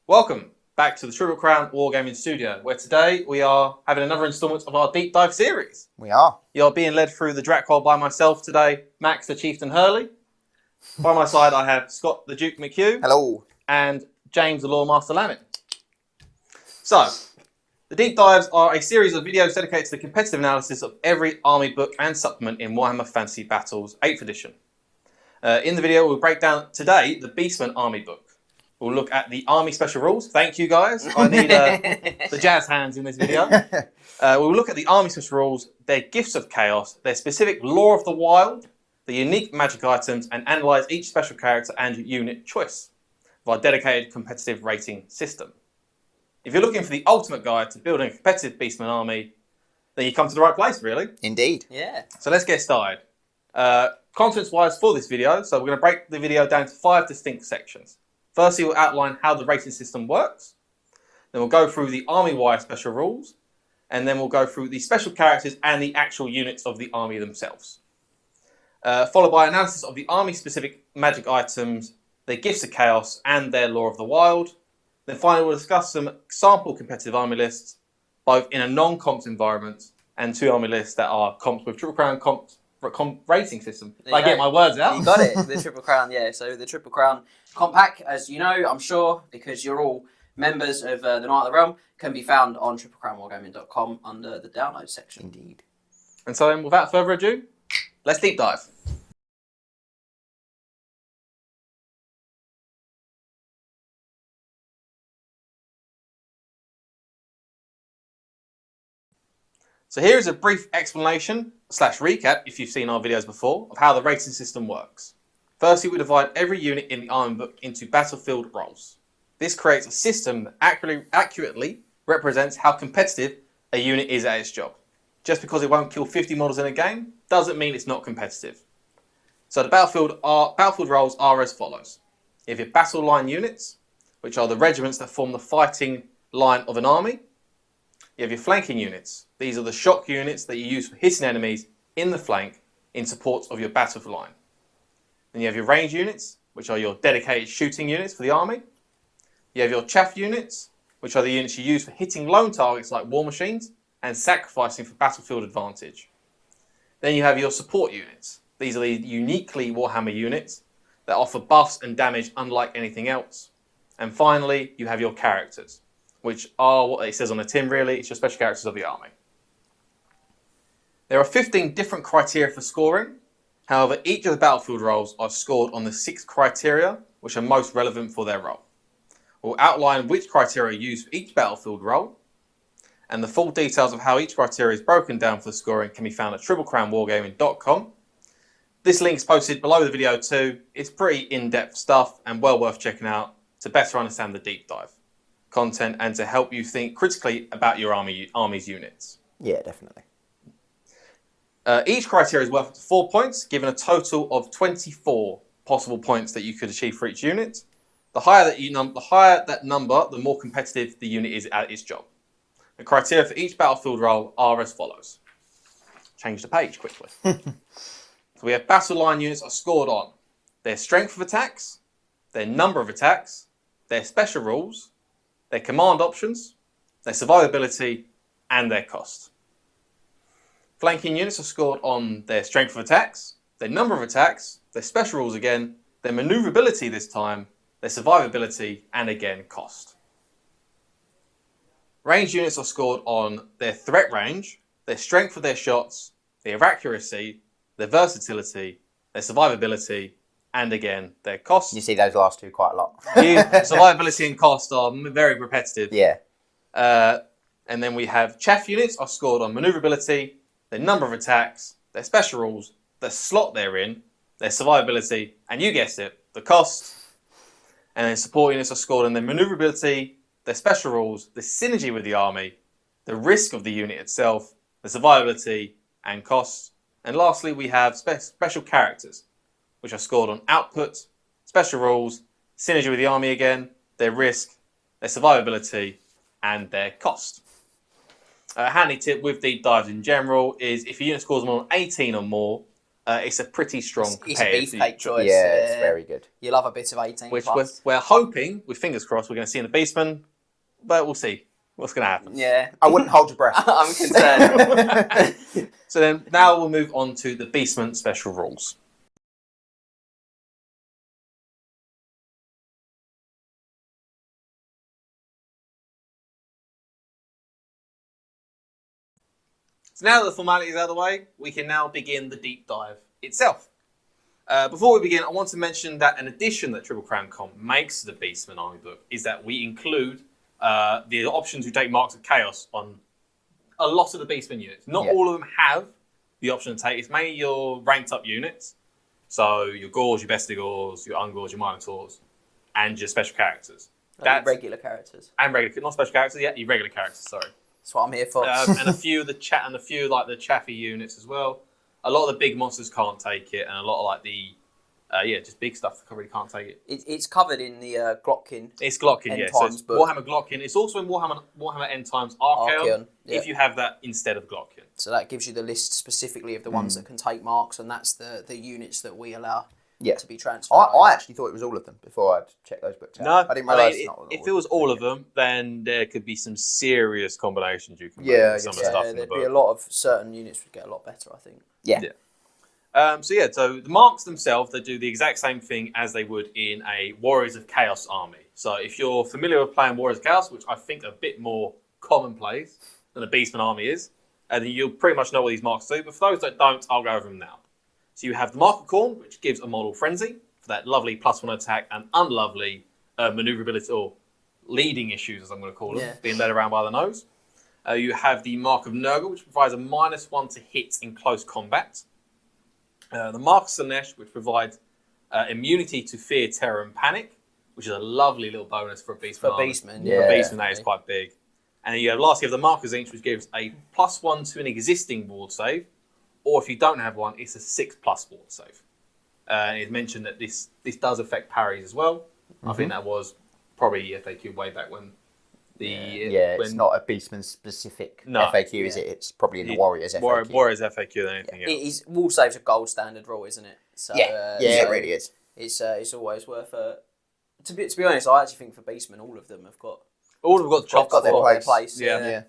Welcome back to the Triple Crown Wargaming Studio, where today we are having another instalment of our deep dive series. We are. You're being led through the Dracquol by myself today, Max the Chieftain Hurley. By my side I have Scott the Duke McHugh. Hello. And James the Lawmaster Lamin. So, the deep dives are a series of videos dedicated to the competitive analysis of every army book and supplement in Warhammer Fantasy Battles 8th edition. In the video we'll break down today the Beastmen army book. We'll look at the army special rules. Thank you guys. I need the jazz hands in this video. We'll look at the army special rules, their gifts of chaos, their specific lore of the wild, the unique magic items, and analyse each special character and unit choice of our dedicated competitive rating system. If you're looking for the ultimate guide to building a competitive Beastman army, then you come to the right place, really. Indeed. Yeah. So let's get started. Contents-wise for this video, so we're going to break the video down to 5 distinct sections. Firstly, we'll outline how the rating system works. Then we'll go through the army-wide special rules. And then we'll go through the special characters and the actual units of the army themselves. Followed by analysis of the army-specific magic items, their gifts of chaos, and their lore of the wild. Then finally, we'll discuss some sample competitive army lists, both in a non-comps environment and 2 army lists that are comps with Triple Crown comp rating system. If I get my words out. You got it. The Triple Crown, yeah. So the Triple Crown comp pack, as you know, I'm sure, because you're all members of the Knight of the Realm, can be found on triplecrownwargaming.com under the download section. Indeed. And so then, without further ado, let's deep dive. So here is a brief explanation / recap, if you've seen our videos before, of how the rating system works. Firstly, we divide every unit in the army book into battlefield roles. This creates a system that accurately represents how competitive a unit is at its job. Just because it won't kill 50 models in a game doesn't mean it's not competitive. So the battlefield roles are as follows. You have your battle line units, which are the regiments that form the fighting line of an army. You have your flanking units. These are the shock units that you use for hitting enemies in the flank in support of your battle line. Then you have your range units, which are your dedicated shooting units for the army. You have your chaff units, which are the units you use for hitting lone targets like war machines and sacrificing for battlefield advantage. Then you have your support units. These are the uniquely Warhammer units that offer buffs and damage unlike anything else. And finally, you have your characters, which are what it says on the tin really, it's your special characters of the army. There are 15 different criteria for scoring. However, each of the battlefield roles are scored on the 6 criteria which are most relevant for their role. We'll outline which criteria are used for each battlefield role, and the full details of how each criteria is broken down for scoring can be found at triplecrownwargaming.com. This link is posted below the video too. It's pretty in-depth stuff and well worth checking out to better understand the deep dive content and to help you think critically about your army's units. Yeah, definitely. Each criteria is worth up to 4 points, given a total of 24 possible points that you could achieve for each unit. The higher that number, the more competitive the unit is at its job. The criteria for each battlefield role are as follows. Change the page quickly. So we have battle line units are scored on their strength of attacks, their number of attacks, their special rules, their command options, their survivability, and their cost. Flanking units are scored on their strength of attacks, their number of attacks, their special rules again, their maneuverability this time, their survivability, and again, cost. Range units are scored on their threat range, their strength of their shots, their accuracy, their versatility, their survivability, and again, their cost. You see those last two quite a lot. Survivability and cost are very repetitive. Yeah. And then we have chaff units are scored on maneuverability, their number of attacks, their special rules, the slot they're in, their survivability, and you guessed it, the cost. And then support units are scored on their maneuverability, their special rules, the synergy with the army, the risk of the unit itself, the survivability, and costs. And lastly, we have special characters, which are scored on output, special rules, synergy with the army again, their risk, their survivability, and their cost. A handy tip with deep dives in general is if your unit scores more than 18 or more, it's a pretty strong It's a compared to beefcake choice. Yeah, it's very good. You love a bit of 18 which plus. we're hoping, with fingers crossed, we're going to see in the Beastmen, but we'll see what's going to happen. Yeah. I wouldn't hold your breath. I'm concerned. So then now we'll move on to the Beastmen special rules. So now that the formality is out of the way, we can now begin the deep dive itself. Before we begin, I want to mention that an addition that Triple Crown Comp makes to the Beastmen Army book is that we include the option to take Marks of Chaos on a lot of the Beastmen units. Not all of them have the option to take. It's mainly your ranked up units. So your Gauls, your Bestigors, your Ungors, your Minotaurs, and your special characters. That's regular characters. And regular, not special characters, yeah, your regular characters, sorry. That's what I'm here for. And a few of the like the chaffy units as well. A lot of the big monsters can't take it, and a lot of like the just big stuff that really can't take it. It's covered in the Glotkin. It's Glotkin, End yeah. So Times it's book. Warhammer Glotkin. It's also in Warhammer End Times Archaon, yeah. if you have that instead of Glotkin. So that gives you the list specifically of the ones that can take marks, and that's the units that we allow to be transferred. I actually thought it was all of them before I checked those books out. No, I didn't realise if it was all of them, then there could be some serious combinations you can make Yeah, with some of the stuff in the there'd book. be a lot of certain units would get a lot better, I think. Yeah. So the marks themselves, they do the exact same thing as they would in a Warriors of Chaos army. So if you're familiar with playing Warriors of Chaos, which I think are a bit more commonplace than a Beastman army is, then you'll pretty much know what these marks do. But for those that don't, I'll go over them now. So you have the Mark of Khorne, which gives a model frenzy for that lovely +1 attack and unlovely maneuverability or leading issues, as I'm going to call them, being led around by the nose. You have the Mark of Nurgle, which provides a -1 to hit in close combat. The Mark of Slanesh, which provides immunity to fear, terror, and panic, which is a lovely little bonus for a Beastman. For Beastman, For Beastman, that is quite big. And then you have lastly, you have the Mark of Zinch, which gives a +1 to an existing ward save, or if you don't have one, it's a 6+ ward save. It's mentioned that this does affect parries as well. I think that was probably FAQ way back when. It's not a Beastman specific FAQ, is it? It's probably in the Warriors FAQ. Warriors FAQ than anything else. Wall save's a gold standard rule, isn't it? So, it really is. It's always worth to be honest, I actually think for Beastmen, all of them have got the chops. Got their place. Yeah.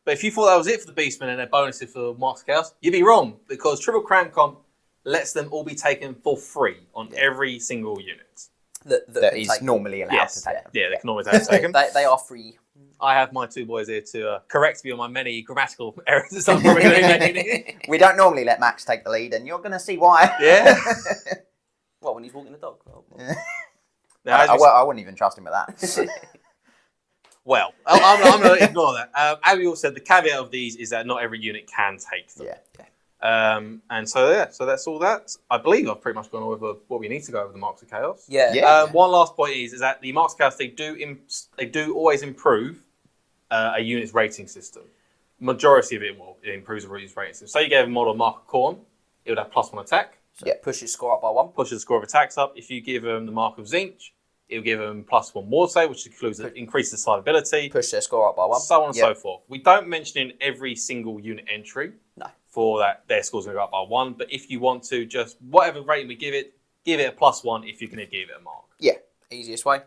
But if you thought that was it for the Beastmen and their bonuses for Marks of Chaos, you'd be wrong, because Triple Crown Comp lets them all be taken for free on every single unit. That is normally allowed to take them. Yeah, they can always have to take them. they are free. I have my two boys here to correct me on my many grammatical errors that I'm probably making. We don't normally let Max take the lead, and you're going to see why. Yeah. What, when he's walking the dog? Oh, I wouldn't even trust him with that. Well, I'm going to ignore that. As we all said, the caveat of these is that not every unit can take them. And so that's all that. I believe I've pretty much gone over what we need to go over the Marks of Chaos. One last point is that the Marks of Chaos, they do always improve a unit's rating system. Majority of it improves a unit's rating system. So you gave a model Mark of Khorne, it would have +1 attack. So push his score up by 1. Pushes the score of attacks up. If you give them the Mark of Zinch, it'll give them +1 ward save, which increases the survivability. Push their score up by 1. So on and so forth. We don't mention in every single unit entry. No. For that, their score's going to go up by 1. But if you want to, just whatever rating we give it a +1 if you can give it a mark. Yeah, easiest way.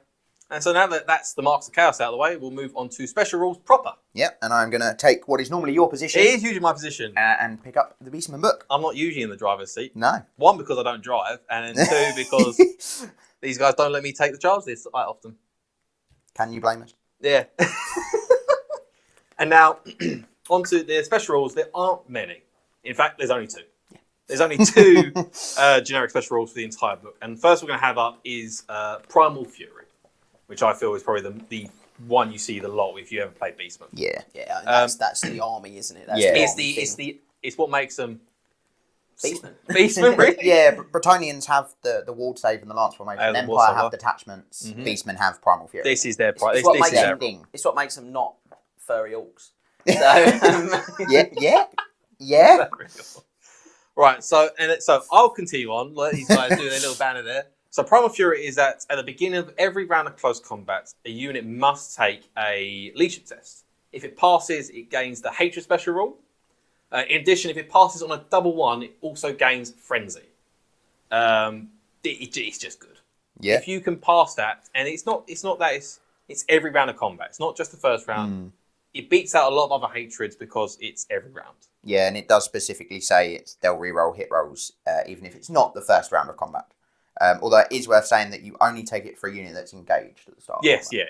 And so now that that's the Marks of Chaos out of the way, we'll move on to special rules proper. Yep, and I'm going to take what is normally your position. It is usually my position. And pick up the Beastman book. I'm not usually in the driver's seat. No. 1, because I don't drive, and then 2, because these guys don't let me take the charge this quite often. Can you blame us? Yeah. And now, onto the special rules. There aren't many. In fact, there's only 2. Yeah. There's only 2 generic special rules for the entire book. And the first we're going to have up is Primal Fury, which I feel is probably the one you see the lot if you ever played Beastmen. Yeah. Yeah, that's the army, isn't it? That's It's what makes them Beastmen. Beastmen, really? Yeah, Bretonians have the ward save and the lance formation. the Empire ward save, have detachments. Beastmen have Primal Fury. This is their It's this what is makes their them- It's what makes them not furry orcs. So, Yeah. Right, so I'll continue on. Let these guys do their little banner there. So Primal Fury is that at the beginning of every round of close combat, a unit must take a leadership test. If it passes, it gains the Hatred special rule. In addition, if it passes on a double 1, it also gains Frenzy. It's just good. Yeah. If you can pass that, and it's not that it's every round of combat. It's not just the first round. It beats out a lot of other hatreds because it's every round. Yeah, and it does specifically say they'll reroll hit rolls, even if it's not the first round of combat. Although it is worth saying that you only take it for a unit that's engaged at the start. Yes, yeah.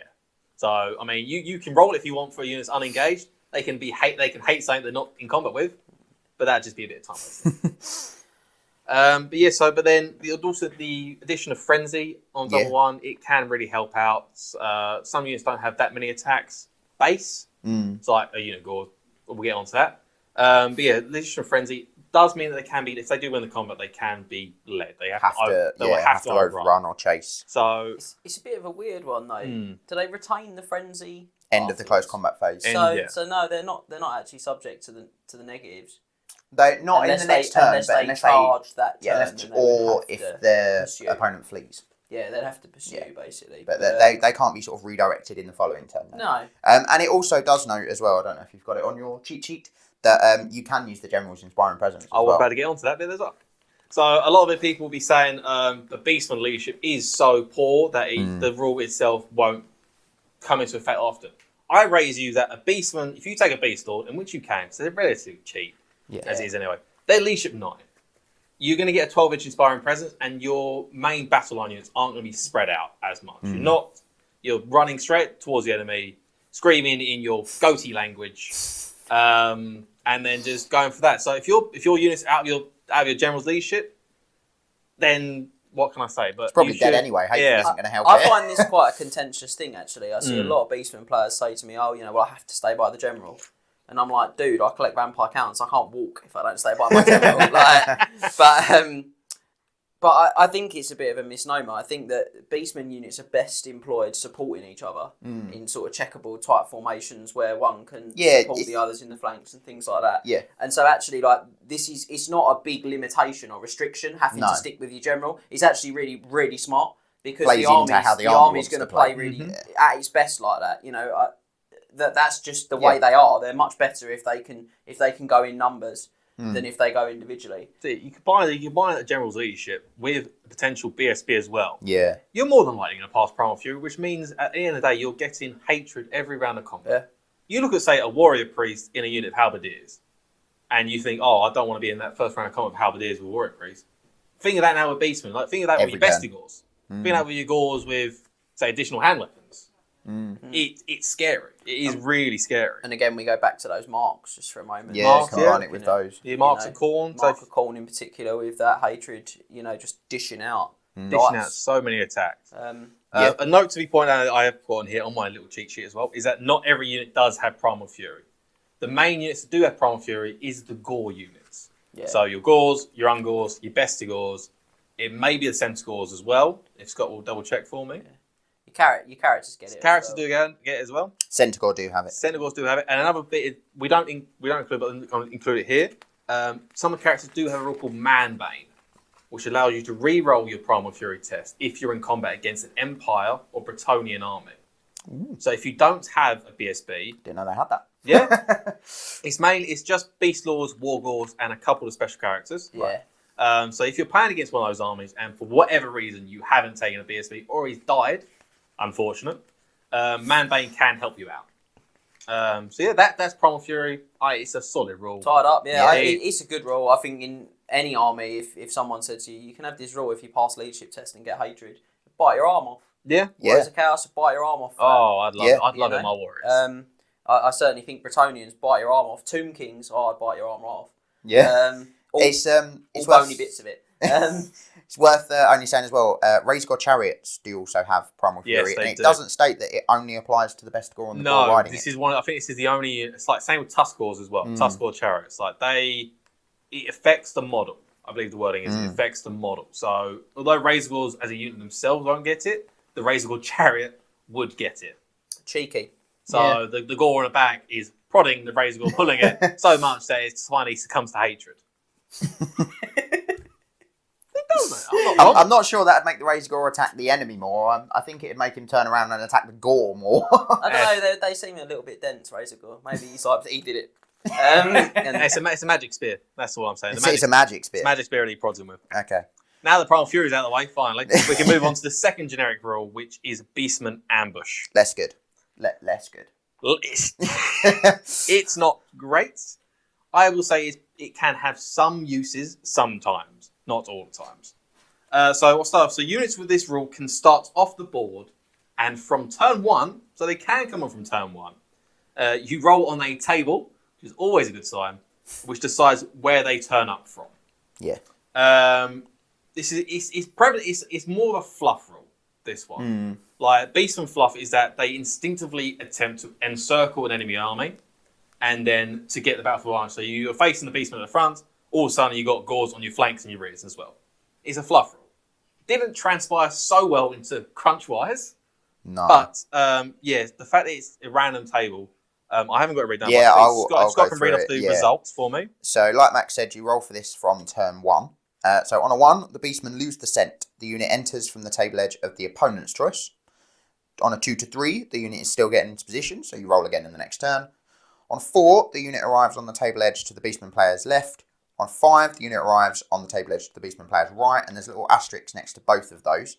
So I mean, you can roll it if you want for a unit that's unengaged. They can hate something they're not in combat with, but that'd just be a bit of time wasting. But then also the addition of Frenzy on double 1, it can really help out. Some units don't have that many attacks base. It's like a unit gore. We'll get onto that. The addition of Frenzy does mean that they can be, if they do win the combat, they can be led. They have to overrun or chase. So it's a bit of a weird one though. Do they retain the Frenzy end of the close combat phase? So no, they're not actually subject to the negatives. They not unless in the next turn, but unless they charge that turn, or if their opponent flees. Yeah, they'd have to pursue basically. But they can't be sort of redirected in the following turn. No. And it also does note as well, I don't know if you've got it on your cheat sheet, that you can use the General's Inspiring Presence as well. We're about to get onto that bit as well. So a lot of people will be saying the Beastman leadership is so poor that the rule itself won't come into effect often. I raise you that a Beastman, if you take a Beast Lord, in which you can, because they're relatively cheap, as it is anyway, their leadership 9. You're going to get a 12-inch Inspiring Presence, and your main battle line units aren't going to be spread out as much. You're running straight towards the enemy, screaming in your goatee language, and then just going for that. So if your unit's out of your general's leadership, then what can I say? But it's probably dead anyway. Hatred isn't going to help. I find this quite a contentious thing actually. I see a lot of Beastman players say to me, "Oh, I have to stay by the general." And I'm like, dude, I collect vampire counts. I can't walk if I don't stay by my general. But I think it's a bit of a misnomer. I think that Beastmen units are best employed supporting each other in sort of checkable type formations where one can support the others in the flanks and things like that. Yeah. And so actually, it's not a big limitation or restriction having to stick with your general. It's actually really, really smart because the army is going to play really at its best like that. That's just the way they are. They're much better if they can go in numbers than if they go individually. See, you could buy the general's leadership with potential BSB as well. Yeah, you're more than likely going to pass Primal Fury, which means at the end of the day you're getting hatred every round of combat. Yeah. You look at say a warrior priest in a unit of halberdiers, and you think, oh, I don't want to be in that first round of combat with halberdiers with warrior priest. Think of that now with Beastmen. Think of that with your bestigors. Think of that with your gores with say additional hand weapons. It's scary. It is really scary. And again, we go back to those marks just for a moment. Yeah, marks, run it with those. Yeah, marks of Khorne. Mark of Khorne in particular with that hatred, just dishing out. Dishing out so many attacks. A note to be pointed out that I have put on here on my little cheat sheet as well is that not every unit does have Primal Fury. The main units that do have Primal Fury is the Gore units. Yeah. So your Gores, your Ungores, your Bestigores. It may be the Centaurs as well, if Scott will double check for me. Yeah. Your characters get it. Characters do get it as well. Centaur do have it. Centaurs do have it, and another bit we don't include, but I'm include it here. Some of the characters do have a rule called Manbane, which allows you to re-roll your Primal Fury test if you're in combat against an Empire or Bretonnian army. Ooh. So if you don't have a BSB, didn't know they had that. Yeah, it's just Beast Lords, Wargores, and a couple of special characters. Yeah. Right? So if you're playing against one of those armies, and for whatever reason you haven't taken a BSB or he's died. Unfortunate. Manbane can help you out. That's Primal Fury. It's a solid rule. Tied up, it's a good rule. I think in any army, if someone said to you, you can have this rule if you pass leadership test and get hatred, bite your arm off. Yeah. Whereas a Chaos, bite your arm off. Oh, I'd love it. I'd love it in my Warriors. I certainly think Bretonnians bite your arm off. Tomb Kings, I'd bite your arm off. Yeah. It's bony bits of it. It's worth only saying as well, Razor God Chariots do also have Primal Fury, and it doesn't state that it only applies to the Bestigor and the Gore riding this is one. I think this is the only. It's like same with Tuskors as well. Tuskor Chariots, it affects the model. I believe the wording is it affects the model. So although Razor Gores as a unit themselves won't get it, the Razor God Chariot would get it. Cheeky. So the Gore in the back is prodding the Razor Gore, pulling it so much that it finally succumbs to hatred. I'm not sure that'd make the Razor Gore attack the enemy more. I think it'd make him turn around and attack the Gore more. I don't know. They seem a little bit dense, Razor Gore. Maybe he did it. It's a magic spear. That's all I'm saying. It's a magic spear. It's a magic spear that he prods him with. Okay. Now the Primal Fury's out of the way, finally, we can move on to the second generic rule, which is Beastmen Ambush. Less good. Less good. It's not great. I will say it can have some uses sometimes, not all the times. So I'll start off. So units with this rule can start off the board, and from turn 1, so they can come on from turn 1, you roll on a table, which is always a good sign, which decides where they turn up from. Yeah. It's more of a fluff rule, this one. Like, Beastman fluff is that they instinctively attempt to encircle an enemy army, and then to get the battlefield line. So you're facing the Beastmen at the front, all of a sudden you've got Gauls on your flanks and your rears as well. It's a fluff rule. Didn't transpire so well into crunch-wise. No. But, the fact that it's a random table, I haven't got it written down. Yeah, Scott can read off the results for me. So, like Max said, you roll for this from turn 1. So, on a 1, the Beastmen lose the scent. The unit enters from the table edge of the opponent's choice. On a 2 to 3, the unit is still getting into position, so you roll again in the next turn. On 4, the unit arrives on the table edge to the Beastman player's left. On 5, the unit arrives on the table edge to the Beastman player's right, and there's a little asterisk next to both of those,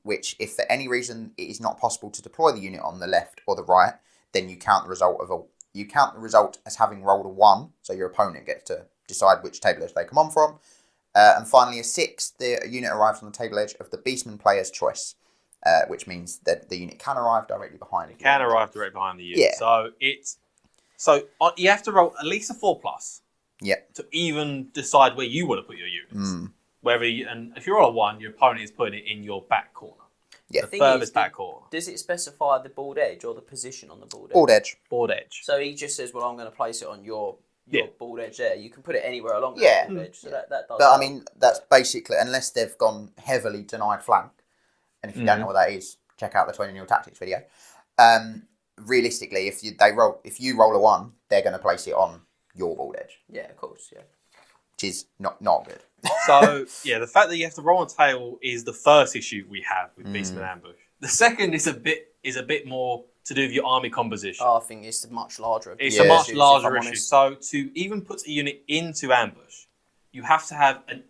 which, if for any reason it is not possible to deploy the unit on the left or the right, then you count the result as having rolled a 1, so your opponent gets to decide which table edge they come on from. And finally, a 6, the unit arrives on the table edge of the Beastman player's choice, which means that the unit can arrive directly behind it. Can arrive directly behind the unit. Yeah. So you have to roll at least a 4+. Yeah. To even decide where you want to put your units. And if you're on a 1, your opponent is putting it in your back corner. Yeah. The furthest back corner. Does it specify the board edge or the position on the board edge? Board edge. Board edge. So he just says, well, I'm going to place it on your board edge there. You can put it anywhere along the board edge. So that does. But I mean, that's basically, unless they've gone heavily denied flank, and if you don't know what that is, check out the 20 Tactics video. Realistically, if you roll a 1, they're going to place it on your board edge. Yeah, of course, yeah. Which is not good. So, the fact that you have to roll on a table is the first issue we have with Beastman Ambush. The second is a bit more to do with your army composition. Oh, I think it's a much larger issue. It's a much larger issue. So, to even put a unit into ambush, you have to have an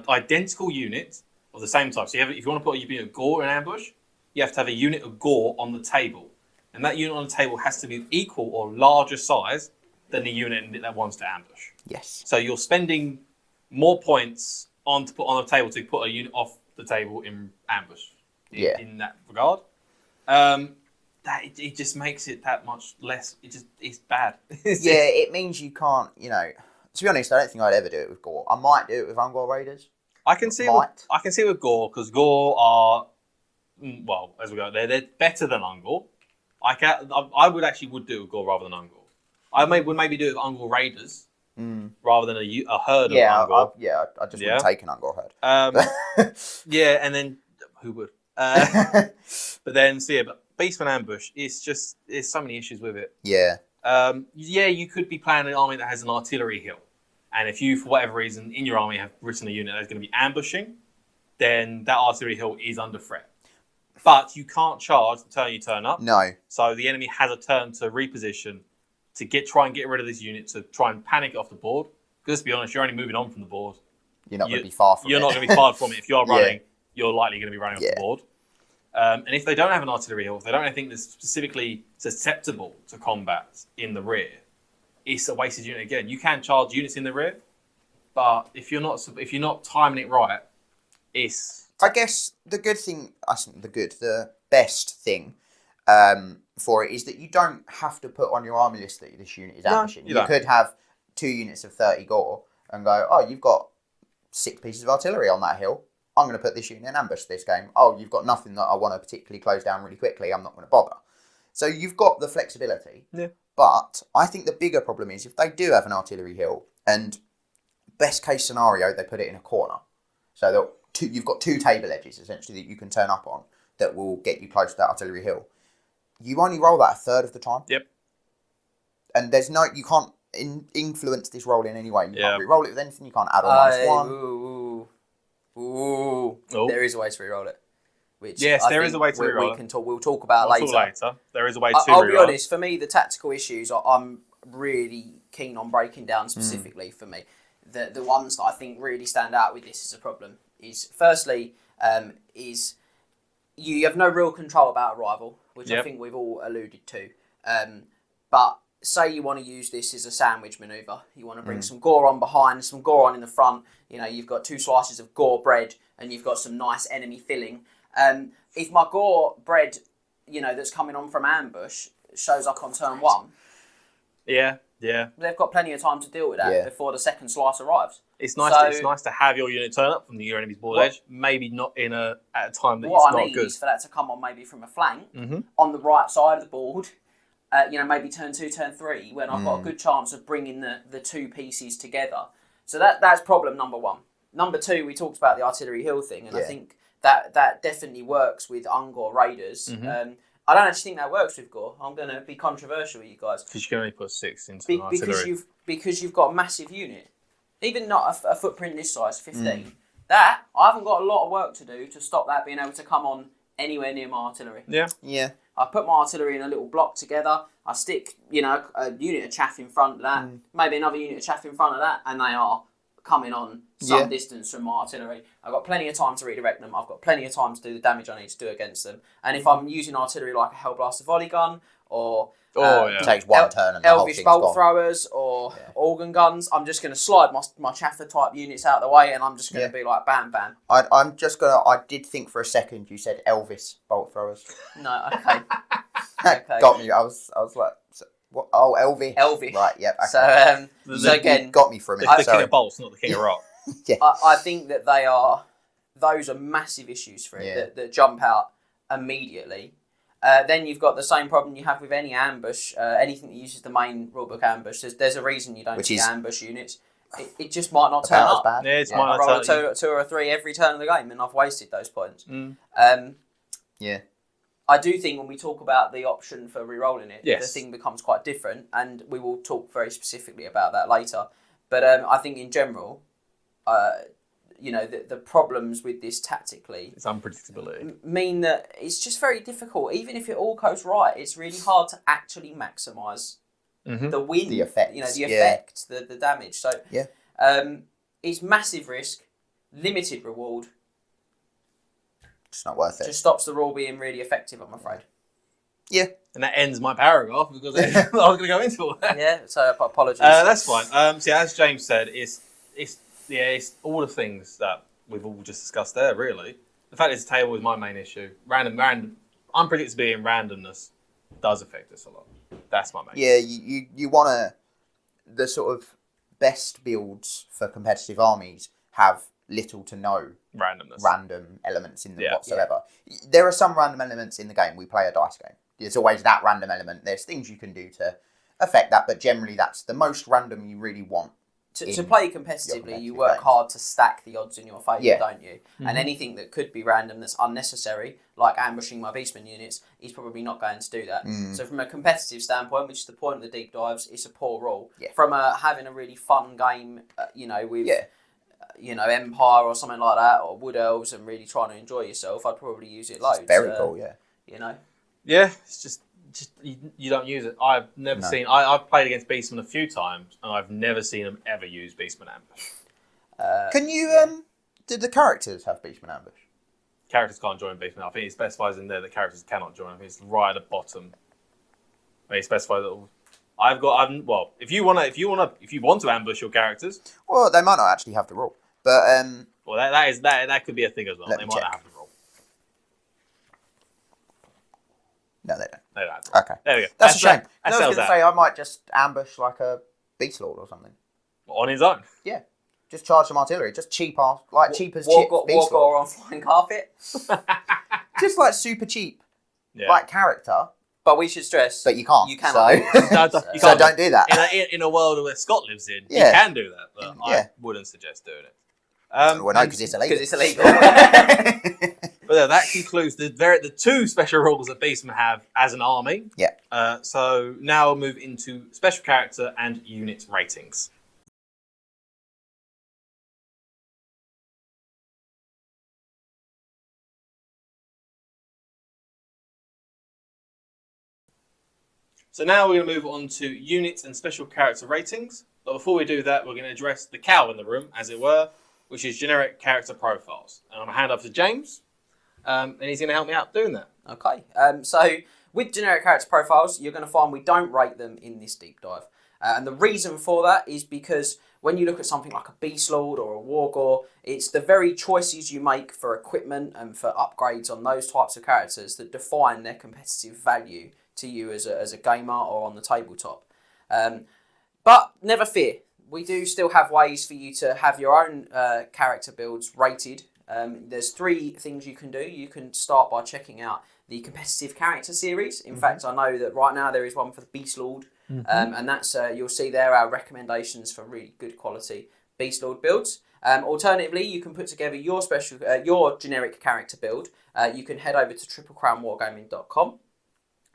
identical unit of the same type. So, if you want to put a unit of Gore in ambush, you have to have a unit of Gore on the table. And that unit on the table has to be equal or larger size than the unit that wants to ambush. Yes. So you're spending more points to put on the table to put a unit off the table in ambush. In that regard, it just makes it that much less. It's bad. It means you can't. To be honest, I don't think I'd ever do it with Gore. I might do it with Ungor Raiders. I can see it with Gore because Gore are as we go. They're better than Ungor. I would do it with Gore rather than Ungor. I would maybe do it with Ungor Raiders rather than a herd of Ungor. I just wouldn't take an Ungor herd. And then who would? But Beastman Ambush, there's so many issues with it. Yeah. You could be playing an army that has an artillery hill. And if you, for whatever reason, in your army have written a unit that's going to be ambushing, then that artillery hill is under threat. But you can't charge the turn you turn up. No. So the enemy has a turn to reposition to try and get rid of this unit, to try and panic it off the board. Because, to be honest, you're only moving on from the board. You're not going to be far from it. You're not going to be far from it. If you are running, you're likely going to be running off the board. And if they don't have an artillery hill, if they don't have anything that's specifically susceptible to combat in the rear, it's a wasted unit again. You can charge units in the rear, but if you're not timing it right, it's... I guess the best thing for it is that you don't have to put on your army list that this unit is ambushing. You could have 2 units of 30 Gore and go, oh, you've got 6 pieces of artillery on that hill. I'm going to put this unit in ambush this game. Oh, you've got nothing that I want to particularly close down really quickly. I'm not going to bother. So you've got the flexibility. Yeah. But I think the bigger problem is if they do have an artillery hill and best case scenario, they put it in a corner. So you've got 2 table edges essentially that you can turn up on that will get you close to that artillery hill. You only roll that a third of the time. Yep. And you can't influence this roll in any way. You can't re-roll it with anything. You can't add on -1. There is a way to re-roll it. There is a way to re-roll it. We'll talk about later. There is a way to I'll re-roll be honest, for me, the tactical issues, I'm really keen on breaking down specifically for me. The ones that I think really stand out with this as a problem is, firstly, is you have no real control about a rival, which I think we've all alluded to. But say you want to use this as a sandwich manoeuvre. You want to bring some gore on behind, some gore on in the front. You know, you've got 2 slices of gore bread and you've got some nice enemy filling. If my gore bread, you know, that's coming on from ambush shows up on turn 1... Yeah. They've got plenty of time to deal with that before the second slice arrives. It's nice to have your unit turn up from your enemy's board edge. Maybe not at a time that it's not good. What I need is for that to come on maybe from a flank on the right side of the board. You know, maybe turn 2, turn 3, when I've got a good chance of bringing the 2 pieces together. So that's problem number 1. Number 2, we talked about the artillery hill thing, and I think that definitely works with Ungor raiders. I don't actually think that works with Gore. I'm going to be controversial with you guys. Because you can only put 6 into an artillery. Because you've got a massive unit. Even not a footprint this size, 15. That, I haven't got a lot of work to do to stop that being able to come on anywhere near my artillery. Yeah. I put my artillery in a little block together. I stick, you know, a unit of chaff in front of that. Maybe another unit of chaff in front of that. And they are coming on some distance from my artillery. I've got plenty of time to redirect them. I've got plenty of time to do the damage I need to do against them. And if I'm using artillery like a Hellblaster volley gun or it takes 1 turn and Elvish bolt throwers or organ guns, I'm just going to slide my chaffer type units out of the way and I'm just going to be like bam bam. I did think for a second you said Elvis bolt throwers. No, okay. Got me. I was like, what? Oh, Elvish. Right, yep. Okay. So again, got me for a minute. The king of bolts, not the king of rock. I think that those are massive issues for it that jump out immediately. Then you've got the same problem you have with any ambush, anything that uses the main rulebook ambush. There's a reason you don't see ambush units. It just might not turn up. Bad. Yeah, I roll a 2 or a 3 every turn of the game, and I've wasted those points. I do think when we talk about the option for re-rolling it, the thing becomes quite different, and we will talk very specifically about that later. But I think in general, you know, the problems with this tactically... It's unpredictability. ...mean that it's just very difficult. Even if it all goes right, it's really hard to actually maximise the win. The effect. You know, the effect, the damage. So it's massive risk, limited reward. It's not worth it. Just stops the rule being really effective, I'm afraid. Yeah. And that ends my paragraph because I was going to go into all that. Yeah, so apologies. That's fine. So as James said, it's all the things that we've all just discussed there, really. The fact it's a table is my main issue. Random unpredictability and randomness does affect us a lot. That's my main issue. You want the sort of best builds for competitive armies have little to no random elements in them whatsoever. There are some random elements in the game. We play a dice game. There's always that random element. There's things you can do to affect that, but generally that's the most random you really want. To play competitively, you work hard to stack the odds in your favour, don't you? And anything that could be random that's unnecessary, like ambushing my Beastmen units, is probably not going to do that. So from a competitive standpoint, which is the point of the deep dives, it's a poor rule. From having a really fun game, you know, with you know, Empire or something like that, or Wood Elves, and really trying to enjoy yourself, I'd probably use it loads. It's very cool, You know? Yeah, it's just you don't use it. I've never seen... I've played against Beastmen a few times, and I've never seen them ever use Beastmen Ambush. Can you... did the characters have Beastmen Ambush? Characters can't join Beastmen. I think it specifies in there that characters cannot join. I think it's right at the bottom. It specifies that... if you want to ambush your characters... Well, they might not actually have the rule. But well, that could be a thing as well. They might not have the rule. No, they don't. They don't. Okay. There we go. That's a shame. I was going to say I might just ambush like a Beast Lord or something. On his own. Yeah. Just charge some artillery. Just cheap as cheap Beast Lord. War on flying carpet. Just like super cheap, like character. But we should stress. But you can't. You cannot. So don't do that. In a world where Scott lives in, you can do that, but I wouldn't suggest doing it. Well, no, because it's illegal. Because it's illegal. But that concludes the 2 special rules that Beastmen have as an army. Yeah. So now we'll move into special character and unit ratings. So now we're going to move on to units and special character ratings. But before we do that, we're going to address the cow in the room, as it were, which is generic character profiles. And I'm going to hand over to James, and he's going to help me out doing that. Okay. So with generic character profiles, you're going to find we don't rate them in this deep dive. And the reason for that is because when you look at something like a Beast Lord or a Wargore, it's the very choices you make for equipment and for upgrades on those types of characters that define their competitive value to you as a gamer or on the tabletop. But never fear, we do still have ways for you to have your own character builds rated. There's 3 things you can do. You can start by checking out the competitive character series. In fact, I know that right now there is one for the Beast Lord, and that's you'll see there our recommendations for really good quality Beast Lord builds. Alternatively, you can put together your your generic character build. You can head over to triplecrownwargaming.com,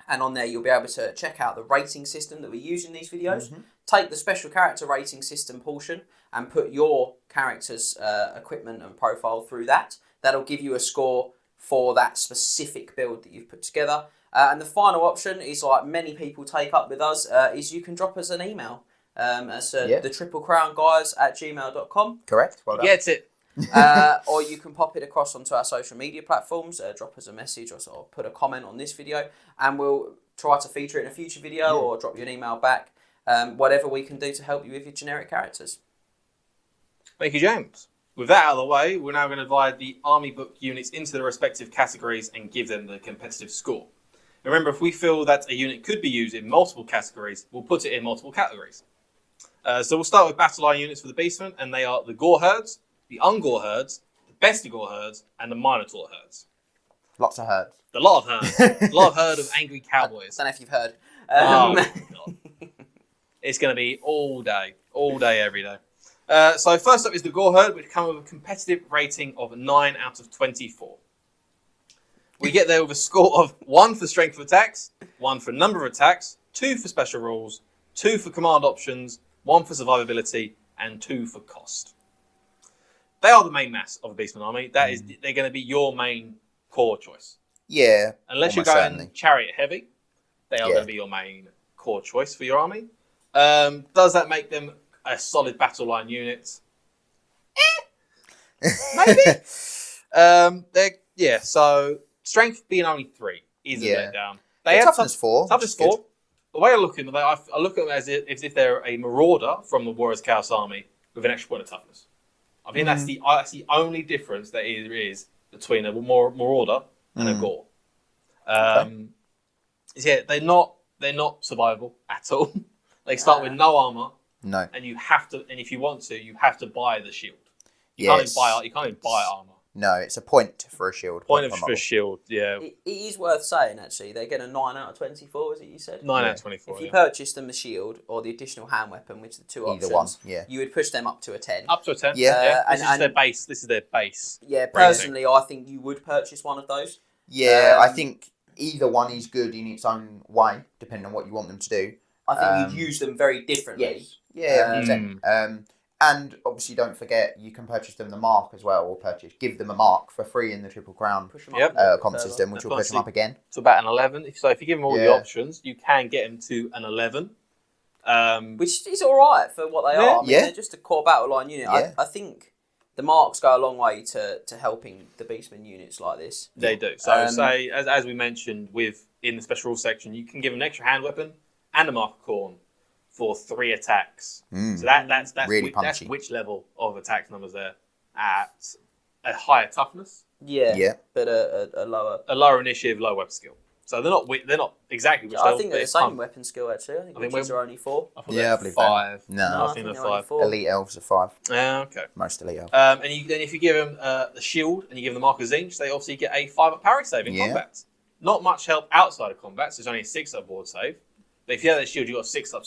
and on there you'll be able to check out the rating system that we use in these videos. Take the special character rating system portion and put your character's equipment and profile through that. That'll give you a score for that specific build that you've put together. And the final option is, like many people take up with us, is you can drop us an email as the triplecrownguys@gmail.com. Correct. Well done. Gets it. Or you can pop it across onto our social media platforms, drop us a message or sort of put a comment on this video, and we'll try to feature it in a future video or drop you an email back. Whatever we can do to help you with your generic characters. Thank you, James. With that out of the way, we're now going to divide the army book units into the respective categories and give them the competitive score. Remember, if we feel that a unit could be used in multiple categories, we'll put it in multiple categories. So we'll start with battle line units for the Beastmen, and they are the Gore herds, the Ungore herds, the Bestigore herds, and the Minotaur herds. Lots of herds. A lot of herds. A lot of herd of angry cowboys. I don't know if you've heard. Oh, God. It's going to be all day, every day. So first up is the Gore herd, which comes with a competitive rating of 9 out of 24. We get there with a score of 1 for strength of attacks, 1 for number of attacks, 2 for special rules, 2 for command options, 1 for survivability, and 2 for cost. They are the main mass of a Beastman army. They're going to be your main core choice. Yeah. Unless you're going chariot heavy, they are going to be your main core choice for your army. Does that make them a solid battle line unit? Maybe. So strength being only 3 is a letdown. They have toughness 4. Toughness 4. The way I look at them, I look at them as if they're a marauder from the Warriors Chaos army with an extra point of toughness. I think that's the only difference that there is between a marauder and a Gore. They're not survivable at all. They start with no armor. No. And you have to, and if you want to, you have to buy the shield. You can't even buy armor. No, it's a point for a shield. Point for a shield, yeah. It is worth saying, actually, they get a 9 out of 24, is it you said? 9 out of 24, If you purchase them the shield or the additional hand weapon, which are the 2 options, either one, you would push them up to a 10. Up to a 10, This is their base. Yeah, personally, I think you would purchase one of those. Yeah, I think either one is good in its own way, depending on what you want them to do. I think you'd use them very differently. Yes. Yeah, and obviously, don't forget you can purchase them the mark as well, or give them a mark for free in the Triple Crown comp system, which will push them up again. So about an 11. So if you give them all the options, you can get them to an 11. Which is all right for what they are. I mean, they're just a core battle line unit. Yeah. I think the marks go a long way to helping the Beastman units like this. They do. So say, as we mentioned, in the special rules section, you can give an extra hand weapon and a mark of corn for 3 attacks. So that's really that's punchy. which level of attack numbers they're at. A higher toughness. Yeah. But a lower initiative, low weapon skill. So they're not exactly which level. I think they're the same weapon skill, actually. I think witches are only 4. I believe 5. No, I think they're 5. Elite elves are 5. Okay. Most elite elves. And then if you give them the shield and you give them the mark of Zinch, they obviously get a 5-up parry save in combat. Not much help outside of combat, so it's only a 6-up board save. But if you have that shield, you've got a 6-up.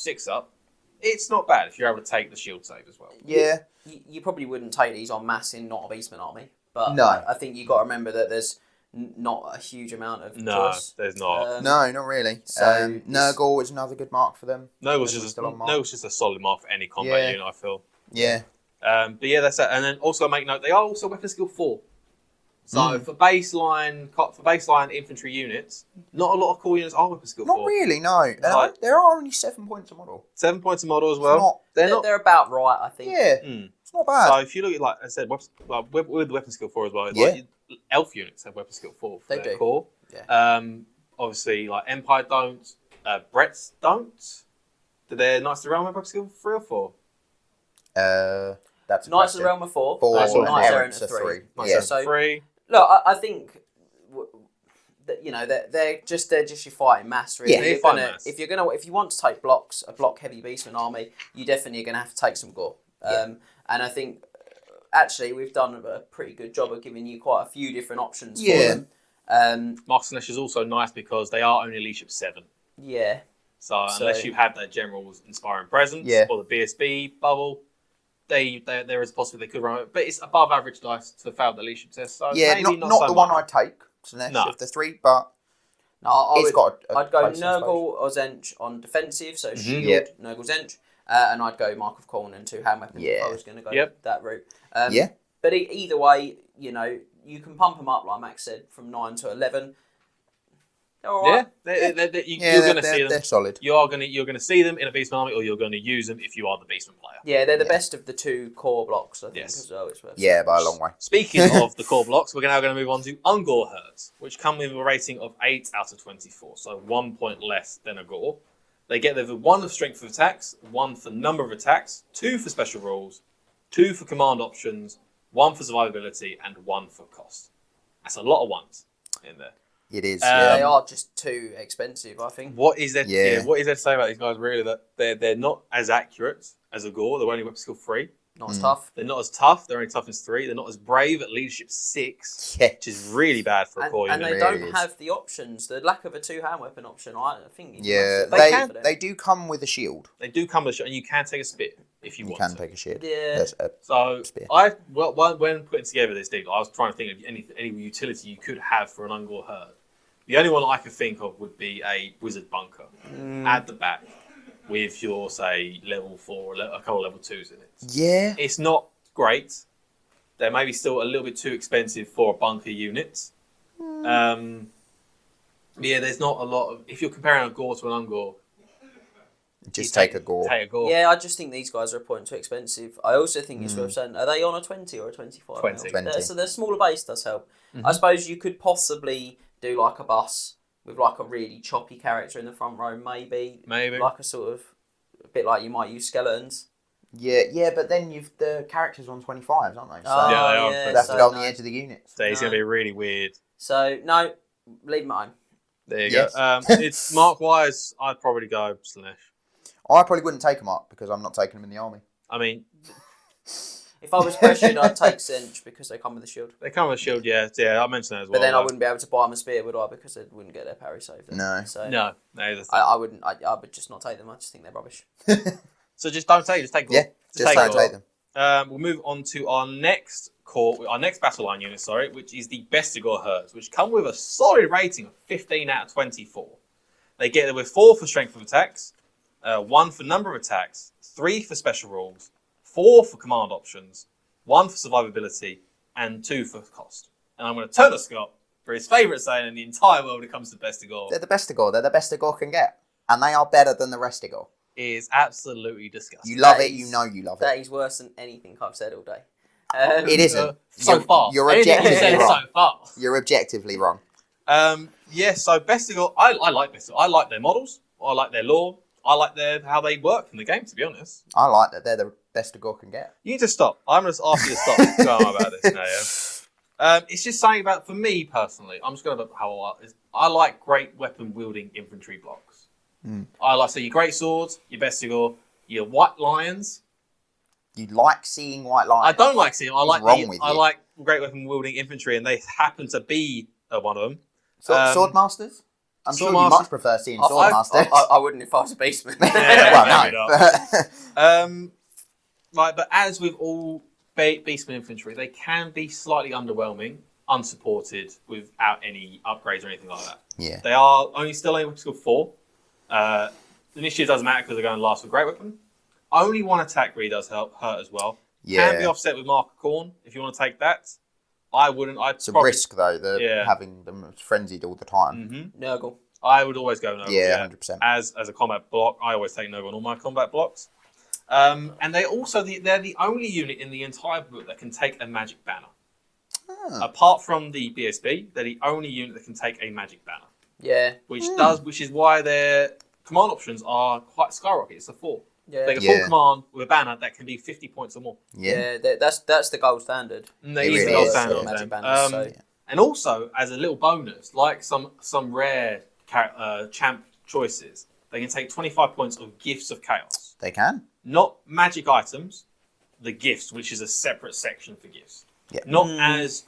It's not bad if you're able to take the shield save as well. Yeah. You probably wouldn't take these on mass in not a Beastman army. But no. I think you've got to remember that there's not a huge amount of choice. There's not. No, not really. So Nurgle is another good mark for them. Nurgle's just a solid mark for any combat unit, I feel. Yeah. But yeah, that's that. And then also make note, they are also weapon skill 4. So for baseline infantry units, not a lot of core units are weapon skill 4. Not really, no. There are only 7 points a model. 7 points a model as well. They're about right, I think. Yeah, it's not bad. So if you look at, like I said, with weapon skill 4 as well, like, elf units have weapon skill 4 for their core. Yeah. Obviously, like Empire don't, Bretts don't. Do their Knights of the Realm have weapon skill 3 or 4? That's Knights of the Realm are 4. 4 Knights and Errant are 3. Yeah, so 3. Look, I think that they're just your fighting mass. Really, if you want to take blocks, a block heavy Beastman army, you definitely are going to have to take some gore. And I think actually we've done a pretty good job of giving you quite a few different options for them. Marks and Lesh is also nice because they are only leadership 7. Yeah. So unless you have that general's inspiring presence or the BSB bubble, there is a possibility they could run it, but it's above average dice to fail the leadership test. So maybe not so the one I take. Of the 3, but I'd go Nurgle or Zench on defensive, so shield, Nurgle Zench, and I'd go Mark of Corn and 2 hand weapons if I was going to go that route. But either way, you can pump them up, like Max said, from 9 to 11. All right. You're going to see them. They're solid. You're going to see them in a Beastman army, or you're going to use them if you are the Beastman player. Yeah, they're the best of the 2 core blocks, I think, as well. By a long way. Speaking of the core blocks, we're now going to move on to Ungor Herds, which come with a rating of 8 out of 24, so 1 point less than a Gore. They get the 1 of strength of attacks, 1 for number of attacks, 2 for special rules, 2 for command options, 1 for survivability, and 1 for cost. That's a lot of 1s in there. It is. They are just too expensive, I think. What is there? What is there to say about these guys? Really, that they're not as accurate as a Gore. They're only weapon skill 3. Not as tough. They're not as tough. They're only toughness 3. They're not as brave at leadership 6, which is really bad for a core unit. And they don't have the options. The lack of a 2-hand weapon option, I think. They do come with a shield. They do come with a shield, and you can take a spit if you want. You can take a shield. Yeah. When putting together this deal, I was trying to think of any utility you could have for an Ungor Herd. The only one I could think of would be a wizard bunker at the back with your, say, level 4 or a couple of level 2s in it. Yeah. It's not great. They're maybe still a little bit too expensive for a bunker unit. There's not a lot of... If you're comparing a Gore to an Ungor... Just take a Gore. Yeah, I just think these guys are a point too expensive. I also think it's worth saying, are they on a 20 or a 25? 20. So their smaller base does help. I suppose you could possibly... do like a bus with like a really choppy character in the front row, maybe like a sort of a bit like you might use skeletons. Yeah, but then the characters on 25s, aren't they? So they are. They have to go on the edge of the unit. So it's going to be really weird. So no, leave them at home. There you go. It's mark wise. I'd probably go Slanesh. I probably wouldn't take them up because I'm not taking them in the army. I mean. If I was pressured, I'd take Zench because they come with a shield. They come with a shield, yeah. I mentioned that as well. But then I wouldn't be able to buy them a spear, would I? Because they wouldn't get their parry saved. No. So no. I wouldn't. I would just not take them. I just think they're rubbish. So just don't take. Just take. Yeah. Just don't take them. We'll move on to our next battle line unit. Which is the Bestigor Herds, which come with a solid rating of 15 out of 24. They get there with 4 for strength of attacks, 1 for number of attacks, 3 for special rules, 4 for command options, 1 for survivability, and 2 for cost. And I'm going to turn to Scott for his favourite saying in the entire world when it comes to Bestigor. They're the Bestigor. They're the best a Gore can get. And they are better than the rest of Gore. It is absolutely disgusting. You love it, you know you love it. That is worse than anything I've said all day. It isn't. So far. You're objectively wrong. So far. You're objectively wrong. So Bestigor, I like Bestigor. I like their models. I like their lore. I like how they work in the game, to be honest. I like that they're the best a Gore can get. You need to stop. I'm going to ask you to stop going on about this now, yeah? It's just something about, for me personally, I'm just going to how I like great weapon wielding infantry blocks. I like, your great swords, your Bestigor, your white lions. You like seeing white lions? I don't like seeing them. I like great weapon wielding infantry, and they happen to be one of them. Swordmasters? I'm sure you much prefer seeing Swordmasters. I wouldn't if I was a Beastman. But as with all Beastman infantry, they can be slightly underwhelming, unsupported, without any upgrades or anything like that. Yeah. They are still able to score 4. The initiative doesn't matter because they're going last with great weapon. Only 1 attack really does hurt as well. Yeah. Can be offset with Mark of Corn if you want to take that. I wouldn't. It's a risk though. Having them frenzied all the time. Nurgle. I would always go Nurgle. Yeah, 100%. As a combat block, I always take Nurgle on all my combat blocks. And they're the only unit in the entire book that can take a magic banner. Apart from the BSB, they're the only unit that can take a magic banner. Yeah. Which is why their command options are quite skyrocket. It's a 4. Yeah. Like a full command with a banner that can be 50 points or more. Yeah, that's the gold standard. They use the gold standard on magic them. banners, And also, as a little bonus, like some rare champ choices, they can take 25 points of Gifts of Chaos. They can. Not magic items, the gifts, which is a separate section for gifts. Yeah. Not as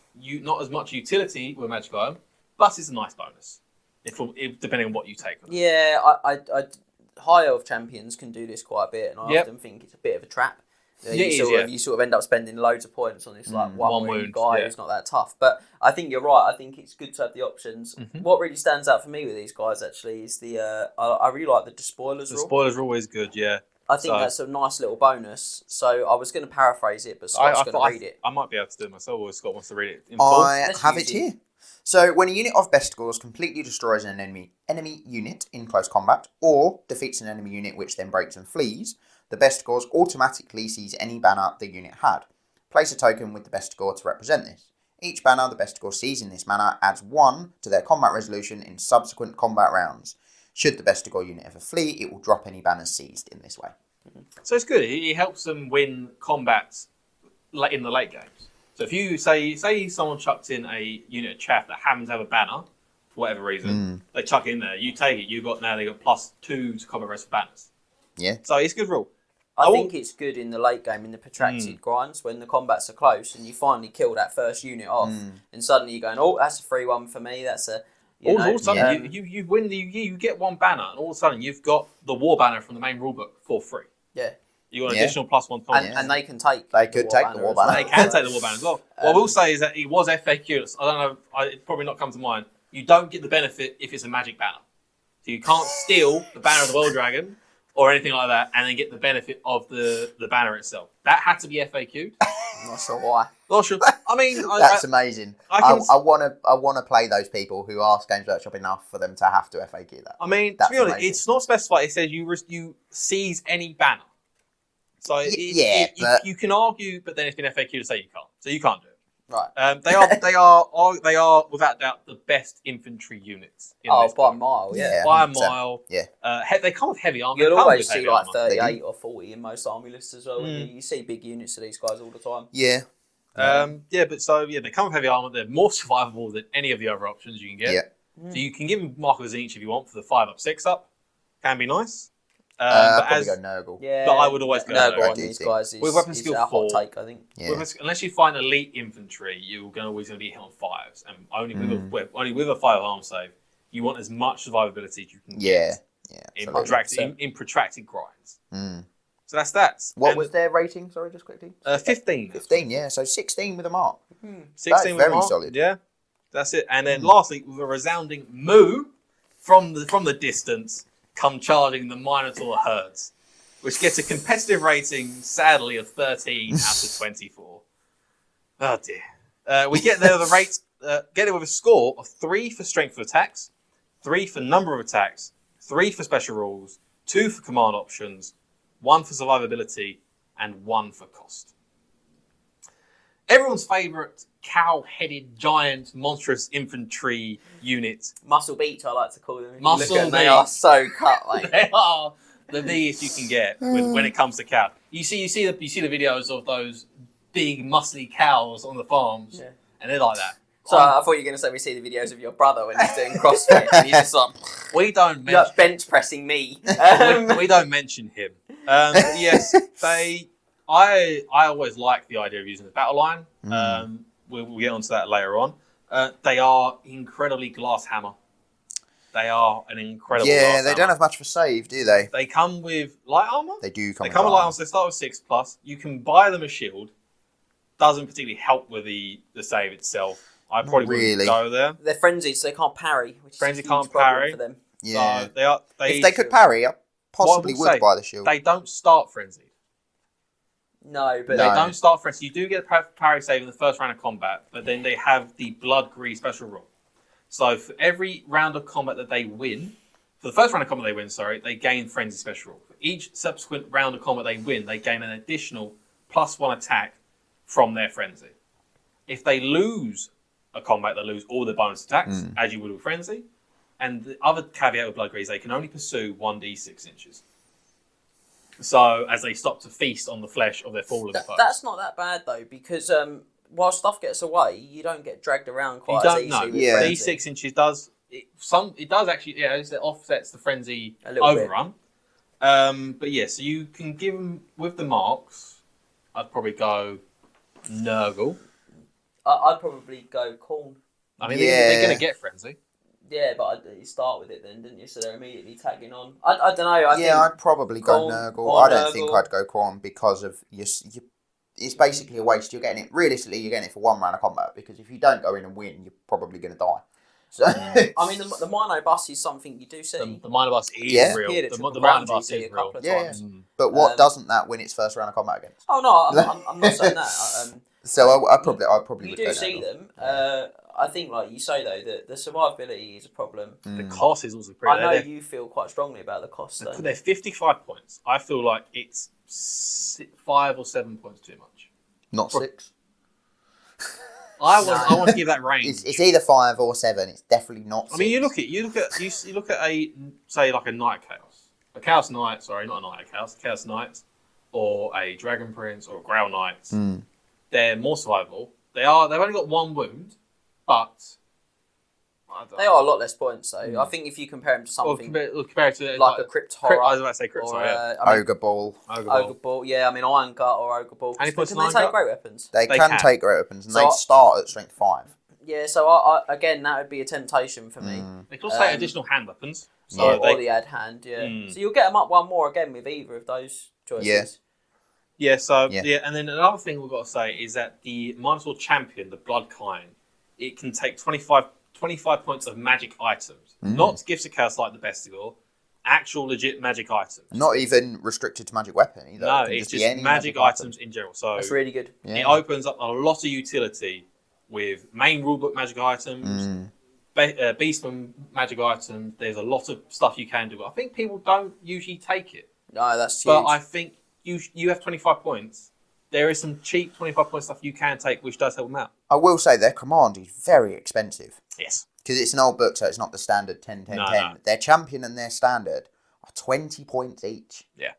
much utility with a magic item, but it's a nice bonus. Depending on what you take. Yeah, I high elf champions can do this quite a bit, and I often think it's a bit of a trap. You sort of end up spending loads of points on this one wound guy who's not that tough. But I think you're right. I think it's good to have the options. What really stands out for me with these guys actually is I really like the despoilers rule. The spoilers rule is good, yeah. I think that's a nice little bonus. So I was going to paraphrase it, but Scott's going to read it. I might be able to do it myself, or Scott wants to read it in full. I have it here. So when a unit of best scores completely destroys an enemy unit in close combat, or defeats an enemy unit which then breaks and flees, the best scores automatically sees any banner the unit had. Place a token with the best score to represent this. Each banner the best score sees in this manner adds 1 to their combat resolution in subsequent combat rounds. Should the best score unit ever flee, it will drop any banners seized in this way. So it's good. It helps them win combats in the late games. So if you say someone chucked in a unit of chaff that happens to have a banner, for whatever reason, they chuck it in there, you take it, they got +2 to combat rest for banners. Yeah. So it's a good rule. I think it's good in the late game, in the protracted grinds, when the combats are close and you finally kill that first unit off, and suddenly you're going, oh, that's a free one for me, that's a... All of a sudden, you win, you get one banner, and all of a sudden you've got the war banner from the main rulebook for free. Yeah. You got an additional +1 combat. And they can take. They could take the war banner. They can take the war banner as well. What I will say is that it was FAQ. I don't know. It's probably not come to mind. You don't get the benefit if it's a magic banner. So you can't steal the banner of the World Dragon or anything like that, and then get the benefit of the banner itself. That had to be FAQ'd. I'm not sure why. Not sure. I mean, that's amazing. I want to play those people who ask Games Workshop enough for them to have to FAQ that. I mean, to be honest, it's not specified. It says you seize any banner. So you can argue, but then it's been FAQ to say you can't. So you can't do it. Right. They are without doubt the best infantry units. By a mile, yeah. By a mile. Yeah. They come with heavy armor. You'll always see like 38 or 40 in most army lists as well. You see big units of these guys all the time. Yeah. They come with heavy armor. They're more survivable than any of the other options you can get. Yeah. So you can give them markers in each if you want for the 5-up, 6-up. Can be nice. I'd probably go Nurgle. Yeah, but I would always go Nurgle on these guys. With weapon skill a 4, hot take, I think. Yeah. Unless you find elite infantry, you're always going to be hit on 5s, and only with a 5 arm save, you want as much survivability as you can get. In protracted grinds. So that's that. What was their rating? Sorry, just quickly. 15. 15, yeah. So 16 with a mark. 16 with very a mark. solid. Yeah, that's it. And then lastly, with a resounding moo from the distance, come charging the Minotaur herds, which gets a competitive rating, sadly, of 13 out of 24. Oh dear. We get there with a score of 3 for strength of attacks, 3 for number of attacks, 3 for special rules, 2 for command options, 1 for survivability, and 1 for cost. Everyone's favourite cow-headed, giant, monstrous infantry unit. Muscle beats, I like to call them. They are so cut, like. They are the biggest you can get when it comes to cow. You see the videos of those big, muscly cows on the farms, and they're like that. So I thought you were going to say we see the videos of your brother when he's doing CrossFit, and he's just like, we don't mention bench pressing me. we don't mention him. Yes, I always like the idea of using the battle line. We'll get onto that later on. They are incredibly glass hammer. They are an incredible glass hammer. They don't have much for save, do they? They come with light armor. They do come with light armor. So they start with 6+. You can buy them a shield. Doesn't particularly help with the save itself. I probably wouldn't go there. They're frenzied, so they can't parry. Which Frenzy is a huge can't parry for them. Yeah. So if they could parry, I possibly would buy the shield. They don't start frenzied. No, but they don't start frenzy. You do get a parry save in the first round of combat, but then they have the blood greed special rule. So for every round of combat that they win, for the first round of combat they win, they gain frenzy special rule. For each subsequent round of combat they win, they gain an additional +1 attack from their frenzy. If they lose a combat, they lose all their bonus attacks, as you would with frenzy. And the other caveat with blood greed is they can only pursue 1d6 inches. So as they stop to feast on the flesh of their fallen foes. That's not that bad though, because while stuff gets away, you don't get dragged around quite as easily. D6 inches does it does actually it offsets the frenzy overrun. But yeah, so you can give them with the marks. I'd probably go Nurgle. I'd probably go Khorne. I mean, they're going to get frenzy. Yeah, but you start with it then, didn't you? So they're immediately tagging on. I don't know. I'd probably go Nurgle. I don't think I'd go Khorne because of it's basically a waste. Realistically, you're getting it for one round of combat, because if you don't go in and win, you're probably going to die. So I mean, the Mino bus is something you do see. The Mino bus is real. The Mino bus is real. But what doesn't that win its first round of combat against? Oh no, I'm not saying that. So I probably you would do go see Nurgle. them. I think, like you say though, that the survivability is a problem. The cost is also pretty. I know you feel quite strongly about the cost. Though. They're 55 points. I feel like it's 5 or 7 points too much. Not 6. I want to give that range. It's either 5 or 7. It's definitely not 6. I mean, you look at a say like a Knight Chaos, a Chaos Knight. Sorry, not a Knight Chaos, a Chaos Knight, or a Dragon Prince or a Grail Knight. They're more survivable. They've only got 1 wound, but they are a lot less points though. I think if you compare them to something compare to like a Crypt Horror, I was about to say Crypt Horror, Ogre Ball. Ogre Ball. Yeah, I mean Iron Gut or Ogre Ball. How many points can they take great weapons? They can take great weapons, and they start at strength 5. Yeah, so again, that would be a temptation for me. They can also take additional hand weapons. So or the ad hand, So you'll get them up 1 more again with either of those choices. And then another thing we've got to say is that the Minotaur Champion, the Blood Kind, it can take 25 points of magic items. Not gifts of chaos like the Bestigour, actual legit magic items. Not even restricted to magic weapon either. No, it's just magic items in general. So that's really good. It opens up a lot of utility with main rulebook magic items, Beastmen magic items. There's a lot of stuff you can do. I think people don't usually take it. No, that's huge. But I think you have 25 points. There is some cheap 25 point stuff you can take, which does help them out. I will say their command is very expensive. Yes. Because it's an old book, so it's not the standard 10-10-10. No. Their champion and their standard are 20 points each. Yeah.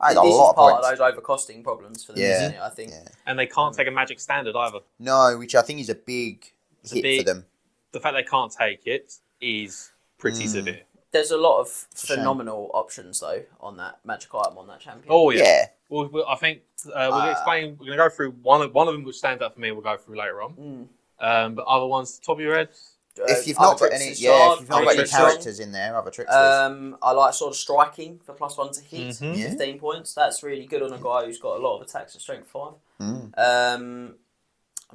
That's a lot of points. Part of those overcosting problems for them, isn't it, I think. Yeah. And they can't take a magic standard either. No, which I think is a big hit for them. The fact they can't take it is pretty severe. There's a lot of phenomenal options, though, on that magic item, on that champion. Oh, yeah. Well, I think we'll explain. We're going to go through one of them, which stands out for me. We'll go through later on. But other ones, top of your head. If you've not got any, if you've not got any characters in there, other tricks. I like sort of striking for +1 to hit, 15 points. That's really good on a guy who's got a lot of attacks at strength 5. I'm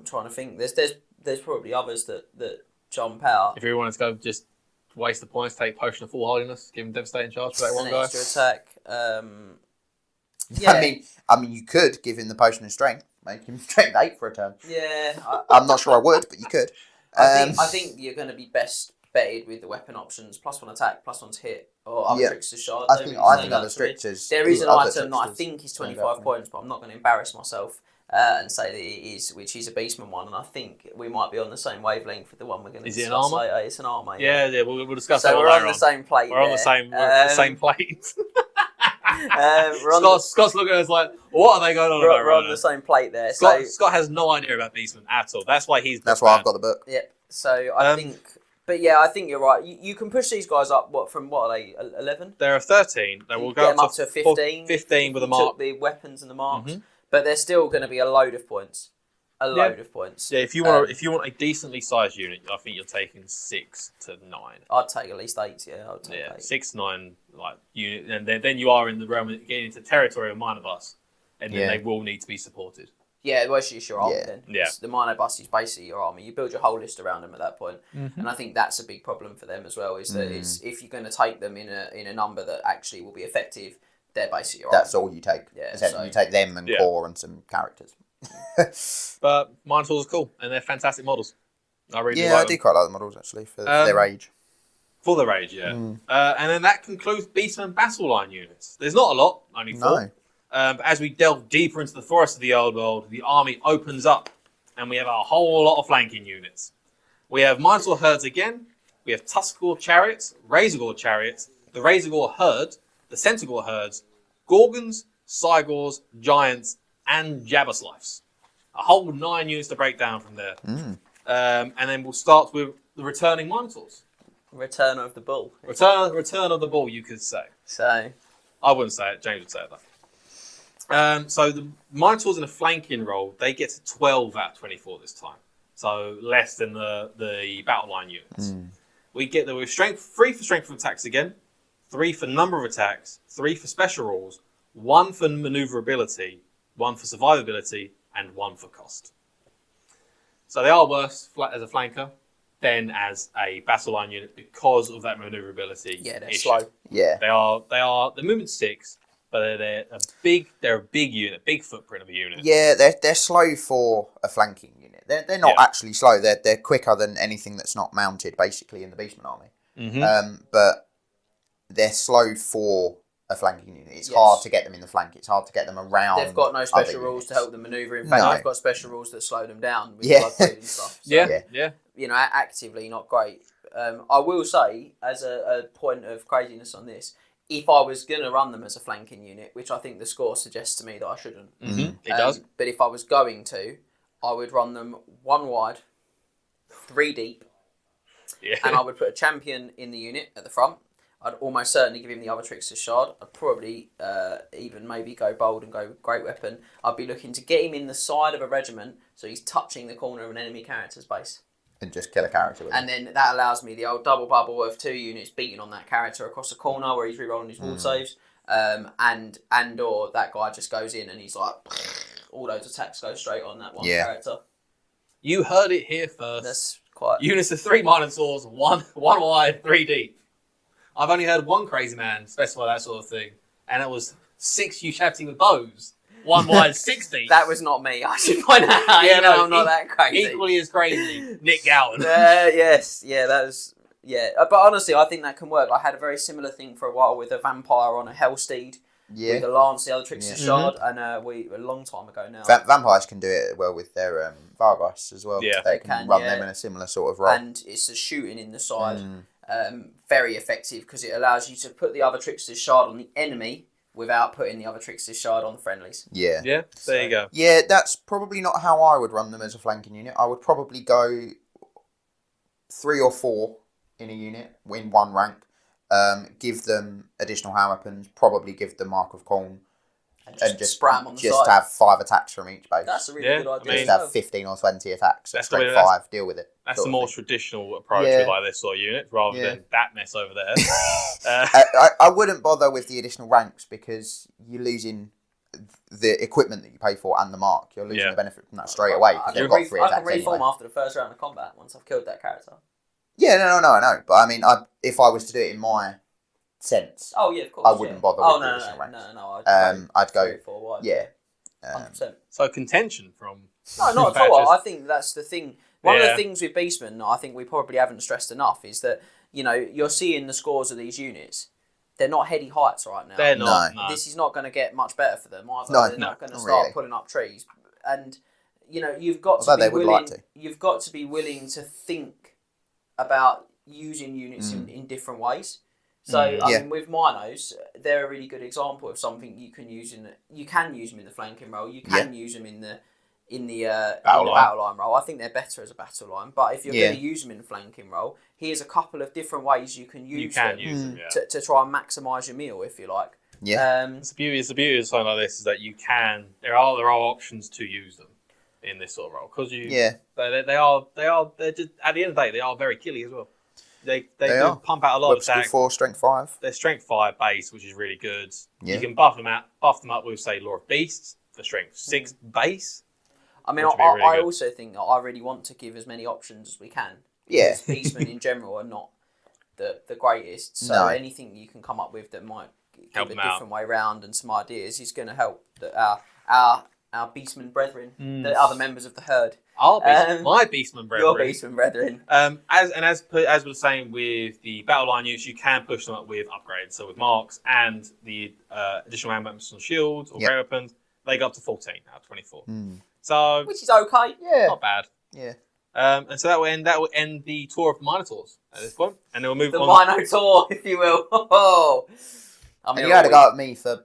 trying to think. There's probably others that jump out. If you wanted to go just waste the points, take Potion of Full Holiness, give him Devastating Charge for that one guy. Extra attack. I mean, you could give him the Potion of Strength, make him strength 8 for a turn. Yeah, I'm not sure I would, but you could. I think you're going to be best betted with the weapon options: +1 attack, +1 to hit, or other tricksters shard. I think other tricksters. There is an item that I think is 25 points, but I'm not going to embarrass myself and say that it is, which is a Beastman one, and I think we might be on the same wavelegth with the one we're going to discuss. Is it an armour? Later. It's an armour. Yeah, we'll discuss so that we're later on the same plate. We're on the same plate. Scott's looking at us like, what are they going on about? We're on the same plate there. Scott has no idea about Beastmen at all. That's why I've got the book. Yep. So I think, but yeah, I think you're right. You can push these guys up. From what are they? 11. They're 13. They will go up to 15. 15 with a mark. The weapons and the marks, but they're still going to be a load of points. A load of points. Yeah, if you want a decently sized unit, I think you're taking 6 to 9. I'd take at least 8. Yeah, I'd take 8. 6 to 9 unit, and then you are in the realm of getting into territory of minor bus, and then they will need to be supported. Yeah, well, it's your army then. Yeah. The minor bus is basically your army. You build your whole list around them at that point, and I think that's a big problem for them as well. Is that if you're going to take them in a number that actually will be effective, they're basically your That's army. all you take. Yeah, Essentially, you take them and core and some characters. But Minotaurs are cool, and they're fantastic models. I really do like I them. do quite like the models, actually, for their age. For their age, yeah. And then that concludes Beastmen Battle Line units. There's not a lot, only 4. No. But as we delve deeper into the forest of the old world, the army opens up, and we have a whole lot of flanking units. We have Minotaur herds again. We have Tuskgore chariots, Razorgore chariots, the Razorgore herd, the Centaur herds, Gorgons, Cygors, Giants, and Jabberslives. A whole 9 units to break down from there. And then we'll start with the returning Minotaurs. Return of the Bull. Return of the Bull, you could say. So I wouldn't say it. James would say it though. So the Minotaurs in a flanking role, they get to 12 out of 24 this time. So less than the battle line units. We get the strength 3 for strength of attacks again, 3 for number of attacks, 3 for special rules, 1 for maneuverability, 1 for survivability, and 1 for cost. So they are worse as a flanker than as a battle line unit because of that maneuverability. yeah, they're issue. slow. Yeah. They are the movement's 6, but they're a big unit, big footprint of a unit. Yeah, they're slow for a flanking unit. They're not actually slow. They're quicker than anything that's not mounted, basically, in the Beastmen army. But they're slow for a flanking unit. It's hard to get them in the flank. It's hard to get them around. They've got no special rules to help them manoeuvre. In fact, they've got special rules that slow them down with blood bleed and stuff. So, Yeah. You know, actively not great. I will say, as a point of craziness on this, if I was going to run them as a flanking unit, which I think the score suggests to me that I shouldn't. It does. But if I was going to, I would run them 1 wide, 3 deep, and I would put a champion in the unit at the front. I'd almost certainly give him the other Trickster's Shard. I'd probably even maybe go bold and go Great Weapon. I'd be looking to get him in the side of a regiment so he's touching the corner of an enemy character's base. And just kill a character with And then that allows me the old double bubble of 2 units beating on that character across the corner where he's rerolling his ward saves. And or that guy just goes in and he's like, all those attacks go straight on that one character. You heard it here first. That's quite... Units of 3 Minotaurs, one wide, 3 deep. I've only heard one crazy man specify that sort of thing, and it was 6 Ushabti with bows, 1 wide, 6 deep. That was not me, I should point out. I'm not that crazy. Equally as crazy, Nick Gowan. Yes, that was... Yeah, but honestly, I think that can work. I had a very similar thing for a while with a vampire on a Hellsteed, with a lance, the other Trickster's Shard, and a long time ago now. Vampires can do it well with their Vargas as well. Yeah. They can run them in a similar sort of role. And it's a shooting in the side. Very effective because it allows you to put the other Trickster's Shard on the enemy without putting the other Trickster's Shard on the friendlies. Yeah, there you go. Yeah, that's probably not how I would run them as a flanking unit. I would probably go 3 or 4 in a unit, win 1 rank, give them additional hand weapons, probably give them Mark of Corn, and just sprat them on the just side. have 5 attacks from each base. That's a really good idea. Just have 15 or 20 attacks. That's straight 5. Deal with it. That's the more traditional approach with like this sort of unit, rather than that mess over there. I wouldn't bother with the additional ranks because you're losing the equipment that you pay for and the mark. You're losing the benefit from that straight away because they've got 3 attacks I can reform anyway. after the first round of combat once I've killed that character. Yeah, no, I know. But I mean, if I was to do it in my sense, of course, I wouldn't bother with the additional ranks. No, I'd go 3 or 4 wide. Yeah. 100%. So contention from... No, not at all. I think that's the thing. One of the things with Beastmen, I think we probably haven't stressed enough, is that, you're seeing the scores of these units. They're not heady heights right now. They're not. No. This is not going to get much better for them either. No, they're not going to start really. pulling up trees. And, you've got to be willing... You've got to be willing to think about using units in different ways. So, I mean, with Minos, they're a really good example of something you can use you can use them in the flanking role. You can use them in the battle line role. I think they're better as a battle line. But if you're going to use them in the flanking role, here's a couple of different ways you can use them to try and maximise your meal, if you like. Yeah. It's the beauty of something like this is that you can. There are options to use them in this sort of role because they're just at the end of the day they are very killy as well. They do pump out a lot of attack. 4, strength 5. They're strength 5 base, which is really good. Yeah. You can buff them up with, say, Lore of Beasts for strength 6 base. I mean, I also think that I really want to give as many options as we can. Yeah. Beastmen in general are not the greatest. So anything you can come up with that might give a different way round and some ideas, he's going to help our Beastmen brethren, the other members of the herd. My Beastmen brethren. Your Beastmen brethren. As we were saying with the battle line units, you can push them up with upgrades. So with marks and the additional armaments and shields or great weapons, they go up to 14 out of 24. So which is okay. Yeah, not bad. Yeah. And so that will end the tour of Minotaurs at this point, and then we'll move on. The Minotaur, if you will. I mean, and you had to go at me for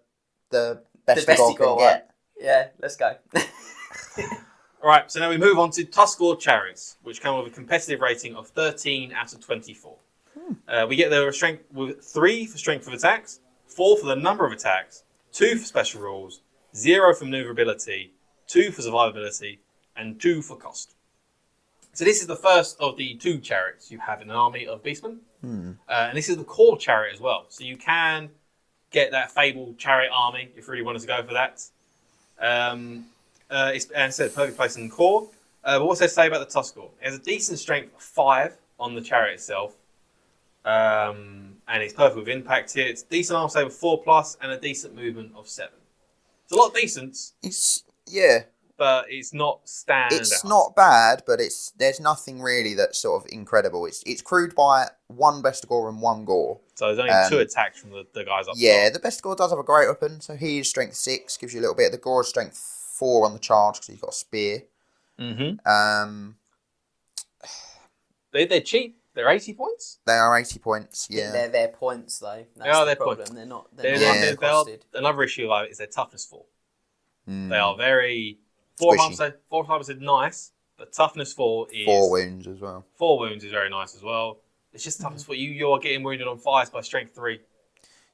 the best goal can get. Yeah, let's go. Alright, so now we move on to Tuskor Chariots, which come with a competitive rating of 13 out of 24. We get the strength with 3 for strength of attacks, 4 for the number of attacks, 2 for special rules, 0 for maneuverability, 2 for survivability, and 2 for cost. So this is the first of the 2 chariots you have in an army of Beastmen. And this is the core chariot as well. So you can get that fabled chariot army if you really wanted to go for that. It's perfect place in the core. But what's there to say about the Tuskor? It has a decent strength of 5 on the chariot itself. And it's perfect with impact hits, decent arm save of 4+, and a decent movement of 7. It's a lot of decent. But it's not standard. It's not bad, but there's nothing really that's sort of incredible. It's crewed by 1 Bestigor and 1 Gore. So there's only 2 attacks from the guys up top. The Bestigor does have a great weapon, so he is strength 6, gives you a little bit. The Gore is strength 4 on the charge because he's got a spear. They're cheap. They're 80 points. They are 80 points. Yeah, they're their points though. They are their problem. Points. They're not. Another issue is their toughness 4. They are very 4 times is nice, but toughness 4 is 4 wounds as well. 4 wounds is very nice as well. It's just toughness 4. You are getting wounded on fires by strength 3.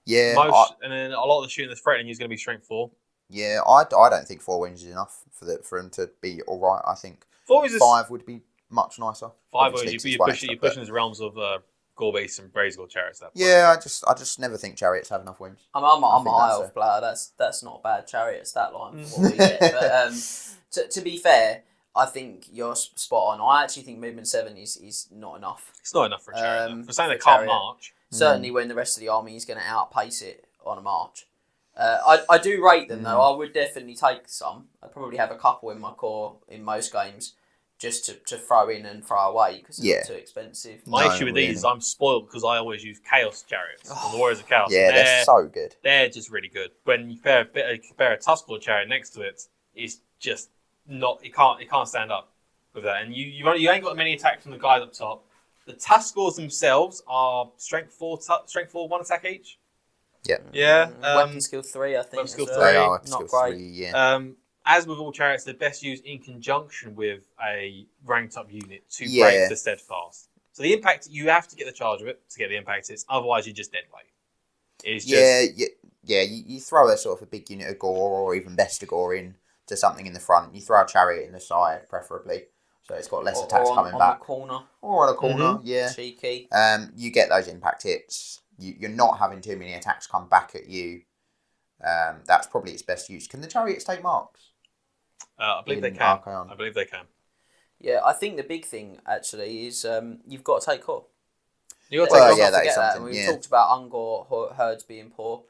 Yeah, and then a lot of the shooting that's threatening you is going to be strength 4. Yeah, I don't think 4 wounds is enough for him to be all right. I think 5 would be much nicer. 5 wounds, you're pushing into realms of Gore Beasts and Brazen Chariots. Yeah, I just never think chariots have enough wounds. I'm a high elf player. That's not a bad chariot stat line for what we get. But to be fair, I think you're spot on. I actually think movement 7 is not enough. It's not enough for a chariot. For saying they can't march. Certainly when the rest of the army is going to outpace it on a march. I do rate them though. I would definitely take some. I'd probably have a couple in my core in most games, just to throw in and throw away because they're not too expensive. My issue with these is I'm spoiled because I always use Chaos Chariots, the Warriors of Chaos. Yeah, they're so good. They're just really good. When you compare a Tuskor Chariot next to it, it's just not. It can't stand up with that. And you ain't got many attacks from the guys up top. The Tuskors themselves are strength 4, 1 attack each. Yeah. Weapon skill 3, I think. Weapon skill 3. They are weapon not skill great. 3, yeah. As with all chariots, they're best used in conjunction with a ranked up unit to break the steadfast. So the impact, you have to get the charge of it to get the impact hits. Otherwise, you're just dead weight. It's just... You throw a sort of a big unit of Gore or even Bestigor in to something in the front. You throw a chariot in the side, preferably, so it's got less attacks coming back. On the corner. Or on a corner, yeah. Cheeky. You get those impact hits. You're not having too many attacks come back at you. That's probably its best use. Can the chariots take marks? I believe they can. I believe they can. Yeah, I think the big thing actually is you've got to take core. You've got to take core. That is something. We've talked about ungore herds being poor.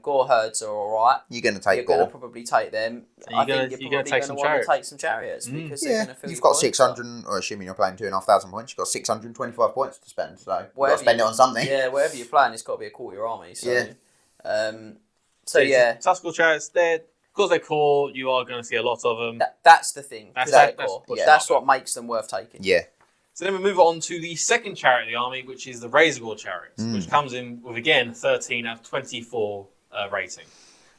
Gore herds are all right. You're going to take You're Gore. going to probably take them. So you're going to want to take some chariots because they're going to fill. You've got 600, or assuming you're playing 2,500 points, you've got 625 points to spend. So you've got to spend it on something. Yeah, wherever you're playing, it's got to be a quarter of your army. So, Tuskor chariots, because they're core, you are going to see a lot of them. That's the thing. That's what makes them worth taking. Yeah. So then we move on to the second chariot of the army, which is the Razorgore chariots, which comes in with, again, 13 out of 24 rating.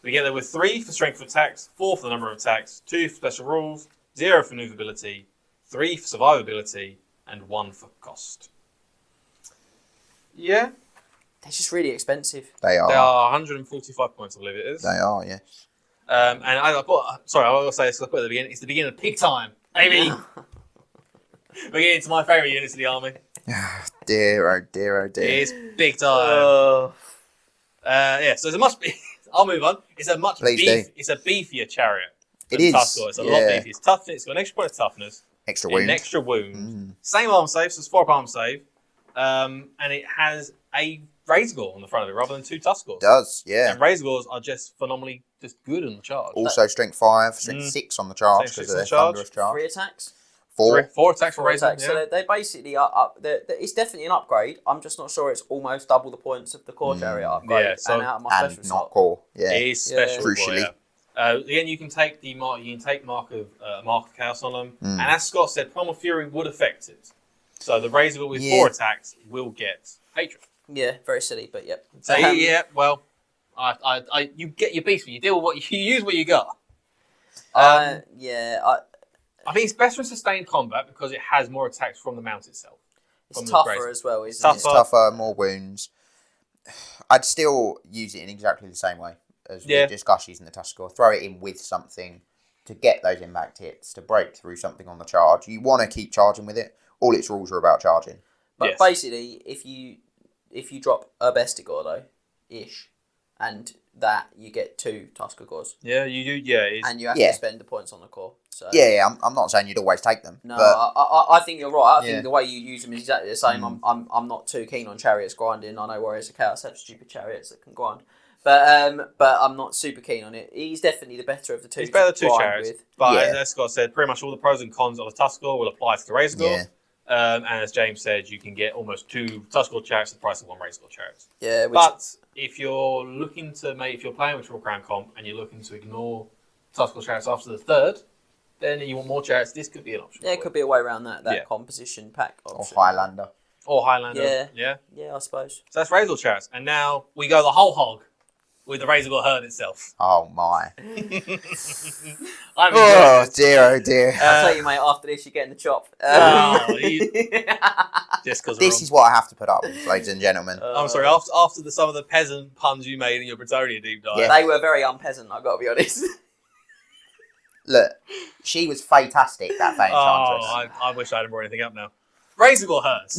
We get there with 3 for strength of attacks, 4 for the number of attacks, 2 for special rules, 0 for maneuverability, 3 for survivability, and 1 for cost. Yeah. They're just really expensive. They are. They are 145 points, I believe it is. They are, yes. And I will say this, I put it at the beginning. It's the beginning of peak time, baby. We're getting to my favourite units of the army. Dear, oh dear, oh dear. It's big time. So it's a much. I'll move on. It's a much. It's a beefier chariot. It is. Tuskor. It's a lot beefier. It's tough. It's got an extra point of toughness. Extra wound. An extra wound. Same arm save, so it's 4 arm save. And it has a Razorgore on the front of it rather than 2 Tuskgores. It does, yeah. And Razorgores are just phenomenally just good on the charge. Also strength 5, strength 6 on the charge because of their thunderous charge. 3 attacks. 4 attacks for Razor. Yeah. So they basically are up. It's definitely an upgrade. I'm just not sure it's almost double the points of the core chariot upgrade. Yeah, so, and out of my special slot. core. Yeah, it is special. Crucially. Again, you can take mark of chaos on them, and as Scott said, Primal Fury would affect it. So the Razorgore with 4 attacks will get hatred. Yeah, very silly, but yep. So well, you get your beast, you deal with what you use what you got. I think it's better in sustained combat because it has more attacks from the mount itself. It's tougher as well, isn't it? It's tougher, more wounds. I'd still use it in exactly the same way as we discussed using the Tuskgore. Throw it in with something to get those impact hits, to break through something on the charge. You want to keep charging with it. All its rules are about charging. But basically, if you drop a Bestigore though, and that you get 2 Tuskgores. Yeah, you do. Yeah, and you have to spend the points on the core. So I'm not saying you'd always take them. No, but I think you're right. I think the way you use them is exactly the same. I'm not too keen on chariots grinding. I know Warriors of Chaos have stupid chariots that can grind, but I'm not super keen on it. He's definitely the better of the 2. He's better than 2 chariots. But as Scott said, pretty much all the pros and cons of the Tuskgore will apply to the Razorgore. Yeah. And as James said, you can get almost 2 Tuskgore chariots at the price of 1 Razorgore chariot. Yeah, but if you're looking to if you're playing with Triple Crown comp and you're looking to ignore Tuskgore chariots after the 3rd, then you want more chariots. This could be an option. Yeah, it could be a way around that composition pack option. Or Highlander. Yeah, I suppose. So that's Razorgore chariots, and now we go the whole hog with the Razorgore herd itself. Oh my! Oh dear! I'll tell you, mate. After this, you're getting the chop. Just because this is what I have to put up with, ladies and gentlemen. I'm sorry. After some of the peasant puns you made in your Bretonia deep dive, they were very unpeasant. I've got to be honest. Look, she was fantastic. That Enchantress. I wish I hadn't brought anything up now. Razorgore herds.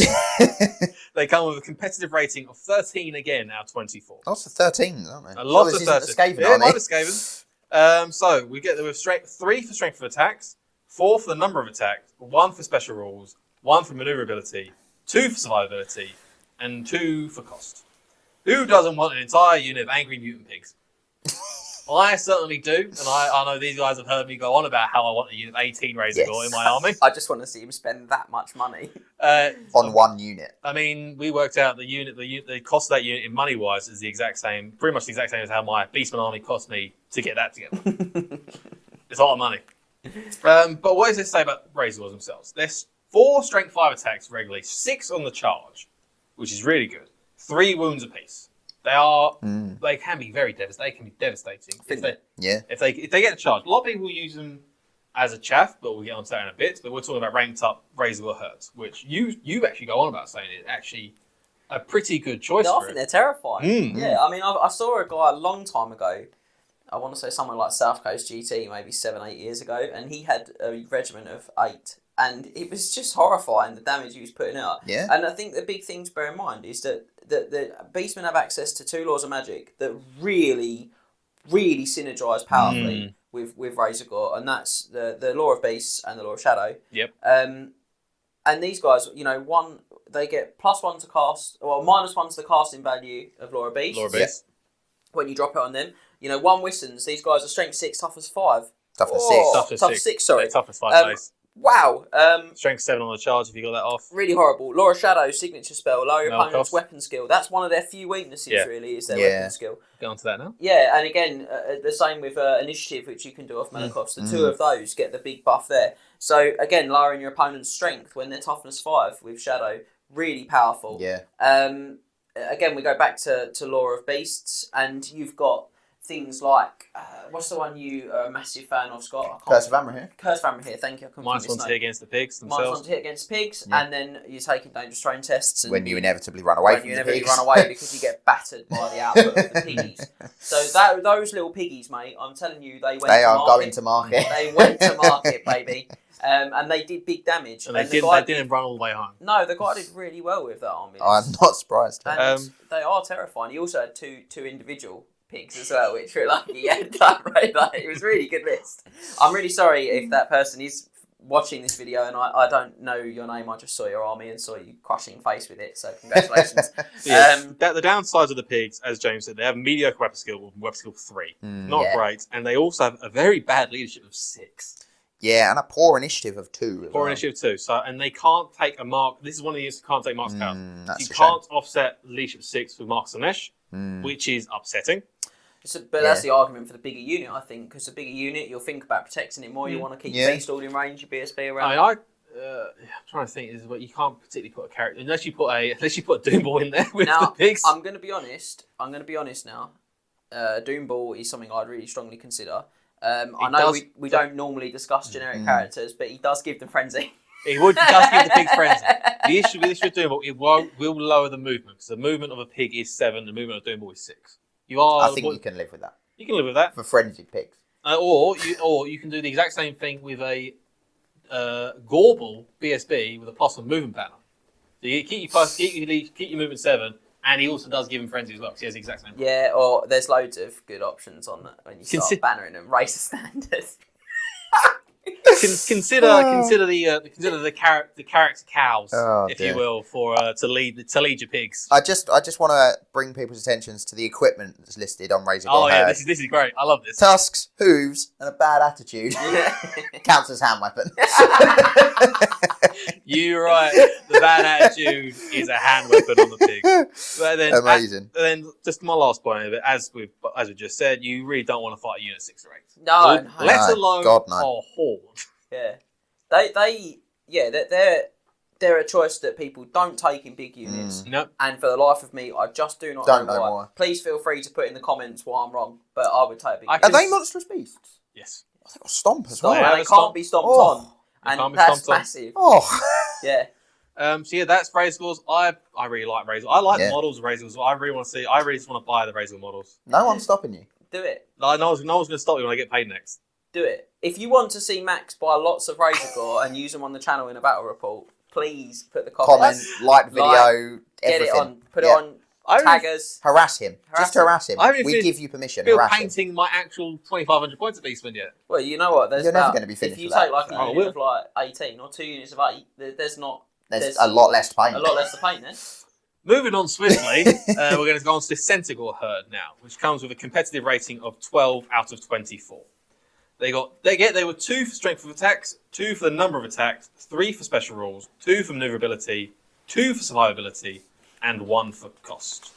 They come with a competitive rating of 13 again out of 24. Lots of 13, aren't they? A lot of 13. Skaven, yeah, might be Skaven. So we get there with 3 for strength of attacks, 4 for the number of attacks, 1 for special rules, 1 for maneuverability, 2 for survivability, and 2 for cost. Who doesn't want an entire unit of angry mutant pigs? I certainly do, and I know these guys have heard me go on about how I want a unit of 18 Razorgore in my army. I just want to see him spend that much money. On one unit. I mean, we worked out the cost of that unit in money-wise is the exact same, pretty much the exact same as how my Beastmen army cost me to get that together. It's a lot of money. But what does this say about Razorgores themselves? There's 4 strength 5 attacks regularly, 6 on the charge, which is really good. 3 wounds apiece. They can be very devastating. They can be devastating if they get a charge. A lot of people use them as a chaff, but we'll get onto that in a bit. But we're talking about ranked up Razorgore herds, which you actually go on about saying it's actually a pretty good choice. I think they're terrifying. Yeah, I mean, I saw a guy a long time ago. I want to say somewhere like South Coast GT, maybe 7-8 years ago, and he had a regiment of 8. And it was just horrifying, the damage he was putting out. Yeah. And I think the big thing to bear in mind is that the Beastmen have access to 2 laws of magic that really, really synergise powerfully with Razorgore, and that's the Law of Beasts and the Law of Shadow. Yep. And these guys, they get +1 to cast, well, -1 to the casting value of Law of Beasts. Law of Beasts. When you drop it on them. 1 Wissons, these guys are strength 6, toughness 5. Toughness 6, sorry. Toughness 5 base. Wow. Strength 7 on the charge if you got that off. Really horrible. Law of Shadow, signature spell, lower your No opponent's cost. weapon skill. That's one of their few weaknesses, really, is their weapon skill. Go on to that now. Yeah, and again, the same with initiative, which you can do off mana cost. The 2 of those get the big buff there. So, again, lowering your opponent's strength when they're toughness 5 with Shadow, really powerful. Yeah. Again, we go back to Law of Beasts, and you've got things like, what's the one you are a massive fan of, Scott? Curse of Amrahir. Curse of Amrahir, thank you. -1 to hit against the pigs themselves. -1 to hit against pigs, and then you're taking dangerous terrain tests. And when you inevitably run away from the pigs. Run away because you get battered by the output of the piggies. So those little piggies, mate, I'm telling you, they are going to market. They went to market, baby. And they did big damage. And they didn't run all the way home. No, the guy did really well with that army. I'm not surprised. And they are terrifying. He also had two individual pigs as well, which were lucky. It was a really good list. I'm really sorry if that person is watching this video, and I don't know your name. I just saw your army and saw you crushing face with it. So congratulations. The downsides of the pigs, as James said, they have mediocre weapon skill, weapon skill 3, not great, and they also have a very bad leadership of 6. Yeah, and a poor initiative of 2. Poor initiative 2. So, and they can't take a mark. This is one of the units that can't take marks powers. You Shame. can't offset leadership 6 with Marks Slanesh, which is upsetting. But that's the argument for the bigger unit, I think, because the bigger unit, you'll think about protecting it more. You want to keep your Beast Lord in range, your BSB around. I'm trying to think. Is what you can't particularly put a character unless you put a Doomball in there with the pigs. I'm going to be honest. now. Doomball is something I'd really strongly consider. I know we don't normally discuss generic characters, but he does give them frenzy. He does give the pigs frenzy. The issue with Doomball, it will lower the movement, because the movement of a pig is 7, the movement of Doomball is 6. I think you can live with that. You can live with that. For frenzied pigs. Or you can do the exact same thing with a Gorball BSB with a +1 movement banner. So you keep your movement 7, and he also does give him frenzy as well, because he has the exact same. Yeah, or there's loads of good options on that when you start bannering them. Racer standards. Consider the character cows, if you will, for to lead your pigs. I just want to bring people's attentions to the equipment that's listed on Razor Gore yeah, this is great. I love this. Tusks, hooves, and a bad attitude counts as hand weapon. You're right. The bad attitude is a hand weapon on the pig. But then, amazing. Then just my last point of it, as we just said, you really don't want to fight a unit 6 or 8. No, let alone a horde. Yeah, they're a choice that people don't take in big units. No. And for the life of me, I just do not know why. Please feel free to put in the comments why I'm wrong, but I would take a big unit. Are they monstrous beasts? Yes. I think I'll stomp as well. They can't be stomped on. And that's massive. Oh. Yeah. So that's Razor Gores. I really like Razor. I like the models of Razor Gores. I really just want to buy the Razor models. No one's stopping you. Do it. No one's going to stop you when I get paid next. Do it. If you want to see Max buy lots of Razor Gore and use them on the channel in a battle report, please put the comments. Comment, like the video, get everything. it on. Put it on. Tag us. Harass him. Just harass him. We give you permission. Harass him. Painting my actual 2,500 points of Beastmen yet. Well, you know what? You're never going to be finished. If you take like a unit of like 18 or 2 units of 8, there's a lot less to paint. A lot less to paint then. Moving on swiftly, we're going to go on to the Centaur herd now, which comes with a competitive rating of 12 out of 24. They were 2 for strength of attacks, 2 for the number of attacks, 3 for special rules, 2 for maneuverability, 2 for survivability, and 1 for cost.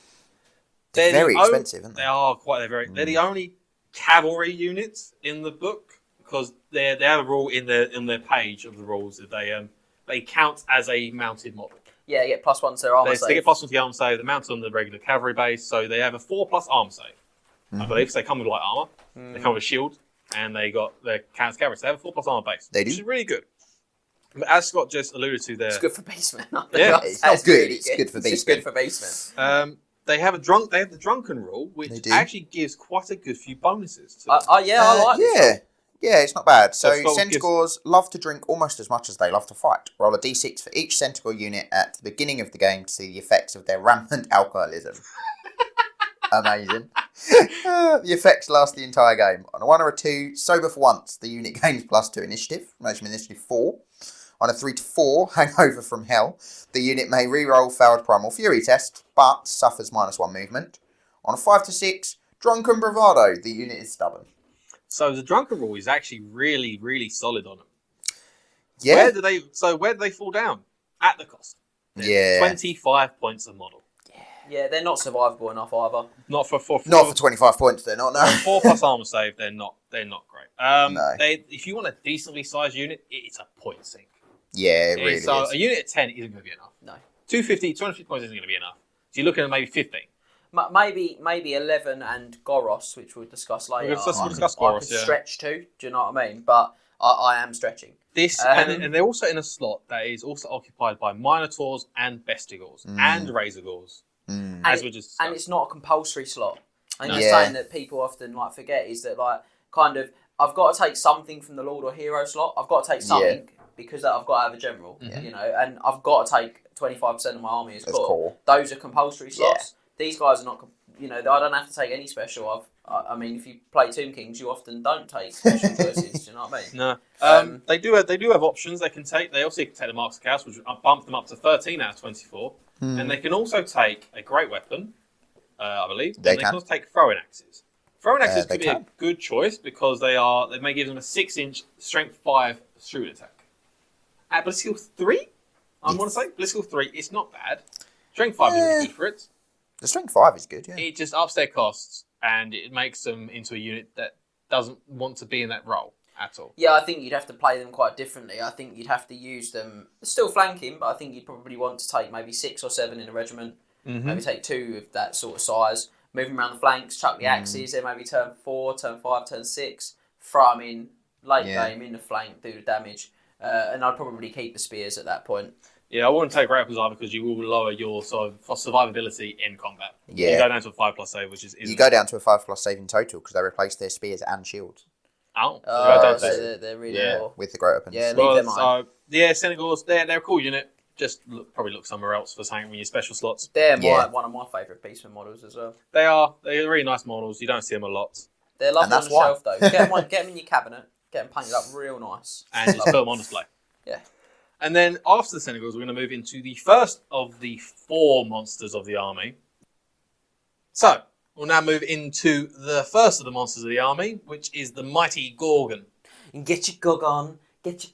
They're very expensive, aren't they? They are quite. They're the only cavalry units in the book, because they have a rule in their page of the rules that they count as a mounted model. Yeah, they get +1 to their armor save. They get +1 to the armor save. They're mounted on the regular cavalry base, so they have a 4+ armor save. I believe, so they come with light armor. They come with a shield, and they got their counter cavalry. So they have a 4+ armor base. They do. Which is really good. But as Scott just alluded to there, it's good for Beastmen. Yeah, it's not good. It's good for Beastmen. It's good for Beastmen. They have the drunken rule, which actually gives quite a good few bonuses. To I like this. Yeah, it's not bad. So Centaurs love to drink almost as much as they love to fight. Roll a d6 for each Centaur unit at the beginning of the game to see the effects of their rampant alcoholism. Amazing. The effects last the entire game. On a 1 or a 2, sober for once, the unit gains +2 initiative, maximum initiative 4. On a 3 to 4, hangover from hell, the unit may re-roll failed primal fury test, but suffers -1 movement. On a 5 to 6, drunken bravado, the unit is stubborn. So the drunken rule is actually really, really solid on them. Yeah. Where do they fall down? At the cost. Yeah. 25 points a model. Yeah, they're not survivable enough either. Not for 25 points. They're not. No. 4+ armor save. They're not great. No. If you want a decently sized unit, it's a point sink. Yeah, it really is. So a unit of 10 isn't going to be enough. No. 250 points isn't going to be enough. So you're looking at maybe 15. Maybe 11 and Goros, which we'll discuss later. We'll discuss Goros, I could stretch to. Do you know what I mean? But I am stretching. This and they're also in a slot that is also occupied by Minotaurs and Bestigors and Razor Gores. As we just discussed. And it's not a compulsory slot. And you're saying that people often forget is that I've got to take something from the Lord or Hero slot. I've got to take something because I've got to have a general, and I've got to take 25% of my army as core. Those are compulsory slots. these guys are not. I don't have to take any special. I mean, if you play Tomb Kings, you often don't take special choices. Do you know what I mean? No. They do have options they can take. They also can take the Marks of Chaos, which bump them up to 13 out of 24, and they can also take a great weapon, I believe. They can also take throwing axes. Throwing axes could be a good choice because they may give them a 6-inch strength 5 shooting attack. At Ballistical 3, I want to say Ballistical 3. It's not bad. Strength 5 is really good for it. The strength 5 is good. Yeah. It just ups their costs and it makes them into a unit that doesn't want to be in that role at all. Yeah, I think you'd have to play them quite differently. I think you'd have to use them still flanking, but I think you'd probably want to take maybe 6 or 7 in a regiment. Maybe take 2 of that sort of size. Move them around the flanks, chuck the axes. Then maybe turn 4, turn 5, turn 6. Throw them in late game in the flank, do the damage. And I'd probably keep the spears at that point. Yeah, I wouldn't take grapples either because you will lower your sort of survivability in combat. Yeah. You go down to a 5+ save, which is... You go down to a 5+ save in total because they replace their spears and shields. Oh. They're really poor. With the great weapons. Yeah, leave them on. Senegals, they're a cool unit. Just probably look somewhere else for something with your special slots. They're one of my favourite Beastmen models as well. They're really nice models. You don't see them a lot. They're lovely on the shelf though. Get them in your cabinet. Get them painted up real nice. And just put them on display. Yeah. And then after the Senegals, we're going to move into the first of the 4 monsters of the army. So, we'll now move into the first of the monsters of the army, which is the mighty Gorgon. Get your Gorgon. Get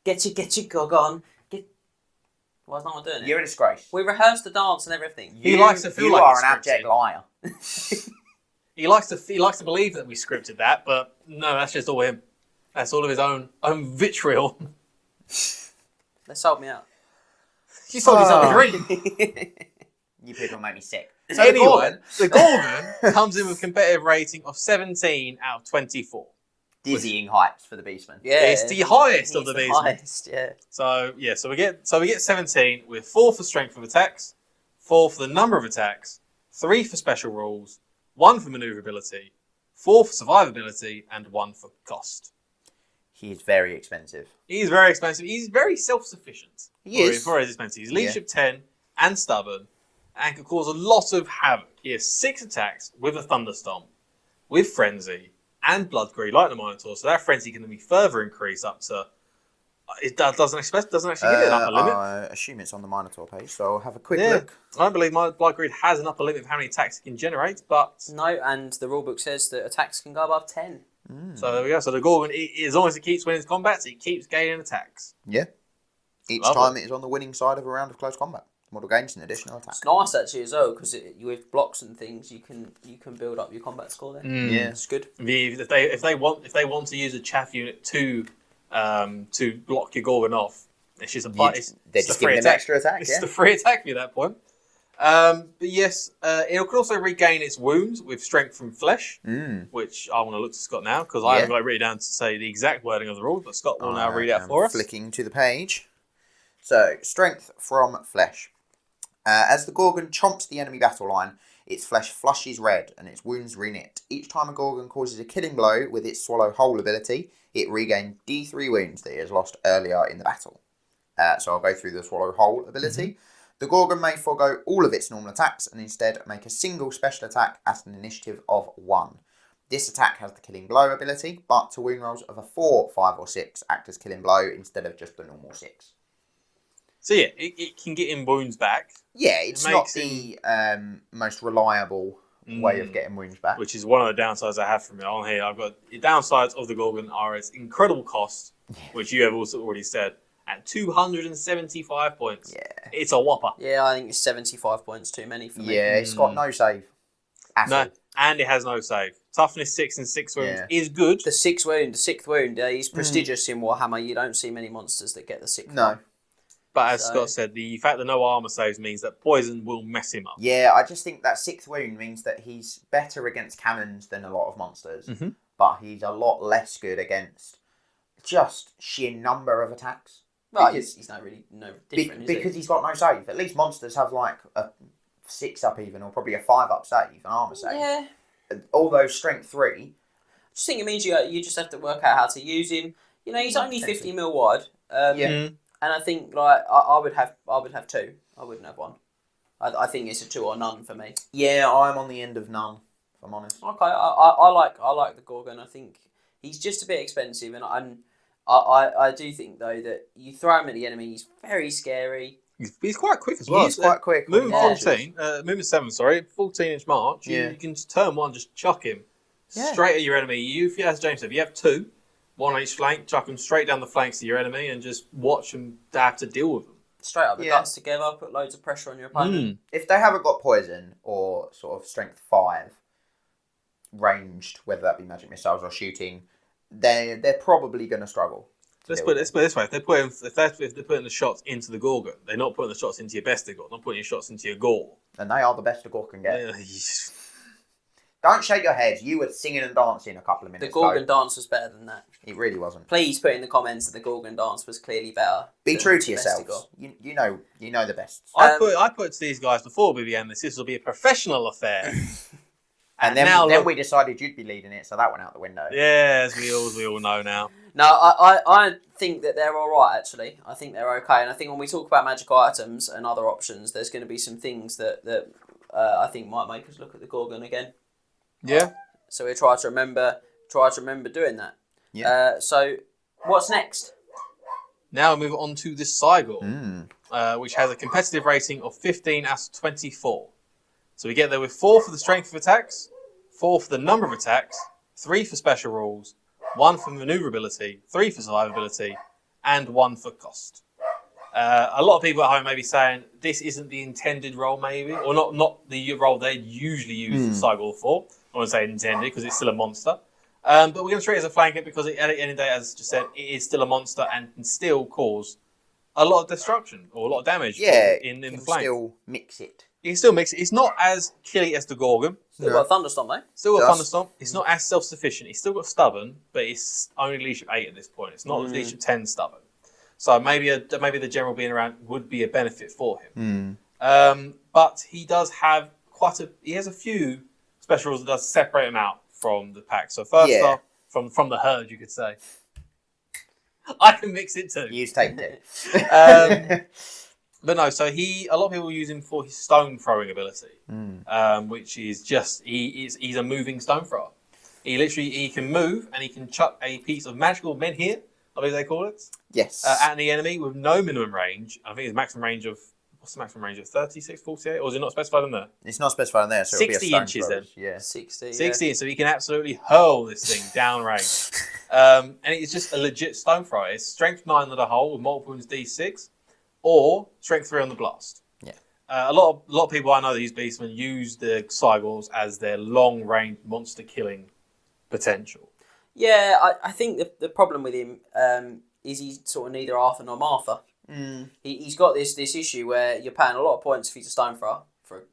your Gorgon. Why is no one doing it? You're a disgrace. We rehearsed the dance and everything. He likes to feel like you are an abject liar. He likes to believe that we scripted that, but no, that's just all him. That's all of his own vitriol. They sold me out. You sold yourself a dream. You people make me sick. So anyway, the Gorgon comes in with a competitive rating of 17 out of 24. Dizzying heights for the Beastmen. Yeah, it's the highest of the Beastmen. Highest, yeah. So we get 17 with 4 for strength of attacks, 4 for the number of attacks, 3 for special rules, 1 for maneuverability, 4 for survivability, and 1 for cost. He is very expensive. He's very expensive. He's very self-sufficient. He is. For his expensive. He's leadership 10 and stubborn and can cause a lot of havoc. He has 6 attacks with a thunderstomp, with frenzy, and blood greed like the Minotaur. So that frenzy can be further increased up to... It doesn't actually give it an upper limit. I assume it's on the Minotaur page, so I'll have a quick look. I don't believe my blood greed has an upper limit of how many attacks it can generate, but... No, and the rulebook says that attacks can go above 10. So there we go. So the Gorgon, as long as it keeps winning combats, it keeps gaining attacks. Yeah. Each time it is on the winning side of a round of close combat. Model gains an additional attack. It's nice actually as well because with blocks and things you can build up your combat score there. Yeah, it's good. If they want to use a chaff unit to block your Gorgon off, it's just they're just giving them extra attack. It's the free attack for you at that point. But yes, it can also regain its wounds with strength from flesh, which I want to look to Scott now because I haven't got it written down to say the exact wording of the rules, but Scott will now read out for us. Flicking to the page. So, strength from flesh. As the Gorgon chomps the enemy battle line, its flesh flushes red and its wounds reknit. Each time a Gorgon causes a killing blow with its swallow whole ability, it regains D3 wounds that it has lost earlier in the battle. So I'll go through the swallow whole ability. The Gorgon may forego all of its normal attacks and instead make a single special attack at an initiative of 1. This attack has the killing blow ability, but to wound rolls of a 4, 5 or 6 act as killing blow instead of just the normal 6. So yeah, it can get in wounds back. Yeah, it's not the most reliable way of getting wounds back. Which is one of the downsides I have from it on here. I've got the downsides of the Gorgon are its incredible cost, which you have also already said, at 275 points. Yeah. It's a whopper. Yeah, I think it's 75 points too many for me. Yeah, it's got no save. No, and it has no save. Toughness 6 and 6 wounds is good. The sixth wound is prestigious in Warhammer. You don't see many monsters that get the 6th No. But as Scott said, the fact that no armor saves means that poison will mess him up. Yeah, I just think that 6th wound means that he's better against cannons than a lot of monsters, but he's a lot less good against just sheer number of attacks. Right, he's not really different, because he's got no save. At least monsters have like a 6 up even, or probably a 5 up save, an armor save. Yeah. Although strength 3. I just think it means you just have to work out how to use him. You know, he's only 50 mil wide. And I think like I would have 2. I wouldn't have 1. I think it's a 2 or none for me. Yeah, I'm on the end of none, if I'm honest. Okay, I like the Gorgon. I think he's just a bit expensive, and I do think though that you throw him at the enemy, he's very scary. He's quite quick as well. He's quite quick. Moving 7, sorry, 14-inch march. Yeah. You can just turn one, just chuck him straight at your enemy. As James said, if you have 2, 1 on each flank, chuck them straight down the flanks to your enemy, and just watch them have to deal with them. Straight up the guts together, put loads of pressure on your opponent. If they haven't got poison or sort of strength 5 ranged, whether that be magic missiles or shooting, they're probably going to struggle. Let's put it this way: if they're putting the shots into the Gorgon, they're not putting the shots into your Bestigor, not putting your shots into your Gore. And they are the best the Gore can get. Don't shake your head. You were singing and dancing a couple of minutes ago. The Gorgon dance was better than that. It really wasn't. Please put in the comments that the Gorgon dance was clearly better. Be true to yourselves. You know the best. I put to these guys before we began this will be a professional affair. And then we decided you'd be leading it, so that went out the window. Yeah, as we all know now. No, I think that they're all right, actually. I think they're okay. And I think when we talk about magical items and other options, there's going to be some things that I think might make us look at the Gorgon again. Yeah. So we try to remember doing that. Yeah. So what's next? Now we move on to the Cygor, which has a competitive rating of 15 out of 24. So we get there with 4 for the strength of attacks, 4 for the number of attacks, 3 for special rules, 1 for maneuverability, 3 for survivability, and 1 for cost. A lot of people at home may be saying this isn't the intended role, maybe, or not the role they usually use the Cygor for. I wouldn't say intended because it's still a monster. But we're going to treat it as a flanker because at the end of the day, as just said, it is still a monster and can still cause a lot of destruction or a lot of damage in the flank. Still mix it. You can still mix it. It's not as killy as the Gorgon. Still got Thunderstomp, though. Still got Thunderstomp. It's not as self-sufficient. It's still got Stubborn, but it's only Leadership 8 at this point. It's not Leadership 10 Stubborn. So maybe the general being around would be a benefit for him. But he does have he has a few special rules that does separate him out from the pack. So first off, from the herd, you could say. I can mix it too. You take it. But no, so a lot of people use him for his stone throwing ability, which is just he's a moving stone thrower. He can move and he can chuck a piece of magical menhir, I believe they call it. Yes. At the enemy with no minimum range. I think it's maximum range of 36, 48, or is it not specified in there? It's not specified in there, so 60 it'll be a inches throw. then. Yeah. 60. So he can absolutely hurl this thing down range. And it's just a legit stone thrower. It's strength 9 on the hole with multiple wounds D6. Or strength 3 on the blast. Yeah. A lot of people I know that use Beastmen use the Cygors as their long-range monster killing potential. Yeah, I think the problem with him is he's sort of neither Arthur nor Martha. He's got this issue where you're paying a lot of points if he's a stone thrower.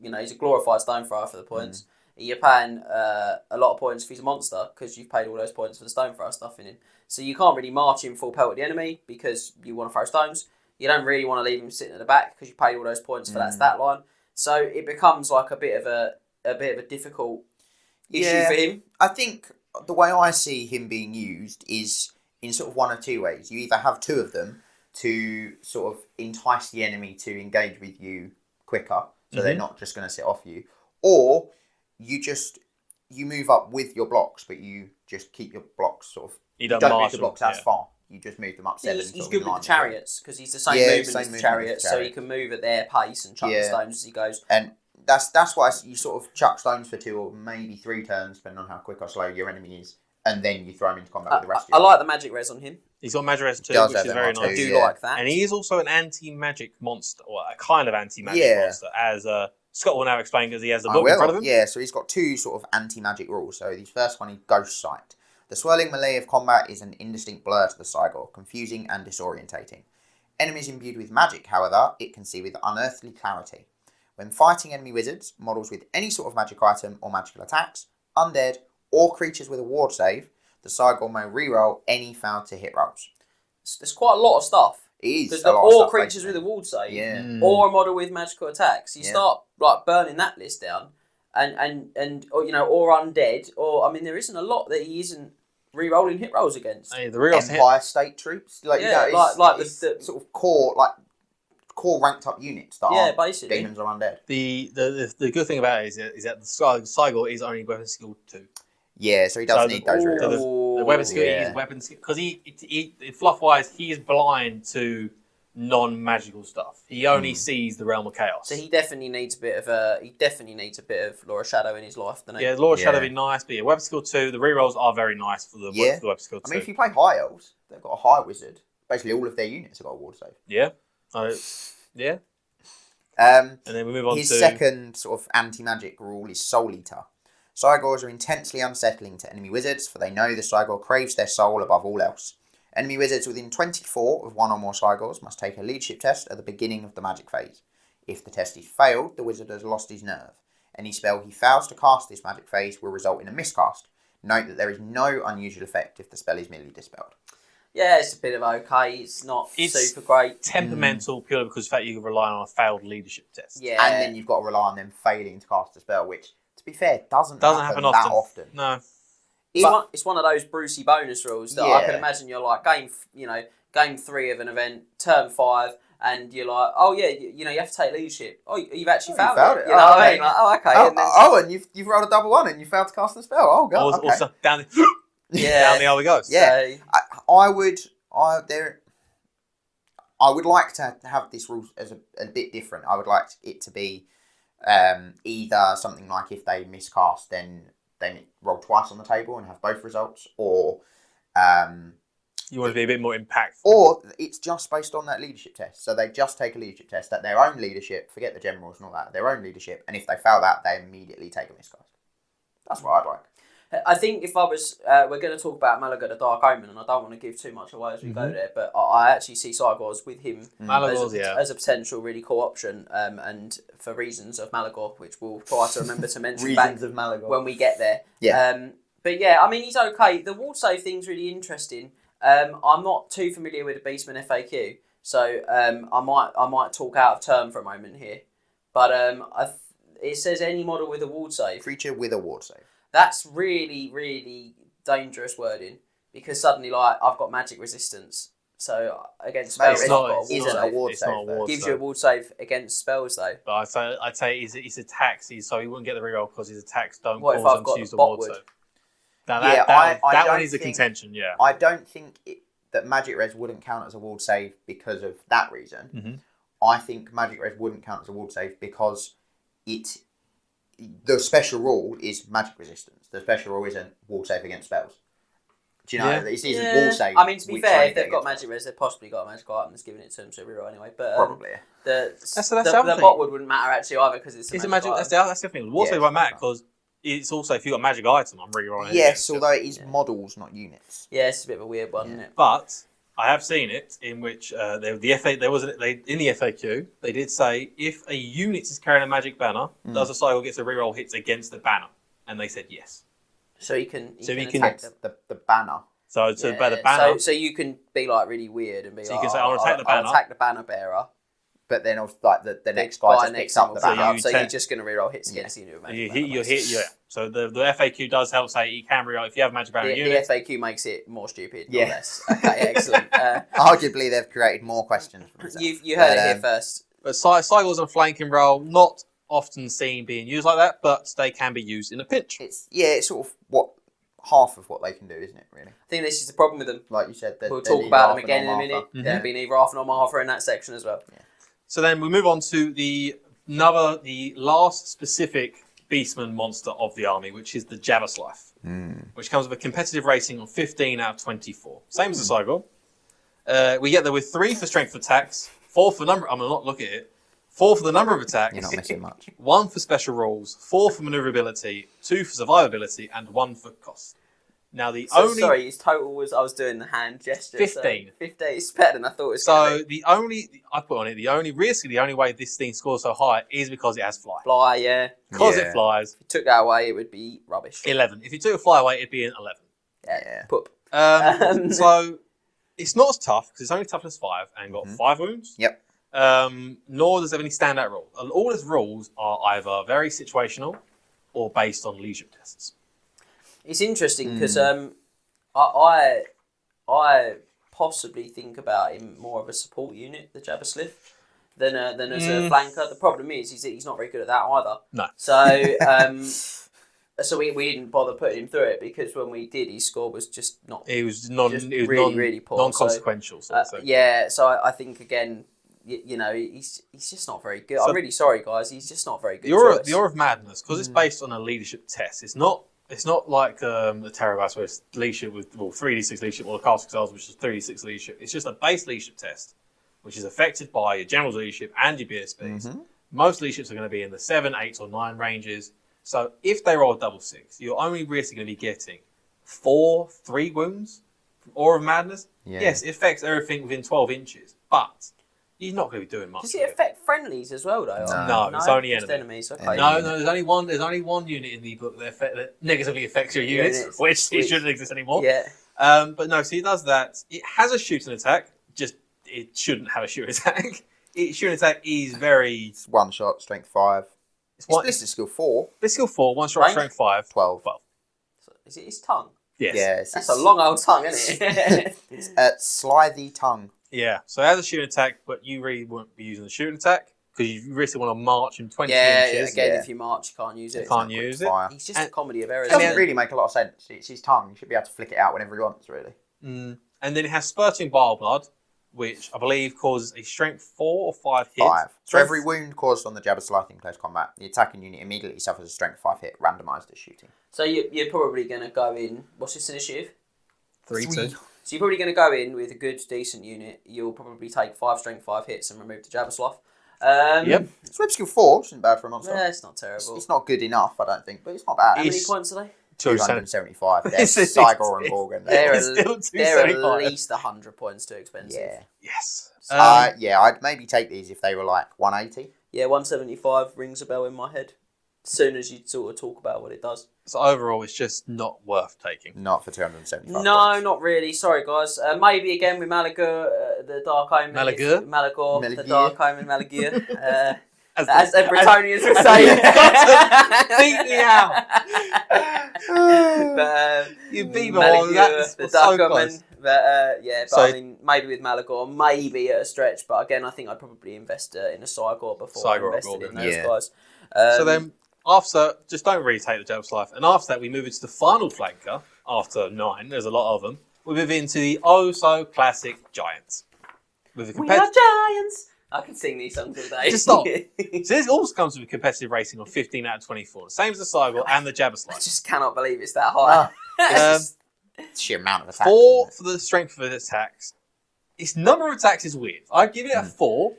He's a glorified stone thrower for the points. You're paying a lot of points if he's a monster because you've paid all those points for the stone thrower stuff in him. So you can't really march him full pelt at the enemy because you want to throw stones. You don't really want to leave him sitting at the back because you paid all those points for that stat line. So it becomes like a bit of a difficult issue for him. I think the way I see him being used is in sort of one of two ways. You either have 2 of them to sort of entice the enemy to engage with you quicker, so they're not just going to sit off you, or you move up with your blocks, but you just keep your blocks sort of. You don't move the blocks as far. You just move them up 7. He's good with the chariots because he's the same movement as the chariots, so he can move at their pace and chuck the stones as he goes. And that's why you sort of chuck stones for 2 or maybe 3 turns, depending on how quick or slow your enemy is, and then you throw him into combat with the rest of you. I like the magic res on him. He's got magic res too, which is very nice. I do like that. And he is also an anti-magic monster, or a kind of anti-magic monster, as Scott will now explain because he has the book in front of him. Yeah, so he's got 2 sort of anti-magic rules. So the first one is Ghost Sight. The swirling melee of combat is an indistinct blur to the Cygor, confusing and disorientating. Enemies imbued with magic, however, it can see with unearthly clarity. When fighting enemy wizards, models with any sort of magic item or magical attacks, undead, or creatures with a ward save, the Cygor may reroll any failed to hit rolls. There's quite a lot of stuff. It is. Because all creatures with a ward save, or a model with magical attacks, you start like burning that list down, and or undead, or there isn't a lot that he isn't re-rolling hit rolls against. Hey, the real Empire State troops, the sort of core core ranked up units that are basically demons or undead. The good thing about it is that the Cygor is only weapon skill 2. Yeah, so he does need those rerolls. So the weapon skill is weapon skill because he fluff wise he is blind to non-magical stuff. He only sees the realm of chaos. So he definitely needs a bit of Laura Shadow in his life, doesn't he? Yeah, Laura Shadow would be nice, but weapon skill 2, the rerolls are very nice for the weapon skill 2. I mean, if you play high elves, they've got a high wizard. Basically, all of their units have got a ward save. Yeah. Yeah. And then we move on to... His second sort of anti-magic rule is Soul Eater. Cygors are intensely unsettling to enemy wizards, for they know the Cygor craves their soul above all else. Enemy wizards within 24 of one or more Cygors must take a leadership test at the beginning of the magic phase. If the test is failed, the wizard has lost his nerve. Any spell he fails to cast this magic phase will result in a miscast. Note that there is no unusual effect if the spell is merely dispelled. Yeah, it's a bit of okay. It's not super great. Temperamental purely because of the fact you can rely on a failed leadership test. Yeah. And then you've got to rely on them failing to cast a spell, which, to be fair, doesn't happen that often. No. It's one of those Brucey bonus rules that I can imagine you're like game 3 of an event, turn 5, and you're like, oh yeah, you have to take leadership. Oh, you've actually failed it. You know what I mean? Like, okay. And you've rolled a double 1 and you failed to cast the spell. Oh god. Also down the other goes. Yeah. I would like to have this rule as a bit different. I would like it to be either something like if they miscast, then they roll twice on the table and have both results, or you want to be a bit more impactful, or it's just based on that leadership test. So they just take a leadership test at their own leadership, forget the generals and all that, their own leadership, and if they fail that, they immediately take a miscast. That's what I'd like. I think if I was, we're going to talk about Malagor the Dark Omen, and I don't want to give too much away as we go there, but I actually see Cygors with him as a potential really cool option, and for reasons of Malagor, which we'll try to remember to mention back of Malagor when we get there. Yeah. But yeah, I mean, he's okay. The ward save thing's really interesting. I'm not too familiar with the Beastmen FAQ, so I might talk out of term for a moment here. But it says any model with a ward save. Creature with a ward save. That's really, really dangerous wording, because suddenly, like, I've got magic resistance. So against spells, isn't a ward save. Gives you a ward save against spells, though. But I'd say his attacks, so he wouldn't get the reroll because his attacks don't cause him to use the ward save. Now that one is a contention, yeah. I don't think that Magic Res wouldn't count as a ward save because of that reason. Mm-hmm. I think Magic Res wouldn't count as a ward save because the special rule is magic resistance. The special rule isn't ward save against spells. Do you know? This isn't ward save. I mean, to be fair, if they've got magic res, they've possibly got a magic item that's giving it to them to reroll anyway. But probably. The thing. botwood wouldn't matter actually either because it's a magic item. That's the thing. Ward save won't matter because it's also if you've got a magic item, I'm rerolling. Yes, although it is models, not units. Yeah, it's a bit of a weird one, isn't it? But I have seen it in which in the FAQ they did say if a unit is carrying a magic banner, does a cycle gets a reroll hits against the banner, and they said yes. So he can attack the banner. So the banner. So you can be like really weird and be so like, you can say, I'll attack the banner. I'll attack the banner bearer. But then like the next guy just picks up the banner. So you're just going to reroll hits against the unit with magic banner. You hit. So the FAQ does help say you can reroll if you have magic banner unit. The FAQ makes it more stupid, not less. Okay, excellent. Arguably, they've created more questions for themselves. You heard it here first. But cycles and flanking roll, not often seen being used like that, but they can be used in a pinch. It's sort of half of what they can do, isn't it, really? I think this is the problem with them. Like you said, we'll talk about them again in a minute. They've been either half and half in that section as well. Yeah. So then we move on to the last specific Beastman monster of the army, which is the Javaslife, which comes with a competitive rating of 15 out of 24. Same as the Cygor. We get there with 3 for strength attacks, 4 for number. I'm not look at it. 4 for the number of attacks. You're not missing much. 1 for special rules, 4 for maneuverability, 2 for survivability, and 1 for cost. Now sorry, his total was, I was doing the hand gesture. 15. So 15 is better than I thought it was going to be. I put on it, the only way this thing scores so high is because it has fly. Fly, yeah. Because it flies. If you took that away, it would be rubbish. 11. If you took a fly away, it'd be an 11. Yeah. Poop. So it's not as tough because it's only toughness 5 and got 5 wounds. Yep. Nor does it have any standout rule. All its rules are either very situational or based on leadership tests. It's interesting because I possibly think about him more of a support unit, the Javaslife. than as a flanker. The problem is he's not very good at that either. No. So we didn't bother putting him through it because when we did, his score was just not. It was really poor, non-consequential. So I think again, he's just not very good. So I'm really sorry, guys. He's just not very good. The Aura of Madness, because it's based on a leadership test. It's not like the Terrorblast where it's leadership with 3d6 leadership or the Castle Exiles, which is 3d6 leadership. It's just a base leadership test, which is affected by your general's leadership and your BSBs. Mm-hmm. Most leaderships are going to be in the 7, 8, or 9 ranges. So if they roll a double 6, you're only really going to be getting 3 wounds from Aura of Madness. Yeah. Yes, it affects everything within 12 inches, but you're not going to be doing much. Does it affect friendlies as well, though? No, it's only enemies. Okay. No, there's only one unit in the book that negatively affects your units, which it shouldn't exist anymore. Yeah. But no, so it does that. It has a shooting attack, just it shouldn't have a shooting attack. Shooting attack is very... It's 1 shot, strength 5. It's Ballistic skill 4. Ballistic skill 4, 1 shot, strength 5. 12. So is it his tongue? Yes. Yes. That's a long old tongue, isn't it? It's a slithy tongue. Yeah, so it has a shooting attack, but you really won't be using the shooting attack because you really want to march in 20 inches. Again, if you march, you can't use it. You can't use it. He's just a comedy of errors. It doesn't really make a lot of sense. It's his tongue. You should be able to flick it out whenever he wants, really. And then it has Spurting Bile Blood, which I believe causes a strength 4 or 5 hit. 5. For every wound caused on the Jabba Slythe in close combat, the attacking unit immediately suffers a strength 5 hit, randomised as shooting. So you're probably going to go in... What's this initiative? 3-2. So you're probably going to go in with a good, decent unit. You'll probably take 5 strength 5 hits and remove the Jabba Slythe. Yep. Swim skill 4, which isn't bad for a monster. Yeah, it's not terrible. It's not good enough, I don't think, but it's not bad. How many points are they? 275. There's Cygor and Borgen. They're at least 100 points too expensive. Yeah. Yes. I'd maybe take these if they were like 180. Yeah, 175 rings a bell in my head. As soon as you sort of talk about what it does. So overall, it's just not worth taking. Not for 275 No, points. not really. Sorry, guys. Maybe again with Malagor, the Dark Omen. Malagor, the Dark Omen, Malagor. As the Bretonians would say. Beat me out. You beat me on that. The Dark Omen. I mean, maybe with Malagor, maybe at a stretch, but again, I think I'd probably invest in a Cygor before I invested in those guys. So then, after, just don't really take the Jabba Slythe, and after that, we move into the final flanker. After 9, there's a lot of them. We move into the classic Giants. We are Giants. I can sing these songs all day. Just stop. So this also comes with competitive rating of 15 out of 24. Same as the Cygor and the Jabba Slythe. I just cannot believe it's that high. Sheer amount of attacks. 4 for the strength of the attacks. Its number of attacks is weird. I'd give it a 4.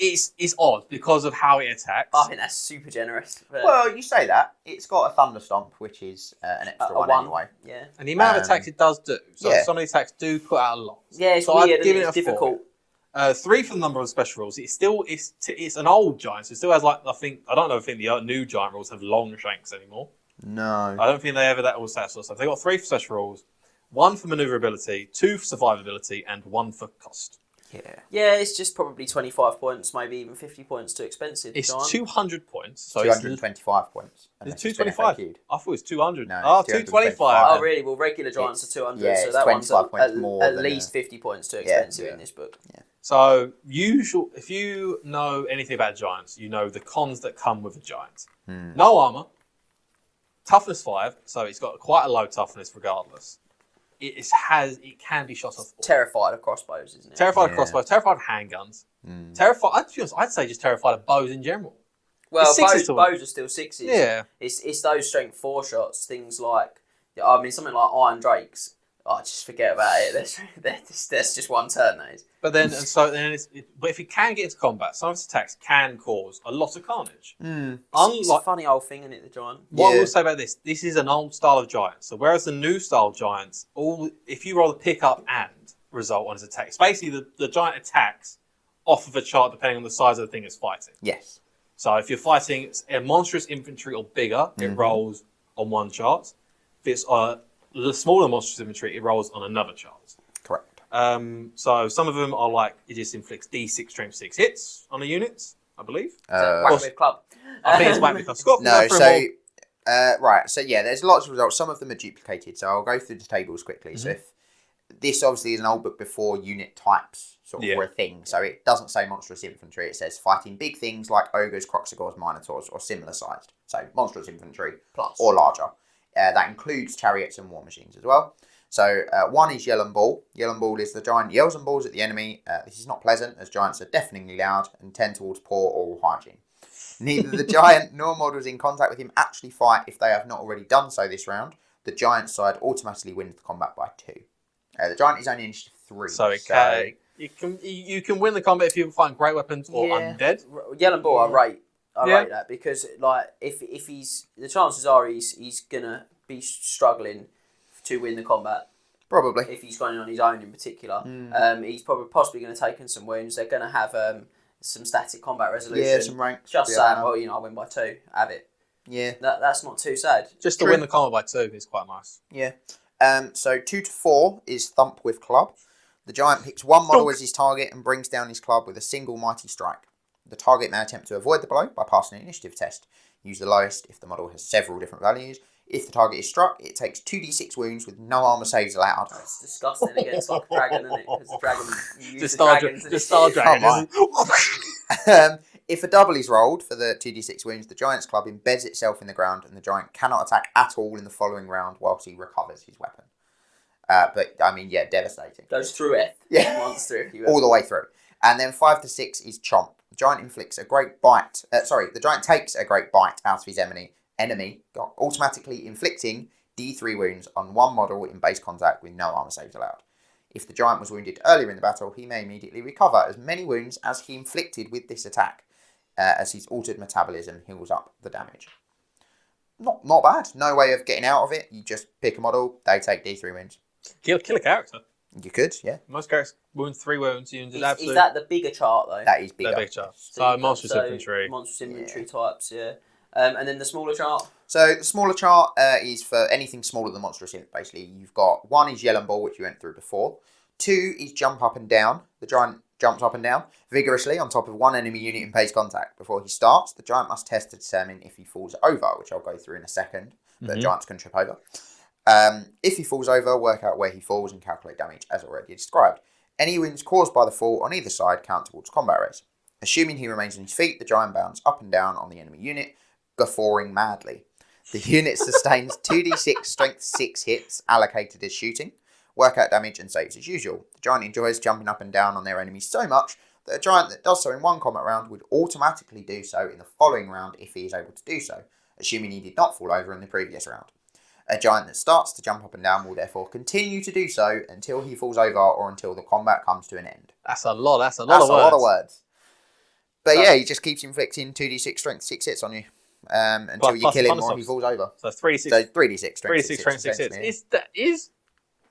It's odd because of how it attacks. I think that's super generous. Well, you say that. It's got a Thunder Stomp, which is an extra one anyway. Yeah. And the amount of attacks it does do. So some of the attacks do put out a lot. Yeah, it's weird. It's difficult. 3 for the number of special rules. It's an old giant, so it still has I don't know if the new giant rules have long shanks anymore. No. I don't think they ever all that sort of stuff. They've got 3 for special rules, 1 for maneuverability, 2 for survivability, and 1 for cost. Yeah, it's just probably 25 points, maybe even 50 points too expensive. It's 200 points. So 225 points. It's 225. I thought it was 200. No, 225. Oh, really? Well, regular giants are 200, so that one's more at least 50 points too expensive in this book. Yeah. So, if you know anything about giants, you know the cons that come with a giant. No armor, toughness 5, so it's got quite a low toughness regardless. It can be shot off. Terrified of crossbows, isn't it? Terrified of crossbows, terrified of handguns. Terrified. To be honest, I'd say just terrified of bows in general. Well, bows are still 6s. Yeah. It's those strength 4 shots, things like, something like Iron Drakes. Just forget about it. That's just one turn, that is. But but if it can get into combat, some of its attacks can cause a lot of carnage. It's a funny old thing, isn't it, the giant? What I will say about this is an old style of giant. So whereas the new style giants, if you roll the pick up and result on its attack, it's basically the giant attacks off of a chart depending on the size of the thing it's fighting. Yes. So if you're fighting a monstrous infantry or bigger, it rolls on one chart. If it's the smaller monstrous infantry, it rolls on another chart. Correct. So some of them are it just inflicts D6 strength 6 hits on the units, I believe. Whack with club. I think it's whack with club. Scott, right. So there's lots of results. Some of them are duplicated. So I'll go through the tables quickly. So if this obviously is an old book before unit types sort of were a thing. So it doesn't say monstrous infantry. It says fighting big things like ogres, kroxigors, minotaurs, or similar sized. So monstrous infantry plus or larger. That includes chariots and war machines as well. So 1 is Yell and Ball. Yell and Ball is the giant yells and balls at the enemy. This is not pleasant, as giants are deafeningly loud and tend towards poor oral hygiene. Neither the giant nor models in contact with him actually fight if they have not already done so this round. The giant side automatically wins the combat by 2. The giant is only initiative 3. So you can win the combat if you find great weapons or undead. Yell and Ball, I rate that because like if he's the chances are he's gonna be struggling to win the combat. Probably. If he's going on his own in particular. He's possibly going to take in some wounds. They're going to have some static combat resolution. Yeah, some ranks. Just saying, well, I win by 2. Have it. Yeah. That's not too sad. Just to win the combat by 2 is quite nice. Yeah. So 2 to 4 is Thump with Club. The giant picks one model as his target and brings down his club with a single mighty strike. The target may attempt to avoid the blow by passing an initiative test. Use the lowest if the model has several different values. If the target is struck, it takes 2d6 wounds with no armor saves allowed. That's disgusting against like a dragon, isn't it? Because the dragon, you use the Star Dragon. If a double is rolled for the 2d6 wounds, the giant's club embeds itself in the ground and the giant cannot attack at all in the following round whilst he recovers his weapon. But, I mean, yeah, devastating. Goes through it. Yeah. Once through. All the way through. And then 5 to 6 is Chomp. The giant inflicts a great bite. The giant takes a great bite out of his enemy, automatically inflicting D3 wounds on one model in base contact with no armor saves allowed. If the giant was wounded earlier in the battle, he may immediately recover as many wounds as he inflicted with this attack, as his altered metabolism heals up the damage. Not bad. No way of getting out of it. You just pick a model, they take D3 wounds. Kill a character. You could, yeah. Most characters wound 3 wounds. Is that the bigger chart though? That is bigger. The big chart. So monstrous infantry. Monstrous infantry types, yeah. And then the smaller chart? So the smaller chart is for anything smaller than monstrous infantry. Basically, you've got 1 is Yell and Ball, which you went through before. 2 is Jump Up and Down. The giant jumps up and down vigorously on top of one enemy unit in base contact. Before he starts, the giant must test to determine if he falls over, which I'll go through in a second. But giants can trip over. If he falls over, work out where he falls and calculate damage as already described. Any wounds caused by the fall on either side count towards combat race. Assuming he remains on his feet, the giant bounds up and down on the enemy unit, guffawing madly. The unit sustains 2d6 strength 6 hits allocated as shooting. Work out damage and saves as usual. The giant enjoys jumping up and down on their enemies so much that a giant that does so in one combat round would automatically do so in the following round if he is able to do so, assuming he did not fall over in the previous round. A giant that starts to jump up and down will therefore continue to do so until he falls over or until the combat comes to an end. That's a lot of words. That's a lot of words. But yeah, he just keeps inflicting 2d6 strength 6 hits on you until you kill him or he falls over. So 3d6. So 3d6 strength 6 hits.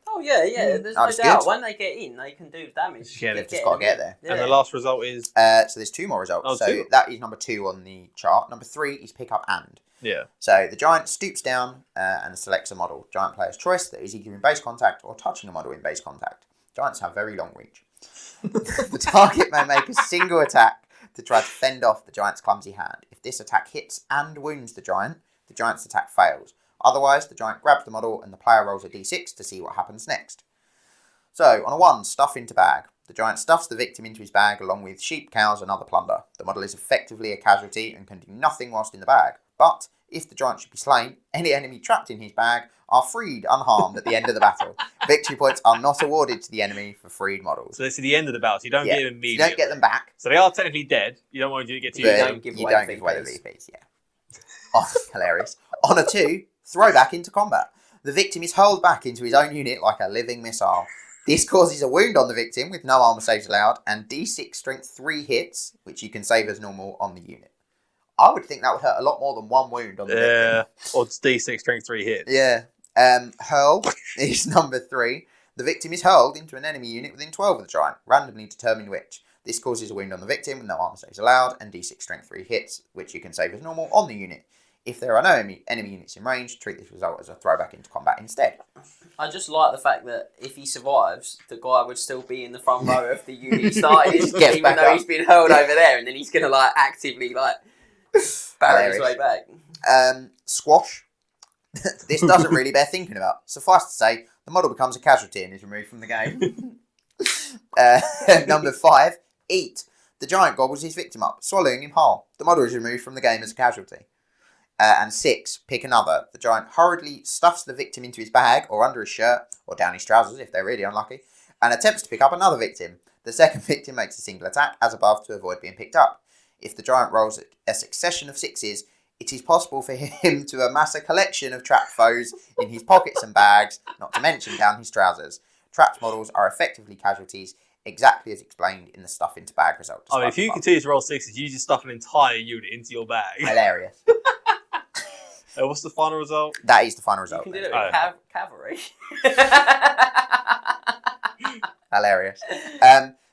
Oh yeah. There's no doubt. When they get in, they can do damage. Yeah, they've just got to get there. Yeah. And the last result is. So there's 2 more results. Two. That is number 2 on the chart. Number 3 is pick up and. Yeah. So the giant stoops down and selects a model. Giant player's choice that is either in base contact or touching a model in base contact. Giants have very long reach. The target may make a single attack to try to fend off the giant's clumsy hand. If this attack hits and wounds the giant's attack fails. Otherwise, the giant grabs the model and the player rolls a d6 to see what happens next. So, on a 1, stuff into bag. The giant stuffs the victim into his bag along with sheep, cows and other plunder. The model is effectively a casualty and can do nothing whilst in the bag. But, if the giant should be slain, any enemy trapped in his bag are freed unharmed at the end of the battle. Victory points are not awarded to the enemy for freed models. So this is the end of the battle, so you don't get them immediately. You don't get them back. So they are technically dead. You don't want to get to you don't give away the VPs, yeah. Oh, hilarious. On a 2, throwback into combat. The victim is hurled back into his own unit like a living missile. This causes a wound on the victim with no armor saves allowed and d6 strength 3 hits, which you can save as normal on the unit. I would think that would hurt a lot more than 1 wound on the victim. Yeah, or d6 strength 3 hits. Yeah. Hurl is number 3. The victim is hurled into an enemy unit within 12 of the giant, randomly determine which. This causes a wound on the victim with no armor saves allowed and d6 strength 3 hits, which you can save as normal on the unit. If there are no enemy units in range, treat this result as a throwback into combat instead. I just like the fact that if he survives, the guy would still be in the front row of the unit started, even though he's been hurled over there, and then he's going to actively barrel his way back. Squash. This doesn't really bear thinking about. Suffice to say, the model becomes a casualty and is removed from the game. Number 5, eat. The giant gobbles his victim up, swallowing him whole. The model is removed from the game as a casualty. And 6, pick another. The giant hurriedly stuffs the victim into his bag or under his shirt or down his trousers if they're really unlucky, and attempts to pick up another victim. The second victim makes a single attack as above to avoid being picked up. If the giant rolls a succession of 6s, it is possible for him to amass a collection of trapped foes in his pockets and bags, not to mention down his trousers. Trapped models are effectively casualties, exactly as explained in the stuff into bag result. Oh, if you continue to roll 6s, you just stuff an entire unit into your bag. Hilarious. What's the final result? That is the final result. You can do it with cavalry. Hilarious.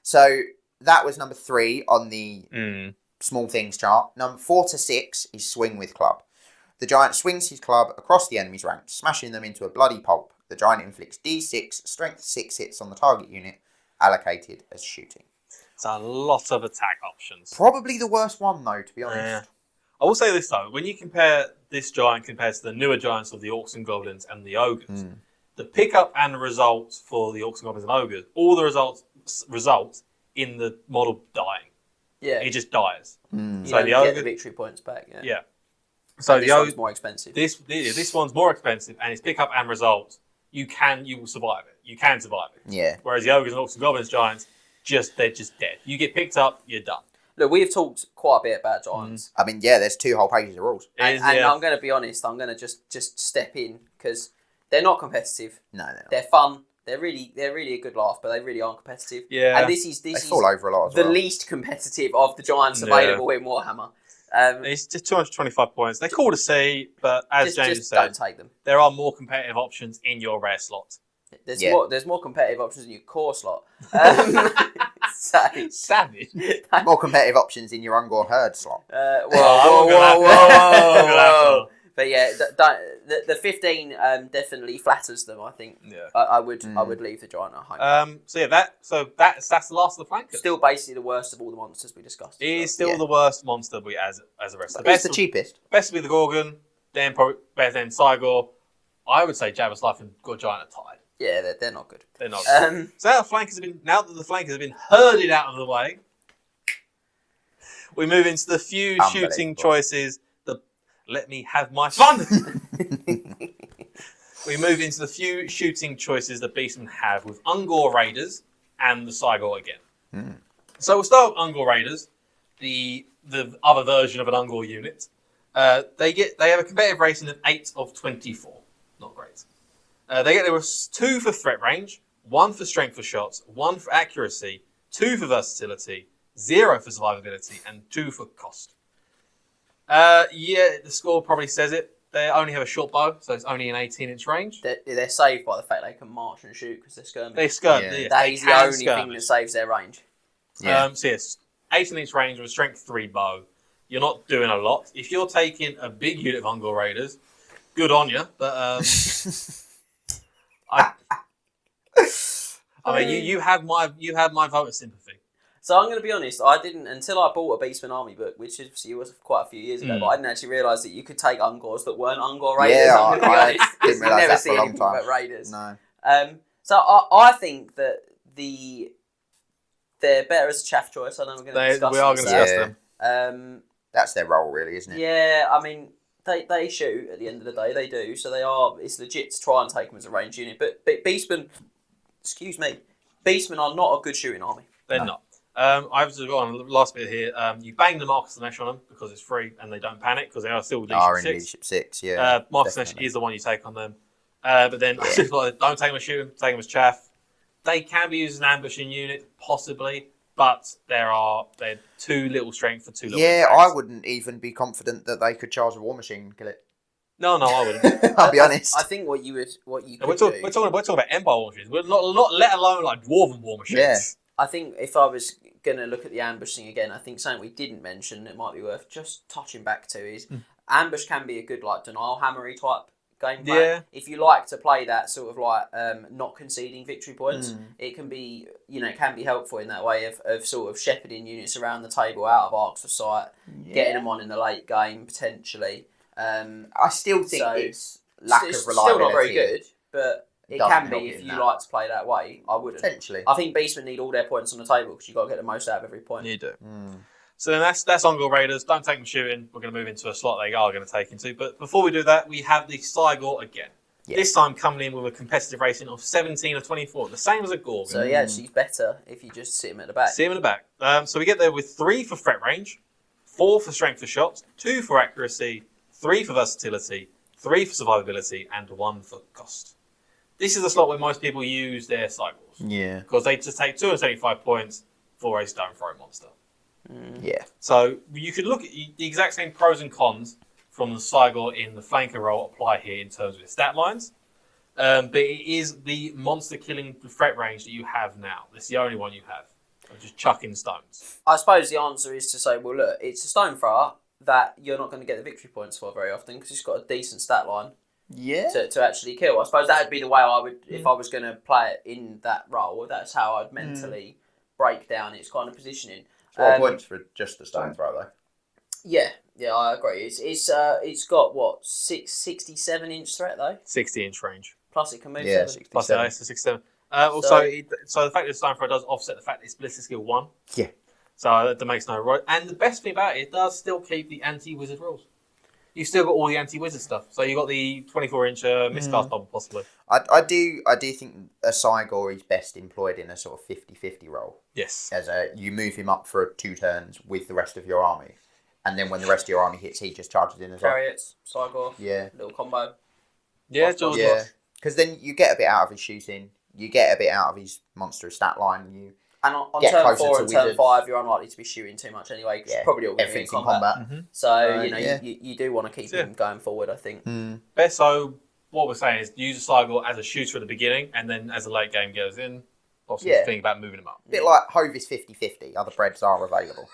So that was number 3 on the small things chart. Number 4 to 6 is swing with club. The giant swings his club across the enemy's ranks, smashing them into a bloody pulp. The giant inflicts D6, strength 6 hits on the target unit, allocated as shooting. It's a lot of attack options. Probably the worst one, though, to be honest. Yeah. I will say this, though. When you compare this giant compared to the newer giants of the Orcs and Goblins and the Ogres, the pickup and the results for the Orcs and Goblins and Ogres, all the results result in the model dying. Yeah. It just dies. You don't get the victory points back. Yeah. So this one's more expensive. This one's more expensive, and its pickup and result, you will survive it. You can survive it. Yeah. Whereas the Ogres and Orcs and Goblins giants, they're just dead. You get picked up, you're done. Look, we've talked quite a bit about giants. I mean, yeah, there's 2 whole pages of rules. And I'm going to be honest, I'm going to just step in, because they're not competitive. No, they're not. They're fun. They're really a good laugh, but they really aren't competitive. Yeah. And this is fall over a lot as the well. least competitive of the giants available in Warhammer. It's just 225 points. They're cool to see, but as James said, don't take them. There are more competitive options in your rare slot. There's more competitive options in your core slot. Savage. More competitive options in your Ungor herd slot. Whoa. But yeah, the 15 definitely flatters them. I think. Yeah. I would leave the giant at home. That's the last of the flankers. Still basically the worst of all the monsters we discussed. It is still the worst monster as a rest. It's the cheapest. Best would be the Gorgon, then Cygor. I would say Javis Life and God Giant are tied. Yeah, they're not good. They're not good. So now that the flankers have been herded out of the way, we move into the few shooting choices. Let me have my fun! We move into the few shooting choices that Beastmen have with Ungor Raiders and the Cygor again. So we'll start with Ungor Raiders, the other version of an Ungor unit. They have a competitive rating of 8 of 24. Not great. There was 2 for threat range, 1 for strength for shots, 1 for accuracy, 2 for versatility, 0 for survivability, and 2 for cost. The score probably says it. They only have a short bow, so it's only an 18-inch range. They're saved by the fact they can march and shoot because they're skirmish. They skirmish. That is the only thing that saves their range. Yeah. 18-inch range with a strength 3 bow. You're not doing a lot. If you're taking a big unit of Ungor Raiders, good on you. But I mean, you have my vote of sympathy. So I'm going to be honest, I didn't, until I bought a Beastmen Army book, which obviously was quite a few years ago, but I didn't actually realise that you could take Ungors that weren't Ungor Raiders. Yeah, I'm going to be honest. didn't realise that for a long anything time. But Raiders. No. So I think that they're better as a chaff choice. I know we're going to discuss We are going to discuss them. That's their role, really, isn't it? Yeah, I mean, they shoot at the end of the day, they do, so it's legit to try and take them as a range unit. But Beastmen, Beastmen are not a good shooting army. They're not. I've just got on the last bit here. You bang the Marcus Nesh on them because it's free and they don't panic because they are still Leadership 6. Yeah. Marcus Nesh is the one you take on them. But then don't take them as shooting, take them as chaff. They can be used as an ambushing unit, possibly, but they're too little strength for too little. Yeah, attacks. I wouldn't even be confident that they could charge a war machine and kill it. No, I wouldn't. I'll be honest. I think what you could we're talking about Empire war machines. We're not let alone like Dwarven war machines. Yeah. I think if I was going to look at the ambushing again, I think something we didn't mention that might be worth just touching back to is ambush can be a good like denial hammery type gameplay. Yeah. If you like to play that sort of like not conceding victory points, it can be can be helpful in that way of sort of shepherding units around the table out of arcs of sight, getting them on in the late game potentially. I still think it's lack of reliability. Still not very good, but It can be if you like to play that way. I wouldn't. Potentially. I think Beastmen need all their points on the table because you've got to get the most out of every point. You do. So then that's Ungor Raiders. Don't take them shooting. We're going to move into a slot they are going to take into. But before we do that, we have the Cygor again. Yeah. This time coming in with a competitive rating of 17 of 24. The same as a Gorgon. So yeah, she's better if you just sit him at the back. Sit him at the back. So we get there with 3 for threat range, 4 for strength for shots, 2 for accuracy, 3 for versatility, 3 for survivability, and 1 for cost. This is the slot where most people use their Cygors. Yeah. Because they just take 275 points for a stone throw monster. Yeah. So you could look at the exact same pros and cons from the Cygor in the flanker role apply here in terms of its stat lines. But it is the monster killing threat range that you have now. It's the only one you have. Of just chucking stones. I suppose the answer is to say, well, look, it's a stone thrower that you're not going to get the victory points for very often because it's got a decent stat line. Yeah. To actually kill. I suppose that would be the way I would, if I was going to play it in that role, that's how I'd mentally break down its kind of positioning. 12 points for just the stone throw, though. Yeah, I agree. It's got, what, 67 inch threat, though? 60 inch range. Plus it can move 7. Plus it's a 67. So the fact that the stone throw does offset the fact that it's ballistic skill 1. Yeah. So that makes no right. And the best thing about it does still keep the anti-wizard rules. You've still got all the anti-wizard stuff. So you've got the 24-inch miscast bubble, possibly. I do think a Cygor is best employed in a sort of 50-50 role. Yes. You move him up for 2 turns with the rest of your army. And then when the rest of your army hits, he just charges in as well. Chariots, Cygor, little combo. Yeah, yeah. Because then you get a bit out of his shooting. You get a bit out of his monstrous stat line. And on turn 4 and turn 5, you're unlikely to be shooting too much anyway. Cause probably all everything's in combat. So you do want to keep him going forward, I think. So what we're saying is use a Cygor as a shooter at the beginning, and then as the late game goes in, possibly think about moving him up. A bit like Hove is 50-50. Other breads are available.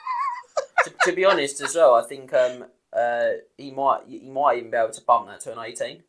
to be honest as well, I think he might even be able to bump that to an 18.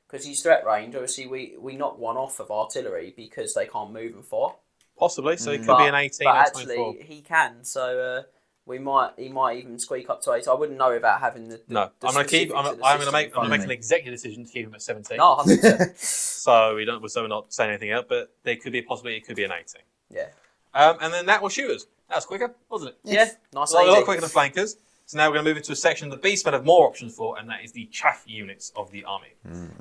Because his threat range, obviously, we knock one off of artillery because they can't move and fire. Possibly, so it could be an 18 but or 24. Actually, he can, so he might even squeak up to 8. I wouldn't know without having the no, I'm going to make an executive decision to keep him at 17. No, 100%. So we're not saying anything else, but there could be a possibility it could be an 18. Yeah. And then that was shooters. That was quicker, wasn't it? Yeah, nice. A lot quicker than flankers. So now we're going to move into a section the Beastmen have more options for, and that is the chaff units of the army.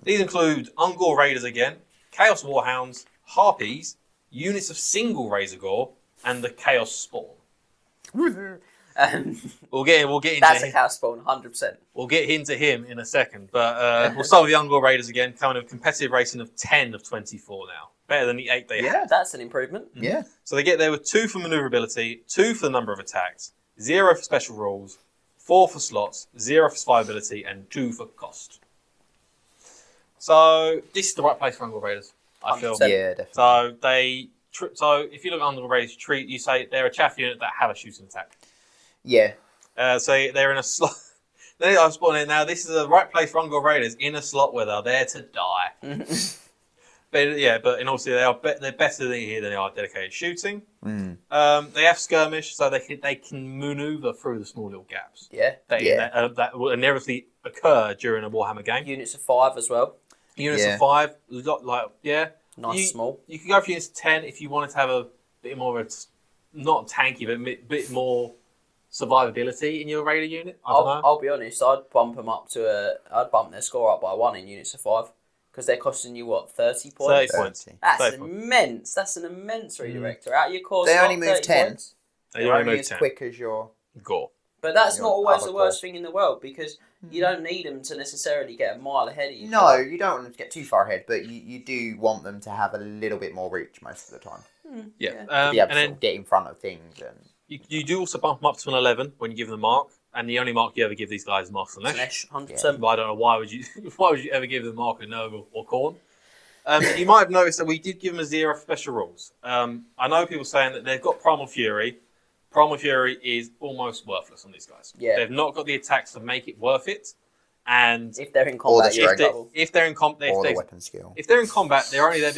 These include Ungor Raiders again, Chaos Warhounds, Harpies, units of single Razor Gore, and the Chaos Spawn. We'll get into that's a Chaos Spawn, 100%. We'll get into him in a second, but we'll start with the Ungor Raiders again, coming with a competitive rating of 10 of 24 now. Better than the 8 they had. That's an improvement. Yeah. So they get there with 2 for maneuverability, 2 for the number of attacks, 0 for special rules, 4 for slots, 0 for survivability, and 2 for cost. So this is the right place for Ungor Raiders, I feel. Yeah, definitely. So if you look at Ungor Raiders, you say they're a chaff unit that have a shooting attack. Yeah. So they're in a slot. I'm spawning now. This is the right place for Ungor Raiders in a slot where they're there to die. But in all seriousness, they're better than here than they are dedicated shooting. They have skirmish, so they can maneuver through the small little gaps. That will inevitably occur during a Warhammer game. Units of 5 as well. Units of 5, nice small. You can go for units of 10 if you wanted to have a bit more of a, not tanky, but a bit more survivability in your Raider unit. I'll be honest, I'd bump their score up by 1 in units of 5. Because they're costing you, 30 points? 30 points. That's immense. That's an immense redirector. Out of your core They only move 10. Points. They're only as quick as your Gore. But that's not always the worst thing in the world, because you don't need them to necessarily get a mile ahead of you. No, you don't want them to get too far ahead, but you do want them to have a little bit more reach most of the time. To be able to get in front of things. And you do also bump them up to an 11 when you give them the mark. And the only mark you ever give these guys is Mark Slanesh. 100%. But I don't know why would you ever give them Mark of Noble or Khorne. You might have noticed that we did give them a 0 for special rules. I know people saying that they've got Primal Fury. Primal Fury is almost worthless on these guys. Yeah. They've not got the attacks to make it worth it. And if they're in combat, if they're in combat, or the weapon skill. If they're in combat, they're only there.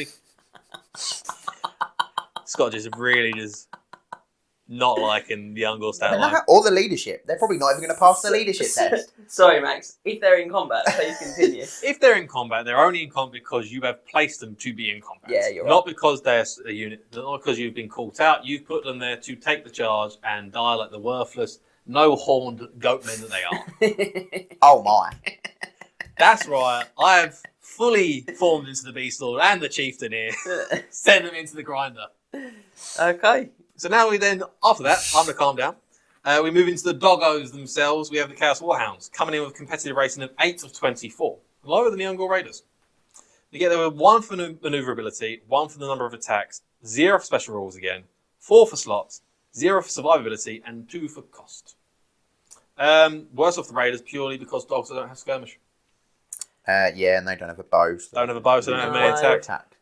Scott just really not liking the Ungor stat line. Or the leadership. They're probably not even going to pass the leadership test. Sorry, Max. If they're in combat, please continue. If they're in combat, they're only in combat because you have placed them to be in combat. Yeah, you're not right. because they're a unit, not because you've been called out. You've put them there to take the charge and die like the worthless, no-horned goatmen that they are. Oh my. That's right. I have fully formed into the Beast Lord and the Chieftain here. Send them into the grinder. Okay. So now after that, time to calm down. We move into the doggos themselves. We have the Chaos Warhounds coming in with a competitive rating of 8 of 24, lower than the Ungor Raiders. You get there with 1 for maneuverability, 1 for the number of attacks, 0 for special rules again, 4 for slots, 0 for survivability, and 2 for cost. Worse off the Raiders purely because dogs don't have skirmish. Yeah, and they don't have a bow. So Don't have a bow, so they don't have many attacks. attack.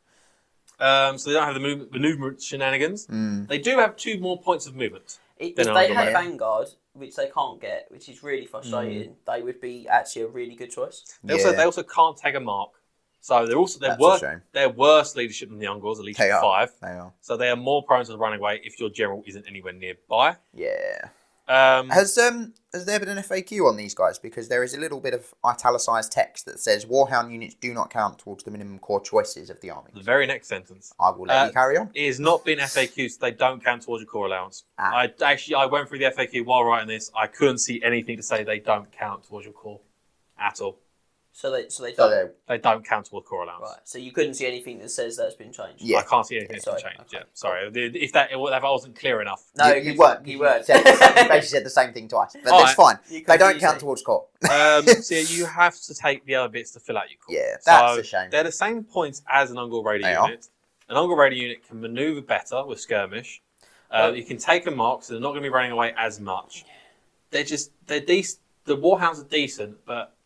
So they don't have the movement shenanigans. They do have 2 more points of movement. If they had Vanguard, which they can't get, which is really frustrating, they would be actually a really good choice. They also can't take a mark. So they're worse leadership than the Ungors, at least 5. They are. So they are more prone to running away if your general isn't anywhere nearby. Yeah. Has there been an FAQ on these guys? Because there is a little bit of italicized text that says Warhound units do not count towards the minimum core choices of the army. The very next sentence. I will let you carry on. It has not been FAQ, so they don't count towards your core allowance. I went through the FAQ while writing this. I couldn't see anything to say they don't count towards your core at all. So they don't. They don't count towards core allowance. Right. So you couldn't see anything that says that's been changed. Yeah. I can't see anything that's been changed. Okay. Yeah. Sorry. If I wasn't clear enough. No, you weren't. You basically said the same thing twice. But that's fine. They don't count towards core. So you have to take the other bits to fill out your core. Yeah, that's a shame. They're the same points as an Ungor Raider unit. An Ungor Raider unit can maneuver better with skirmish. You can take a mark, so they're not going to be running away as much. They're decent. The Warhounds are decent, but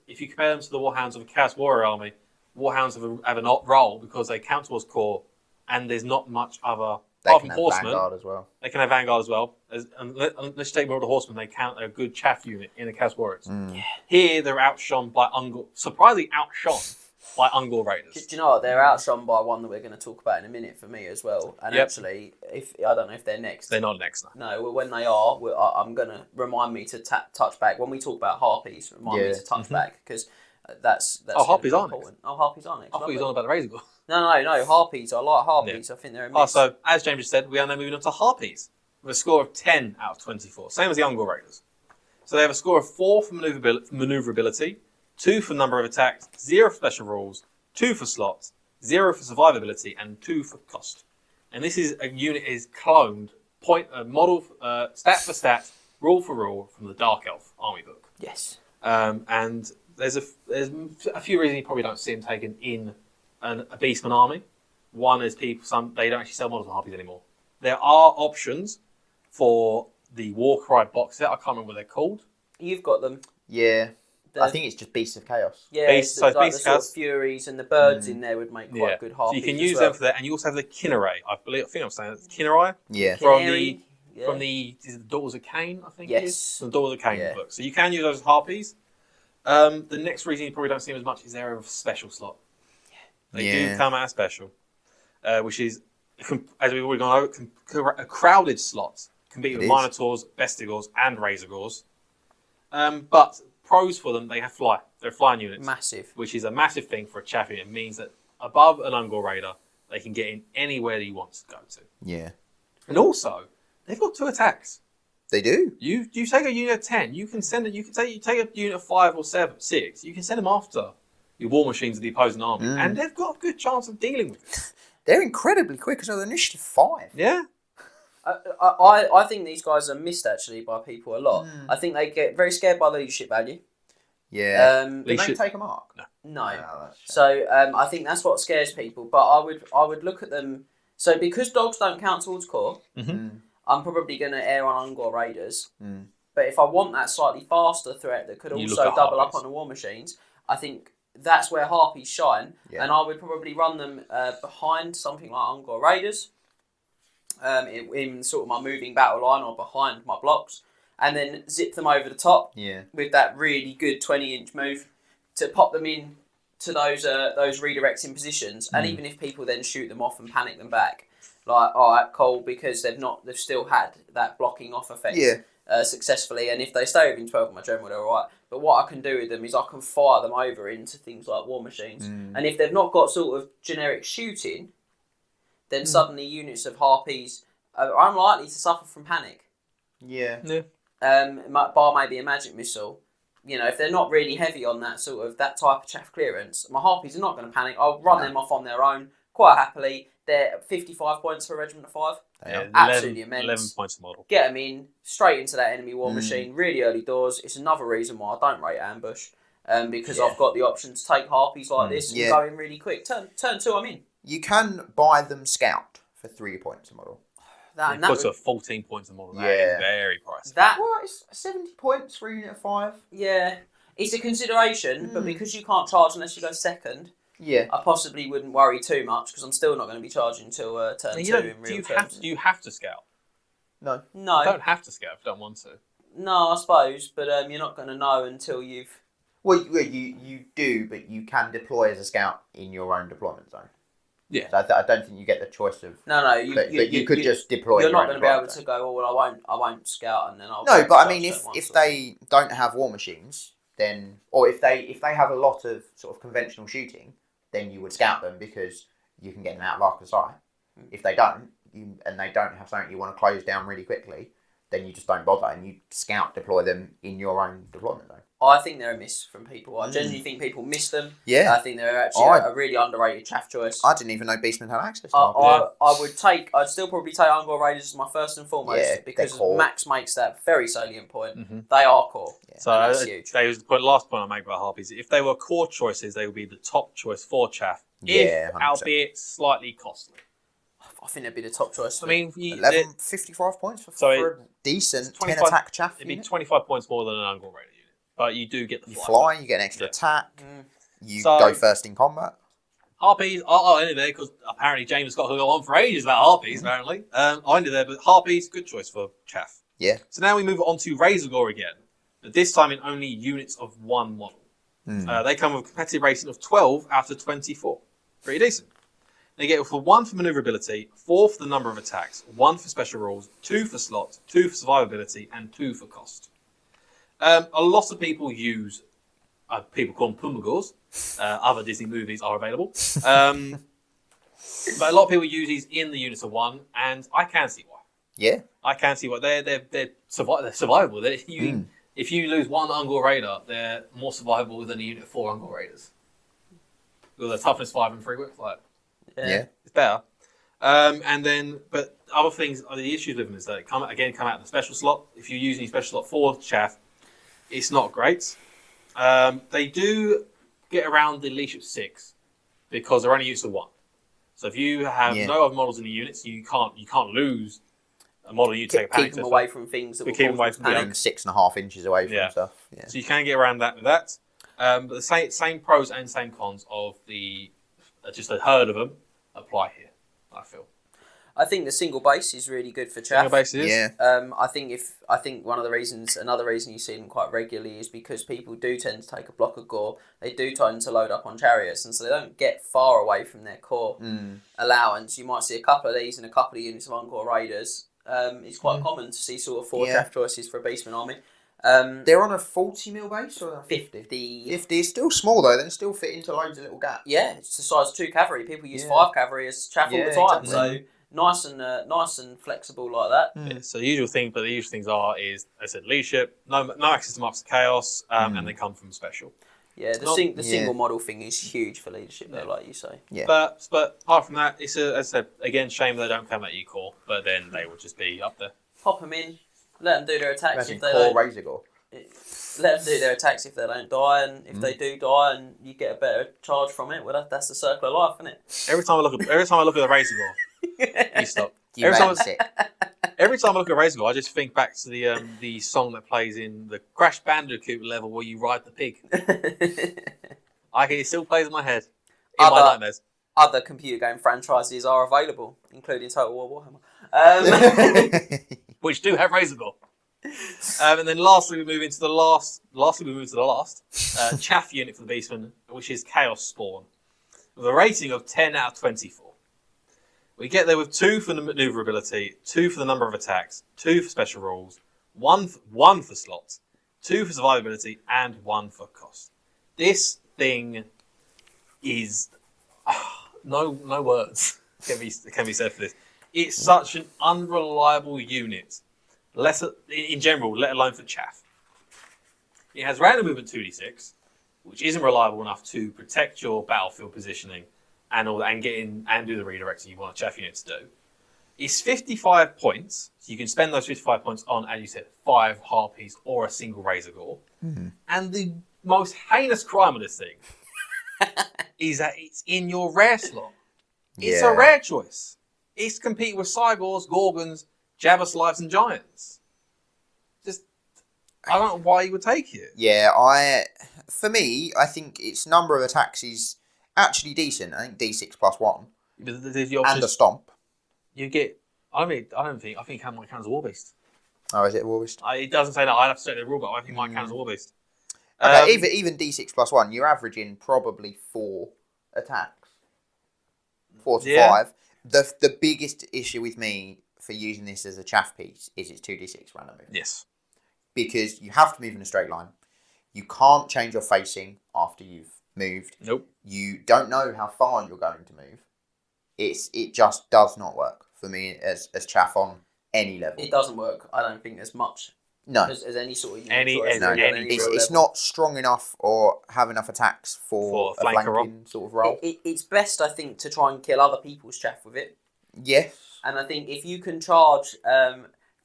if you compare them to the Warhounds of a Chaos Warrior army, Warhounds have an odd role because they count towards core, and there's not much other. They apart can from have horsemen, Vanguard as well. They can have Vanguard as well. Unless you take more of the horsemen, they count a good chaff unit in the Chaos Warriors. Yeah. Here, they're outshone by surprisingly outshone by Ungor Raiders. Do you know what? They're outshone by one that we're going to talk about in a minute for me as well. And actually, I don't know if they're next. They're not next. No, well, when they are, I'm going to remind me to touch back. When we talk about Harpies, remind me to touch back because that's Harpies are important. next. Harpies are next. I thought you were on about the Razor Gore. No, Harpies. I like Harpies. I think they're a mix. So, as James just said, we are now moving on to Harpies with a score of 10 out of 24. Same as the Ungor Raiders. So they have a score of 4 for maneuverability, 2 for number of attacks, 0 for special rules, 2 for slots, 0 for survivability, and 2 for cost. And this is a unit is cloned, model, stat for stat, rule for rule from the Dark Elf army book. Yes. And there's a few reasons you probably don't see them taken in a Beastman army. One is they don't actually sell models of Harpies anymore. There are options for the Warcry box set. I can't remember what they're called. You've got them. Yeah. I think it's just Beasts of Chaos. Yeah, Beasts of Chaos. Furies and the birds in there would make quite good Harpies. So you can use them for that, and you also have the Kinneray. I think I'm saying it's Kinneray. Yeah. From the Daughters of Cain, I think. Yes. It is. From the Daughters of Cain book. So you can use those as Harpies. The next reason you probably don't see them as much is they're a special slot. They do come out special, which is, as we've already gone over, a crowded slot. Compete with Minotaurs, Bestigors, and Razorgors. But pros for them, they have fly. They're flying units. Massive. Which is a massive thing for a chaff unit. It means that above an Ungor Raider, they can get in anywhere that you want to go to. Yeah. And also, they've got 2 attacks. They do. You take a unit of 10. You can send it. You take a unit of 5 or 6. You can send them after your war machines of the opposing army, and they've got a good chance of dealing with it. They're incredibly quick as well. They're initiative 5. Yeah. I think these guys are missed actually by people a lot. I think they get very scared by the leadership value. Yeah. They don't take a mark. No. So I think that's what scares people. But I would look at them. So because dogs don't count towards core, I'm probably going to err on Ungor Raiders. But if I want that slightly faster threat that could also double up on the war machines, I think that's where Harpies shine. Yeah. And I would probably run them behind something like Ungor Raiders. In sort of my moving battle line or behind my blocks, and then zip them over the top with that really good 20-inch move to pop them in to those redirecting positions. And even if people then shoot them off and panic them back, Like, all right, cool, because they've still had that blocking off effect successfully, and if they stay within 12 of my general, they're all right. But what I can do with them is I can fire them over into things like war machines, and if they've not got sort of generic shooting, then suddenly units of harpies are unlikely to suffer from panic. Yeah. Bar maybe a magic missile. You know, if they're not really heavy on that sort of that type of chaff clearance, my harpies are not going to panic. I'll run them off on their own quite happily. They're 55 points for a regiment of 5. Absolutely immense. 11 points a model. Get them in straight into that enemy war machine really early doors. It's another reason why I don't rate ambush, because I've got the option to take harpies like this and go in really quick. Turn 2, I'm in. You can buy them scout for 3 points a model. It puts her 14 points a model. That is very pricey. It's 70 points for a unit of 5. Yeah, it's a consideration, but because you can't charge unless you go second, I possibly wouldn't worry too much because I'm still not going to be charging until turn 2 in real terms. Do you have to scout? No. You don't have to scout if you don't want to. No, I suppose, but you're not going to know until you've... Well, you do, but you can deploy as a scout in your own deployment zone. Yeah. So I don't think you get the choice of... No, you could just deploy. You're not going to be able to go, oh, well, I won't scout and then I'll... No, but I mean, if they don't have war machines, then... Or if they have a lot of sort of conventional shooting, then you would scout them because you can get them out of arc of sight. If they don't, and they don't have something you want to close down really quickly, then you just don't bother and you scout deploy them in your own deployment zone. I think they're a miss from people. I genuinely think people miss them. Yeah. I think they're actually a really underrated chaff choice. I didn't even know Beastmen had access to them. I'd still probably take Ungor Raiders as my first and foremost because Max makes that very salient point. They are core. Yeah. So that's huge. That was the last point I made about Harpies. If they were core choices, they would be the top choice for chaff, albeit slightly costly. I think they'd be the top choice. I mean, 55 points for a decent 10 attack chaff. It'd be 25 points more than an Ungor Raider unit. But you do get the fly. You get an extra attack. You go first in combat. Harpies, I ended there because apparently James got to go on for ages about Harpies, apparently. I ended there, but Harpies, good choice for chaff. Yeah. So now we move on to Razorgore again, but this time in only units of 1 model. They come with a competitive rating of 12 out of 24. Pretty decent. They get for 1 for maneuverability, 4 for the number of attacks, 1 for special rules, 2 for slot, 2 for survivability, and 2 for cost. A lot of people use, people call them Pumagors. Other Disney movies are available. But a lot of people use these in the units of 1, and I can see why. Yeah. I can see why. They're survivable. If you lose 1 Ungor Raider, they're more survivable than a unit of 4 Ungor Raiders. With a toughness 5 and 3 whip. It's better. But other things, the issues with them is that they come out in the special slot. If you're using special slot for chaff, it's not great. They do get around the leadership 6 because they're only used to 1. So if you have no other models in the units, you can't lose a model you take a panic. Keep them away from things that will cause panic. 6.5 inches away from stuff. Yeah. So you can get around that with that. But the same pros and same cons of just a herd of them apply here, I feel. I think the single base is really good for chaff. Single base is. Yeah. I think another reason you see them quite regularly is because people do tend to take a block of gore. They do tend to load up on chariots, and so they don't get far away from their core allowance. You might see a couple of these and a couple of units of Ungor Raiders. It's quite common to see sort of 4 chaff choices for a Beastmen army. They're on a 40mm base or a 50? 50 is still small though. They still fit into loads of little gaps. Yeah, it's the size of 2 cavalry. People use 5 cavalry as chaff all the time. Exactly. So nice and flexible like that. Yeah, so the usual things is, as I said, leadership, no access to marks of chaos, and they come from special. Yeah, the single model thing is huge for leadership, though, like you say. Yeah. But apart from that, it's as I said, again, shame they don't come at you core, but then they would just be up there. Pop them in, let them do their attacks if they don't. Razorgore. Let them do their attacks if they don't die, and if they do die, and you get a better charge from it. Well, that's the circle of life, isn't it? Every time I look at the Razorgore, you stop. Every time I look at Razorgore, I just think back to the song that plays in the Crash Bandicoot level where you ride the pig. It still plays in my head. In my nightmares. Other computer game franchises are available, including Total War Warhammer, which do have Razorgore. And then lastly, we move into the last chaff unit for the Beastmen, which is Chaos Spawn, with a rating of 10 out of 24. We get there with 2 for the maneuverability, 2 for the number of attacks, 2 for special rules, 1 for slots, 2 for survivability, and 1 for cost. This thing is no words can be said for this. It's such an unreliable unit, in general, let alone for chaff. It has random movement 2d6, which isn't reliable enough to protect your battlefield positioning and all that, and get in and do the redirecting you want a chaff unit to do. It's 55 points, so you can spend those 55 points on, as you said, 5 harpies or a single razor gore. Mm-hmm. And the most heinous crime of this thing is that it's in your rare slot. It's a rare choice. It's competing with Cygors, Gorgons, Jabberslives, and Giants. I don't know why you would take it. Yeah, for me, I think its number of attacks is actually decent. I think D6 plus 1. And a stomp. You get... I think it might count as a War Beast. Oh, is it a War Beast? It doesn't say that. I'd have to check the rule, but I think it might count as a War Beast. Okay, even D6 plus 1, you're averaging probably 4 attacks. 4 to 5. The biggest issue with me for using this as a chaff piece is its 2d6 random movement. Yes. Because you have to move in a straight line. You can't change your facing after you've moved. Nope. You don't know how far you're going to move. It just does not work for me as chaff on any level. It doesn't work. I don't think as much. No. As any sort of It's not strong enough or have enough attacks for a flanking sort of role. It's best, I think, to try and kill other people's chaff with it. Yes. And I think if you can charge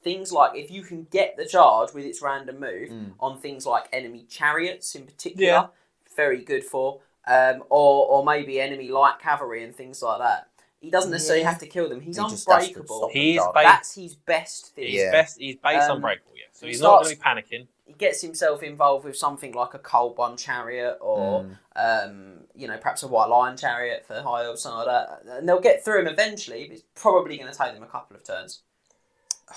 things like, if you can get the charge with its random move on things like enemy chariots in particular, very good for, or maybe enemy light cavalry and things like that. He doesn't necessarily have to kill them. He's unbreakable. That's his best thing. He's based unbreakable, so he's not going to be panicking. He gets himself involved with something like a cold one chariot or, perhaps a white lion chariot for high or something like that. And they'll get through him eventually, but it's probably going to take them a couple of turns.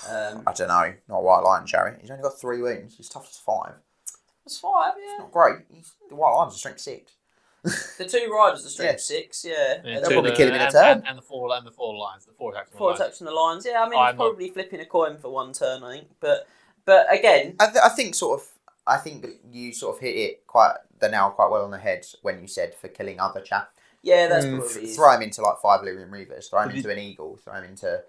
I don't know. Not a white lion chariot. He's only got 3 wounds. He's tough as 5. That's 5, yeah. It's not great. The white lion's a strength 6. The 2 riders are strength 6, They'll probably kill him in a turn. And the 4 lines. The 4 attacks. 4 attacks from the lines. Yeah, I mean, he's probably flipping a coin for 1 turn, I think. But again, I think that you sort of hit it the nail quite well on the head when you said for killing other chaff. Yeah, that's probably throw him into like 5 Lyrian Reavers, throw him into an eagle, throw him into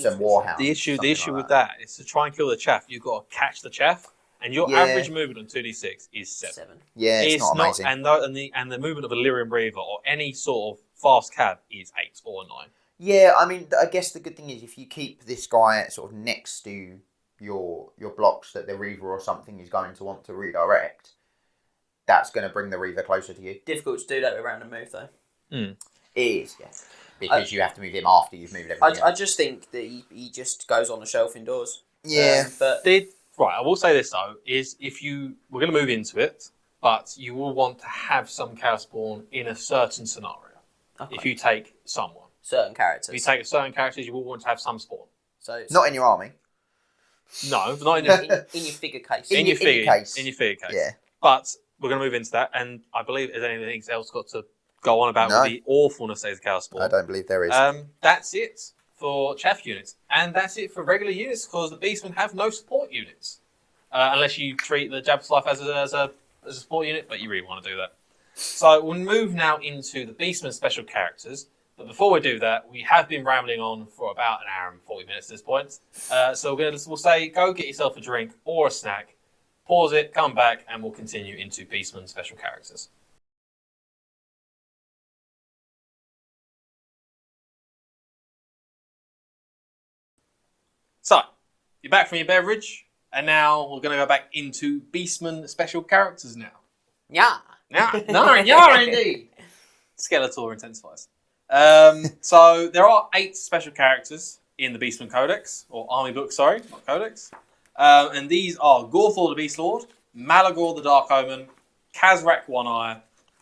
some Warhounds. The issue with that is to try and kill the chaff, you've got to catch the chaff, and your average movement on 2d6 is 7. Yeah, it's not amazing. And the movement of a Lyrian Reaver or any sort of fast cab is 8 or 9. Yeah, I mean, I guess the good thing is if you keep this guy sort of next to your blocks that the Reaver or something is going to want to redirect, that's going to bring the Reaver closer to you. Difficult to do that with random move, though. It is, yes. Because you have to move him after you've moved everything. I just think that he just goes on the shelf indoors. Yeah. Right, I will say this, though, is we're going to move into it, but you will want to have some Chaos Spawn in a certain scenario. Okay. If you take someone. Certain characters. If you take certain characters, you will want to have some spawn. So not in your army. No, not in your figure case. In your figure case. Yeah. But we're going to move into that, and I believe there's anything else got to go on about with the awfulness of Chaos Spawn. I don't believe there is. That's it for chaff units, and that's it for regular units because the Beastmen have no support units, unless you treat the Jabberslife as a support unit. But you really want to do that. So we'll move now into the Beastmen special characters. But before we do that, we have been rambling on for about an hour and 40 minutes at this point. So we'll say, go get yourself a drink or a snack, pause it, come back, and we'll continue into Beastmen special characters. So, you're back from your beverage, and now we're going to go back into Beastmen special characters now. Yeah. Yeah, indeed. Skeletor intensifies. So there are 8 special characters in the Beastmen Codex, or Army Book, sorry, not Codex. And these are Gorthor the Beast Lord, Malagor the Dark Omen, Kazrak One Eye,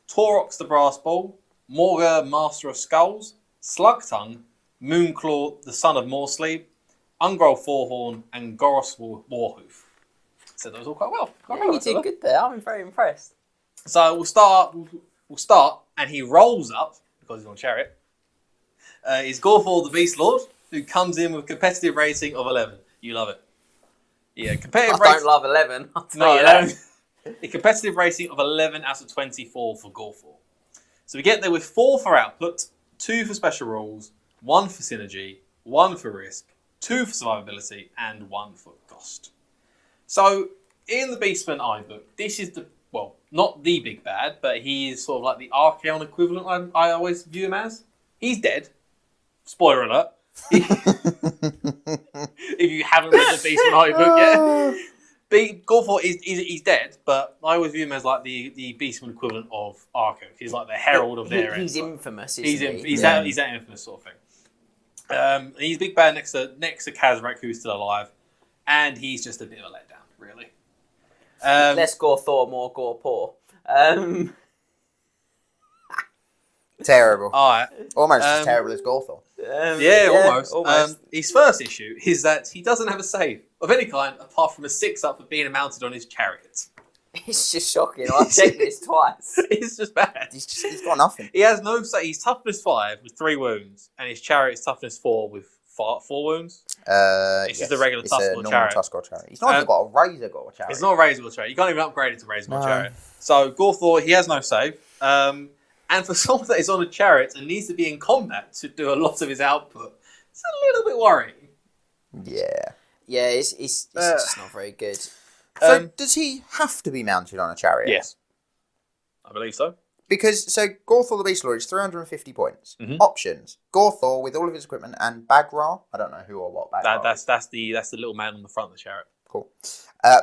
Taurox the Brass Ball, Morga Master of Skulls, Slugtongue, Moonclaw the Son of Morsleep, Ungrol Fourhorn, and Goros Warhoof. So those all quite well. You did good there. I'm very impressed. So we'll start, and he rolls up, because he's on a chariot. is Gorthor the Beast Lord, who comes in with a competitive rating of 11. You love it. Yeah, competitive rating. I don't love 11. No, 11. A competitive rating of 11 out of 24 for Gorthor. So we get there with 4 for output, 2 for special rules, 1 for synergy, 1 for risk, 2 for survivability, and 1 for cost. So in the Beastmen iBook, this is not the big bad, but he is sort of like the Archaon equivalent. I always view him as. He's dead. Spoiler alert. If you haven't read the Beastmen iBook yet, Gorthor he's dead, but I always view him as like the Beastmen equivalent of Archaon. He's like the herald of their He's infamous, isn't he? He's that infamous sort of thing. He's big bad next to Kazrak, who's still alive, and he's just a bit of a letdown, really. Less Gorthor, more Gorpor. Terrible. All right. Almost as terrible as Gorthor. Almost. His first issue is that he doesn't have a save of any kind apart from a 6-up for being mounted on his chariot. It's just shocking. I've checked this twice. It's just bad. He's got nothing. He has no save. He's toughness 5 with 3 wounds, and his chariot's toughness 4 with 4 wounds. It's just a regular Tuskor chariot. He's not even got a Razor Gore chariot. It's not a Razor Gore chariot. You can't even upgrade it to Razor Gore chariot. So Gorthor, he has no save. And for someone that is on a chariot and needs to be in combat to do a lot of his output, it's a little bit worrying. Yeah. Yeah, it's just not very good. So does he have to be mounted on a chariot? Yes. I believe so. Because, Gorthor the Beast Lord is 350 points. Mm-hmm. Options. Gorthor with all of his equipment and Bagra. I don't know who or what Bagra is. That's the little man on the front of the chariot. Cool.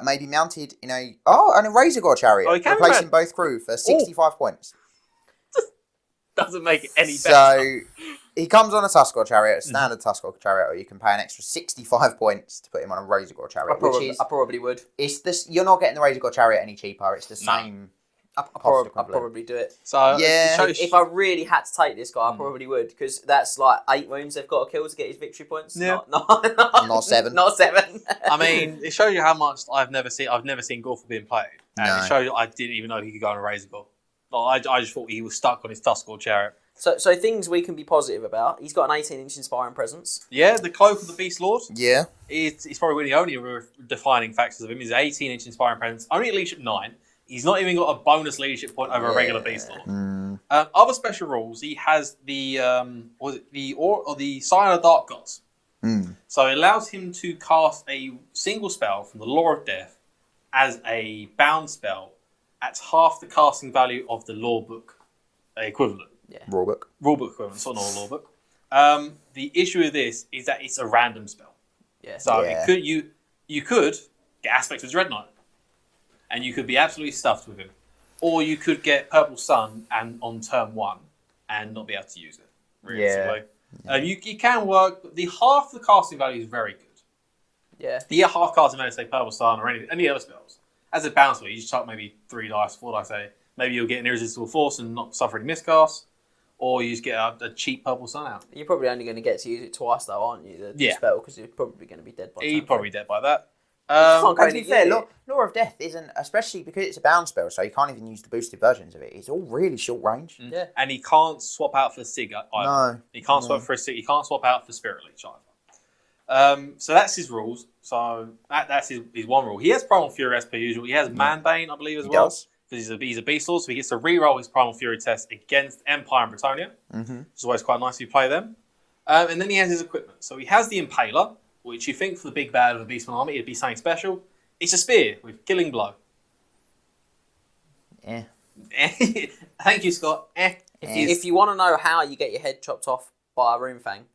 Maybe mounted in a Razor Gore chariot. Replacing both crew for 65 points. Doesn't make it any better. So he comes on a Tuskor chariot, a standard Tuskor chariot, or you can pay an extra 65 points to put him on a Razor Gore chariot. I probably would. It's this. You're not getting the Razor Gore chariot any cheaper. It's the same. I'd probably do it. So yeah, if I really had to take this guy, I probably would, because that's like 8 wounds they've got to kill to get his victory points. Yeah. Not 7. Not 7. I mean, it shows you how much I've never seen Gorthor being played, and it shows you I didn't even know he could go on a Razor Gore. I just thought he was stuck on his Tuskor chariot. So things we can be positive about. He's got an 18-inch inspiring presence. Yeah, the cloak of the Beast Lord. Yeah. It's probably the only defining factors of him. He's 18-inch inspiring presence, only at leadership 9. He's not even got a bonus leadership point over a regular Beast Lord. Other special rules, he has the Sign of Dark Gods. So it allows him to cast a single spell from the Law of Death as a bound spell at half the casting value of the law book equivalent. Yeah. Rulebook equivalent, so not a law book. The issue with this is that it's a random spell. Yeah. So you could get aspects of Dread Knight, and you could be absolutely stuffed with him, or you could get Purple Sun and on turn 1 and not be able to use it. Realistically. Yeah. You can work, but the half the casting value is very good. Yeah. The half casting value, say Purple Sun or any other spells. As a bounce spell, you just chuck maybe 3 dice, 4 dice. Maybe you'll get an irresistible force and not suffer any miscast, or you just get a cheap Purple Sun out. You're probably only going to get to use it twice, though, aren't you? The spell, because you're probably going to be dead by. He's probably dead by that. To be fair, Law of Death isn't, especially because it's a bound spell, so you can't even use the boosted versions of it. It's all really short range. Yeah, and he can't swap out for Sig either. No, he can't swap for a Sig. He can't swap out for Spirit Leech either. So that's his rules. So that's his one rule. He has Primal Fury as per usual. He has Manbane, I believe, as well. Does. Because he's a Beast Lord, so he gets to re-roll his Primal Fury test against Empire and Bretonnia. Which is always quite nice if you play them. And then he has his equipment. So he has the Impaler, which you think for the big bad of the Beastman army, it'd be something special. It's a spear with Killing Blow. Thank you, Scott. If you want to know how you get your head chopped off by a Runefang,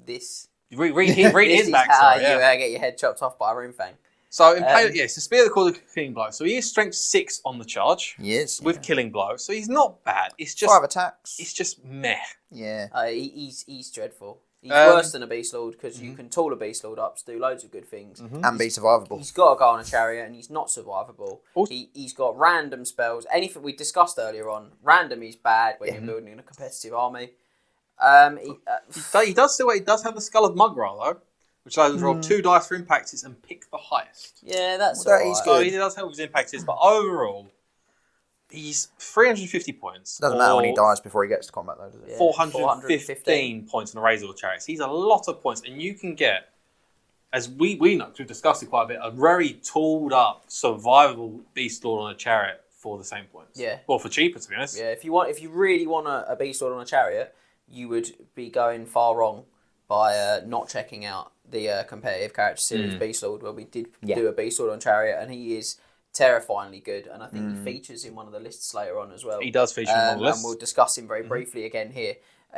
this... Read his backstory. How you get your head chopped off by a Runefang. So, it's a spear that calls it Killing Blow. So he is strength 6 on the charge. Yes. With Killing Blow. So he's not bad. It's just 5 attacks. It's just meh. Yeah. He's dreadful. He's worse than a Beast Lord because you can tool a Beast Lord up to do loads of good things. And be survivable. He's got to go on a chariot and he's not survivable. He's got random spells. Anything we discussed earlier on, random is bad when you're building a competitive army. He does have the Skull of Mugra though, which allows him to roll 2 dice for impact hits and pick the highest. Yeah, that's alright. So he does help with his impact hits, but overall, He's 350 points. Doesn't matter when he dies before he gets to combat, though, does it? Yeah, 415 points on the Razor Chariots. He's a lot of points, and you can get, as we know, we've discussed it quite a bit, a very tooled up, survivable Beast Lord on a chariot for the same points. Yeah. Well, for cheaper, to be honest. Yeah, if you really want a Beast Lord on a chariot, you would be going far wrong by not checking out the competitive character series Beast Lord, where we did do a Beast Lord on chariot, and he is terrifyingly good, and I think he features in one of the lists later on as well. He does feature in one of the lists. And we'll discuss him very briefly again here.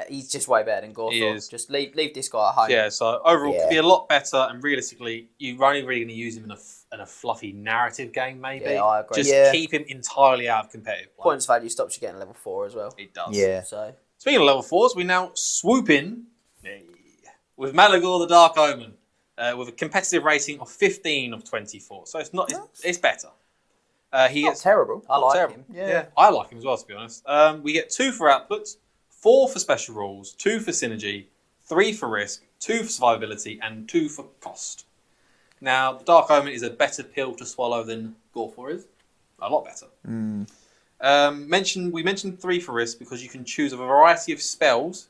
He's just way better than Gorthor. He is. Just leave this guy at home. Yeah, so overall, could be a lot better, and realistically, you're only really going to use him in a fluffy narrative game, maybe. Yeah, I agree. Just keep him entirely out of competitive play. Points value stops you getting level 4 as well. It does. Yeah. So speaking of level 4s, we now swoop in with Malagor the Dark Omen with a competitive rating of 15 of 24. So it's better. He not gets terrible. I like him. Yeah, I like him as well, to be honest. We get 2 for output, 4 for special rules, 2 for synergy, 3 for risk, 2 for survivability, and 2 for cost. Now, the Dark Omen is a better pill to swallow than Gorthor is. A lot better. We mentioned 3 for risk because you can choose a variety of spells.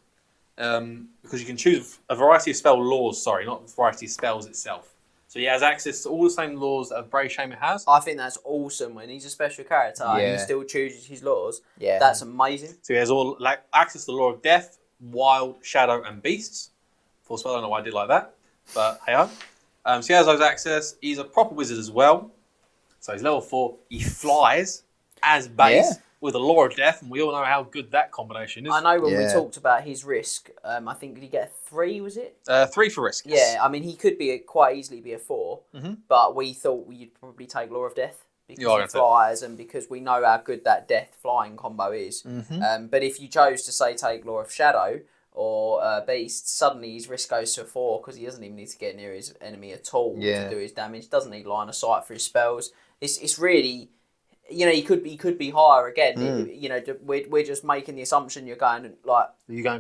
Because you can choose a variety of spell laws, not a variety of spells itself. So he has access to all the same laws that a Brave Shaman has. I think that's awesome when he's a special character and he still chooses his laws. Yeah. That's amazing. So he has all access to the Law of Death, Wild, Shadow, and Beasts. Full spell, I don't know why I did like that, but hey-ho. So he has those access. He's a proper wizard as well. So he's level 4. He flies as base with the Law of Death, and we all know how good that combination is. I know when we talked about his risk, I think, did he get a 3, was it? 3 for risk. Yes. Yeah, I mean, he could be quite easily be a 4, but we thought you'd probably take Law of Death because he flies and because we know how good that death flying combo is. But if you chose to say take Law of Shadow or Beast, suddenly his risk goes to a 4 because he doesn't even need to get near his enemy at all to do his damage. Doesn't need line of sight for his spells. It's really, he could be higher again. We're just making the assumption you're going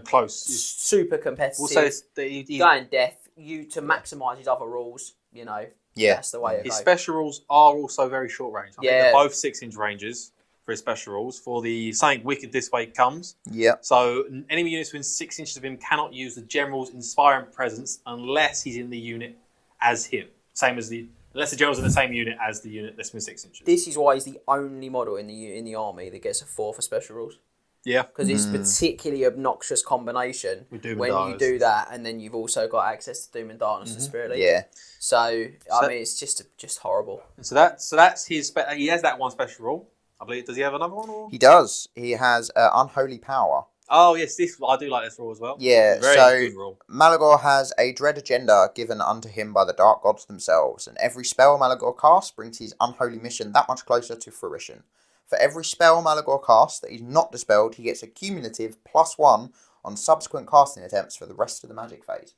close, super competitive. We'll say going death. To maximise his other rules. That's the way it goes. His special rules are also very short range. I think they're both 6-inch ranges for his special rules. For the Something Wicked This Way Comes. Yeah. So enemy units within 6 inches of him cannot use the General's Inspiring Presence unless he's in the unit as him. Unless the General's in the same unit as the unit that's within 6 inches. This is why he's the only model in the army that gets a 4 for special rules. Yeah. Because it's a particularly obnoxious combination when you do that, and then you've also got access to Doom and Darkness and Spirit League. Yeah. So I mean, it's just horrible. So that's his. He has that one special rule. I believe. Does he have another one? Or? He does. He has Unholy Power. Oh yes, I do like this rule as well. Yeah. Very good rule. Malagor has a dread agenda given unto him by the dark gods themselves, and every spell Malagor casts brings his unholy mission that much closer to fruition. For every spell Malagor casts that is not dispelled, he gets a cumulative +1 on subsequent casting attempts for the rest of the magic phase.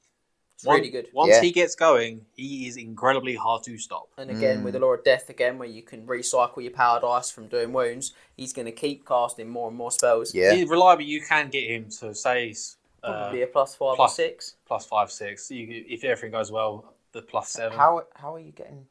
It's really good. Once he gets going, he is incredibly hard to stop. And again, with the Law of Death, where you can recycle your power dice from doing wounds, he's going to keep casting more and more spells. Yeah. Reliably, you can get him to say... probably a +5 or 6. +5, 6. If everything goes well, the +7. How are you getting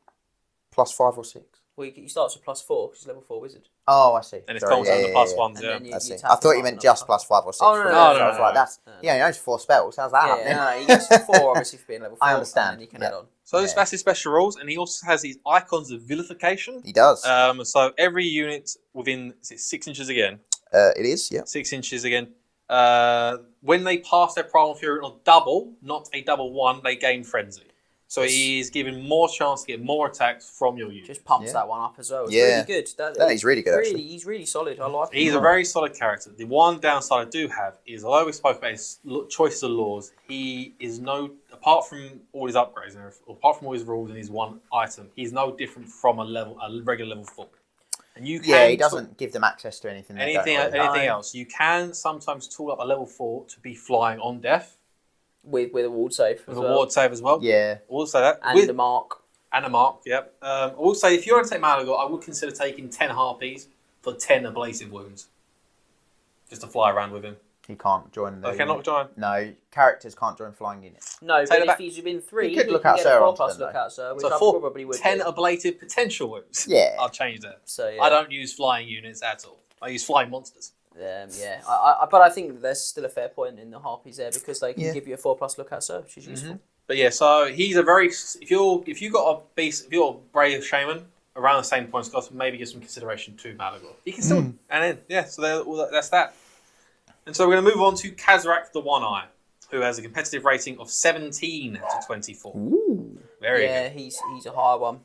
+5 or 6? Well, he starts with +4 because he's level 4 wizard. Oh, I see. And it's constant the +1s, I see. I thought you meant just +5 or 6. Oh, no. I was like, that's... Yeah, he knows 4 spells. How's that happening? No, he gets 4 obviously for being level 4. I understand. And then he can add on. So that's his special rules, and he also has these icons of vilification. He does. So every unit within 6 inches again. It is, yeah. 6 inches again. When they pass their Primal Fury on a double, not a double one, they gain Frenzy. So he's given more chance to get more attacks from your unit. Just pumps that one up as well. It's really good. He's really good, actually. He's really solid. I like him. He's a very solid character. The one downside I do have is, although we spoke about his choices of laws, he is apart from all his upgrades, and apart from all his rules and his one item, he's no different from a regular level 4. And you can he doesn't give them access to anything else. You can sometimes tool up a level 4 to be flying on death. With a ward save as well. Ward save as well. Yeah. Also that. And a mark. And a mark, yep. Also, if you're going to take Malagor, I would consider taking 10 Harpies for 10 ablasive wounds. Just to fly around with him. He can't join the... They cannot join? No, characters can't join flying units. No, but if he's within 3, he could look can out get Sir a 4+ onto them, lookout, sir, which so I probably would 10 do. ablative potential wounds. Yeah. I'll change that. So, yeah. I don't use flying units at all. I use flying monsters. Yeah, but I think there's still a fair point in the Harpies there because they can give you a 4+ lookout, sir, which is useful. But yeah, so he's a very... If you got a beast, if you're a brave shaman around the same points cost, maybe give some consideration to Malagor. He can still... And then, so that's that. And so we're going to move on to Kazarak the One-Eye, who has a competitive rating of 17 to 24. Ooh. Very good. Yeah, he's a high one.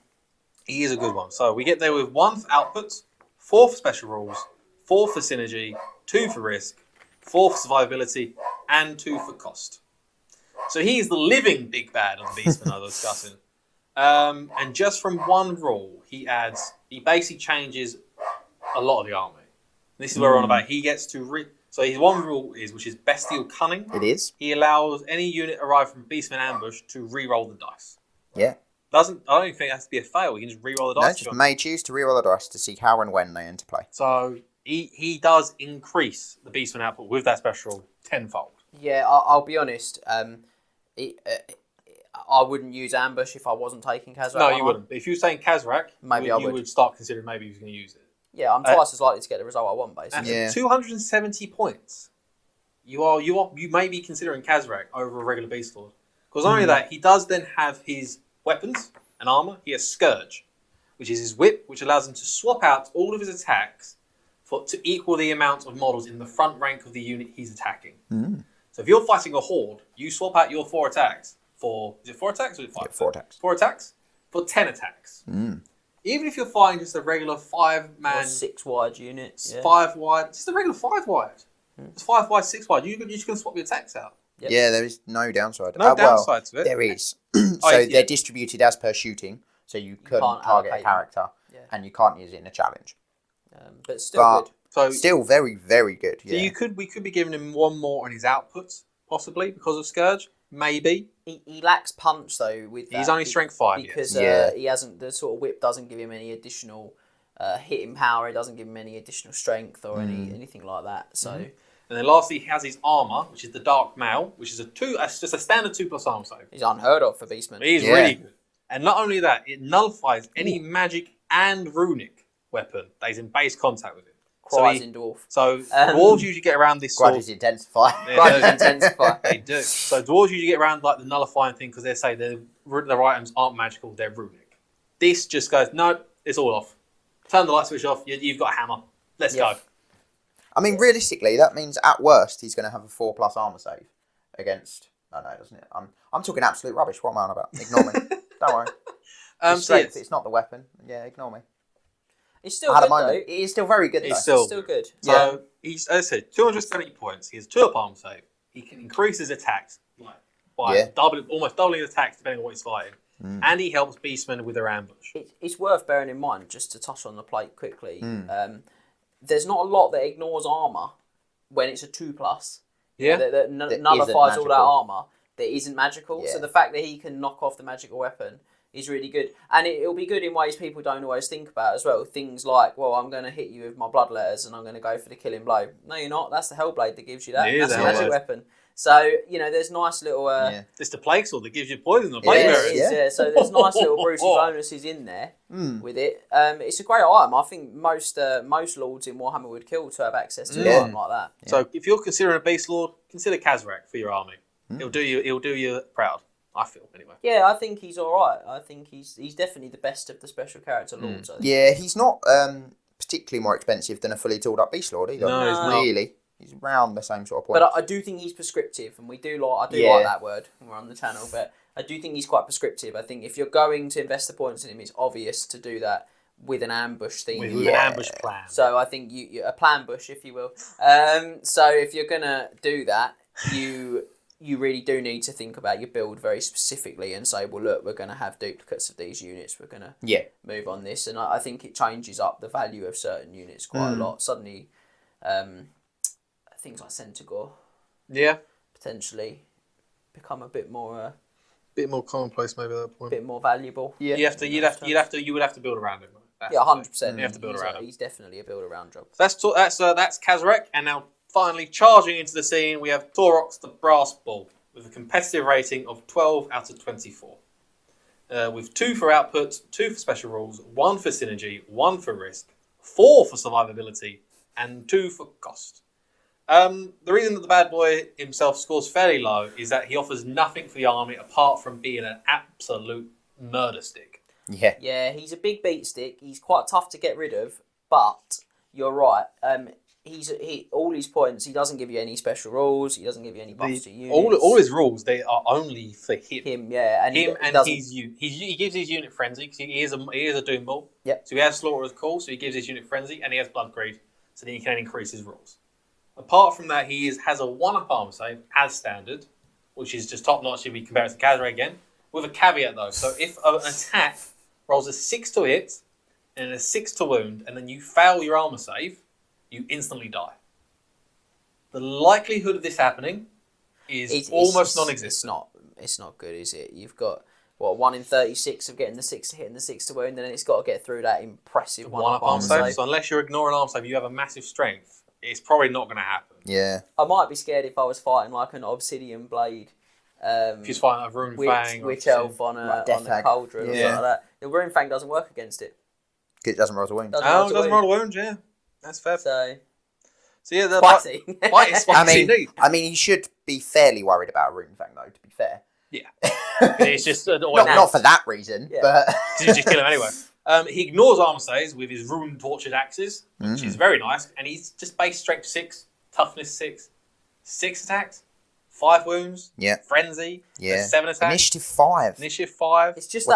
He is a good one. So we get there with 1 for output, 4 for special rules, 4 for synergy, 2 for risk, 4 for survivability, and 2 for cost. So he's the living big bad on the Beastmen I was discussing. And just from 1 rule, he basically changes a lot of the army. This is where we're on about. He gets to... So his 1 rule which is Bestial Cunning. It is. He allows any unit arrived from Beastman ambush to re-roll the dice. Yeah. I don't even think it has to be a fail. You can just re-roll the dice. No, just may choose to re-roll the dice to see how and when they enter play. So he does increase the Beastman output with that special rule tenfold. Yeah, I'll be honest. I wouldn't use ambush if I wasn't taking Kazarak. No, you wouldn't. But if you were saying Kazarak, you would start considering maybe he was going to use it. Yeah, I'm twice as likely to get the result I want, basically. And for 270 points, you may be considering Kazarak over a regular Beast Lord. Because not only that, he does then have his weapons and armor. He has Scourge, which is his whip, which allows him to swap out all of his attacks to equal the amount of models in the front rank of the unit he's attacking. So if you're fighting a horde, you swap out your 4 attacks for... Is it 4 attacks or is it 5? Yeah, 4 attacks. 4 attacks for 10 attacks. Even if you're fighting just a regular 5-man... 6 wide unit. Yeah. 5 wide. Just a regular 5 wide. It's 5 wide, 6 wide. You can swap your attacks out. Yep. Yeah, there is no downside. No downside to it. There is. So they're distributed as per shooting. So you couldn't target a character. And you can't use it in a challenge. But still good. So still very, very good. Yeah. So we could be giving him 1 more on his output, possibly, because of Scourge. Maybe. He lacks punch, though, with that. He's only strength 5. Because he hasn't... The sort of whip doesn't give him any additional hitting power. It doesn't give him any additional strength or anything like that. So... And then lastly, he has his armour, which is the Dark Mail, which is just a standard 2+ armor save. He's unheard of for Beastmen. He's really good. And not only that, it nullifies any magic and runic weapon that is in base contact with it. Cries in Dwarf. So dwarves usually get around this sort Grudges intensify. Grudges intensify. They do. So dwarves usually get around like the nullifying thing because they say their items aren't magical, they're runic. This just goes, no, it's all off. Turn the light switch off, you've got a hammer. Let's go. I mean, realistically, that means at worst he's going to have a 4+ armor save against... No, doesn't it? I'm talking absolute rubbish. What am I on about? Ignore me. Don't worry. It's not the weapon. Yeah, ignore me. It's still good, though. It is still very good, It's still good. So, he's, as I said, 270 points. He has 2 armor save. He can increase his attacks by almost doubling his attacks depending on what he's fighting. And he helps Beastmen with their ambush. It's worth bearing in mind, just to touch on the plate quickly, there's not a lot that ignores armour when it's a 2+. Yeah. That nullifies all that armour that isn't magical. Yeah. So the fact that he can knock off the magical weapon is really good. And it'll be good in ways people don't always think about as well. Things like, well, I'm going to hit you with my blood letters and I'm going to go for the killing blow. No, you're not. That's the Hellblade that gives you that. That's a magic weapon. So, there's nice little... It's the plague sword that gives you poison. The plague bearers. So there's nice little Brucey bonuses in there with it. It's a great item. I think most lords in Warhammer would kill to have access to an item like that. Yeah. So if you're considering a beast lord, consider Kazarak for your army. He'll do you proud, I feel, anyway. Yeah, I think he's all right. I think he's definitely the best of the special character lords. Yeah, he's not particularly more expensive than a fully tooled up beast lord either. No, he's not. Really. He's around the same sort of point. But I do think he's prescriptive, and I do like that word when we're on the channel, but I do think he's quite prescriptive. I think if you're going to invest the points in him, it's obvious to do that with an ambush theme. With an ambush plan. So I think a plan bush, if you will. So if you're going to do that, you really do need to think about your build very specifically and say, well, look, we're going to have duplicates of these units. We're going to move on this. And I think it changes up the value of certain units quite a lot. Suddenly... things like Centaur, potentially become a bit more, commonplace maybe at that point. A bit more valuable. Yeah, you would have to build around him. Right? 100%. You have to build around him. He's definitely a build around job. That's Kazarak, and now finally, charging into the scene, we have Taurox the Brass Bull with a competitive rating of 12 out of 24. With 2 for output, 2 for special rules, 1 for synergy, 1 for risk, 4 for survivability, and 2 for cost. The reason that the bad boy himself scores fairly low is that he offers nothing for the army apart from being an absolute murder stick. Yeah. Yeah, he's a big beat stick. He's quite tough to get rid of, but you're right. He all his points. He doesn't give you any special rules. He doesn't give you any buffs to units. All his rules, they are only for him. Yeah, and he gives his unit frenzy because he is a Doom Ball. Yep. So he has Slaughterer's Call, so he gives his unit frenzy, and he has Blood Greed, so then he can increase his rules. Apart from that, he has a 1-up armor save as standard, which is just top notch if we compare it to Khazra again, with a caveat though. So if an attack rolls a 6 to hit and a 6 to wound, and then you fail your armor save, you instantly die. The likelihood of this happening is almost non-existent. It's not good, is it? You've got 1 in 36 of getting the 6 to hit and the 6 to wound, and then it's got to get through that impressive 1-up armor save. So unless you're ignoring armor save, you have a massive strength. It's probably not going to happen. Yeah. I might be scared if I was fighting like an obsidian blade. If you're fighting a Rune Fang. Witch Elf on a cauldron or something like that. The Rune Fang doesn't work against it. It doesn't roll the wound. It doesn't roll the wound, yeah. That's fair. So yeah, the spicy. I mean, you should be fairly worried about a Rune Fang, though, to be fair. Yeah. It's just... not for that reason, but... You just kill him anyway. He ignores armor saves with his Rune Tortured Axes, which is very nice, and he's just base strength 6, toughness 6, 6 attacks, 5 wounds, frenzy, 7 attacks, initiative 5. It's just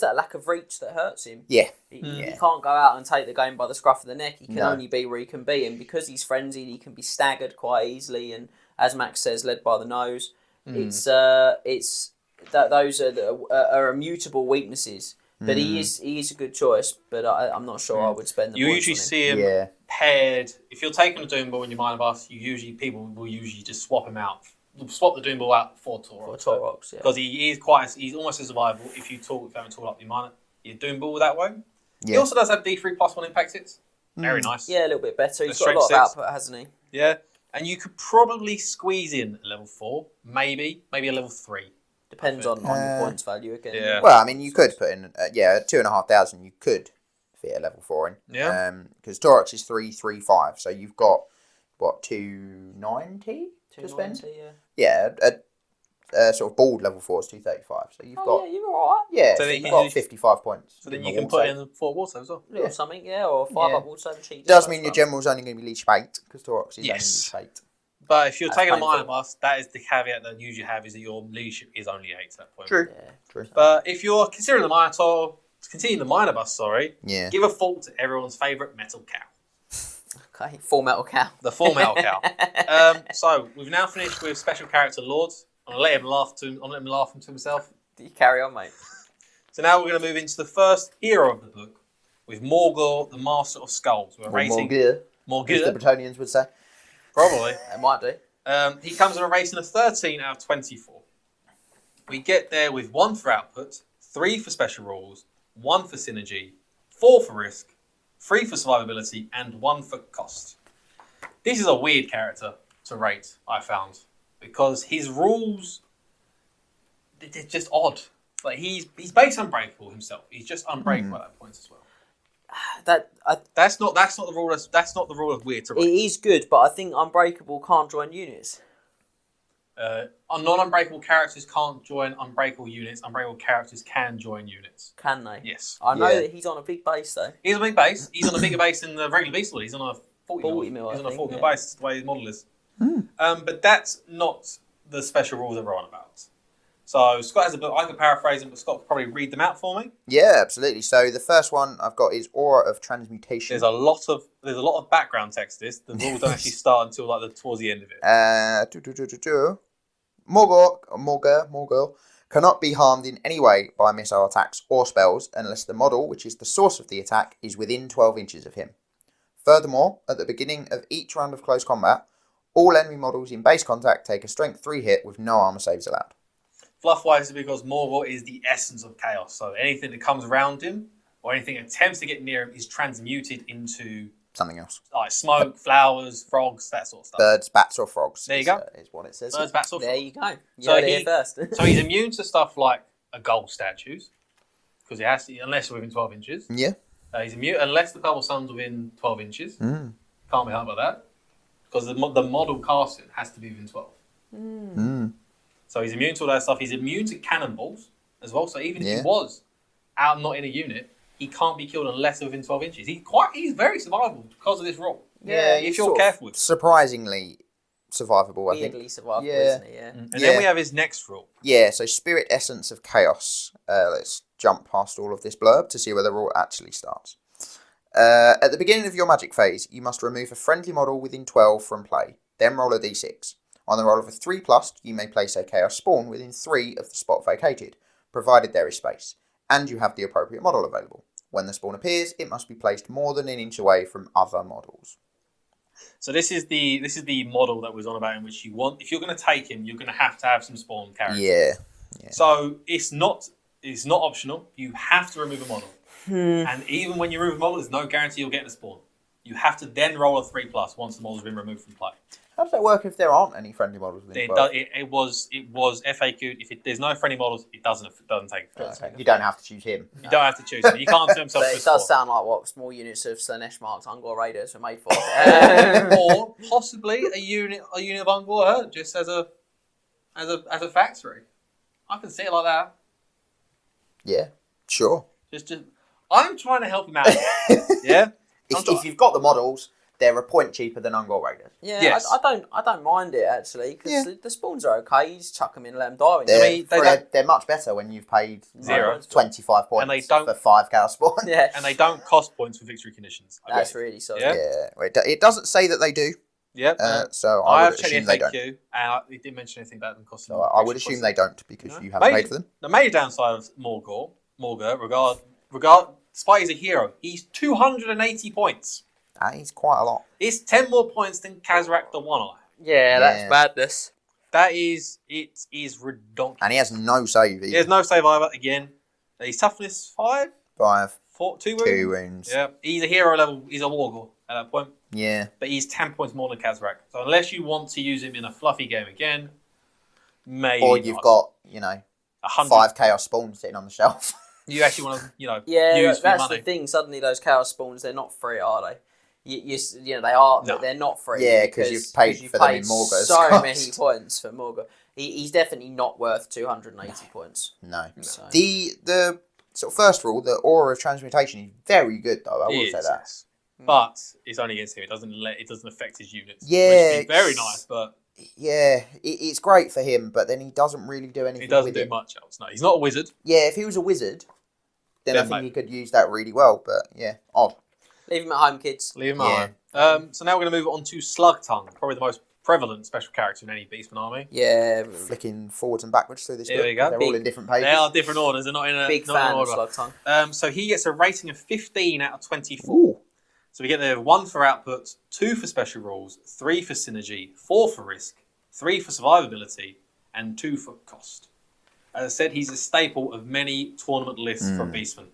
that lack of reach that hurts him. Yeah. He can't go out and take the game by the scruff of the neck. He can only be where he can be, and because he's frenzied, he can be staggered quite easily, and as Max says, led by the nose. It's that those are immutable weaknesses. But he is a good choice, but I'm not sure I would spend the points on him. You usually see him paired. If you're taking a Doom Ball in your minor buff, people will usually just swap him out. Swap the Doom Ball out for Taurox. Because he's almost as survivable if you haven't taught up your Doom Ball that way. Yeah. He also does have D3 + 1 impact hits. Very nice. Yeah, a little bit better. He's got a lot of output, hasn't he? Yeah. And you could probably squeeze in a level 4, maybe a level 3. Depends on your points value again. Yeah. Well, I mean, you could put in 2,500. You could fit a level 4 in. Yeah. Because Taurox is 335, so you've got 290 to spend. Yeah. A sort of bald level 4 is 235. So you've got. Yeah, you're alright. Yeah. So you've got 55 points. So then you can put in 4 water as well. Or something, or 5-up water cheat. Does mean your general's only going to be leech bait because Taurox is only leech bait. But if you're taking a minor buff, that is the caveat that you usually have is that your leadership is only 8 at that point. True. Yeah, true. But if you're considering the minor buff, give a fault to everyone's favourite metal cow. Okay, full metal cow. The full metal cow. So we've now finished with special character lords. I'll let him laugh to himself. You carry on, mate. So now we're going to move into the first hero of the book with Morgul, the Master of Skulls. Morgul, as the Bretonians would say. Probably. It might do. He comes in a rating of 13 out of 24. We get there with 1 for output, 3 for special rules, 1 for synergy, 4 for risk, 3 for survivability, and 1 for cost. This is a weird character to rate, I found, because his rules, they're just odd. Like he's base unbreakable himself. He's just unbreakable at that point as well. That's not the rule. That's not the rule of weird to rate. It is good, but I think Unbreakable can't join units. Non-unbreakable characters can't join unbreakable units. Unbreakable characters can join units. Can they? Yes. I know that he's on a big base though. He's on a big base. He's on a bigger base than the regular beast lord. He's on a 40 mil. He's on a 40 mil base. That's the way his model is. But that's not the special rules that we're on about. So Scott has a book. I could paraphrase them, but Scott could probably read them out for me. Yeah, absolutely. So the first one I've got is Aura of Transmutation. There's a lot of background text to this. The rules don't actually start until towards the end of it. Morgul cannot be harmed in any way by missile attacks or spells unless the model, which is the source of the attack, is within 12 inches of him. Furthermore, at the beginning of each round of close combat, all enemy models in base contact take a strength 3 hit with no armor saves allowed. Fluff-wise, because Morgul is the essence of chaos. So anything that comes around him or anything that attempts to get near him is transmuted into something else. Like smoke, flowers, frogs, that sort of stuff. Birds, bats, or frogs. There you go. Is what it says. Birds, bats, or frogs. There you go. You heard it here first. So he's immune to stuff like a gold statues, because he has to, unless we're within 12 inches. Yeah. He's immune unless the purple sun's within 12 inches. Can't be hard about that, because the model casting has to be within 12. So he's immune to all that stuff. He's immune to cannonballs as well. So even if he was out not in a unit, he can't be killed unless within 12 inches. He's very survivable because of this rule. Yeah, if you're careful with it. Surprisingly survivable, I think. Weirdly survivable, isn't it? Yeah. And then we have his next rule. Yeah, so Spirit Essence of Chaos. Let's jump past all of this blurb to see where the rule actually starts. At the beginning of your magic phase, you must remove a friendly model within 12 from play. Then roll a d6. On the roll of a 3+, you may place a Chaos Spawn within 3 of the spot vacated, provided there is space, and you have the appropriate model available. When the spawn appears, it must be placed more than an inch away from other models. So this is the model that was on about in which you want. If you're going to take him, you're going to have some spawn characters. Yeah. So it's not optional. You have to remove a model, and even when you remove a model, there's no guarantee you'll get a spawn. You have to then roll a 3+ once the model's been removed from play. How does that work if there aren't any friendly models within 12? It was FAQ. If there's no friendly models, it doesn't take. Okay. You don't have to choose him. You don't have to choose him. You can't do himself. But it does sound like what small units of Slanesh marked Ungor Raiders were made for. Or possibly a unit of Ungor Herd, just as a factory. I can see it like that. Yeah, sure. Just I'm trying to help him out. Yeah. If you've got the models, they're a point cheaper than Ungor Raiders. Yeah, yes. I don't mind it actually, because the spawns are okay. You just chuck them in and let them die. They're much better when you've paid 0 25 points and they don't, for 5 Chaos Spawn. Yeah, and they don't cost points for victory conditions. That's really solid. Yeah. It doesn't say that they do. Yep. So I I have would checked assume the they don't. FAQ, and it didn't mention anything about them costing. So I would assume they don't because you haven't paid for them. The major downside of Morgor, despite he's a hero, he's 280 points. That is quite a lot. It's 10 more points than Kazrak the One-Eye. Yeah, that's madness. It is redonkulous. And he has no save either. He has no save either. Again, he's toughness 5. 5. 4, 2 wounds. 2 wounds. Yeah, he's a hero level. He's a Morgor at that point. Yeah. But he's 10 points more than Kazrak. So unless you want to use him in a fluffy game again, maybe. Or you've got, 100. 5 Chaos Spawns sitting on the shelf. You actually want to, yeah, use for your that's money. the thing. Suddenly, those Chaos Spawns, they're not free, are they? They are, but they're not free. Yeah, because you've paid for them in Morgor's so cost. many points for Morgor. He's definitely not worth 280 points. No. So. The sort of first rule, the Aura of Transmutation, is very good, though. I will say that. Yes. But it's only against him. It doesn't affect his units. Yeah, which is very nice, but yeah, it's great for him. But then he doesn't really do anything. he doesn't with do it. much else. No, he's not a wizard. Yeah, if he was a wizard, then I think he could use that really well. But yeah, odd. Leave him at home, kids. Leave him at home. So now we're going to move on to Slug Tongue, probably the most prevalent special character in any Beastmen army. Yeah, flicking forwards and backwards through this. There we go. They're all in different pages. They are different orders. They're not in a big not fan in order. of Slug Tongue. So he gets a rating of 15 out of 24. Ooh. So we get there 1 for output, 2 for special rules, 3 for synergy, 4 for risk, 3 for survivability, and 2 for cost. As I said, he's a staple of many tournament lists from Beastmen.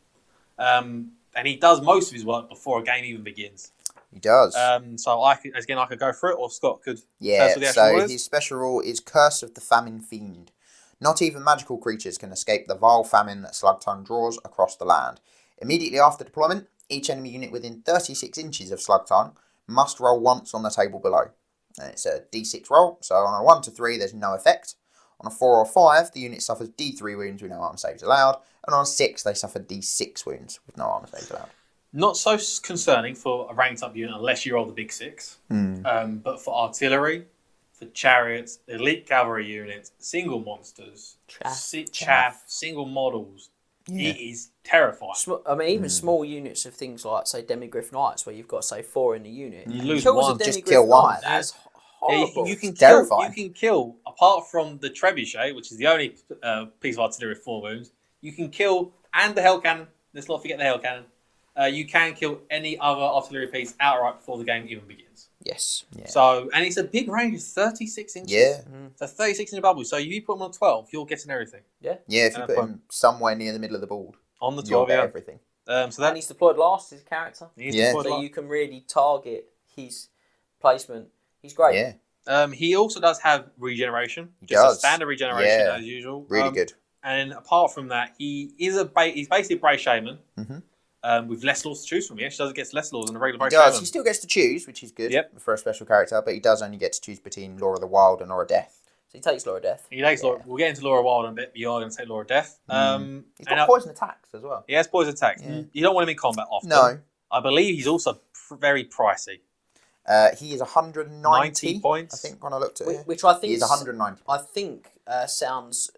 And he does most of his work before a game even begins. He does. So I could go through it, or Scott could. Yeah, tell us what the actual rule is. His special rule is Curse of the Famine Fiend. Not even magical creatures can escape the vile famine that Slug Tongue draws across the land. Immediately after deployment, each enemy unit within 36 inches of Slug Tongue must roll once on the table below. And it's a d6 roll, so on a 1 to 3 there's no effect. On a 4 or 5, the unit suffers d3 wounds with no armor saves allowed. And on a 6, they suffer d6 wounds with no armor saves allowed. Not so concerning for a ranked up unit unless you roll the big 6. But for artillery, for chariots, elite cavalry units, single monsters, chaff, single models, it is terrifying. Even small units of things like, say, Demigryph Knights, where you've got, say, 4 in the unit. You lose Kills one. a Just kill one. Knight, that's horrible. You can terrifying. kill, apart from the trebuchet, which is the only piece of artillery with 4 wounds, you can kill, and the hell cannon, let's not forget the hell cannon, you can kill any other artillery piece outright before the game even begins. Yes. Yeah. So, and it's a big range, it's 36 inches. Yeah. So 36 inch bubble. So if you put them on 12, you're getting everything. Yeah, if you put him somewhere near the middle of the board, On the you'll 12, get yeah. everything. And he's deployed last, his character. So you can really target his placement. He's great. Yeah. He also does have regeneration. He does. A standard regeneration as usual. Really good. And apart from that, he's basically a Brave Shaman. With less laws to choose from. He actually doesn't get less laws than a regular Brave Shaman. He still gets to choose, which is good for a special character, but he does only get to choose between Law of the Wild and Law of Death. So he takes Law of Death. We'll get into Law of Wild in a bit, but you are going to take Law of Death. He's got poison attacks as well. He has poison attacks. Yeah. You don't want him in combat often. No. I believe he's also very pricey. He is 190 points. I think when I looked at it. Which I think is 190. I think sounds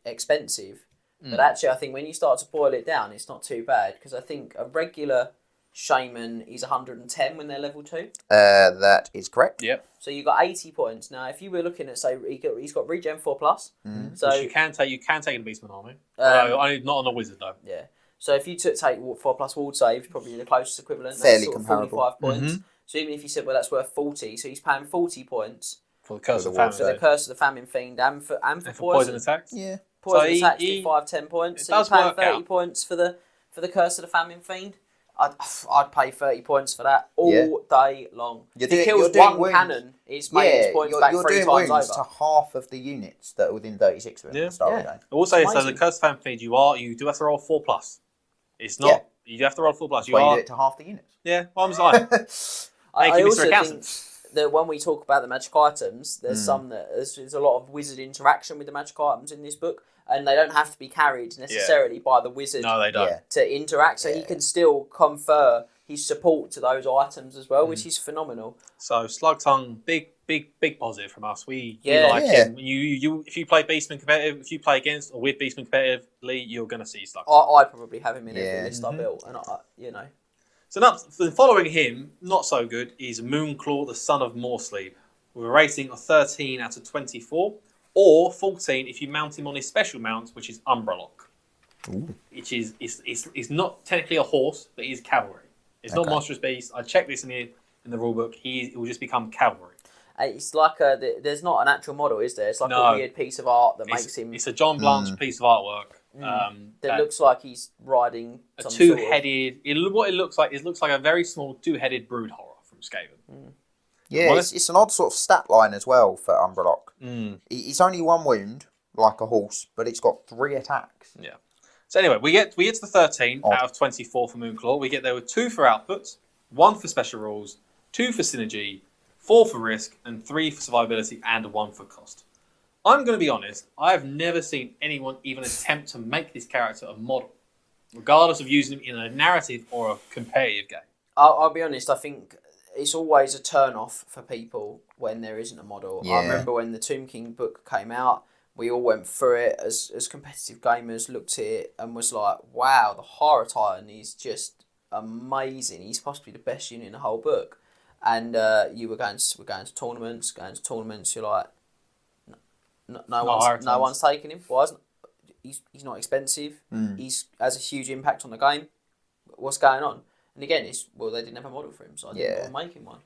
expensive, but actually I think when you start to boil it down, it's not too bad because I think a regular shaman is 110 when they're level 2. That is correct. Yep. So you got 80 points. Now, if you were looking at say he's got regen 4+, so which you can take in the Beastmen army. Not on the wizard though. Yeah. So if you take 4+ ward saves, probably the closest equivalent. Fairly that's comparable. 45 points. So even if you said, well, that's worth 40, so he's paying 40 points for the Curse of the Famine. For the Curse of the Famine Fiend and for poison attacks. Yeah. Poison attacks get 5-10 points. So you're paying 30 points for the Curse of the Famine Fiend. I'd pay 30 points for that all day long. If it kills one cannon, it's making his points back 3 times over. To half of the units that are within 36 of it at the start of the game. I will say, so the Curse of the Famine Fiend, you do have to roll 4+. It's not. You do have to roll 4+. You do it to half the units. Yeah, well, I'm lying. Thank you, Mr. Accountant. That when we talk about the magic items, there's there's a lot of wizard interaction with the magic items in this book, and they don't have to be carried necessarily by the wizard. No, they don't. To interact, so he can still confer his support to those items as well, which is phenomenal. So Slugtongue, big positive from us. We like him. If you play Beastmen competitive, if you play against or with Beastmen competitively, you're going to see Slugtongue. I'd probably have him in every list I built, and So following him, not so good, is Moonclaw, the son of Moresleep, with a rating of 13 out of 24, or 14 if you mount him on his special mount, which is Umbralock. Which is not technically a horse, but he's cavalry. It's not Monstrous Beast. I checked this in the rulebook. It will just become cavalry. It's like there's not an actual model, is there? It's like a weird piece of art that makes him. It's a John Blanche piece of artwork. That looks like he's riding a two-headed. What it looks like a very small two-headed brood horror from Skaven. Yeah, it's an odd sort of stat line as well for Umbralock. It's only 1 wound, like a horse, but it's got 3 attacks. Yeah. So anyway, we get to the 13 out of 24 for Moonclaw. We get there with 2 for output, 1 for special rules, 2 for synergy, 4 for risk, and 3 for survivability, and 1 for cost. I'm going to be honest, I've never seen anyone even attempt to make this character a model, regardless of using him in a narrative or a competitive game. I'll be honest, I think it's always a turn-off for people when there isn't a model. Yeah. I remember when the Tomb King book came out, we all went through it as competitive gamers, looked at it and was like, wow, the Horror Titan is just amazing. He's possibly the best unit in the whole book. And we're going to tournaments, you're like, no one's taking him. Why isn't he's not expensive. He's has a huge impact on the game. What's going on? And again, they didn't have a model for him, so I didn't bother making one.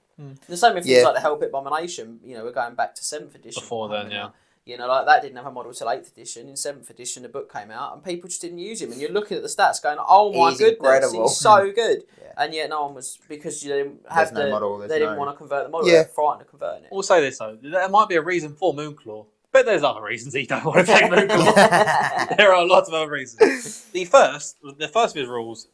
The same with things like the Hellpit Abomination. We're going back to 7th edition. Before then, like that didn't have a model till 8th edition. In 7th edition, the book came out, and people just didn't use him. And you're looking at the stats, going, "Oh my goodness, incredible. He's so good." And yet, no one was, because you didn't have model. They didn't want to convert the model. They're frightened of converting it. We'll say this though: there might be a reason for Moonclaw, but there's other reasons he don't want to take Moonclaw. There are lots of other reasons. The first of his rules,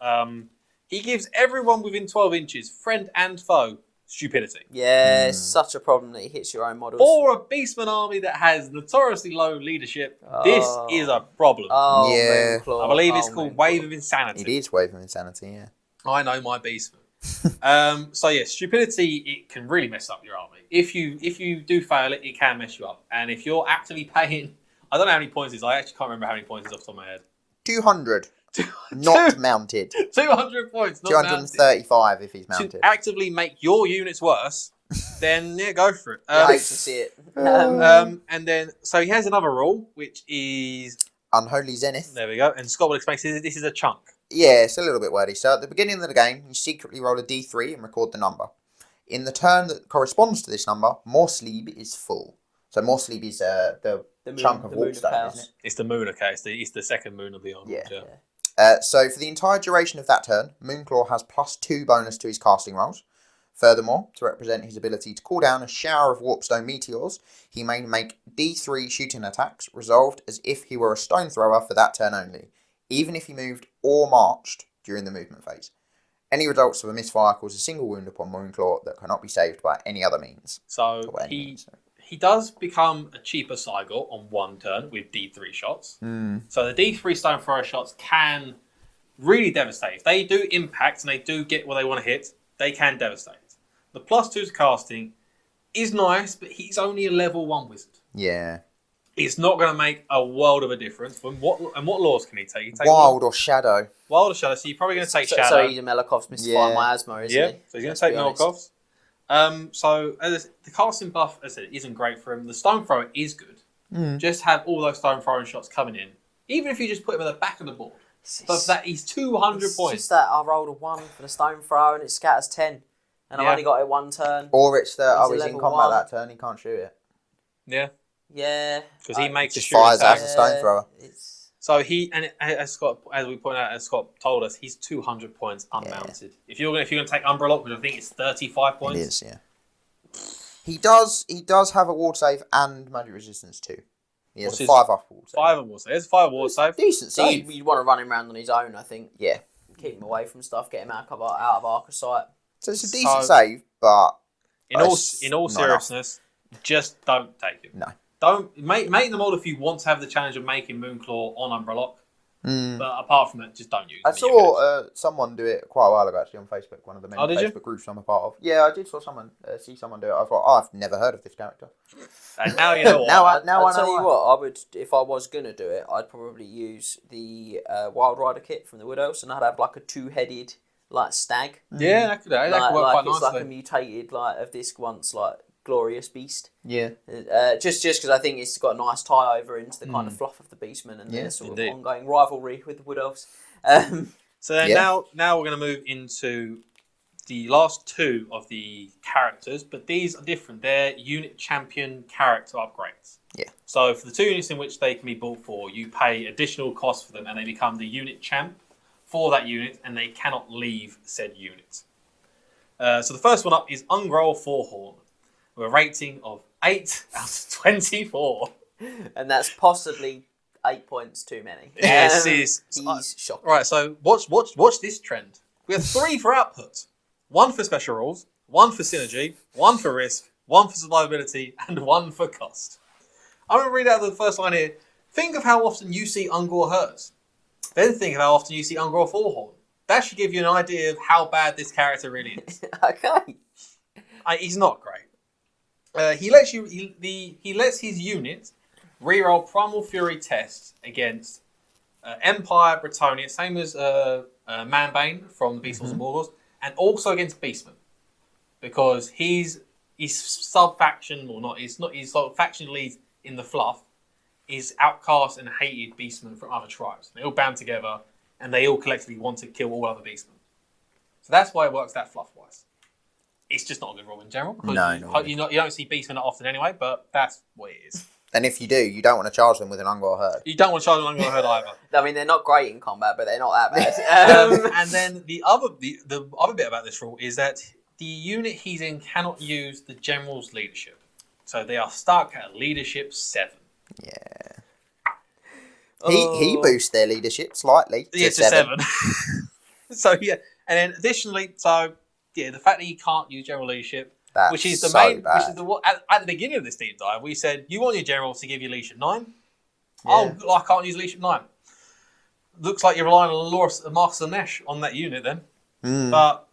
he gives everyone within 12 inches, friend and foe, stupidity. Yeah, it's such a problem that he hits your own models. For a Beastman army that has notoriously low leadership, this is a problem. Moonclaw. I believe it's called Wave of Insanity. It is Wave of Insanity, yeah. I know my Beastman. Stupidity, it can really mess up your army. If you do fail it, it can mess you up. And if you're actively paying, I don't know how many points it is. I actually can't remember how many points it is off the top of my head. 200. Not mounted. 200 points. Not 235 if he's mounted. To actively make your units worse, then go for it. I hate to see it. And then, so he has another rule, which is Unholy Zenith. There we go. And Scott will explain this is a chunk. Yeah, it's a little bit wordy. So at the beginning of the game, you secretly roll a d3 and record the number. In the turn that corresponds to this number, Moresleep is full. So Moresleep is the chunk of Warpstone, isn't it? It's the moon, okay. It's the second moon of the Army. Yeah. So for the entire duration of that turn, Moonclaw has +2 bonus to his casting rolls. Furthermore, to represent his ability to call down a shower of Warpstone meteors, he may make D3 shooting attacks, resolved as if he were a stone thrower for that turn only, even if he moved or marched during the movement phase. Any results of a misfire cause a single wound upon Moonclaw that cannot be saved by any other means. So he does become a cheaper Cygor on one turn with D3 shots. So the D3 stone thrower shots can really devastate. If they do impact and they do get what they want to hit, they can devastate. The +2 to casting is nice, but he's only a level 1 wizard. Yeah. It's not going to make a world of a difference. What laws can he take? Wild or Shadow. Wild or Shadow. So you're probably going to take Shadow. So he's a Melikov's Mystify Miasma, isn't he? Yeah, so he's going to take Melikov's. So the casting buff, as I said, isn't great for him. The stone thrower is good. Just have all those stone throwing shots coming in. Even if you just put him at the back of the board. But that he's 200 points. It's just that I rolled a 1 for the stone thrower and it scatters 10. And I've only got it 1 turn. Or it's that he's in combat that turn, he can't shoot it. Yeah. Yeah. Because he makes just fires as a stone thrower. So as we point out, as Scott told us, he's 200 points unmounted. Yeah. If you're going to take Umbralock, which I think is 35 points. It is, yeah. He does have a ward save and magic resistance too. He has a 5 off ward save. 5 ward save. There's 5 ward save. Decent save. You want to run him around on his own, I think. Yeah. Keep him away from stuff, get him out of arc of sight. So it's a decent save, but in all seriousness, just don't take him. No. Don't make them all if you want to have the challenge of making Moonclaw on Umbralock. But apart from that, just don't use it. I saw someone do it quite a while ago actually on Facebook, one of the many Facebook groups I'm a part of. Yeah, I did see someone do it. I thought, I've never heard of this character. And now you know what. I'll tell you what, I would, if I was going to do it, I'd probably use the Wild Rider kit from the Wood Elves, and I'd have like a 2-headed stag. Yeah, that could work quite nicely. It's like a mutated of this once glorious beast. Yeah. Just because I think it's got a nice tie over into the kind of fluff of the Beastmen and their sort of ongoing rivalry with the Wood Elves. So then now we're going to move into the last 2 of the characters, but these are different. They're unit champion character upgrades. Yeah. So for the 2 units in which they can be bought for, you pay additional cost for them, and they become the unit champ for that unit, and they cannot leave said unit. So the first one up is Ungroll Forehorn, with a rating of 8 out of 24. And that's possibly 8 points too many. Yes, he's shocking. Right, so watch this trend. We have 3 for output. 1 for special rules, 1 for synergy, 1 for risk, 1 for survivability, and 1 for cost. I'm going to read out the first line here. Think of how often you see Ungor Hers. Then think of how often you see Ungroll Forehorn. That should give you an idea of how bad this character really is. Okay. He's not great. He lets his unit reroll Primal Fury tests against Empire, Bretonnia, same as Manbane from the Beast Wars and Warlords, and also against Beastmen, because he's sub-faction, or not, he's sort of faction lead in the fluff, is outcast and hated Beastmen from other tribes. They all band together, and they all collectively want to kill all other Beastmen. So that's why it works that fluff-wise. It's just not a good rule in general. You don't see Beastmen that often anyway, but that's what it is. And if you do, you don't want to charge them with an Ungor Herd. You don't want to charge them with an Ungor Herd either. I mean, they're not great in combat, but they're not that bad. And then the other bit about this rule is that the unit he's in cannot use the general's leadership. So they are stuck at leadership 7. Yeah. He boosts their leadership slightly to 7. So yeah, and then additionally, the fact that he can't use general leadership, which is the at the beginning of this deep dive, we said you want your general to give you leadership 9. Yeah. Oh, I can't use leadership 9. Looks like you're relying on Master Nesh on that unit then, but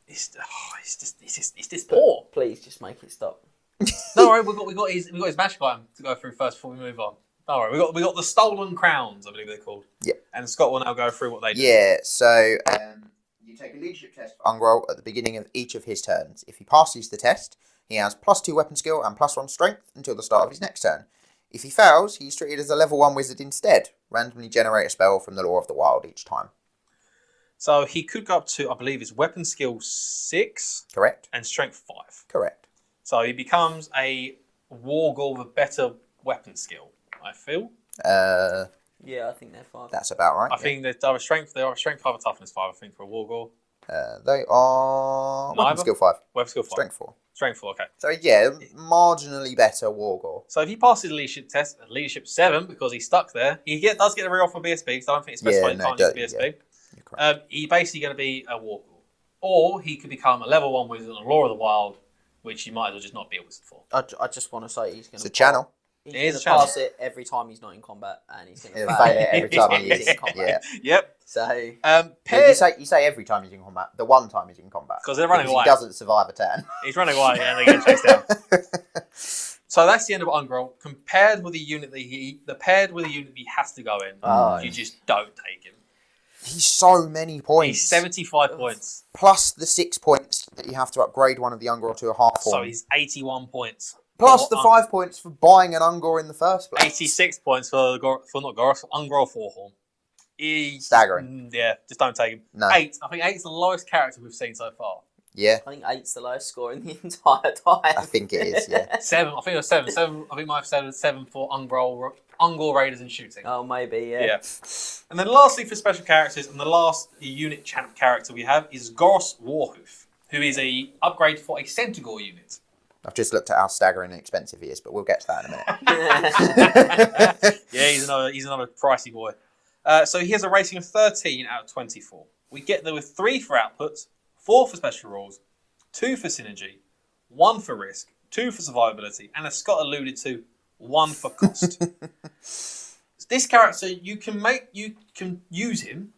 it's just poor. Please just make it stop. No worry, we got his magic item to go through first before we move on. Don't worry, we got the stolen crowns, I believe they're called. Yeah. And Scott will now go through what they do. Yeah. So you take a leadership test for Ungroll at the beginning of each of his turns. If he passes the test, he has +2 weapon skill and +1 strength until the start of his next turn. If he fails, he's treated as a level 1 wizard instead. Randomly generate a spell from the Law of the Wild each time. So he could go up to, I believe, his weapon skill 6. Correct. And strength 5. Correct. So he becomes a Wargul with a better weapon skill, I feel. Yeah, I think they're 5. That's about right. I think they're a strength 5 and toughness 5, I think, for a Wargore. They are weapon skill 5. Weapon skill 5. Strength 4. Strength 4, okay. So yeah, marginally better Wargore. So if he passes the leadership test at leadership 7 because he's stuck there, he does get a reroll for BSB, because I don't think it's specified you can't use BSB. Yeah. He's basically going to be a Wargore. Or he could become a level 1 wizard on Law of the Wild, which you might as well just not be a wizard for. I just want to say he's going to... It's a channel. He's going to pass it every time he's not in combat, and he's going to fail it every time he's in combat. Yeah. Yep. So... you say every time he's in combat. The one time he's in combat. Because they're running away. He doesn't survive a turn. He's running away and they get chased down. So that's the end of Ungroll. Compared with the unit that he has to go in, you just don't take him. He's so many points. He's 75 points. Plus the 6 points that you have to upgrade one of the Ungor to a half form. So he's 81 points. Plus the 5 points for buying an Ungor in the first place. 86 points for Ungroll 4-horn. Staggering. Yeah, just don't take him. No. 8. I think 8's the lowest character we've seen so far. Yeah. I think 8's the lowest score in the entire time. I think it is, yeah. 7. I think it was 7. 7. I think my episode was 7 for Ungor Raiders and shooting. Oh, maybe, yeah. Yeah. And then lastly for special characters, and the last unit champ character we have is Goros Warhoof, who is a upgrade for a Centaur unit. I've just looked at how staggering and expensive he is, but we'll get to that in a minute. Yeah, he's another pricey boy. So he has a rating of 13 out of 24. We get there with 3 for outputs, 4 for special rules, 2 for synergy, 1 for risk, 2 for survivability, and as Scott alluded to, 1 for cost. This character, you can use him,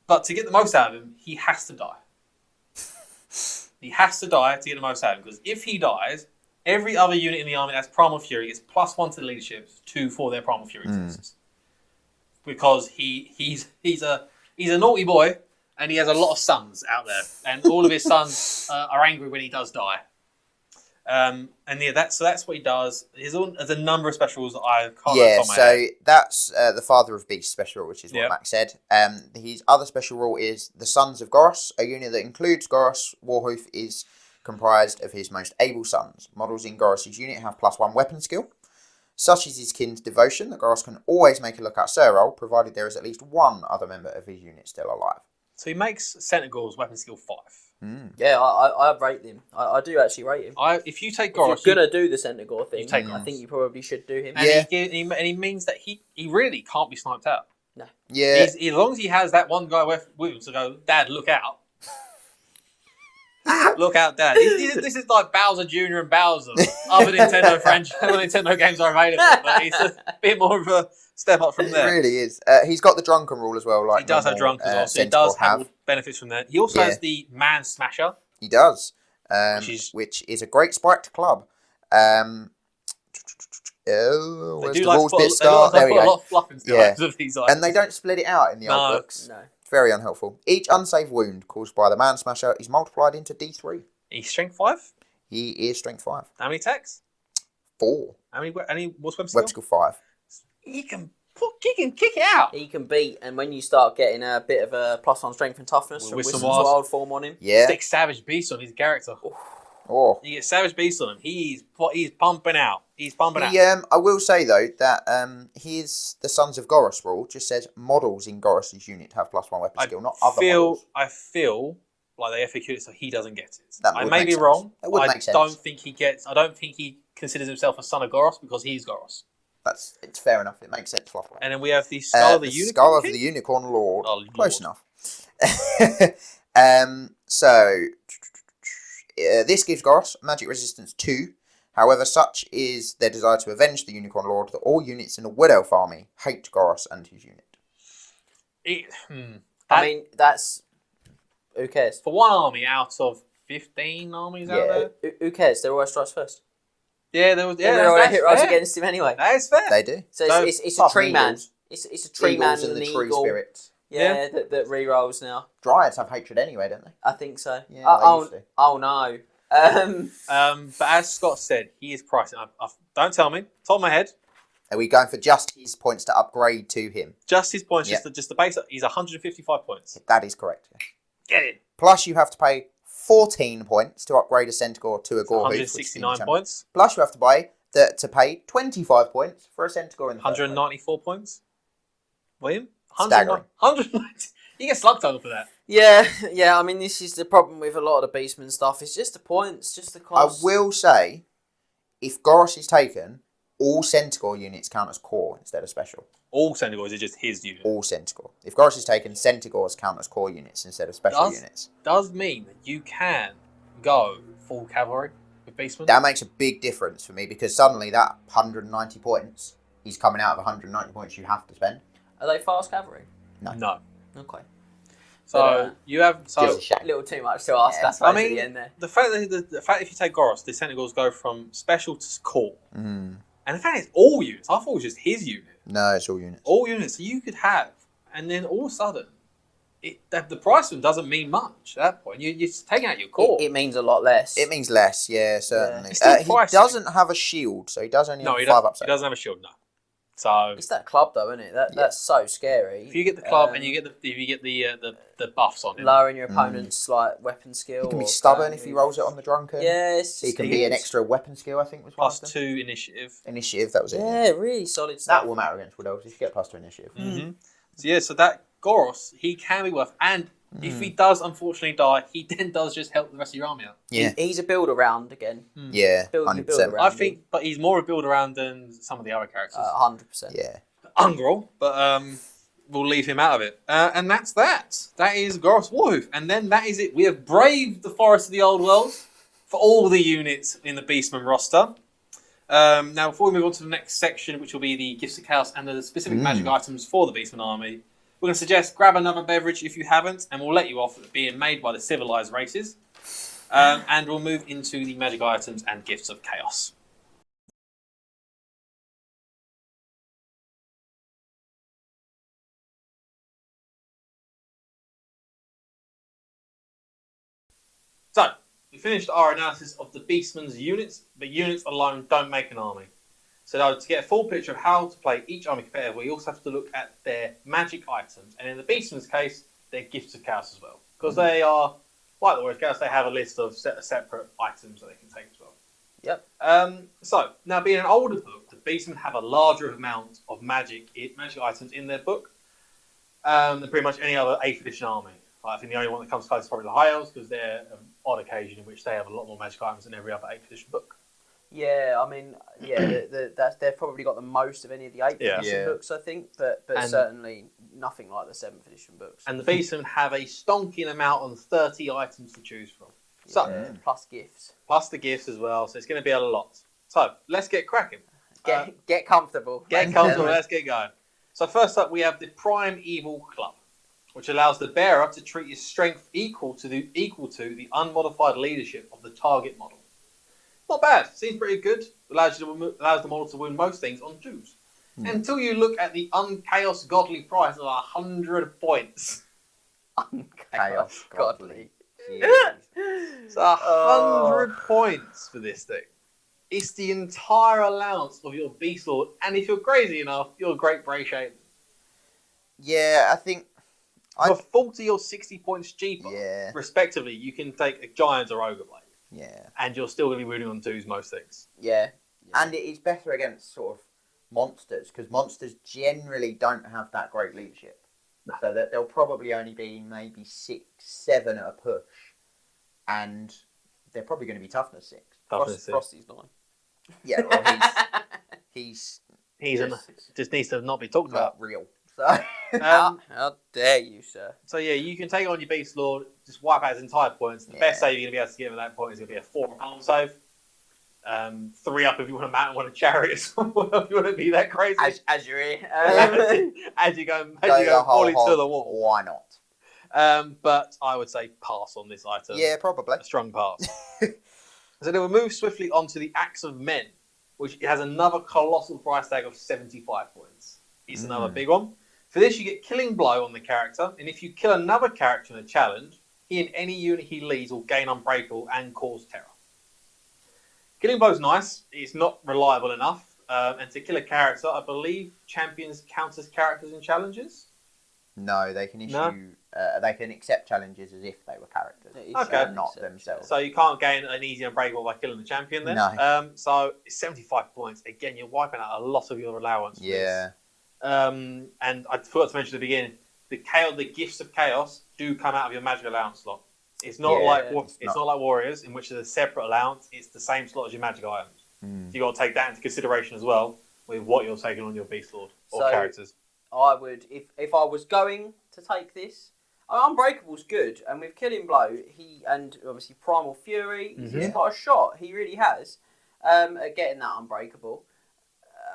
but to get the most out of him, he has to die. He has to die to get the most out of him, because if he dies, every other unit in the army that's Primal Fury gets +1 to the leadership, 2 for their Primal Fury tests. Because he's a naughty boy, and he has a lot of sons out there, and all of his sons are angry when he does die. And yeah, that's what he does. There's a number of specials that I can't. Yeah, so that's the Father of Beasts special rule, which is what Max said. His other special rule is the Sons of Goros. A unit that includes Goros Warhoof is comprised of his most able sons. Models in Goros' unit have +1 weapon skill. Such is his kin's devotion that Goros can always make a lookout sir roll, provided there is at least one other member of his unit still alive. So he makes Centaur's weapon skill 5. Yeah, I rate him. I do actually rate him. If you take Goros, if you're going to do the Centaur thing, I think you probably should do him. And he means that he really can't be sniped out. No. Yeah. As long as he has that one guy with him to go, Dad, look out. Look out, Dad. This is like Bowser Jr. and Bowser. Other Nintendo Nintendo games are available, but he's a bit more of a step up from there. It really is. He's got the Drunken rule as well. Like he does have Drunken as well, so he does have benefits from that. He also has the Man Smasher. He does, which is a great spiked club. Where's the rules bit start? There we go. A lot of fluff into of these items. And they don't split it out in the old books. No. Very unhelpful. Each unsaved wound caused by the Man Smasher is multiplied into D3. He's strength 5? He is strength 5. How many attacks? 4. What's web skill? Web skill 5. He can kick it out. He can beat, and when you start getting a bit of a +1 strength and toughness from Wisdom's Wild form on him. Yeah. Stick Savage Beast on his character. Oh. You get Savage Beast on him. He's pumping out. I will say though that the Sons of Goros rule just says models in Goros' unit have +1 weapon skill, not other models. I feel like they FAQ'd it so he doesn't get it. I may be wrong. That would make sense. I don't think he considers himself a son of Goros because he's Goros. It's fair enough. It makes sense. And then we have the Skull of the Unicorn. Skull of the Unicorn Lord. Oh, Close enough. This gives Goros magic resistance 2. However, such is their desire to avenge the Unicorn Lord that all units in a Wood Elf army hate Goros and his unit. I mean, that's... Who cares? For one army out of 15 armies out there? Who cares? They're always strikes first. Yeah, there was... Yeah, they're hit rolls against him anyway. That is fair. They do. So it's a tree man. It's a tree man and the an tree eagle. spirits. Yeah, that re-rolls now. Dryads have hatred anyway, don't they? I think so. Yeah, oh no. But as Scott said, he is pricing. Don't tell me. Top of my head. Are we going for just his points to upgrade to him? Just his points, just the base. He's 155 points. That is correct. Get it. Plus, you have to pay 14 points to upgrade a Centaur to a Gorhoof. 169 points. Plus, you have to pay 25 points for a Centaur in the 194 points. William? Staggering. 190. You get slug total for that. Yeah. I mean, this is the problem with a lot of the Beastmen stuff. It's just the points, just the cost. I will say, if Goros is taken, all Centaur units count as core instead of special. All Centaurs are just his unit. All Centaur. If Goros is taken, Centaurs count as core units instead of special units. Does mean that you can go full cavalry with Beastmen. That makes a big difference for me because suddenly that 190 points is coming out of 190 points you have to spend. Are they fast cavalry? No. Okay. So you have a little too much to ask. That's I mean, at the end there. The fact if you take Goros, the Centaurs go from special to core, and in fact it's all units. I thought it was just his unit. No, it's all units. All units. So you could have, and then all of a sudden, the price of them doesn't mean much at that point. You're taking out your core. It means a lot less. It means less, yeah, certainly. Yeah. He doesn't have a shield, so he does only have 5 upside. He doesn't have a shield, no. So it's that club though, isn't it? That's so scary. If you get the club and you get the buffs on him, lowering your opponent's like weapon skill. He can be stubborn if he rolls it on the drunken. Yes, he can be an extra weapon skill. I think was +2 initiative. Initiative, that was it. Yeah, really solid stuff. That will matter against Wood Elves if you get +2 initiative. So that Goros, he can be worth, and if he does unfortunately die, he then does just help the rest of your army out. Yeah, he's a build around again. Yeah, 100%. I think, but he's more a build around than some of the other characters. 100%. Yeah, Ungrel, but we'll leave him out of it. And that's that. That is Goros Warhoof, and then that is it. We have braved the Forest of the Old World for all the units in the Beastmen roster. Now, before we move on to the next section, which will be the Gifts of Chaos and the specific magic items for the Beastmen army, we're going to suggest grab another beverage if you haven't, and we'll let you off at being made by the civilized races. And we'll move into the magic items and Gifts of Chaos. So, we finished our analysis of the Beastmen's units, but units alone don't make an army. So to get a full picture of how to play each army competitive, we also have to look at their magic items. And in the Beastmen's case, their Gifts of Chaos as well. Because they are, like the Warriors of Chaos, they have a list of separate items that they can take as well. Yep. So, now being an older book, the Beastmen have a larger amount of magic items in their book than pretty much any other 8th edition army. I think the only one that comes close is probably the High Elves, because they're an odd occasion in which they have a lot more magic items than every other 8th edition book. Yeah, I mean, they've probably got the most of any of the 8th edition books, I think, but certainly nothing like the 7th edition books. And the Beastmen have a stonking amount of 30 items to choose from. So, plus gifts. Plus the gifts as well, so it's going to be a lot. So, let's get cracking. Get comfortable. Get comfortable, let's get going. So first up, we have the Prime Evil Club, which allows the bearer to treat his strength equal to the unmodified leadership of the target model. Not bad. Seems pretty good. Allows the model to win most things on twos. Until you look at the Unchaos Godly price of 100 points. Unchaos Godly. It's 100 points for this thing. It's the entire allowance of your Beast Lord, and if you're crazy enough, your Great Bray Shaman. Yeah, I think... For 40 or 60 points cheaper, respectively, you can take a Giant or Ogre Blade. Yeah. And you're still going to be winning on twos most things. Yeah. And it is better against sort of monsters, because monsters generally don't have that great leadership. No. So that they'll probably only be maybe 6, 7 at a push. And they're probably going to be toughness 6. Frosty's 9. Yeah, well, he's just needs to not be talked about. Real. So how dare you, sir? So yeah, you can take on your Beast Lord, just wipe out his entire points. The best save you're going to be able to give at that point is going to be a 4 arm save. 3 up if you want to mount and want a chariot. If you want to be that crazy. As you're here. as you go falling to the wall. Why not? But I would say pass on this item. Yeah, probably. A strong pass. So then we'll move swiftly on to the Axe of Men, which has another colossal price tag of 75 points. It's another big one. For this, you get Killing Blow on the character, and if you kill another character in a challenge, he and any unit he leads will gain Unbreakable and cause terror. Killing Blow's nice. It's not reliable enough. And to kill a character, I believe champions count as characters in challenges? No, they can issue... they can accept challenges as if they were characters. Okay. Not themselves. So you can't gain an easy Unbreakable by killing the champion then? No. So it's 75 points. Again, you're wiping out a lot of your allowance. Yeah. And I forgot to mention at the beginning, the gifts of chaos do come out of your magic allowance slot. It's not it's not like warriors in which there's a separate allowance. It's the same slot as your magic items. So you got to take that into consideration as well with what you're taking on your beast lord or characters. I would, if I was going to take this, Unbreakable's good, and with Killing Blow, and obviously Primal Fury, he's got a shot. He really has at getting that Unbreakable.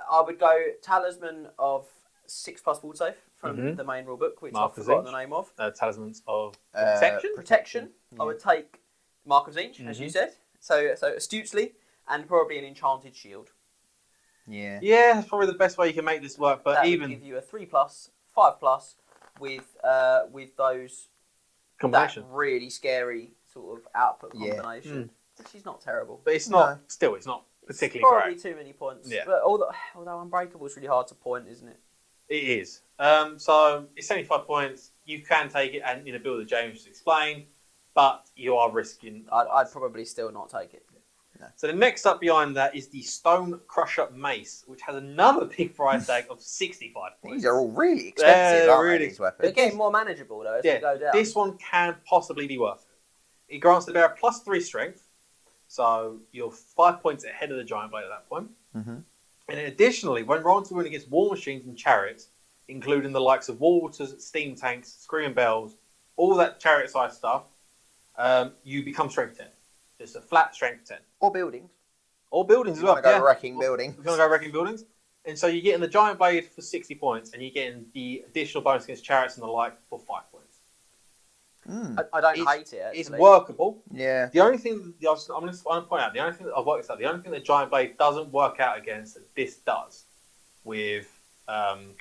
I would go Talisman of 6+ wall save from the main rulebook, which I've forgotten the name of. Talismans of Protection. I would take Mark of Zinch, as you said. So astutely, and probably an Enchanted Shield. Yeah. Yeah, that's probably the best way you can make this work. But that would give you a 3+, 5+ with those combination. That really scary sort of output combination. She's not terrible, but it's not. Still, it's not particularly probably great. Too many points. Yeah. But although Unbreakable is really hard to point, isn't it? It is. So it's 75 points. You can take it and build that James just explained, but you are risking. I'd probably still not take it. No. So the next up behind that is the Stone Crusher Mace, which has another big price tag of 65 points. These are all really expensive, aren't these weapons? They're getting more manageable though as we go down. This one can possibly be worth it. It grants the bearer +3 strength, so you're 5 points ahead of the Giant Blade at that point. And additionally, when rolling to win against war machines and chariots, including the likes of war waters, steam tanks, screaming bells, all that chariot-sized stuff, you become strength 10. Just a flat strength 10. Or buildings. Or buildings as well. Go wrecking buildings. We're going to go wrecking buildings. And so you're getting the Giant Blade for 60 points, and you're getting the additional bonus against chariots and the like for 5 points. I don't hate it, actually. It's workable. Yeah. The only thing, I'm going to point out, the only thing that I've worked this out, the only thing that Giant Blade doesn't work out against that this does with, the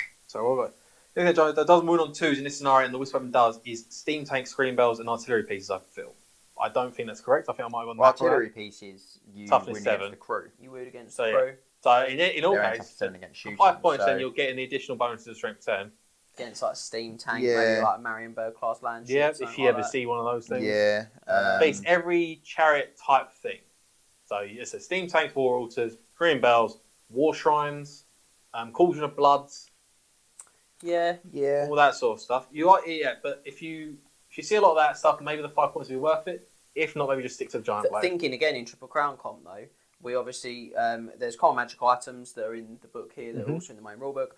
thing that doesn't win on 2s in this scenario and the Wisp Weapon does is steam tank, scream bells, and artillery pieces, I feel. I don't think that's correct. I think I might have gone artillery pieces, you toughness win 7. against the crew. You would against the crew. So in all cases, 5 points, then you're getting the additional bonuses of strength 10. Against like a steam tank, maybe like a Marienburg class land. Yeah, if you ever see one of those things. Yeah. Beats every chariot type thing. So it's a steam tanks, war altars, scream bells, war shrines, cauldron of bloods. Yeah. All that sort of stuff. But if you see a lot of that stuff, maybe the 5 points will be worth it. If not, maybe just stick to the Giant Blade. Thinking again in Triple Crown comp though, we obviously there's common magic items that are in the book here. They're also in the main rulebook.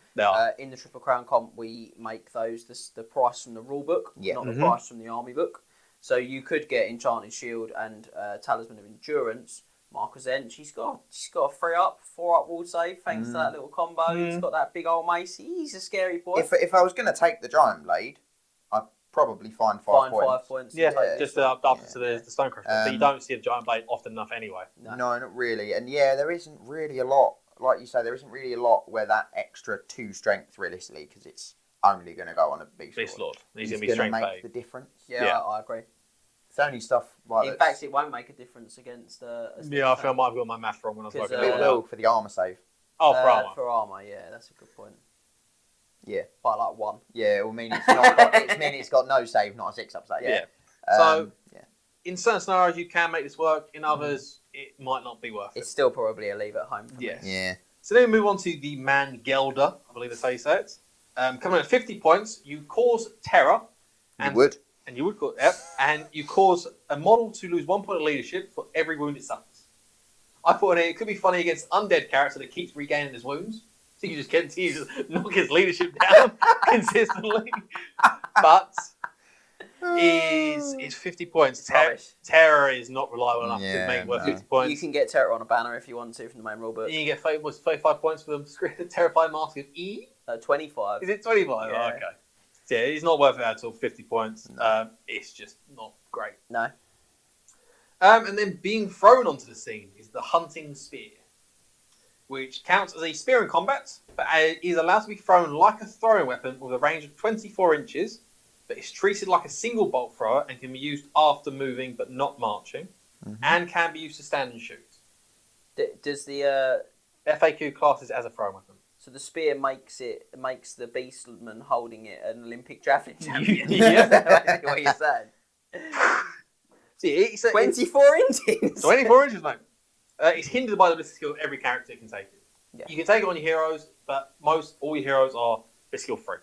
In the Triple Crown comp, we make those the price from the rulebook, not the price from the army book. So you could get Enchanted Shield and Talisman of Endurance. Marcus Zench, she's got a 3-up, 4-up wall save thanks to that little combo. He's got that big old mace. He's a scary boy. If I was going to take the Giant Blade, I'd probably find 5 points. 5 points. Yeah, just up to the Stone Crusher. But you don't see the Giant Blade often enough anyway. No, not really. And there isn't really a lot, like you say, there isn't really a lot where that extra 2 strength realistically, because it's only going to go on a Beast Lord. He's going to be strength make the difference. Yeah, I agree. It's only stuff like in fact, it won't make a difference against. I feel I might have got my math wrong when I was working it will for the armor save. Oh, for armor. For armor, yeah, that's a good point. Yeah, by like 1. Yeah, it will mean it's got no save, not a 6-up save. Yeah. In certain scenarios, you can make this work. In others, it might not be worth it. It's still probably a leave at home. For me. Yeah. So then we move on to the Man Gelder. I believe that's how you say it. Coming at 50 points, you cause terror. And you would and you cause a model to lose 1 point of leadership for every wound it suffers. I thought it could be funny against undead character that keeps regaining his wounds. So you just continue to knock his leadership down consistently. But is 50 points. Terror is not reliable enough to make worth 50 points. You can get terror on a banner if you want to from the main rulebook. You can get 35 points for the terrifying mask of E? 25. Is it 25? Yeah. Oh, okay. Yeah, it's not worth it at all, 50 points. No. It's just not great. No. And then being thrown onto the scene is the Hunting Spear, which counts as a spear in combat, but is allowed to be thrown like a throwing weapon with a range of 24 inches, but it's treated like a single bolt thrower and can be used after moving but not marching, and can be used to stand and shoot. Does the FAQ classes as a throwing weapon? So the spear makes the Beastman holding it an Olympic javelin champion. Yeah. What you're saying? See, it's 24 inches. 24 inches, mate. It's hindered by the ability skill of every character that can take it. Yeah. You can take it on your heroes, but all your heroes are skill free.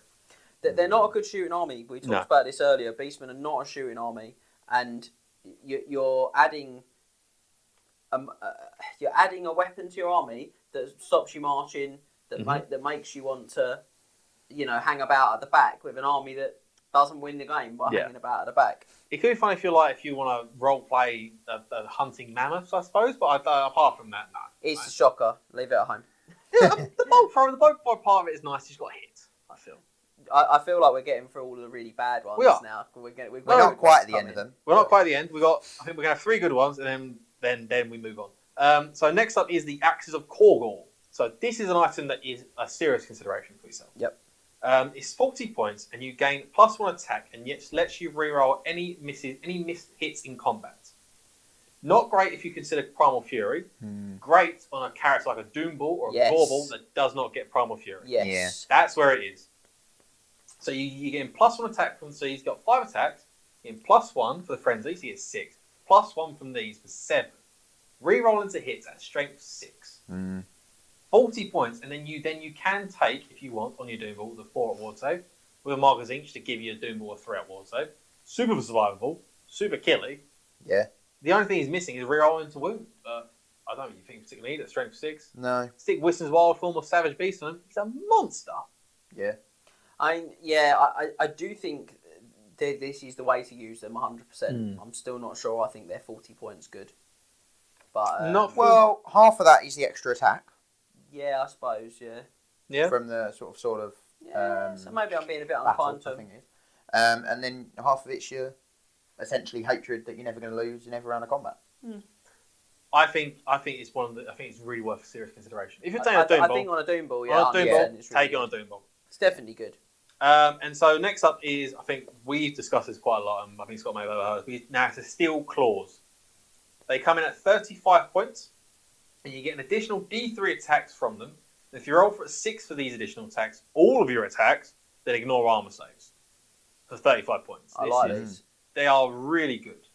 They're not a good shooting army. We talked about this earlier. Beastmen are not a shooting army, and you're adding a weapon to your army that stops you marching, that makes you want to, hang about at the back with an army that doesn't win the game by hanging about at the back. It could be fun if you want to role play a hunting mammoth, I suppose. But apart from that, no. It's a shocker. Leave it at home. Yeah, the bolt part of it is nice. You just got hit. I feel. I feel like we're getting through all of the really bad ones now. We're not quite at the end of them. We're not quite at the end. I think we're gonna have 3 good ones, and then we move on. So next up is the Axes of Korgor. So this is an item that is a serious consideration for yourself. Yep. It's 40 points, and you gain +1 attack, and yet lets you reroll any missed hits in combat. Not great if you consider Primal Fury. Great on a character like a Doom Ball or a Gorball that does not get Primal Fury. Yes. Yeah. That's where it is. So you get +1 attack from, so he's got 5 attacks, you get +1 for the frenzy, so he gets 6, +1 from these for 7. Reroll into hits at strength 6. 40 points, and then you can take, if you want, on your Doom Ball, the 4 at ward save, with a magazine to give you a Doom Ball, a 3 at ward save. Super survivable, super killy. Yeah. The only thing he's missing is reroll into wound. But I don't really think particularly need it at strength 6. No. Stick Wisdom's Wild Form or Savage Beast on him. He's a monster. Yeah. I do think this is the way to use them 100%. I'm still not sure. I think they're 40 points good. But well, half of that is the extra attack. Yeah, I suppose. Yeah. Yeah. From the sort of. Yeah. So maybe I'm being a bit unkind to him. And then half of it's your essentially hatred that you're never going to lose in every round of combat. I think it's I think it's really worth serious consideration. If you're taking a Doom Ball, I think on a Doom Ball, take it on a Doom Ball. It's definitely good. And so next up is, I think we've discussed this quite a lot, and I think Scott may have overheard. Now it's a Steel Claws. They come in at 35 points, and you get an additional D3 attacks from them. And if you roll for a 6 for these additional attacks, all of your attacks, then ignore armor saves for 35 points. I like these. They are really good.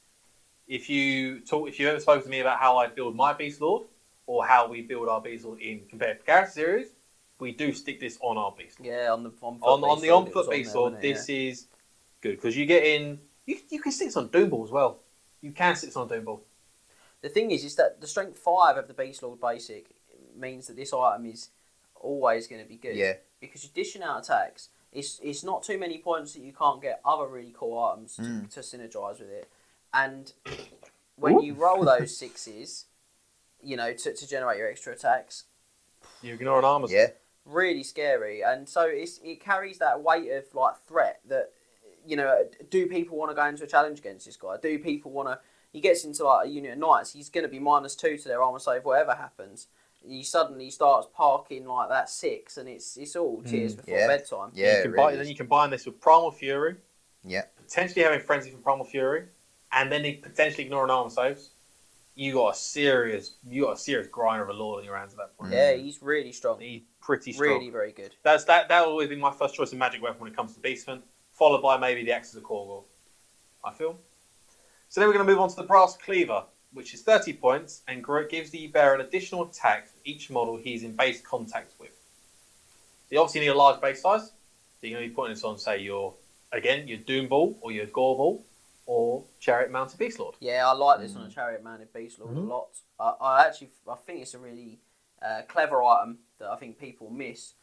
If you ever spoke to me about how I build my Beast Lord, or how we build our Beast Lord in competitive character series, we do stick this on our Beast Lord. Yeah, on the on-foot Beast Lord, this is good because you get in. You can stick this on Doom Ball as well. You can stick this on Doom Ball. The thing is that the strength 5 of the Beast Lord basic means that this item is always going to be good. Yeah. Because you're dishing out attacks. It's not too many points that you can't get other really cool items to synergise with it. And when you roll those 6s, to generate your extra attacks, you ignore an armor. Yeah. Really scary. And so it carries that weight of threat that, do people want to go into a challenge against this guy? Do people want to... He gets into a unit of knights, he's going to be -2 to their armor save, whatever happens. He suddenly starts parking that 6, and it's all tears before bedtime. Yeah, then you combine this with Primal Fury. Yeah. Potentially having Frenzy from Primal Fury, and then potentially ignoring armor saves. You got a serious grinder of a lord on your hands at that point. Yeah, he's really strong. He's pretty strong. Really very good. That will always be my first choice of magic weapon when it comes to Beastmen, followed by maybe the Axes of Korgor, I feel. So then we're going to move on to the Brass Cleaver, which is 30 points and gives the bearer an additional attack for each model he's in base contact with. So you obviously need a large base size, so you're going to be putting this on, say, your Doom Ball or your Gorball or Chariot Mounted Beast Lord. Yeah, I like this on a Chariot Mounted Beast Lord a lot. I think it's a really clever item that I think people miss.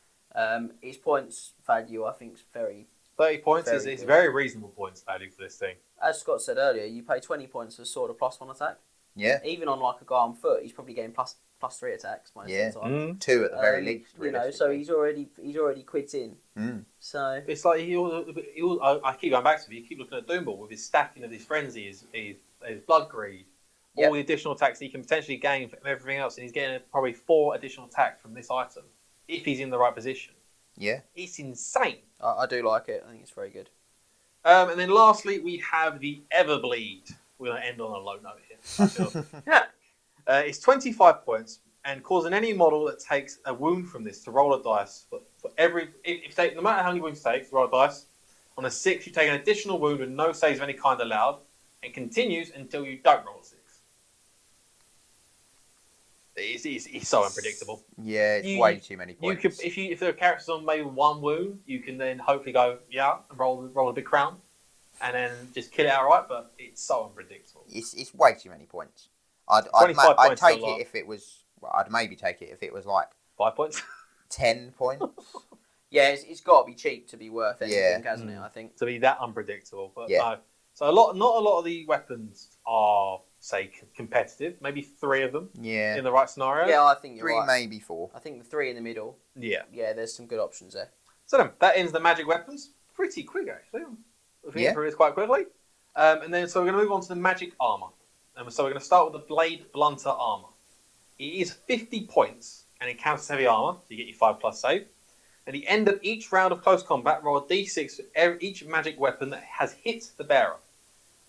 Its points value, I think, is very... 30 points is very reasonable points value for this thing. As Scott said earlier, you pay 20 points for sword of +1 attack. Yeah. Even on a guy on foot, he's probably getting +3 attacks most of the time. 2 at the very least. So he's already quids in. So it's like I keep going back to it. You keep looking at Doom Ball with his stacking of his frenzy, his blood greed, all the additional attacks he can potentially gain from everything else, and he's getting probably 4 additional attacks from this item if he's in the right position. Yeah, it's insane. I do like it. I think it's very good. And then lastly, we have the Everbleed. We're going to end on a low note here, I feel. It's 25 points, and causing any model that takes a wound from this to roll a dice for every... no matter how many wounds it takes, roll a dice. On a 6, you take an additional wound with no saves of any kind allowed, and continues until you don't roll a 6. It's so unpredictable. Yeah, it's way too many points. You could, if there are characters on maybe one wound, you can then hopefully go and roll a big crown, and then just kill it outright. But it's so unpredictable. It's way too many points. I'd take it if it was. Well, I'd maybe take it if it was like 5 points, 10 points. Yeah, it's got to be cheap to be worth anything, hasn't it? I think to be that unpredictable. But no. So not a lot of the weapons are say competitive. Maybe 3 of them. Yeah. In the right scenario. Yeah, I think you're 3, right. maybe 4. I think the 3 in the middle. Yeah. Yeah, there's some good options there. So then, that ends the magic weapons. Pretty quick actually. We get through this quite quickly. And then so we're going to move on to the magic armor. And so we're going to start with the blade blunter armor. It is 50 points and it counts as heavy armor, so you get your 5+ save. At the end of each round of close combat, roll a d6 for each magic weapon that has hit the bearer.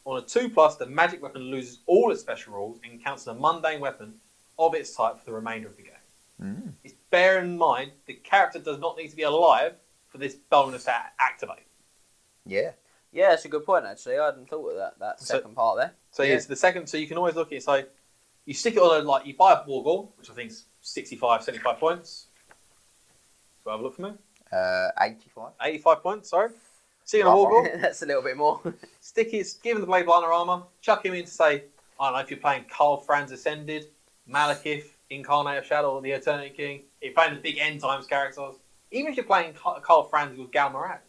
On a 2+, the magic weapon loses all its special rules and counts as a mundane weapon of its type for the remainder of the game. Bear in mind, the character does not need to be alive for this bonus to activate. Yeah. Yeah, it's a good point actually. I hadn't thought of that second part there. So it's the second. So you can always look at it. So you stick it on you buy a war gore, which I think is 65, 75 points. So have a look for me. 85. 85 points. Sorry. Stick it on a war gore. That's a little bit more. Stick it. Give him the blade blunter armor. Chuck him in to say, I don't know if you're playing Karl Franz Ascended, Malekith, Incarnate of Shadow, or the Eternity King. If you're playing the big end times characters, even if you're playing Karl Franz with Gal Moraz.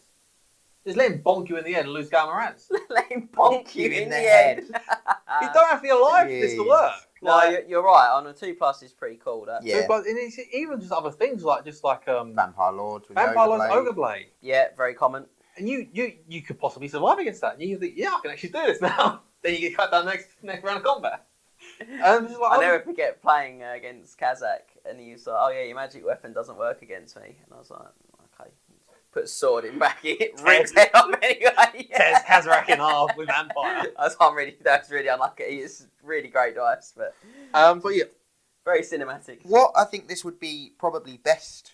Just let him bonk you in the head and lose Gal Moraz. Let him bonk you in the head. You don't have to be alive for this to work. No, you're right. On a 2+ is pretty cool. That. Yeah. But it's even just other things like Vampire Lords with Vampire Lords, Ogre Blade. Yeah, very common. And you could possibly survive against that. And you think, I can actually do this now. Then you get cut down next round of combat. And I never forget playing against Kazakh, and he was like, "Oh yeah, your magic weapon doesn't work against me," and I was like, "Okay." Put a sword in back, it ripped it up anyway. Tears Kazakh in half with Vampire. That's really unlucky. It's really great dice, but yeah, very cinematic. What I think this would be probably best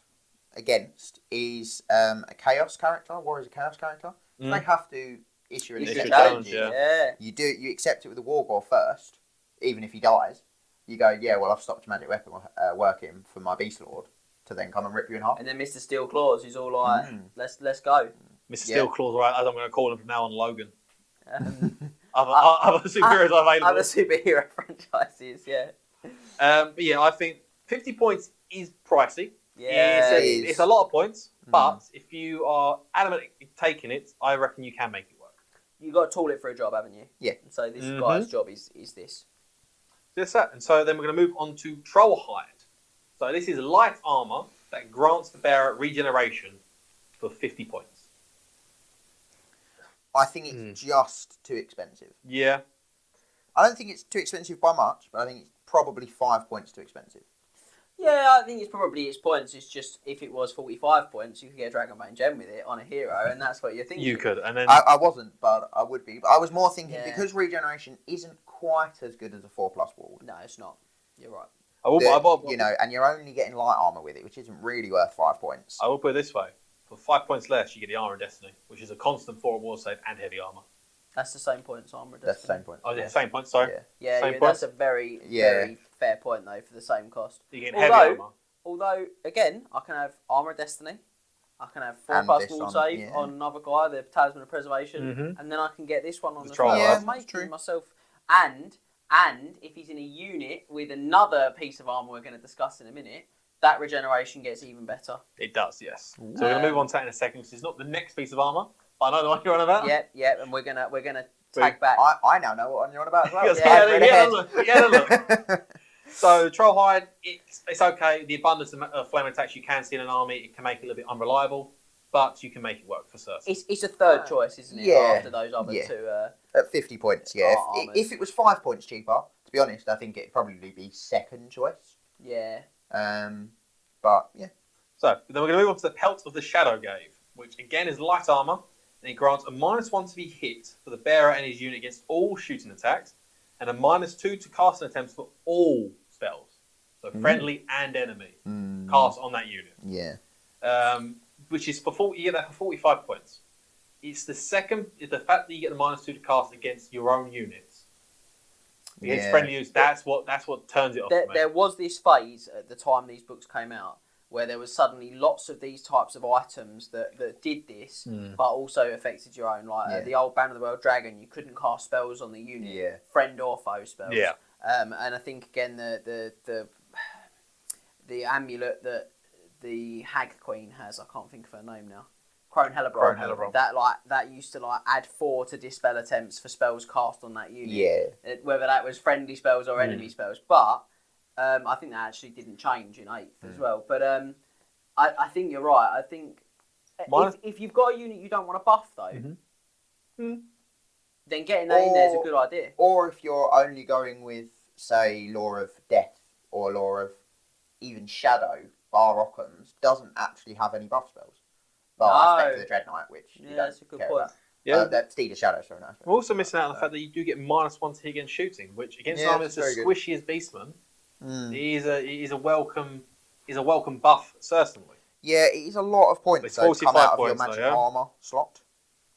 against is a Chaos character. War is a Chaos character. So they have to issue an challenge. Yeah. You accept it with the War Gore first, even if he dies. You go, I've stopped magic weapon working for my Beast Lord to then come and rip you in half. And then Mr. Steel Claws, who's all like, let's go. Mr. Steel Claws, right? As I'm going to call him from now on, Logan. Other superheroes are available. Other superhero franchises, yeah. But yeah, I think 50 points is pricey. Yeah, it's a lot of points, but if you are adamant taking it, I reckon you can make it work. You got to tool it for a job, haven't you? Yeah. And so this guy's job is this. Just that. And so then we're going to move on to Troll Hide. So this is light armor that grants the bearer regeneration for 50 points. I think it's just too expensive. Yeah. I don't think it's too expensive by much, but I think it's probably 5 points too expensive. Yeah, I think it's probably its points. It's just if it was 45 points, you could get a Dragonbane Gem with it on a hero, and that's what you're thinking. You could, and then I wasn't, but I would be. But I was more thinking because regeneration isn't quite as good as a 4+ ward. No, it's not. You're right. And you're only getting light armor with it, which isn't really worth 5 points. I will put it this way: for 5 points less, you get the Armor of Destiny, which is a constant 4 war save and heavy armor. That's the same points, Armor of Destiny. That's the same point. Oh, yeah, same point. Sorry. Yeah, that's a very fair point though for the same cost. You get heavy armor. Although, again, I can have Armor of Destiny. I can have 4+ wall save on another guy, the Talisman of Preservation, and then I can get this one on the Troll. I'm making myself. And if he's in a unit with another piece of armor we're going to discuss in a minute, that regeneration gets even better. It does, yes. So we're going to move on to that in a second, because it's not the next piece of armor, but I know the one you're on about. Yeah, and we're gonna tag back. I now know what one you're on about as well. Look. So Troll Hide, it's okay. The abundance of flame attacks you can see in an army, it can make it a little bit unreliable, but you can make it work for certain. It's a third choice, isn't it? After those other two. At 50 points, if it was 5 points cheaper, to be honest, I think it'd probably be second choice. Yeah. But yeah. So then we're going to move on to the Pelt of the Shadow Glaive, which again is light armor, and it grants a -1 to be hit for the bearer and his unit against all shooting attacks, and a -2 to casting attempts for all spells. So friendly and enemy cast on that unit. Yeah. Which is you get that for 45 points. It's the fact that you get the -2 to cast against your own units. Against friendly units, that's what turns it off. There was this phase at the time these books came out where there was suddenly lots of these types of items that did this, but also affected your own. Like the old Banner of the World Dragon, you couldn't cast spells on the unit, friend or foe spells. Yeah. And I think again the amulet that the Hag Queen has, I can't think of her name now. Crone Hellebron. That used to add 4 to dispel attempts for spells cast on that unit. Yeah. Whether that was friendly spells or enemy spells, but I think that actually didn't change in 8th as well. But I think you're right. I think if you've got a unit you don't want to buff though, then getting that in there is a good idea. Or if you're only going with, say, Law of Death or Law of even Shadow, bar Occam's doesn't actually have any buff spells. Bar Aspect of the Dread Knight, which you don't that's a good point. About. Yeah, that Steed of Shadow, sorry. We're also missing out on the fact that you do get -1 to hit against shooting, which against an army that's as squishy as Beastmen, is a welcome buff, certainly. Yeah, it is a lot of points to come out of your magic armour slot.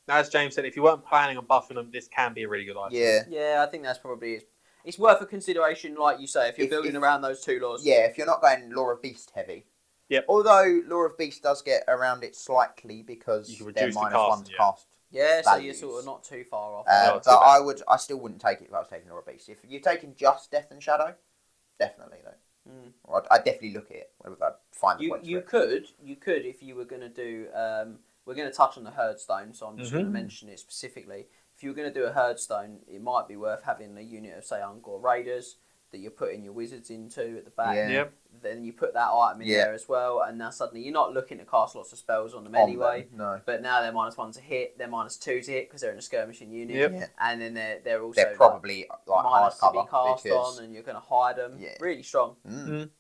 Now, as James said, if you weren't planning on buffing them, this can be a really good item. Yeah, I think that's probably it. It's worth a consideration, like you say, if you're building around those 2 laws. Yeah, if you're not going Law of Beast heavy. Yep. Although Law of Beast does get around it slightly because they're -1 to cast. Yeah, so you're sort of not too far off. But I still wouldn't take it if I was taking Law of Beast. If you're taking just Death and Shadow, definitely though. I'd definitely look at it. Whether I'd find the points you could if you were going to do. We're going to touch on the Herdstone, so I'm just going to mention it specifically. If you were going to do a Herdstone, it might be worth having a unit of, say, Ungor Raiders that you're putting your wizards into at the back. Yeah. Yep. Then you put that item in there as well, and now suddenly you're not looking to cast lots of spells on them anyway. No. But now they're -1 to hit, they're -2 to hit because they're in a skirmishing unit. Yep. Yeah. And then they're also probably minus to be hardcover cast on, and you're going to hide them. Yeah. Really strong.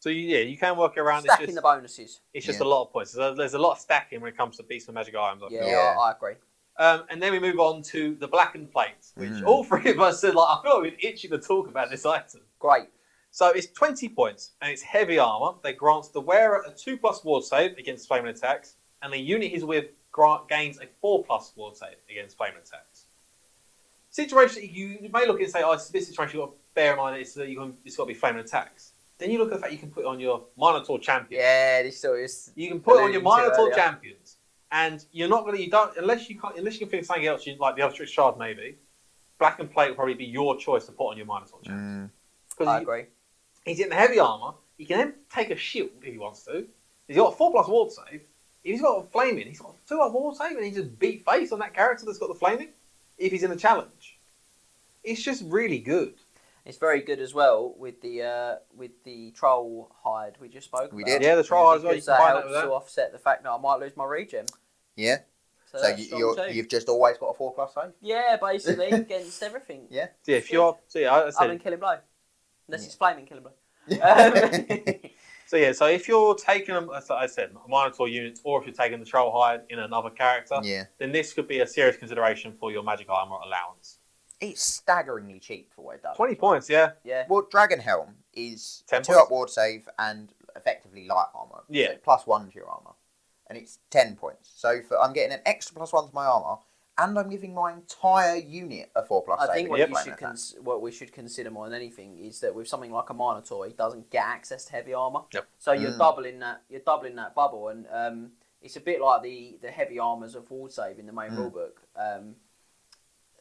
So you can work around Stacking the bonuses. It's just a lot of points. There's a lot of stacking when it comes to Beastmen Magic items. I agree. And then we move on to the blackened plates, which all 3 of us said, I feel like we're itching to talk about this item. Great. So it's 20 points, and it's heavy armour. They grant the wearer a 2+ ward save against flaming attacks, and the unit he's with gains a 4+ ward save against flaming attacks. Situation, you may look at it and say, this situation, you've got to bear in mind it's got to be flaming attacks. Then you look at the fact you can put it on your Minotaur champions. Yeah, this still is. You can put it on your Minotaur champions, and you're not going to, unless you can think of something else, like the Eldritch Shard maybe, blackened plate will probably be your choice to put on your Minotaur champions. I agree. He's in the heavy armour. He can then take a shield if he wants to. He's got a 4+ ward save. If he's got a flaming, he's got a 2+ ward save, and he just beat face on that character that's got the flaming. If he's in the challenge, it's just really good. It's very good as well with the troll hide we just spoke about. We did. Yeah, the troll hide as well. You can that find helps to offset the fact that I might lose my regen. Yeah. So you've just always got a 4+ save. Yeah, basically against everything. Yeah. Yeah, if you're, I said, I'm in killing blow. Unless it's flaming killing blow. So if you're taking them, as I said, Minotaur units, or if you're taking the troll hide in another character, then this could be a serious consideration for your magic armor allowance. It's staggeringly cheap for what it does. 20 points, yeah. Well, Dragon Helm is 10 2 up ward save and effectively light armor. Yeah. So +1 to your armor, and it's 10 points. So I'm getting an extra +1 to my armor, and I'm giving my entire unit a 4+ save. I think what we should consider more than anything is that with something like a Minotaur, he doesn't get access to heavy armor. Yep. So you're doubling that bubble, and it's a bit like the heavy armors of ward save in the main rulebook.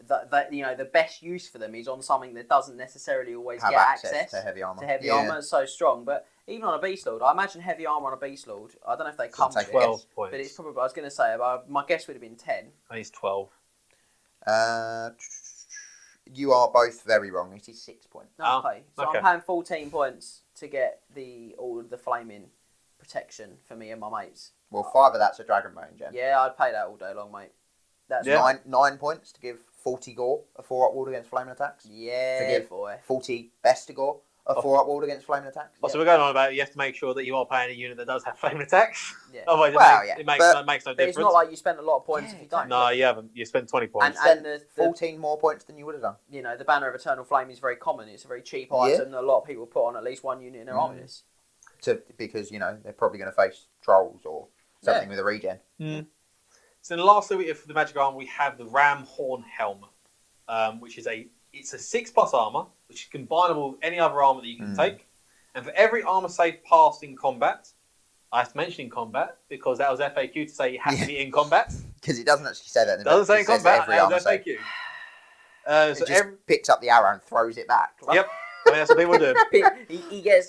That the best use for them is on something that doesn't necessarily always get access to heavy armor. Armor is so strong, but even on a Beast Lord, I imagine heavy armor on a Beast Lord. I don't know if they come with 12 points, but it's probably. I was going to say, my guess would have been 10. I think it's 12. You are both very wrong. It is 6 points. Okay, so I'm paying 14 points to get all of the flaming protection for me and my mates. Well, 5 of that's a Dragonbone gem. Yeah, I'd pay that all day long, mate. That's 9 points to give 40 gore a 4 up ward against flaming attacks. Yeah, to give boy. 40 best to gore a 4 up ward against flaming attacks. So we're going on about you have to make sure that you are paying a unit that does have flaming attacks. Yeah. Otherwise, it makes no difference. But it's not like you spent a lot of points if you don't. No, you haven't. You spent 20 points. And the 14 more points than you would have done. The Banner of Eternal Flame is very common. It's a very cheap item that a lot of people put on at least one unit in their army list. Because they're probably going to face trolls or something with a regen. So then lastly, for the magic armor, we have the Ram Horn Helm, which is a it's a 6+ armor, which is combinable with any other armor that you can take. And for every armor save passed in combat, I have to mention in combat because that was FAQ to say it has to be in combat. Because it doesn't actually say that in the book. It doesn't say in combat, that was FAQ. So it just picks up the arrow and throws it back. Yep. I mean, that's what people do.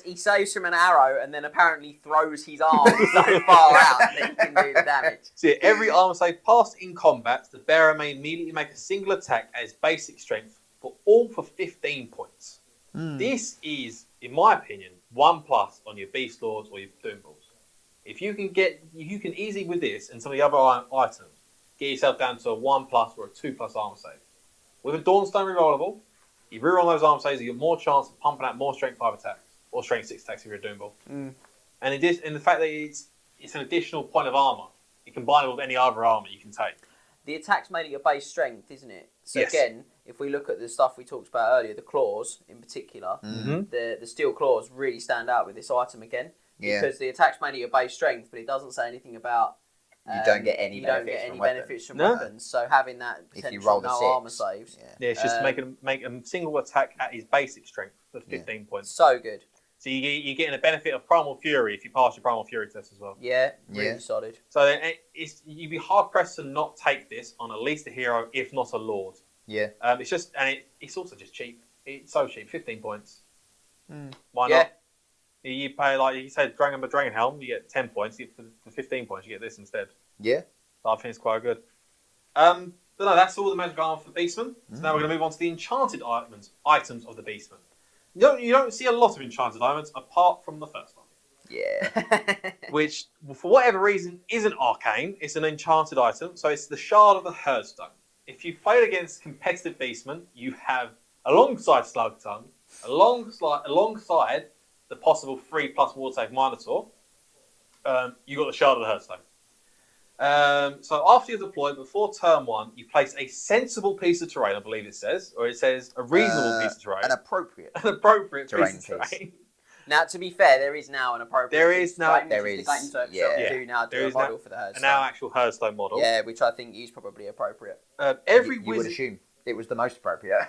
He saves from an arrow and then apparently throws his arm so far out that he can do the damage. So yeah, every armor save passed in combat, the bearer may immediately make a single attack at his basic strength for 15 points. This is, in my opinion, 1+ on your Beast Lords or your Doom Balls. If you can easily with this and some of the other items, get yourself down to a 1+ or a 2+ armor save. With a Dawnstone rerollable, you reroll those armor saves, you get more chance of pumping out more Strength 5 attacks or Strength 6 attacks if you're a Doom Ball. And the fact that it's an additional point of armor, you combine it with any other armor you can take. The attack's made at your base strength, isn't it? So again, if we look at the stuff we talked about earlier, the claws in particular, the steel claws really stand out with this item again. Yeah. Because the attack's made at your base strength, but it doesn't say anything about you don't get any benefits from weapons. So having that potential if you roll the 6, armor saves. Yeah, it's just make a single attack at his basic strength for 15 points. So good. So you're getting a benefit of Primal Fury if you pass your Primal Fury test as well. Yeah, really solid. So then you'd be hard pressed to not take this on at least a hero, if not a Lord. Yeah. It's also just cheap. It's so cheap, 15 points. Why not? You pay, like you said, Dragon Helm, you get 10 points. For 15 points, you get this instead. Yeah. So I think it's quite good. But no, that's all the magic armor for Beastmen. So now we're going to move on to the enchanted items of the Beastmen. You don't see a lot of enchanted items apart from the first one. Yeah. Which, for whatever reason, isn't arcane. It's an enchanted item. So it's the Shard of the Hearthstone. If you played against competitive Beastmen, you have, alongside Slug Tongue, alongside the possible 3+ ward save Minotaur, you got the Shard of the Hearthstone. So after you're deployed, before turn 1, you place a sensible piece of terrain, I believe it says, or it says a reasonable piece of terrain. An appropriate piece of terrain. Now, to be fair, there is now an appropriate. There is now. There is. Do a model for the Hearthstone. And now actual Hearthstone model. Yeah, which I think is probably appropriate. You would assume it was the most appropriate.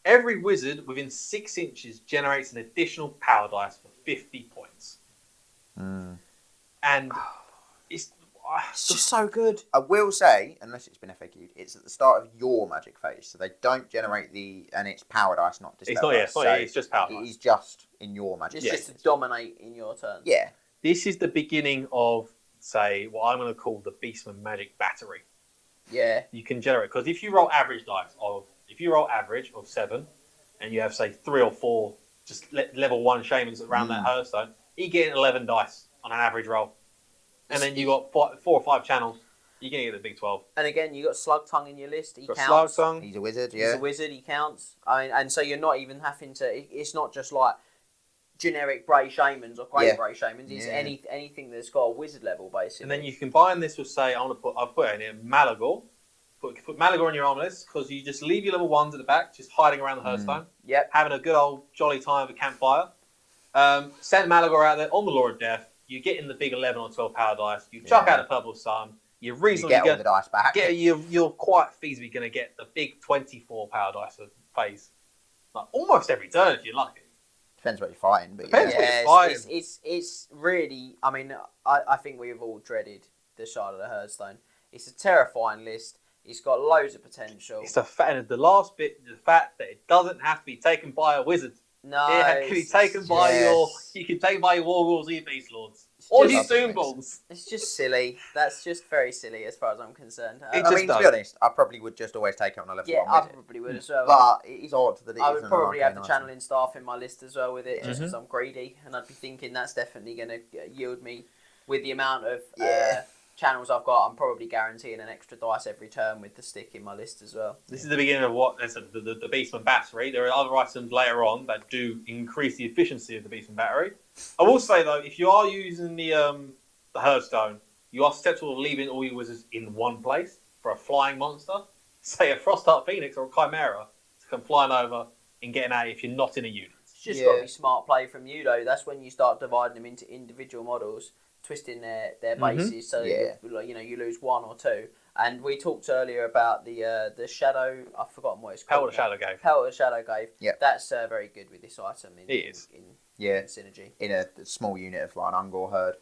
Every wizard within 6 inches generates an additional power dice for 50 points. And it's just so good. I will say, unless it's been FAQ'd, it's at the start of your magic phase, so they don't generate and it's power dice, not dispel dice. It's just power dice. It is just in your magic phase. It's just to dominate in your turn. Yeah. This is the beginning of, say, what I'm going to call the Beastman Magic Battery. Yeah. You can generate, because if you roll average of 7, and you have, say, 3 or 4 just level 1 shamans around that Hearthstone, you get 11 dice on an average roll. And then you got 4 or 5 channels. You're going to get the big 12. And again, you got Slug Tongue in your list. He counts. Slug Tongue. He's a wizard, yeah. He's a wizard, he counts. I mean, and so you're not even having to... It's not just like generic Bray Shamans or Grey Bray Shamans. It's anything that's got a wizard level, basically. And then you combine this with, say, I'll put it in here, Malagor. Put Malagor on your armor list, because you just leave your level 1s at the back, just hiding around the Hearthstone. Yep. Having a good old jolly time of a campfire. Send Malagor out there on the Lord of Death. You get in the big 11 or 12 power dice. You chuck out the Purple Sun. You reasonably get all the dice back. You're quite feasibly going to get the big 24 power dice of phase. Like almost every turn if you're lucky. Depends what you're fighting. But it's really... I mean, I think we've all dreaded the Shard of the Hearthstone. It's a terrifying list. It's got loads of potential. It's the fact that it doesn't have to be taken by a wizard. No, it can be taken by you can take by your Warlords or your Beast Lords. Or your Doom Balls. It's just silly. That's just very silly as far as I'm concerned. To be honest, I probably would just always take it on a level 1 I probably would as well. But it is odd that I would probably have the channeling staff in my list as well with it, just because I'm greedy. And I'd be thinking that's definitely going to yield me, with the amount of channels I've got, I'm probably guaranteeing an extra dice every turn with the stick in my list as well. This is the beginning of the Beastman Battery. There are other items later on that do increase the efficiency of the Beastman Battery. I will say though, if you are using the Hearthstone, you are susceptible to leaving all your wizards in one place for a flying monster, say a Frostheart Phoenix or a Chimera, to come flying over and get an A if you're not in a unit. It's just got to be smart play from you though. That's when you start dividing them into individual models. twisting their bases, so you lose 1 or 2. And we talked earlier about the shadow. I've forgotten what it's called. Pelt of Shadow Gave. Pelt of Shadow Gave. Yep. That's very good with this item. In synergy. In a small unit of like an Ungor herd.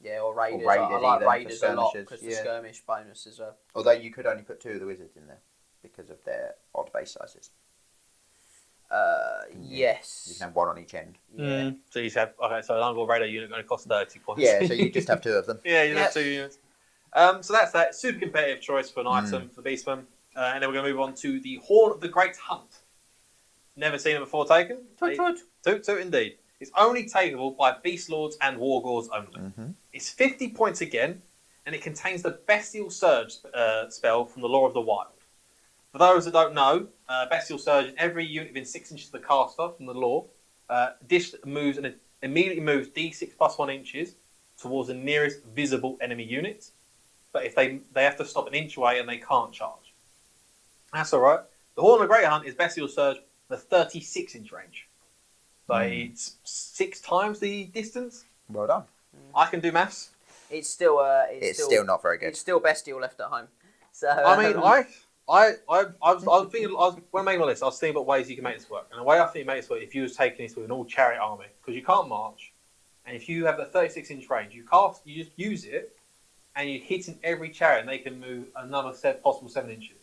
Yeah, or Raiders. I like Raiders a lot because the skirmish bonus as well. Although you could only put 2 of the wizards in there because of their odd base sizes. Yes. You can have 1 on each end. Yeah. So you have so an Ungor Raider unit going to cost 30 points. Yeah, so you just have 2 of them. Yeah, you have 2 units. So that's that. Super competitive choice for an item for Beastmen. And then we're going to move on to the Horn of the Great Hunt. Never seen it before taken. Toot indeed. It's only takeable by Beast Lords and Wargors only. Mm-hmm. It's 50 points again, and it contains the Bestial Surge spell from the Lore of the Wild. For those that don't know, Bestial Surge is every unit within 6 inches of the caster from the lore. This moves and it immediately moves d6 plus 1 inches towards the nearest visible enemy unit. But if they have to stop an inch away and they can't charge. That's alright. The Horn of the Great Hunt is Bestial Surge with a 36-inch range. So it's 6 times the distance. Well done. I can do maths. It's still still not very good. It's still Bestial left at home. So I mean, I was thinking, when I made my list, I was thinking about ways you can make this work. And the way I think you make this work, if you was taking this with an all chariot army, because you can't march, and if you have the 36-inch range, you just use it, and you hit in every chariot, and they can move another possible 7 inches.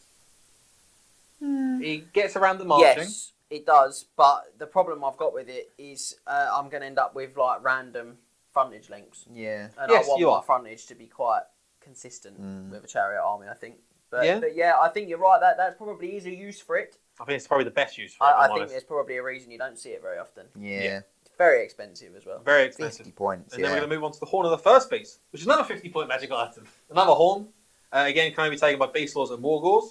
It gets around the marching. Yes, it does. But the problem I've got with it is I'm going to end up with like random frontage links. Yeah. And I want my frontage to be quite consistent with a chariot army, I think. But yeah, I think you're right. That's probably easy use for it. I think it's probably the best use for it. I think there's probably a reason you don't see it very often. Yeah. It's very expensive as well. Very expensive. 50 points. And then we're going to move on to the Horn of the First Beast, which is another 50-point magic item. Another horn. Again, can only be taken by Beast Lords and Wargors.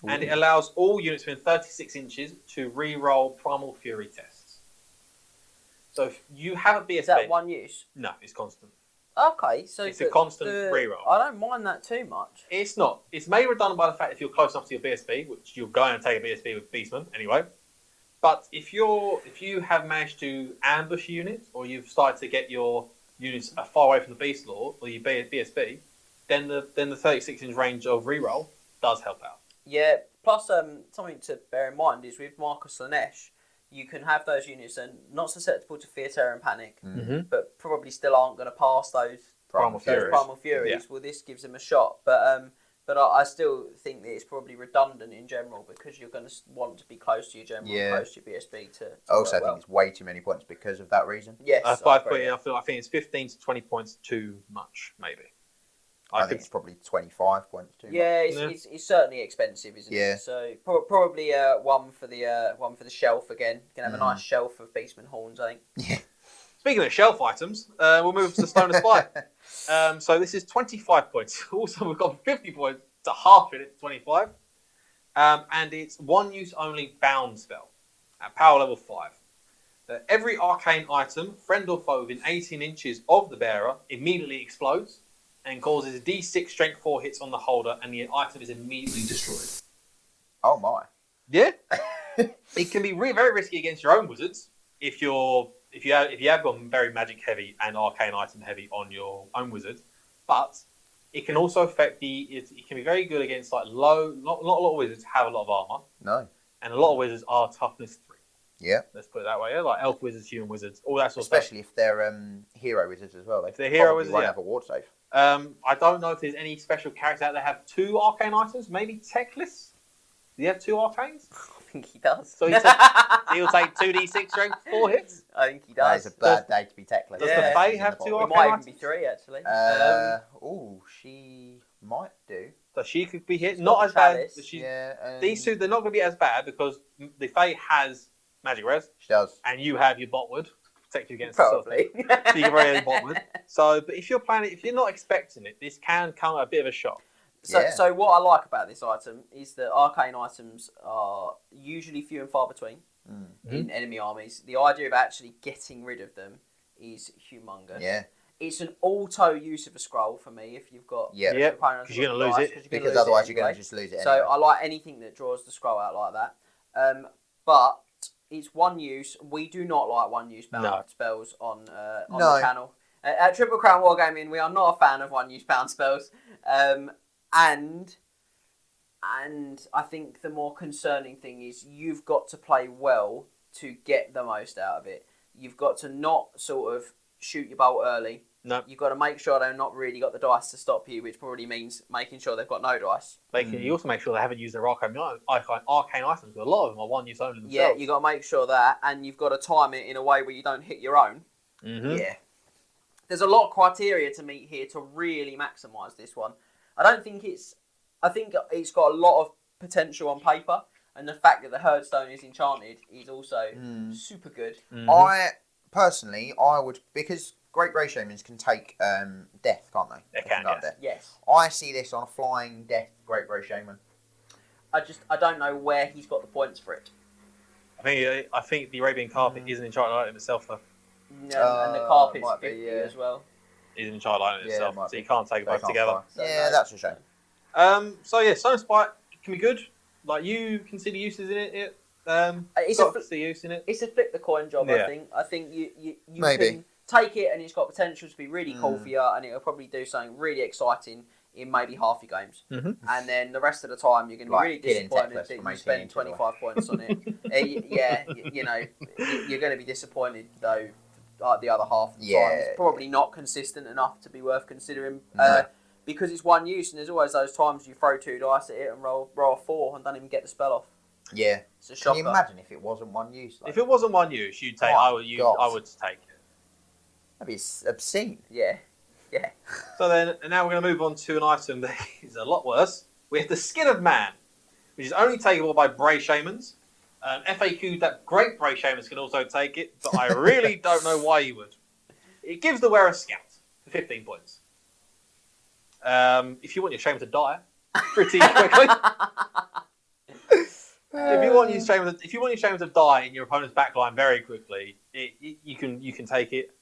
And it allows all units within 36 inches to re-roll Primal Fury tests. So if you have a BSB... Is that one use? No, it's constant. Okay, so... It's a constant re-roll. I don't mind that too much. It's not. It's made redundant by the fact if you're close enough to your BSB, which you're going to take a BSB with Beastmen anyway. But if you have managed to ambush units, or you've started to get your units far away from the Beast Lord, or your BSB, then the 36-inch range of re-roll does help out. Yeah, plus something to bear in mind is with Marcus Lanesh, you can have those units and not susceptible to fear, terror and panic, but probably still aren't going to pass those Primal Furies. Yeah. Well, this gives them a shot, but I still think that it's probably redundant in general because you're going to want to be close to your general and close to your BSB to also, I think it's way too many points because of that reason. Yes, I think it's 15 to 20 points too much, maybe. I think it's probably 25 points too. Yeah, it's certainly expensive, isn't it? So probably one for the shelf again. You can have a nice shelf of Beastman horns, I think. Yeah. Speaking of shelf items, we'll move to Stone of Spite. So this is 25 points. Also, we've got 50 points to half it at 25. And it's one use only bound spell at power level 5. Every arcane item, friend or foe within 18 inches of the bearer, immediately explodes and causes D6 strength 4 hits on the holder, and the item is immediately destroyed. Oh my! Yeah, it can be very risky against your own wizards if you have gone very magic heavy and arcane item heavy on your own wizards, but it can also affect it can be very good against like not a lot of wizards have a lot of armor. No, and a lot of wizards are toughness 3. Yeah, let's put it that way. Yeah? Like elf wizards, human wizards, all that sort of stuff. Especially if they're hero wizards as well. If they're hero wizards, won't have a ward save. I don't know if there's any special characters out there that have 2 arcane items. Maybe Teclis. Do you have 2 arcanes? I think he does. So he'll take 2d6 strength 4 hits. I think he does. That is a bad day to be Teclis. Does the Fae have 2 arcane items? It might even be 3 actually. She might do. So she could be hit. Not as bad. These 2, they're not going to be as bad because the Fae has magic res. She does. And you have your botwood. Protect you against probably. So you can very botwood. So, but if you're not expecting it, this can come at a bit of a shock. So what I like about this item is that arcane items are usually few and far between in enemy armies. The idea of actually getting rid of them is humongous. Yeah. It's an auto use of a scroll for me if you've got because you're going to lose it. Because otherwise you're going to just lose it anyway. So I like anything that draws the scroll out like that. But it's one use. We do not like one use bound spells on the channel. At Triple Crown Wargaming, we are not a fan of one-use pound spells. And I think the more concerning thing is you've got to play well to get the most out of it. You've got to not sort of shoot your bolt early. No. You've got to make sure they've not really got the dice to stop you, which probably means making sure they've got no dice. You also make sure they haven't used their arcane items, but a lot of them are one use only themselves. Yeah, you've got to make sure that, and you've got to time it in a way where you don't hit your own. Mm-hmm. Yeah. There's a lot of criteria to meet here to really maximise this one. I think it's got a lot of potential on paper, and the fact that the Herdstone is enchanted is also super good. Mm-hmm. I would, because Great Grey Shamans can take death, can't they? They can, yes. Death. Yes. I see this on a flying death Great Grey Shaman. I don't know where he's got the points for it. I think the Arabian Carpet is an enchanted item itself, though. Yeah, and the carpet's 50 as well. Is an enchanted item itself, so you can't take both together. Yeah, that's a shame. So yeah, Stone Spite can be good. Like, you can see the uses in it. It's the use in it. It's a flip the coin job. Yeah. I think you Maybe. can take it, and it's got potential to be really cool for you, and it'll probably do something really exciting in maybe half your games. Mm-hmm. And then the rest of the time you're going to be really disappointed that you spend 25 points on it. You're going to be disappointed though. Like the other half of the time, it's probably not consistent enough to be worth considering. Because it's one use, and there's always those times you throw 2 dice at it and roll a 4 and don't even get the spell off. Yeah, it's a shocker. Can you imagine if it wasn't one use? If it wasn't one use, you'd take. I would take it. That'd be obscene. Yeah. So then, and now we're going to move on to an item that is a lot worse. We have the Skin of Man, which is only takeable by Bray Shamans. FAQ that Great Bray Shamans can also take it, but I really don't know why you would. It gives the wearer Scout for 15 points. If you want your Shaman to die pretty quickly, if you want your Shaman to die in your opponent's backline very quickly, you can take it.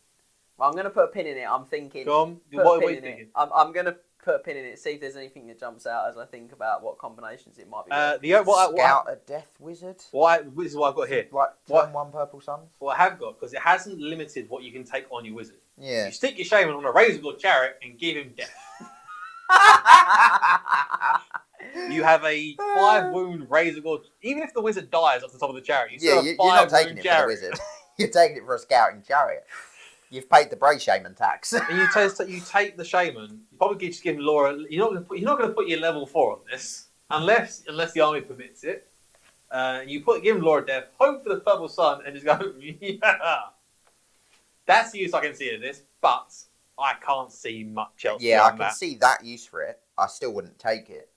Well, I'm going to put a pin in it. I'm thinking. Go on. What are you thinking? I'm going to put a pin in it. See if there's anything that jumps out as I think about what combinations it might be. Scout a Death Wizard. This is what I've got here. Like turn 1 Purple Suns. What I have got, because it hasn't limited what you can take on your wizard. Yeah. You stick your Shaman on a Razorgore Chariot and give him death. You have a 5 wound Razorgore. Even if the wizard dies off the top of the chariot, you're not taking it for the wizard. You're taking it for a scouting chariot. You've paid the Bray Shaman tax. And you take the Shaman. You probably just give him Laura. You're not going to put your level 4 on this unless the army permits it. Give him Laura Death. Hope for the Purple Sun and just go. Yeah. That's the use I can see of this, but I can't see much else. Yeah, I can see that use for it. I still wouldn't take it.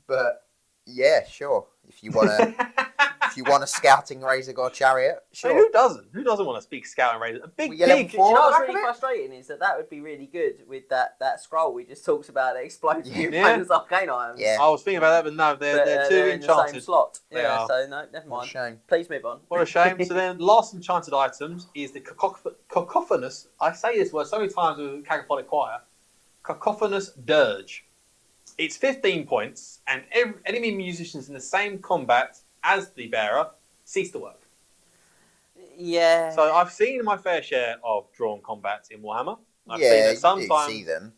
But yeah, sure. If you want a scouting Razorgore Chariot, sure. I mean, who doesn't? Who doesn't want to speak scouting Razor? A big. You know what's really frustrating is that would be really good with that scroll we just talked about that explodes your opponent's arcane items. Yeah. I was thinking about that, but no, they're too enchanted. In the same slot. They are. So no, never mind. What a shame. Please move on. What a shame. So then, last enchanted items is the cacophonous. I say this word so many times with Cacophonic Choir. Cacophonous Dirge. It's 15 points, and enemy musicians in the same combat as the bearer cease to work. Yeah. So I've seen my fair share of drawn combats in Warhammer. I've seen that sometimes see them.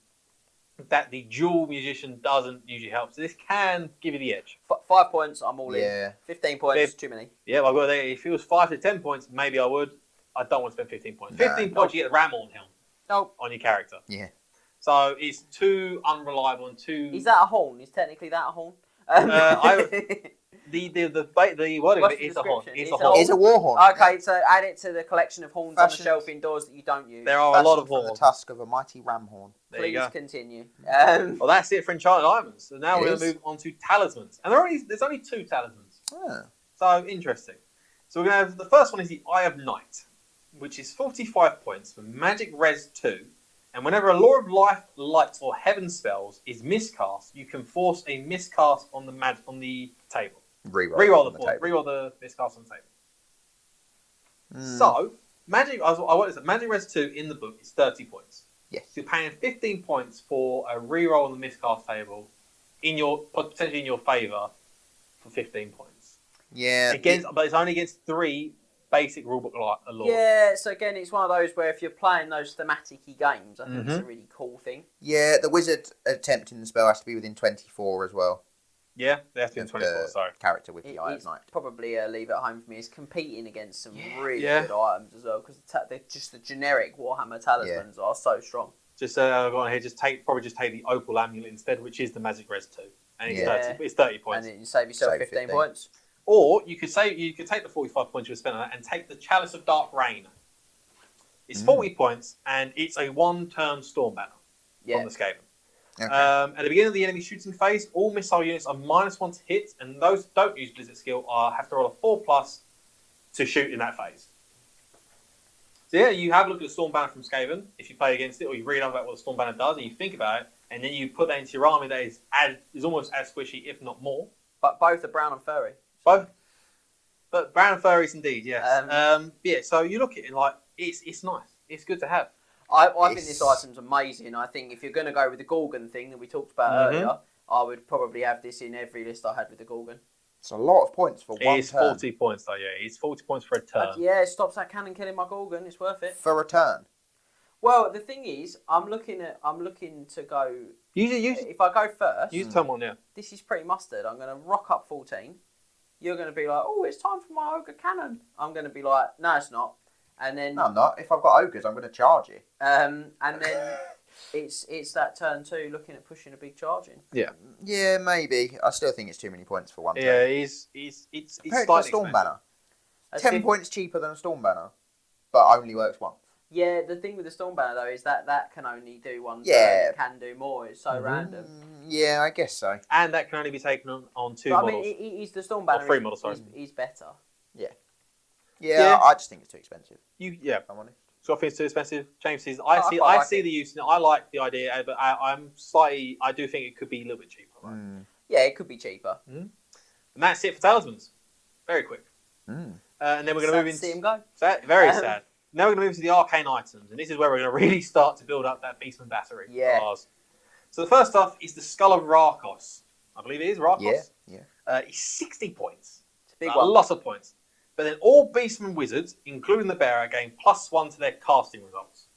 That the dual musician doesn't usually help. So this can give you the edge. 5 points, I'm all in. Yeah. 15 points, too many. Yeah, I've got there. If it was 5 to 10 points, maybe I would. I don't want to spend 15 points. 15 points, you get the Ramhorn helm on your character. Yeah. So it's too unreliable and too. Is that a horn? Is technically that a horn? The wording of it is a horn. It's a horn. It's a war horn. Okay, so add it to the collection of horns on the shelf indoors that you don't use. There are a lot of horns. horns. The tusk of a mighty ram horn. Please continue. Well, that's it for Enchanted Items. So now we're going to move on to talismans, and there's only 2 talismans. Oh. So interesting. So we're going to have the first one is the Eye of Night, which is 45 points for Magic Res 2. And whenever a Law of Life, Light, or Heaven spells is miscast, you can force a miscast on the table. Reroll the miscast on the table. So, Magic Res 2 in the book is 30 points. Yes. So you're paying 15 points for a reroll on the miscast table, potentially in your favour, for 15 points. Yeah. But it's only against 3 basic rulebook lore. Yeah, so again, it's one of those where if you're playing those thematic-y games, I think it's a really cool thing. Yeah, the wizard attempting the spell has to be within 24 as well. Yeah, they have to be in 24, sorry. Character with the Eye of Night. Probably leave it at home for me. It's competing against some really good items as well, because just the generic Warhammer talismans are so strong. Just go on here, probably just take the Opal Amulet instead, which is the Magic Res 2. And it's 30 points. And then you save yourself 15 points. Or you could take the 45 points you spent on that and take the Chalice of Dark Rain. It's 40 points, and it's a 1-turn Storm Banner from the Skaven. Okay. At the beginning of the enemy shooting phase, all missile units are -1 to hit, and those who don't use Blizzard skill have to roll a 4+ to shoot in that phase. So yeah, you have a look at the Storm Banner from Skaven if you play against it, or you read about what the Storm Banner does, and you think about it, and then you put that into your army that is almost as squishy, if not more. But both are brown and furry. Both, but brown and furries indeed, yes. So you look at it like it's nice. It's good to have. I think this item's amazing. I think if you're going to go with the Gorgon thing that we talked about earlier, I would probably have this in every list I had with the Gorgon. It's a lot of points for one turn. It's 40 points though, yeah. It's 40 points for a turn. Yeah, it stops that cannon killing my Gorgon. It's worth it. For a turn? Well, the thing is, I'm looking to go... If I go first... Use turn 1, yeah. This is pretty mustard. I'm going to rock up 14. You're going to be like, oh, it's time for my Ogre Cannon. I'm going to be like, no, it's not. And then... No, I'm not. If I've got ogres, I'm going to charge you. And then it's that turn 2 looking at pushing a big charge in. Yeah. Yeah, maybe. I still think it's too many points for one turn. Yeah, it's slightly a Storm Banner. 10 points cheaper than a Storm Banner, but only works once. Yeah, the thing with the Storm Banner, though, is that can only do one turn. It can do more. It's so random. Yeah, I guess so. And that can only be taken on 2 models. I mean, he's the Storm Banner. 3 models, sorry. He's better. Yeah, I just think it's too expensive. If I'm honest. So I think it's too expensive. James says, I see the use in it. I like the idea, but I do think it could be a little bit cheaper. Right? Yeah, it could be cheaper. And that's it for talismans. Very quick. And then we're going to move into... see him go. Very sad. Now we're going to move to the arcane items, and this is where we're going to really start to build up that Beastman battery. Yeah. So the first stuff is the Skull of Rakos. I believe it is Rakos. Yeah. It's 60 points. It's a big one. A lot of points. But then all Beastman wizards, including the bearer, gain +1 to their casting results.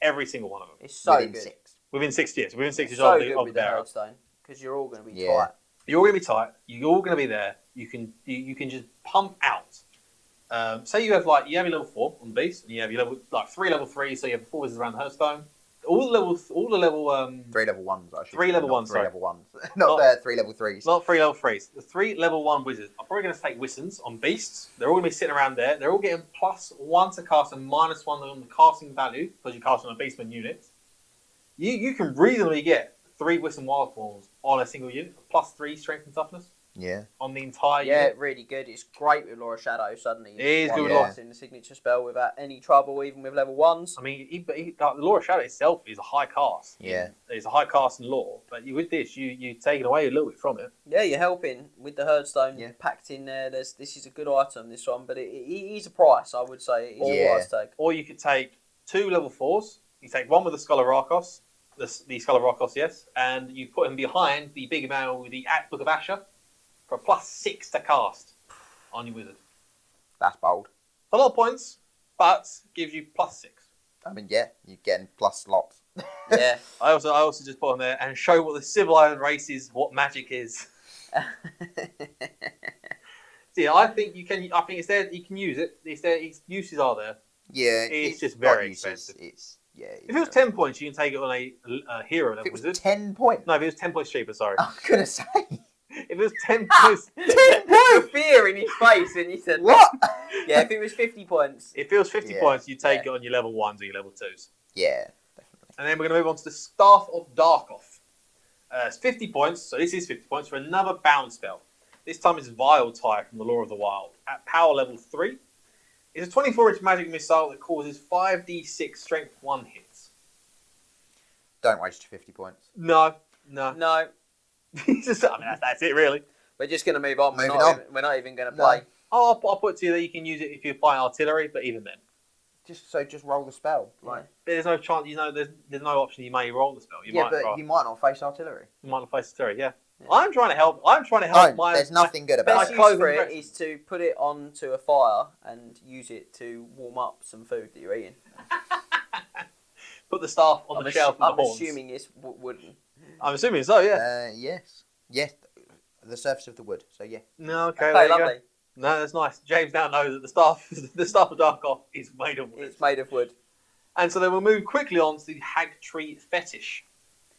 Every single one of them. It's so within good. 6. Within 6 years. Within 6 years so of good the with the bearer. Hearthstone, because you're all going to be tight. You're all going to be tight. You're all going to be there. You can just pump out. Say you have your level 4 on the beast, and you have your level 3 level 3, so you have 4 wizards around the Hearthstone. All the level 3 level 1s, I should 3 level 1s, 3 level 1s. Not 3 level 3s. Not 3 level 3s. The 3 level 1 wizards are probably going to take Wissons on beasts. They're all going to be sitting around there. They're all getting +1 to cast and -1 on the casting value, because you're casting on a Beastman unit. You can reasonably get 3 Wisson Wildforms on a single unit, +3 strength and toughness. Yeah. On the entire unit. unit. Really good. It's great with Laura Shadow suddenly. It is good with in the signature spell without any trouble, even with level 1s. I mean, the Laura Shadow itself is a high cast. Yeah. It's a high cast in lore, but with this, you're taking away a little bit from it. Yeah, you're helping with the Hearthstone packed in there. This is a good item, this one, but it is a price, I would say. It is a price tag. Or you could take 2 level 4s. You take one with the Skull of Rakos, the Skull of Rakos, yes, and you put him behind the big man with the Book of Asher for +6 to cast on your wizard. That's bold. A lot of points, but gives you +6. I mean, you're getting plus lots. Yeah. I also just put on there and show what the civilized race is, what magic is. So I think you can. I think it's there. You can use it. It's there. Its uses are there. Yeah, it's just very expensive. If it was 10 points, you can take it on a hero level. If it was 10 points. No, if it was 10 points cheaper. Sorry. I was gonna say. If it was 10 points. 10 points! Fear in his face when he said what? Yeah, if it was 50 points. If it was 50 points, you take it on your level 1s or your level 2s. Yeah, definitely. And then we're going to move on to the Staff of Darkoth. It's 50 points, so this is 50 points for another bounce spell. This time it's Vile Tire from the Lore of the Wild. At power level 3, it's a 24-inch magic missile that causes 5d6 strength 1 hits. Don't waste your 50 points. No. That's it, really. We're just going to move on. We're not even going to play. I'll put to you that you can use it if you apply artillery, but even then. Just roll the spell. Right. There's no chance, there's no option you may roll the spell. You might not face artillery. You might not face artillery, yeah. Yeah. I'm trying to help. There's nothing good about best it. use for it is to put it onto a fire and use it to warm up some food that you're eating. Put the staff on the shelf with the horns. I'm assuming it's wooden. I'm assuming so, yeah. Yes. The surface of the wood. So yeah. No, okay, Okay, there you lovely. go. No, that's nice. James now knows that the staff of Darkoff is made of wood. It's made of wood. And so then we'll move quickly on to the Hag Tree Fetish.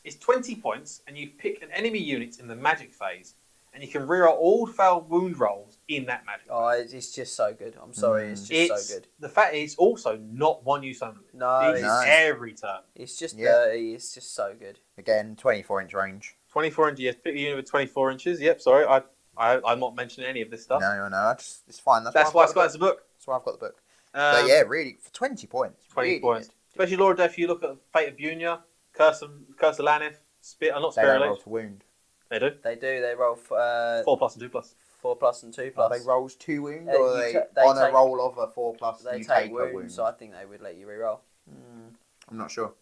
It's 20 points, and you pick an enemy unit in the magic phase, and you can reroll all failed wound rolls in that magic phase. It's just so good. I'm sorry, it's just so good. The fact is also not one use only. No, it's every turn. It's just dirty. It's just so good. Again, 24-inch range. 24 inches. Yes, pick a unit with 24 inches. Yep. Sorry, I'm not mentioning any of this stuff. No. It's fine. That's why it's got the book. That's why I've got the book. But yeah, really, for 20 points. 20 really points. Good. Especially Lord Death, you look at Fate of Bunya, Curse of Lanith, not They Spirit don't roll Lich. to wound. They do. They do. They roll 4+ and 2+. 4+ and 2+. Are they rolls 2 wound, or are they they on take- a roll of a 4+? They you take a wounds, wound? so I think they would let you reroll. I'm not sure.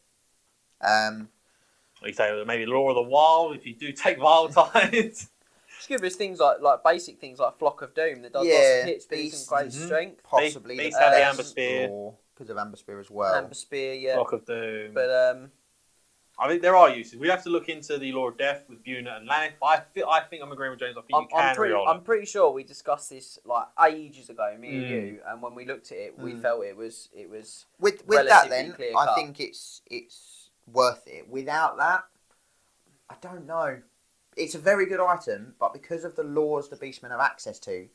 You say maybe Law of the Wild if you do take Vile Tides. Just give us things like basic things like Flock of Doom that does lots of hits, Beast, and great strength. Possibly Beast the have the best Amber Spear. because of Amber Spear as well. Amber Spear, yeah. Flock of Doom. But I think there are uses. We have to look into the Lord of Death with Buna and Lanith. I think I'm agreeing with James. I think you can reroll I'm pretty sure we discussed this like ages ago, me and you, and when we looked at it, we felt it was with that. Then clear I cut. think it's worth it. Without that, I don't know. It's a very good item, but because of the laws the Beastmen have access to,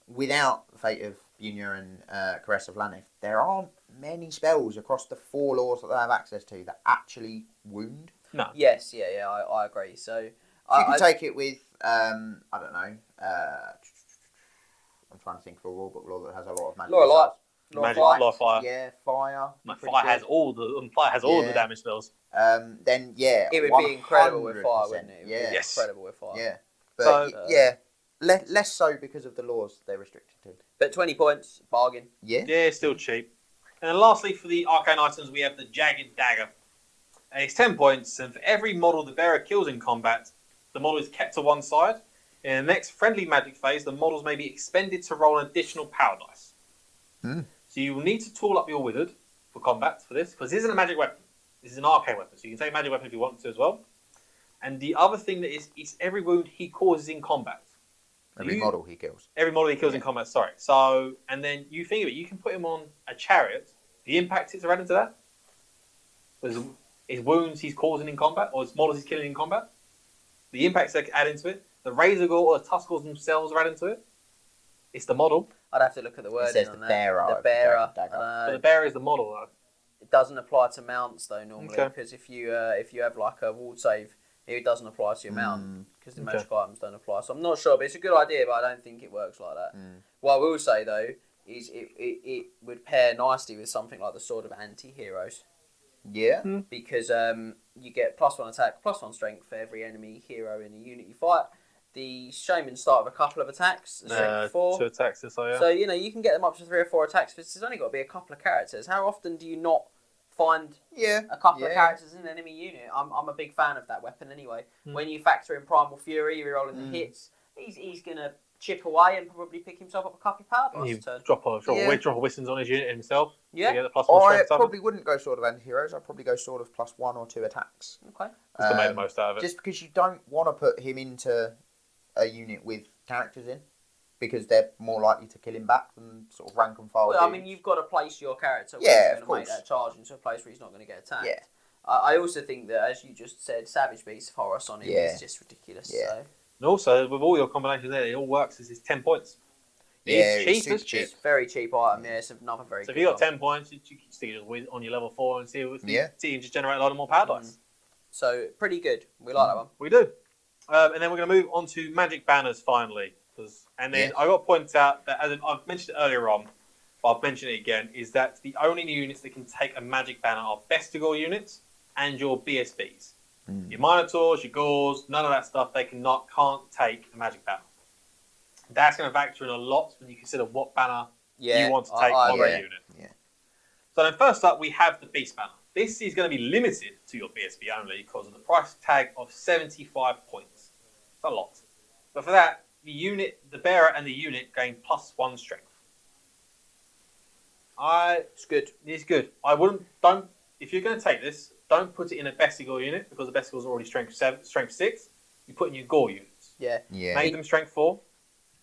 without Fate of Bunya and Caress of Lanith, there aren't many spells across the 4 laws that they have access to that actually wound. No. Yes, yeah, I agree. So you can take it with I don't know. I'm trying to think of a rulebook law that has a lot of magic. Law Law of Fire. Yeah, fire. Fire has all the damage spells. Then yeah, it would be incredible with fire, wouldn't it? Yeah, yes. Incredible with fire. Yeah, but less so because of the laws they're restricted to. But 20 points, bargain. Yeah, Yeah, still cheap. And then lastly, for the arcane items, we have the Jagged Dagger. And it's 10 points, and for every model the bearer kills in combat, the model is kept to one side. In the next friendly magic phase, the models may be expended to roll an additional power dice. So you will need to tool up your wizard for combat for this, because this isn't a magic weapon. This is an arcane weapon, so you can take a magic weapon if you want to as well. And the other thing that is, it's every wound he causes in combat. every model he kills. Every model he kills in combat, sorry. So, and then you think of it, you can put him on a chariot. The impact hits are added to that? His wounds he's causing in combat, or his models he's killing in combat? The impacts that add into it. The Razor Gore or the Tuskles themselves are added into it. It's the model. I'd have to look at the wording says on the that. bearer. The bearer. But the bearer is the model, though. It doesn't apply to mounts though normally, Okay. because if you have like a ward save, it doesn't apply to your mount because the magic items don't apply. So I'm not sure, but it's a good idea, but I don't think it works like that. What I will say though is it would pair nicely with something like the Sword of Anti-Heroes. Yeah. Because you get +1 attack, +1 strength for every enemy hero in a unit you fight. The Shaman's start with a couple of attacks, strength 4. 2 attacks, so yeah. So, you can get them up to 3 or 4 attacks, but there's only got to be a couple of characters. How often do you not find a couple of characters in an enemy unit? I'm a big fan of that weapon anyway. When you factor in Primal Fury, rerolling the hits, he's going to chip away and probably pick himself up a couple of power dice a turn. Drop a Wistons on his unit himself. Yeah. To get the +1 I strength up. probably wouldn't go Sword of Anti-Heroes. I'd probably go Sword of +1 or 2 attacks. Okay. Just to make the most out of it. Just because you don't want to put him into a unit with characters in, because they're more likely to kill him back than sort of rank and file. Well, I mean, you've got to place your character where he's going to make that charge into a place where he's not going to get attacked. Yeah. I also think that, as you just said, Savage Beast Horus on him is just ridiculous. Yeah. So. And also, with all your combinations there, it all works as it's 10 points. Yeah, It's cheap, it's cheap. It's a very cheap item, it's another very So if good you got one. 10 points, you can stick it on your level 4 and see if Yeah. you can just generate a lot more power dice. So, pretty good. We like that one. We do. And then we're going to move on to magic banners finally. And then I got to point out that, as I've mentioned it earlier on, but I'll mention it again, is that the only units that can take a magic banner are Vestigor units and your BSBs. Your Minotaurs, your Gores, none of that stuff, they can't take a magic banner. That's going to factor in a lot when you consider what banner you want to take on that unit. Yeah. So then first up, we have the Beast banner. This is going to be limited to your BSB only because of the price tag of 75 points. It's a lot. But for that, the bearer and the unit gain +1 strength. It's good. It's good. If you're going to take this, don't put it in a Bestigor unit because the Bestigor's already strength 6. You put in your Gore units. Yeah. Make them strength 4.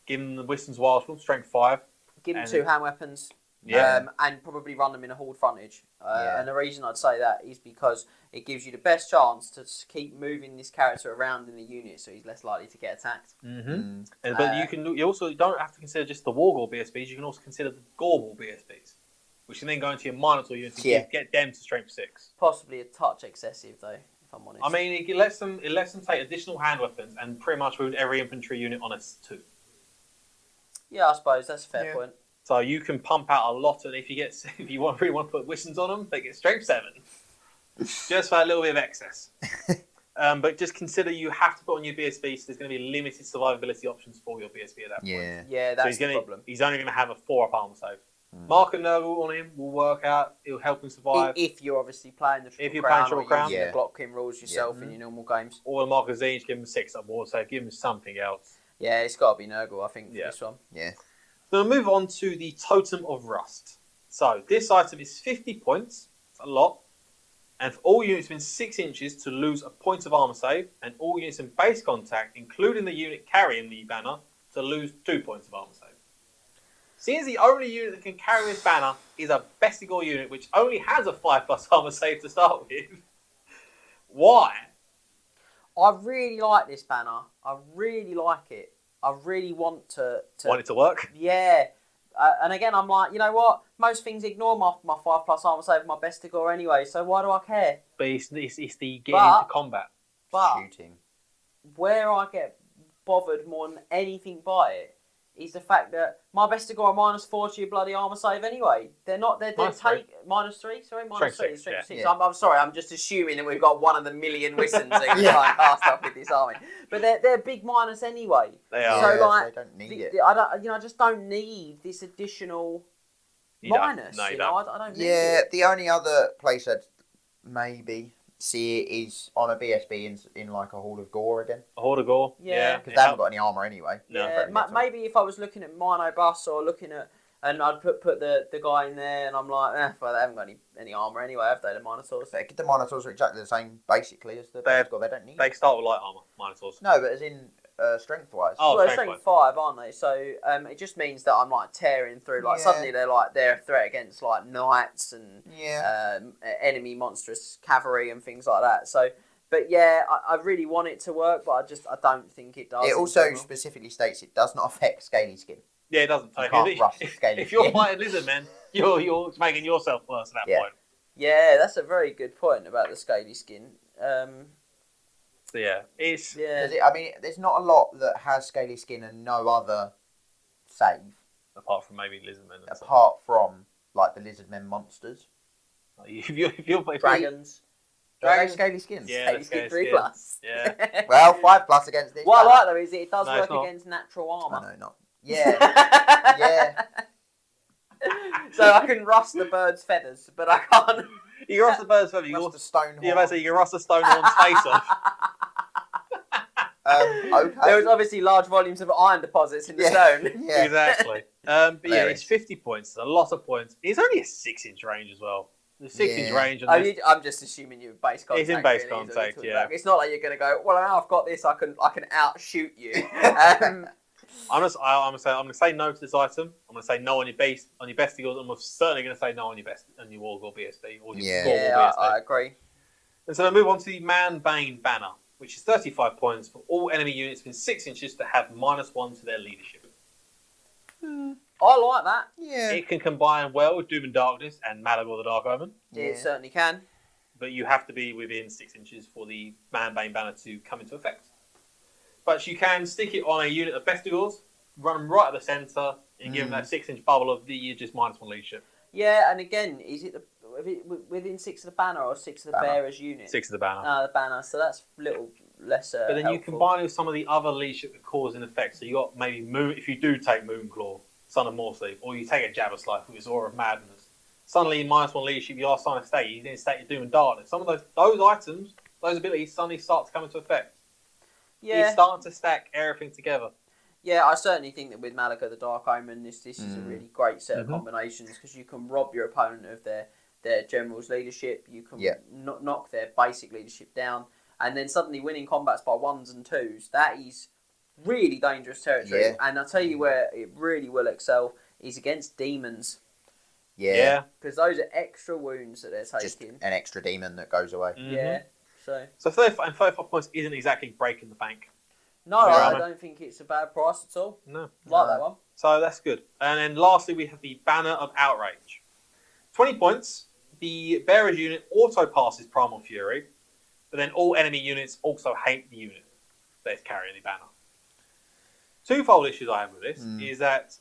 Give them the Wiston's Wildstorm strength 5. Give them 2 hand weapons. Yeah. And probably run them in a horde frontage. And the reason I'd say that is because it gives you the best chance to keep moving this character around in the unit, so he's less likely to get attacked. Mm-hmm. But you also don't have to consider just the Wargore BSBs. You can also consider the Gorball BSBs, which can then go into your Minotaur unit to get them to strength 6. Possibly a touch excessive though, if I'm honest. I mean, it lets them take additional hand weapons and pretty much wound every infantry unit on a 2. Yeah, I suppose that's a fair point. So you can pump out a lot, and if you really want to put Wistons on them, they get strength 7, just for a little bit of excess. But just consider you have to put on your BSB, so there's going to be limited survivability options for your BSB at that point. Yeah, that's the problem. He's only going to have a 4-up armor save. Mark and Nurgle on him will work out. It'll help him survive. If you're obviously playing the Triple Crown, the Glockkin rules yourself in your normal games. Or the Mark of Zinj, give him a 6-up war save. Give him something else. Yeah, it's got to be Nurgle, I think, for this one. Yeah. So we'll move on to the Totem of Rust. So this item is 50 points. It's a lot. And for all units within 6 inches to lose a point of armor save, and all units in base contact, including the unit carrying the banner, to lose 2 points of armor save. Seeing as the only unit that can carry this banner is a Bestigor unit, which only has a 5+ armor save to start with, why? I really like this banner. I really like it. I really want Want it to work? Yeah. And again, I'm like, you know what? Most things ignore my 5+ armor save and my Bestigor anyway, so why do I care? But it's the getting into combat. But shooting. Where I get bothered more than anything by it is the fact that my Bestigor are -4 to your bloody armor save anyway. They're not. They're -3. Sorry, -3. Strength 6. Yeah. I'm sorry. I'm just assuming that we've got one of the million Wistons that can try and cast up with this army. But they're big minus anyway. They are. So they don't need it. I just don't need this additional minus. No, you know, I don't need it. Yeah, the only other place I'd maybe see it is on a BSB in like a Horde of Gore again. A Horde of Gore? Yeah. Because they haven't got any armour anyway. No. Yeah, maybe if I was looking at Mino Bus or looking at, and I'd put the guy in there, and I'm like, well, they haven't got any armour anyway, have they, the Minotaurs? The Minotaurs are exactly the same, basically, as the Bestigor. They don't need They start with light armour, Minotaurs. No, but as in strength-wise. Oh, well, strength 5, aren't they? So it just means that I'm like tearing through. Like suddenly they're a threat against like knights and enemy monstrous cavalry and things like that. So, but yeah, I really want it to work, but I don't think it does. It also specifically states it does not affect scaly skin. Yeah, it doesn't. You can't rust scaly if you're skin. fighting lizardmen, you're making yourself worse at that point. Yeah, that's a very good point about the scaly skin. So yeah, it's I mean, there's not a lot that has scaly skin and no other save apart from maybe lizardmen. Apart from like the lizardmen monsters. If you're dragons. Dragons scaly skins. Yeah, scaly skin 3+. Yeah. Well, 5+ against this. What I like though is it does work against natural armour. No, not. Yeah. Yeah. So I can rust the bird's feathers, but I can't. You can rust the bird's feathers. You can rust the stone horn. Yeah, basically, you can rust the stone horn's face off. Okay. There was obviously large volumes of iron deposits in the stone. Yeah. Exactly. But yeah, it's 50 points. It's a lot of points. It's only a 6-inch range as well. The 6-inch range. I'm just assuming you're base contact. It's in base contact, yeah. It's not like you're going to go, well, now I've got this, I can outshoot you. I'm gonna say no to this item. I'm gonna say no on your base, on your Bestigors. I'm certainly gonna say no on your Wargore BSB or your Wargore BSB. I agree. And so we move on to the Man-Bane banner, which is 35 points for all enemy units within 6 inches to have -1 to their leadership. I like that. Yeah. It can combine well with Doom and Darkness and Malagor the Dark Omen. It certainly can. But you have to be within 6 inches for the Man-Bane banner to come into effect. But you can stick it on a unit of Bestigors, run them right at the centre, and give them that 6-inch bubble of the just -1 leadership. Yeah, and again, is it within 6 of the banner or 6 of the bearer's unit? 6 of the banner. The banner, so that's a little less But then helpful. you combine it with some of the other leadership that cause an effect. So you got maybe if you do take Moonclaw, Son of Morsleaf, or you take a Jabberlife with his Aura of Madness. Suddenly, -1 leadership, you are starting to state. You then state your Doom and Darkness. Some of those items, those abilities suddenly start to come into effect. He's starting to stack everything together. Yeah, I certainly think that with Malika the Dark Omen, this is a really great set of combinations because you can rob your opponent of their general's leadership. You can knock their basic leadership down, and then suddenly winning combats by 1s and 2s. That is really dangerous territory. Yeah. And I'll tell you where it really will excel is against demons. Yeah. Because those are extra wounds that they're taking. Just an extra demon that goes away. Mm-hmm. Yeah. So 35 points isn't exactly breaking the bank. No, I don't think it's a bad price at all. No. Like that one. So that's good. And then lastly, we have the Banner of Outrage. 20 points. The Bearer's unit auto passes Primal Fury, but then all enemy units also hate the unit that is carrying the banner. Twofold issues I have with this is that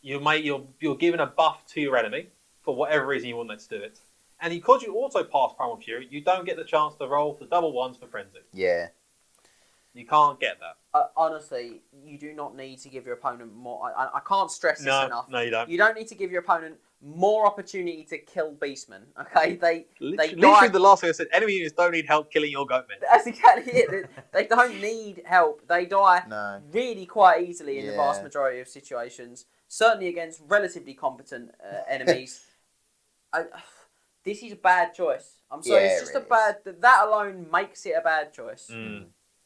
you're giving a buff to your enemy for whatever reason you want them to do it. And because you auto pass Primal Fury, you don't get the chance to roll for double ones for Frenzy. Yeah. You can't get that. Honestly, you do not need to give your opponent more. I can't stress this enough. No, you don't. You don't need to give your opponent more opportunity to kill Beastmen. Okay, they literally the last thing I said. Enemy units don't need help killing your goatmen. That's exactly it. They don't need help. They die really quite easily in the vast majority of situations. Certainly against relatively competent enemies. This is a bad choice. I'm sorry. It's just that alone makes it a bad choice.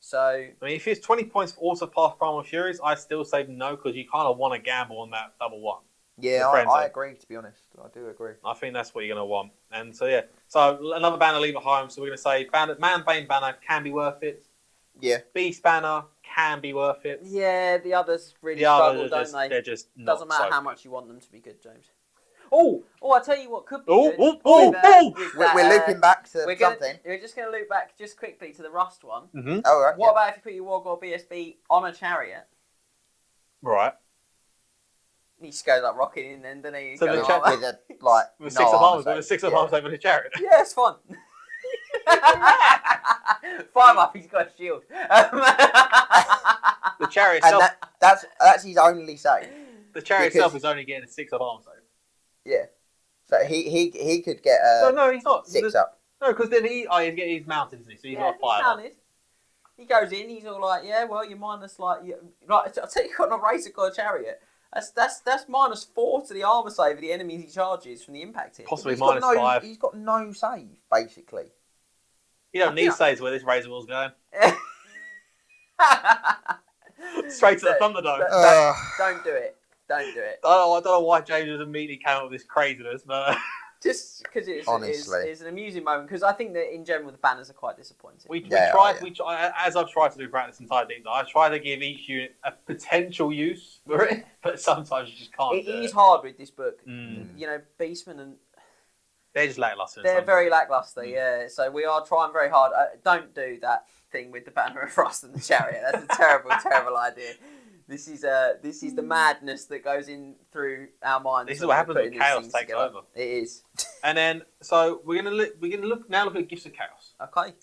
So, I mean, if it's 20 points for auto pass Primal Furies, I still say no because you kind of want to gamble on that double one. Yeah, I agree, to be honest. I do agree. I think that's what you're going to want. And so, yeah. So, another banner, leave it home. So, we're going to say Man-Bane banner can be worth it. Yeah. Beast banner can be worth it. Yeah, the others really struggle, don't they? They're just doesn't matter how much you want them to be good, James. Oh! I tell you what could be good. We're looping back to something. We're just going to loop back just quickly to the Rust one. Mm-hmm. Oh, right. What about if you put your Wargore BSB on a chariot? Right. He just goes like rocking in then, doesn't he? So with 6 of arms, with 6 of arms over the chariot. Yeah, it's fun. 5 up, he's got a shield. The chariot itself. That's his only save. The chariot itself is only getting a 6 of arms though. Yeah. So he could get no, he's not 6 up. No, because then he's mounted, isn't he? So he's got 5 up. He goes in, he's all like, yeah, well, you're minus I'll tell you what, on a racer got a chariot. That's minus 4 to the armor save of the enemies he charges from the impact hit. Possibly minus 5. He's got no save, basically. You don't need saves where this Razor Wall's going. Straight to the Thunderdome. Don't do it. Don't do it. I don't know why James has immediately came up with this craziness, but just because it's an amusing moment. Because I think that in general the banners are quite disappointing. As I've tried to do throughout this entire deep dive, I try to give each unit a potential use for it, but sometimes you just can't. It is hard with this book. You know, Beastmen and they're just lackluster. They're very lackluster, yeah. So we are trying very hard. Don't do that thing with the Banner of Frost and the Chariot. That's a terrible, terrible idea. This is the madness that goes in through our minds. This is what happens when chaos takes over. It is. And then, so we're gonna look at gifts of chaos. Okay.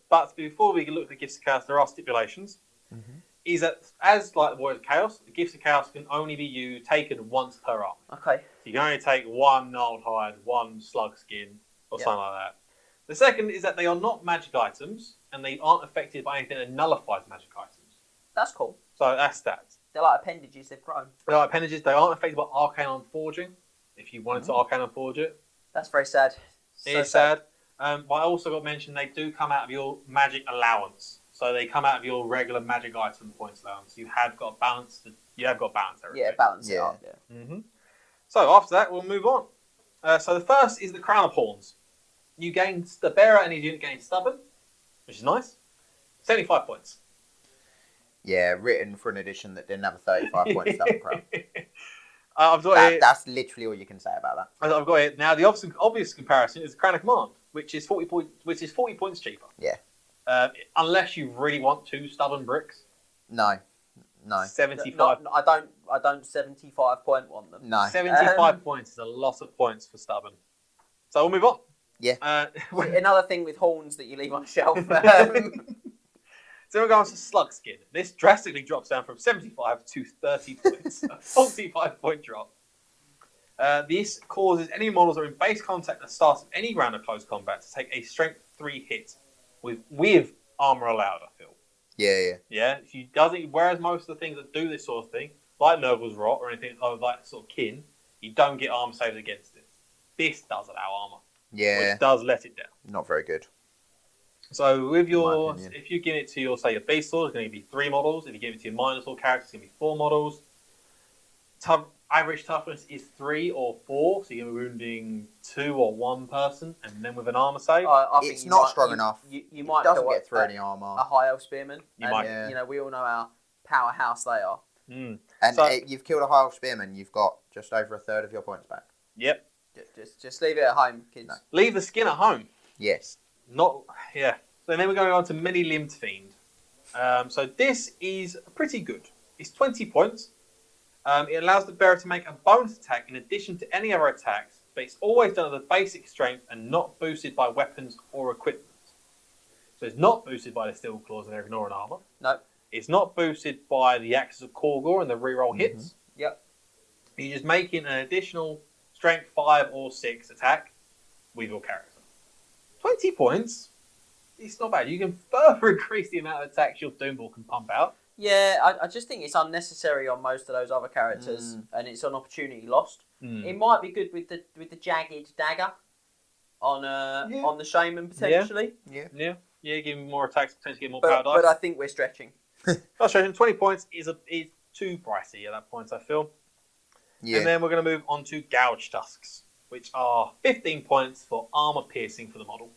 But before we can look at gifts of chaos, there are stipulations. Mm-hmm. Is that as like the Warriors of Chaos, the gifts of chaos can only be taken once per arm. Okay. So you can only take 1 gnarled hide, 1 slug skin, or something like that. The second is that they are not magic items, and they aren't affected by anything that nullifies magic items. That's cool. So that's that. They're like appendages, they've grown. They're like appendages, they aren't affected by Arcane Forging, if you wanted to Arcane Forge it. That's very sad. It is sad. But I also got mentioned they do come out of your magic allowance. So they come out of your regular magic item points allowance. You have got balance. Everything. Yeah, balance it up. Yeah. Mm-hmm. So after that, we'll move on. So the first is the Crown of Horns. You gain the bearer and his unit gain stubborn, which is nice. 75 points. Yeah, written for an edition that didn't have a 35 point stubborn crown. I've got it. That's literally all you can say about that. I've got it. Now the obvious comparison is the Crown of Command, which is 40 points cheaper. Yeah. Unless you really want 2 stubborn bricks. No. 75. I don't 75 point want them. No. 75 points is a lot of points for stubborn. So we'll move on. Yeah. Another thing with horns that you leave on a shelf. So we're going to slug skin. This drastically drops down from 75 to 30 points. A 45 point drop. This causes any models that are in base contact at the start of any round of close combat to take a strength 3 hit with armor allowed, I feel. Yeah. If you doesn't, whereas most of the things that do this sort of thing, like Nurgle's Rot or anything of like sort of kin, you don't get armor saves against it. This does allow armor. Yeah. Which does let it down. Not very good. So with your, if you give it to your, say, your Beast Lord, it's going to be 3 models. If you give it to your Minotaur character, it's going to be 4 models. Average toughness is 3 or 4, so you're wounding 2 or 1 person, and then with an armor save. I think it's not strong enough. You might doesn't get through any armor. A high elf spearman. You might. You know, we all know how powerhouse they are. And you've killed a high elf spearman, you've got just over a third of your points back. Yep. Just leave it at home, kids. No. Leave the skin at home. Yes. So then we're going on to Many Limbed Fiend. So this is pretty good. It's 20 points. It allows the bearer to make a bonus attack in addition to any other attacks, but it's always done at a basic strength and not boosted by weapons or equipment. So it's not boosted by the Steel Claws and Ignore and Armor. No. It's not boosted by the Axes of Korgor and the reroll hits. Yep. You're just making an additional strength 5 or 6 attack with your character. 20 points. It's not bad. You can further increase the amount of attacks your Doomball can pump out. Yeah, I just think it's unnecessary on most of those other characters, and it's an opportunity lost. It might be good with the jagged dagger on the shaman potentially. Yeah. Give him more attacks, potentially get more power dice. But I think we're stretching. Not stretching. 20 points is too pricey at that point, I feel. Yeah. And then we're going to move on to Gouge Tusks, which are 15 points for armor piercing for the model.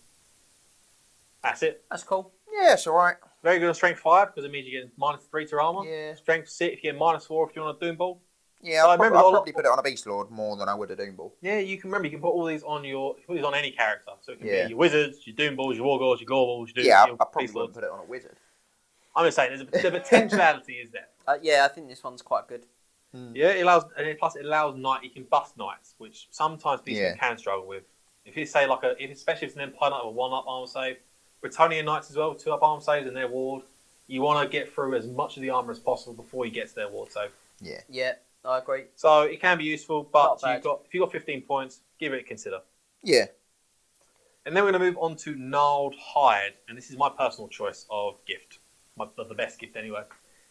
That's it. That's cool. Yeah, it's alright. Very good on strength 5 because it means you get -3 to armor. Yeah. Strength 6, you get -4 if you want a Doomball. Yeah, I'll probably put it on a Beast Lord more than I would a Doomball. Yeah, you can put all these on any character. So it can be your Wizards, your Doomballs, your Wargors, your Gloreballs, your I probably wouldn't put it on a Wizard. I'm just saying, the potentiality is there. I think this one's quite good. Yeah, it allows Knight. You can bust Knights, which sometimes Beastmen can struggle with. If you say especially if it's an Empire Knight with 1-up armor save, Bretonnian Knights as well with 2-up armor saves and their ward, you want to get through as much of the armor as possible before you get to their ward save. Yeah, I agree. So it can be useful, but if you've got 15 points, give it a consider. Yeah. And then we're going to move on to Gnarled Hide, and this is my personal choice of gift, the best gift anyway.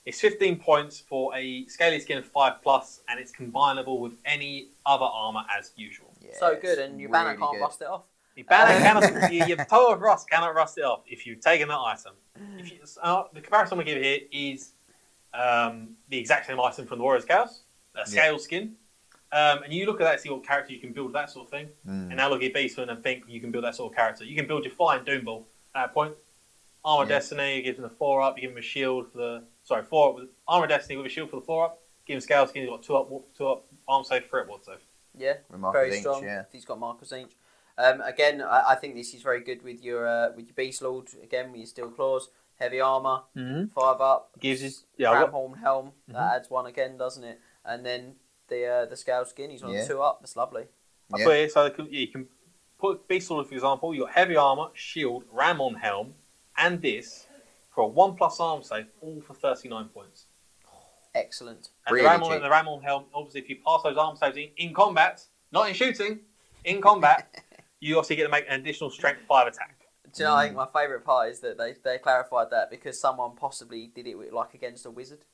It's 15 points for a scaly skin of 5+, and it's combinable with any other armor as usual. Yeah, so good, and your banner can't rust it off. Your banner cannot, your Toe of Rust cannot rust it off if you've taken that item. The comparison I'm going to give here is the exact same item from the Warrior's Chaos, a scale skin. And you look at that and see what character you can build that sort of thing. And now look at Beastman and think you can build that sort of character. You can build your flying Doomball at that point. Armor Destiny, you give him the 4-up, you give him a shield for the... Sorry, 4-up with Armor Destiny with a shield for the 4-up. Give him Scale Skin, he's got 2-up arm save, 3-up ward save. Yeah, very strong. He's got Marcus Inch. Again, I think this is very good with your Beast Lord. Again, with your Steel Claws, heavy armor, 5-up. Gives you Ramhorn Helm. That adds 1 again, doesn't it? And then the Scale Skin, he's on 2-up. That's lovely. So you can put Beast Lord, for example. You got heavy armor, shield, Ramhorn Helm, and this for a 1+ arm save, all for 39 points. Excellent. And the Ramhorn Helm, obviously, if you pass those arm saves in combat, not in shooting, in combat, you obviously get to make an additional strength 5 attack. Do you know, I think my favourite part is that they clarified that because someone possibly did it against a wizard.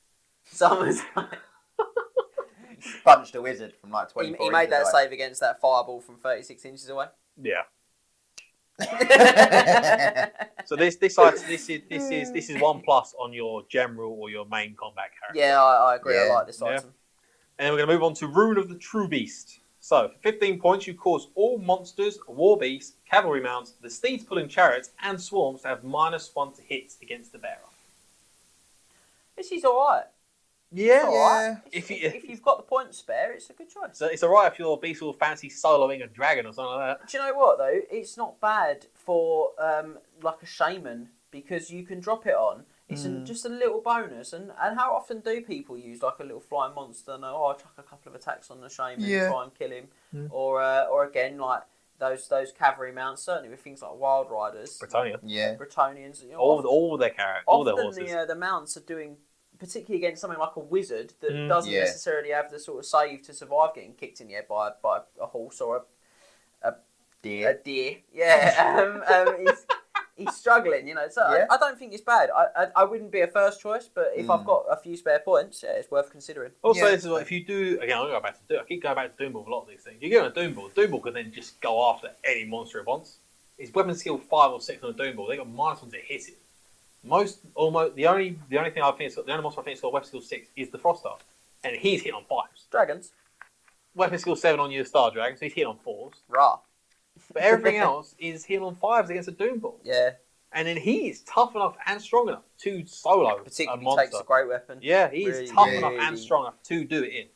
Someone's punched a wizard from 24 inches He made that save against that fireball from 36 inches away. Yeah. So this is 1+ on your general or your main combat character. Yeah, I agree. I like this item. And then we're going to move on to Rune of the True Beast. So for 15 points, you cause all monsters, war beasts, cavalry mounts, the steeds pulling chariots, and swarms to have -1 to hits against the bearer. This is alright. Yeah. If you've got the points spare, it's a good choice. So it's alright if your beast will fancy soloing a dragon or something like that. Do you know what though? It's not bad for like a shaman because you can drop it on. It's just a little bonus. And how often do people use like a little flying monster and I'll chuck a couple of attacks on the shaman and try and kill him, or again like those cavalry mounts. Certainly with things like Wild Riders, Bretonnians, all their characters, all their horses. The mounts are doing. Particularly against something like a wizard that doesn't necessarily have the sort of save to survive getting kicked in the head by a horse or a deer. Yeah, he's struggling, you know. So I don't think it's bad. I wouldn't be a first choice, but if I've got a few spare points, it's worth considering. Also, this is what if you do again. I keep going back to Doom Ball with a lot of these things. You get on a Doom Ball can then just go after any monster it wants. It's weapon skill 5 or 6 on a Doom Ball. They got -1 to hit it. The only thing I think the only monster I think it's got weapon skill 6 is the Frostar, and he's hit on 5s. Dragons. Weapon skill 7 on your Star Dragon, so he's hit on 4s. Rah. But everything else is hit on 5s against a Doom Ball. Yeah. And then he is tough enough and strong enough to solo Particularly a monster. takes a great weapon. Yeah, he is tough enough and strong enough to do it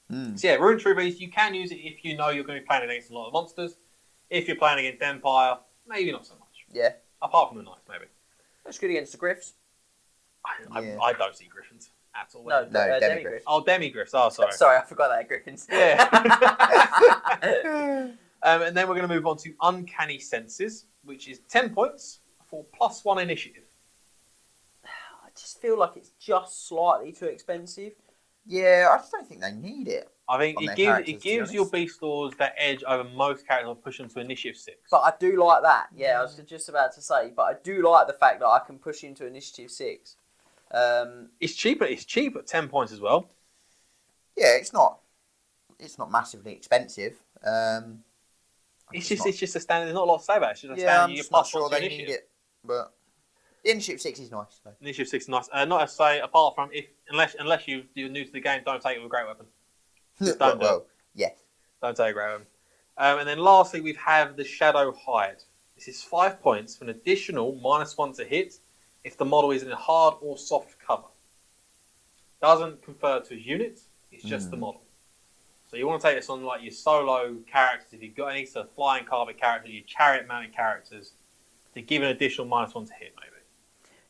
in. So yeah, Rune True Beast, you can use it if you know you're going to be playing against a lot of monsters. If you're playing against Empire, maybe not so much. Yeah. Apart from the Knights, maybe. That's good against the Griffs. I don't see Griffins at all. No, Demi-Griffs. Oh, Demi-Griffs. Oh, sorry. Sorry, I forgot that Griffins. Yeah. And then we're going to move on to Uncanny Senses, which is 10 points for +1 initiative. I just feel like it's just slightly too expensive. Yeah, I just don't think they need it. I think it gives your Beast Lords that edge over most characters and push them to initiative 6. But I do like that. Yeah, I was just about to say, but I do like the fact that I can push into initiative 6. It's cheap at 10 points as well. Yeah, it's not massively expensive. It's just a standard. There's not a lot to say about it. It's just a standard. I'm not sure they need it, but initiative 6 is nice. So. Initiative 6 is nice. Not to say apart from unless you're new to the game, don't take it with a great weapon. Don't do it. Yes. Don't take a great weapon. And then lastly, we have the Shadow Hide. This is 5 points for an additional -1 to hit if the model is in a hard or soft cover. Doesn't confer to his unit. It's just the model. So you want to take this on like your solo characters. If you've got any sort of flying carpet character, your chariot mounted characters, to give an additional -1 to hit, maybe.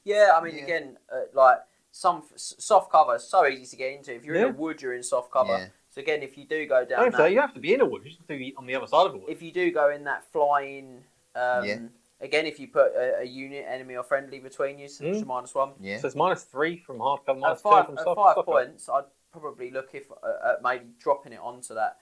Yeah, I mean, again, like some soft cover is so easy to get into. If you're in a wood, you're in soft cover. Yeah. So again, if you do go down, you have to be in a wood. You just have to be on the other side of the wood. If you do go in that flying, again, if you put a unit, enemy or friendly between you, so it's -1. Yeah. So it's -3 from hard cover, -2 from soft. At 5 points, I'd probably look at maybe dropping it onto that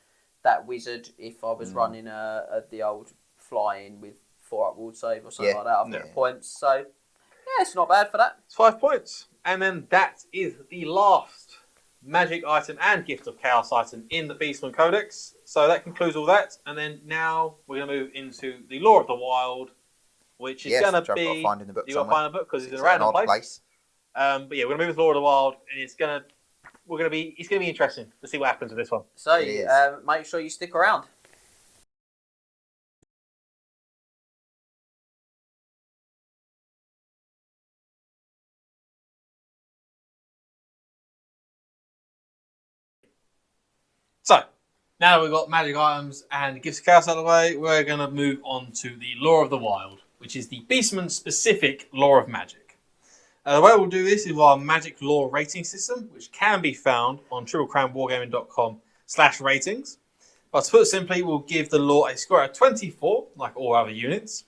wizard if I was running the old flying with 4 up ward save or something like that. I've got points, so yeah, it's not bad for that. It's 5 points, and then that is the last magic item and gift of chaos item in the Beastmen Codex. So that concludes all that, and then now we're going to move into the Law of the Wild, which is going to be you've got to find in the book. You've got to find the book because it's in a random place. But yeah, we're going to move to Law of the Wild, and it's going to be interesting to see what happens with this one. So make sure you stick around. So, now that we've got magic items and gifts of chaos out of the way, we're going to move on to the Law of the Wild, which is the Beastman-specific Law of Magic. The way we'll do this is our Magic Law rating system, which can be found on triplecrownwargaming.com/ratings. But to put it simply, we'll give the law a score of 24, like all other units,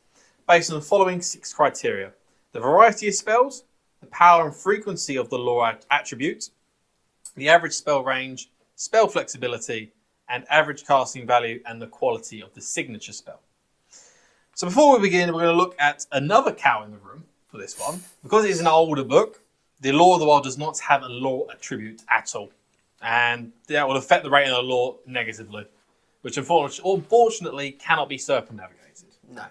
based on the following 6 criteria. The variety of spells, the power and frequency of the law attribute, the average spell range, spell flexibility, and average casting value, and the quality of the signature spell. So before we begin, we're going to look at another cow in the room for this one. Because it is an older book, the Law of the Wild does not have a law attribute at all. And that will affect the rating of the law negatively, which unfortunately cannot be circumnavigated. No.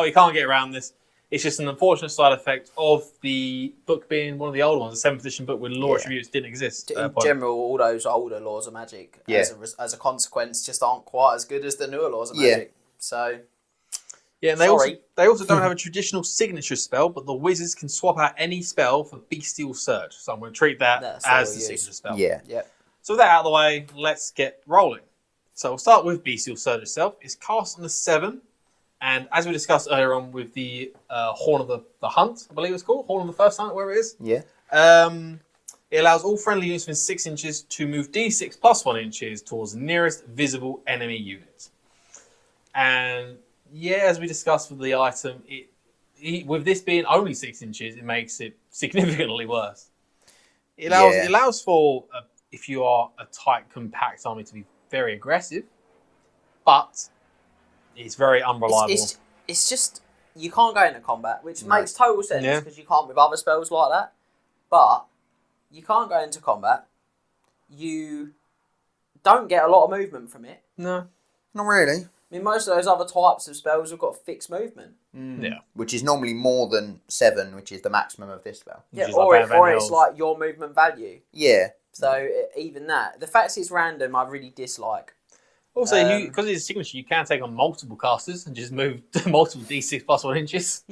You can't get around this. It's just an unfortunate side effect of the book being one of the old ones. The 7th edition book with law attributes didn't exist. In general, all those older laws of magic, as a consequence, just aren't quite as good as the newer laws of magic. So, yeah, and they also don't have a traditional signature spell, but the wizards can swap out any spell for Bestial Surge. So I'm going to treat that as the signature spell. Yeah. So with that out of the way, let's get rolling. So we'll start with Bestial Surge itself. It's cast on the 7. And as we discussed earlier on with the Horn of the Hunt, I believe it's called, Horn of the First Hunt, wherever it is. Yeah. It allows all friendly units within 6 inches to move d6 plus 1 inches towards the nearest visible enemy unit. And yeah, as we discussed with the item, with this being only 6 inches, it makes it significantly worse. It allows for, if you are a tight, compact army, to be very aggressive, but it's very unreliable. It's just, you can't go into combat, which makes total sense because you can't with other spells like that. But you can't go into combat. You don't get a lot of movement from it. No, not really. I mean, most of those other types of spells have got fixed movement. Yeah. Which is normally more than 7, which is the maximum of this spell. Yeah, or it's like your movement value. Yeah. So even that. The fact it's random, I really dislike. Also, because it's a signature, you can take on multiple casters and just move multiple D6 plus 1 inches.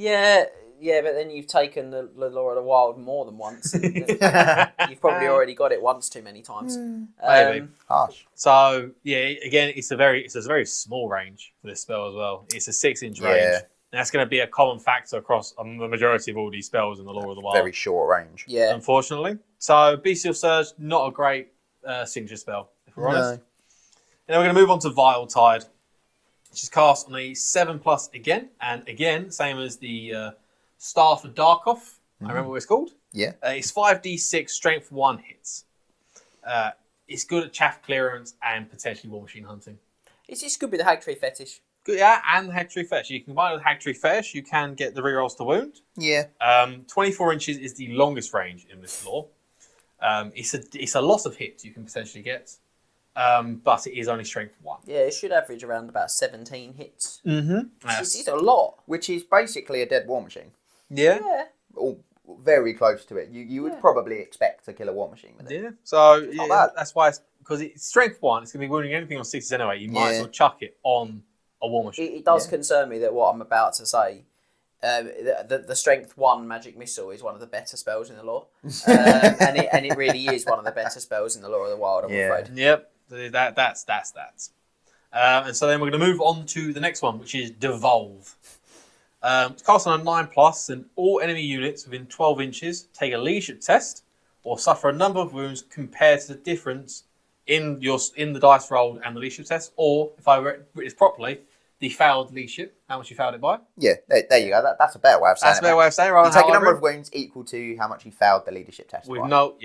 Yeah, but then you've taken the Law of the Wild more than once. And you've probably already got it once too many times. Maybe. Harsh. So, yeah, again, it's a very small range for this spell as well. It's a 6-inch range. And that's going to be a common factor across the majority of all these spells in the Law of the Wild. Very short range. Yeah. Unfortunately. So, Bestial Surge, not a great signature spell, if we're honest. And then we're going to move on to Vile Tide, which is cast on a 7+ again. And again, same as the Staff of Darkoff. I remember what it's called. Yeah. It's 5d6 strength 1 hits. It's good at chaff clearance and potentially War Machine hunting. It's just good with the Hag Tree Fetish. Good, yeah, and the Hag Tree Fetish. You can combine it with Hag Tree Fetish, you can get the rerolls to wound. Yeah. 24 inches is the longest range in this lore. It's a lot of hits you can potentially get. But it is only strength 1. Yeah, it should average around about 17 hits. Mm-hmm. It's a lot. Which is basically a dead War Machine. Yeah. Or very close to it. You would probably expect to kill a War Machine with it. Yeah. So that's why because it's strength 1, it's going to be wounding anything on 6s anyway. You might as well chuck it on a War Machine. It does concern me that what I'm about to say, the strength 1 magic missile is one of the better spells in the lore, and it really is one of the better spells in the Lore of the Wild. I'm afraid. Yep. That's that. And so then we're going to move on to the next one, which is Devolve. It's cast on a 9+, and all enemy units within 12 inches take a leadership test or suffer a number of wounds compared to the difference in the dice rolled and the leadership test, or if I read this properly, the failed leadership, how much you failed it by. Yeah, there you go. That's a better way of saying it. That's a better way of saying it. You take a number of wounds equal to how much you failed the leadership test. With no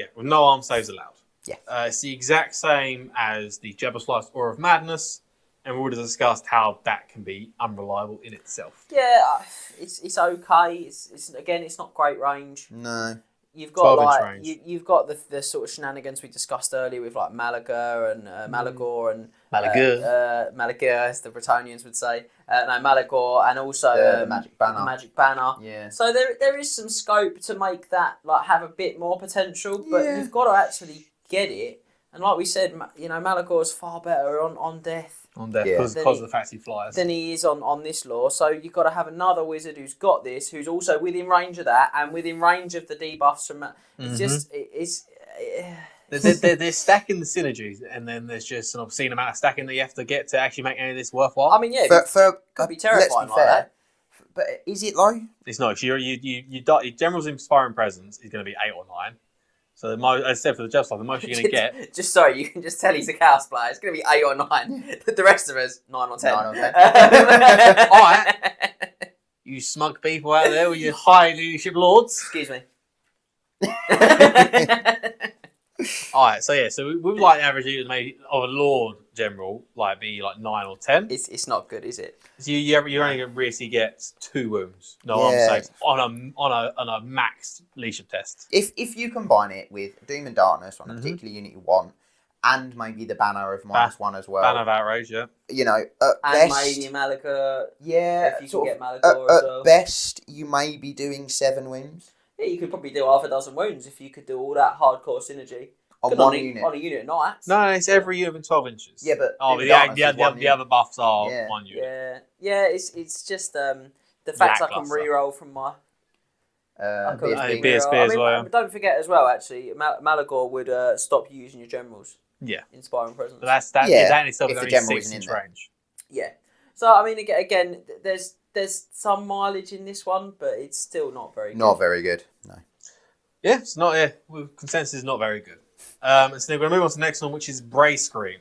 arm saves allowed. Yeah. It's the exact same as the Jebel Slice Aura of Madness, and we would have discussed how that can be unreliable in itself. Yeah, it's okay. It's not great range. No. You've got you've got the sort of shenanigans we discussed earlier with like Malagor and Malagor and Malagor, as the Bretonians would say. Malagor, and also the Magic Banner. The Magic Banner. Yeah. So there is some scope to make that like have a bit more potential, but you've got to actually get it. And like we said, Malagor's far better on death. Because of the fact he flies. Than he is on this lore. So you've got to have another wizard who's got this, who's also within range of that, and within range of the debuffs from that. It's they're stacking the synergies, and then there's just an obscene amount of stacking that you have to get to actually make any of this worthwhile. I mean, yeah, it could be terrifying like that. But is it though? It's not. Your general's inspiring presence is going to be 8 or 9. So as I said, for the Jebel Slice, the most you're going to get... you can just tell he's a chaos player. It's going to be 8 or 9. The rest of us, 9 or 10. 9 or 10. Alright. You smug people out there with your high leadership lords. Excuse me. Alright, so we would like the average unit maybe of a Lord General be 9 or 10. It's not good, is it? So you're only going to really get 2 wounds. No, I'm saying on a maxed leadership test. If you combine it with Doom and Darkness on a particular unit you want, and maybe the Banner of -1 as well. Banner of Outrage, yeah. At and best, maybe Malagor. Yeah, if you can get Malagor as well. At best, you may be doing 7 wounds. Yeah, you could probably do half a dozen wounds if you could do all that hardcore synergy. On one unit. On a unit of knights. No, it's every unit within 12 inches. Yeah, but the other buffs are 1 unit. Yeah. It's just the fact I can reroll from my BSB as well. Don't forget as well. Actually, Malagor would stop you using your generals. Yeah, inspiring presence. But that in itself is only 6-inch range. Yeah. So I mean, again, there's some mileage in this one, but it's still not very good. Not very good. No. Yeah, it's not. Yeah, consensus is not very good. And so we're going to move on to the next one, which is Bray Scream.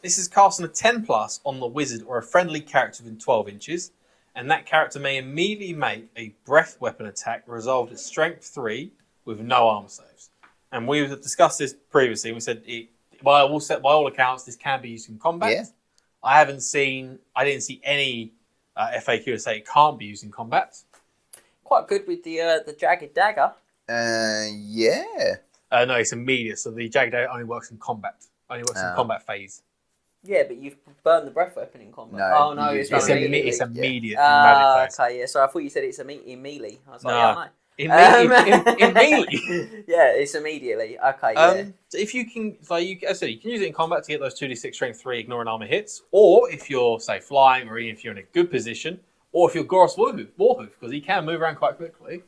This is cast on a 10+ on the wizard or a friendly character within 12 inches, and that character may immediately make a breath weapon attack resolved at strength 3 with no armor saves. And we've discussed this previously. We said by all accounts, this can be used in combat. Yeah. I didn't see any FAQ say it can't be used in combat. Quite good with the jagged dagger. Yeah. No, it's immediate. So the jagged dagger only works in combat. Only works in combat phase. Yeah, but you've burned the breath weapon in combat. No, oh no, it's immediate. It's immediate. Magic phase. Okay, yeah. So I thought you said it's in melee. I was like, in melee. Yeah, it's immediately. Okay, yeah. If you can, like as I said, you can use it in combat to get those 2d6 strength 3 ignoring armor hits, or if you're say flying, or even if you're in a good position, or if you're Goros Warhoof, because he can move around quite quickly,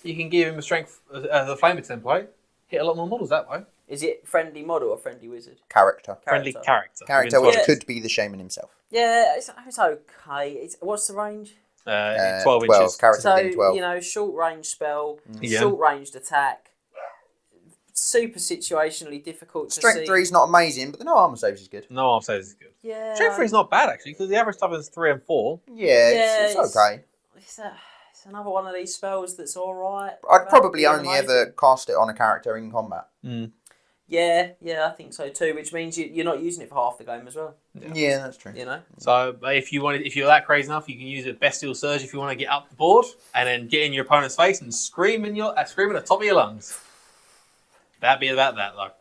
you can give him a strength, the flamer template, hit a lot more models that way. Is it friendly model or friendly wizard? Character. Friendly character. Character, which could be the shaman himself. Yeah, it's okay. What's the range? 12 12 inches. character So, within 12. you know, short range spell, Yeah. short ranged attack, super situationally difficult to Strength see. 3 is not amazing, but the no armor saves is good. No armor saves is good. Yeah. Strength 3 is not bad actually, because the average type is 3 and 4. Yeah, it's okay. It's another one of these spells that's alright. I'd probably only ever cast it on a character in combat. Yeah, I think so too. Which means you're not using it for half the game as well. Yeah, that's true. You know. So if you're that crazy enough, you can use a Bestial Surge if you want to get up the board and then get in your opponent's face and scream at the top of your lungs. That'd be about that though.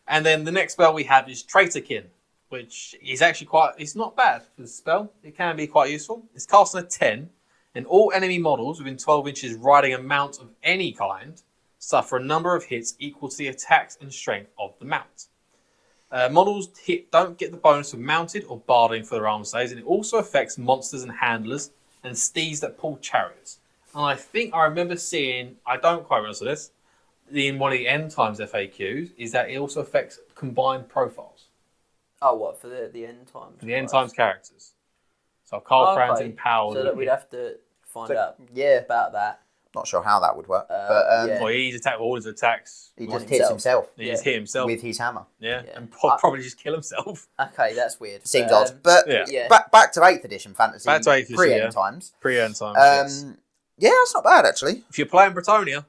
And then the next spell we have is Traitorkin, which is actually it's not bad for the spell. It can be quite useful. It's cast on a 10, and all enemy models within 12 inches riding a mount of any kind suffer a number of hits equal to the attacks and strength of the mount. Models don't get the bonus of mounted or barding for their armor saves, and it also affects monsters and handlers and steeds that pull chariots. And I think I remember seeing, I don't quite remember this, in one of the end times FAQs, is that it also affects combined profiles. Oh, what, for the end times? For the end times characters. So Carl Franzen, Powell. So that we'd have to find out about that. Not sure how that would work, but well, he's attacked all his attacks. He just hits himself. He just hit himself with his hammer. Yeah. And probably just kill himself. Okay, that's weird. Seems odd, but back to 8th edition fantasy. Back to 8th edition, pre-end times. Pre-end times. Yeah, that's not bad actually. If you're playing Bretonia,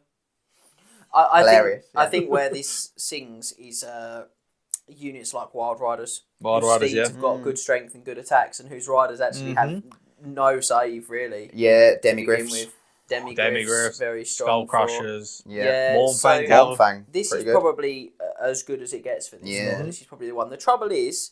hilarious. I think where this sings is units like Wild Riders. Wild Riders, have got good strength and good attacks, and whose riders actually have no save really. Yeah, Demigriffs. Demigriffs, very strong. Skull Crushers. Mornfang. This is probably as good as it gets for this. Yeah. This is probably the one. The trouble is,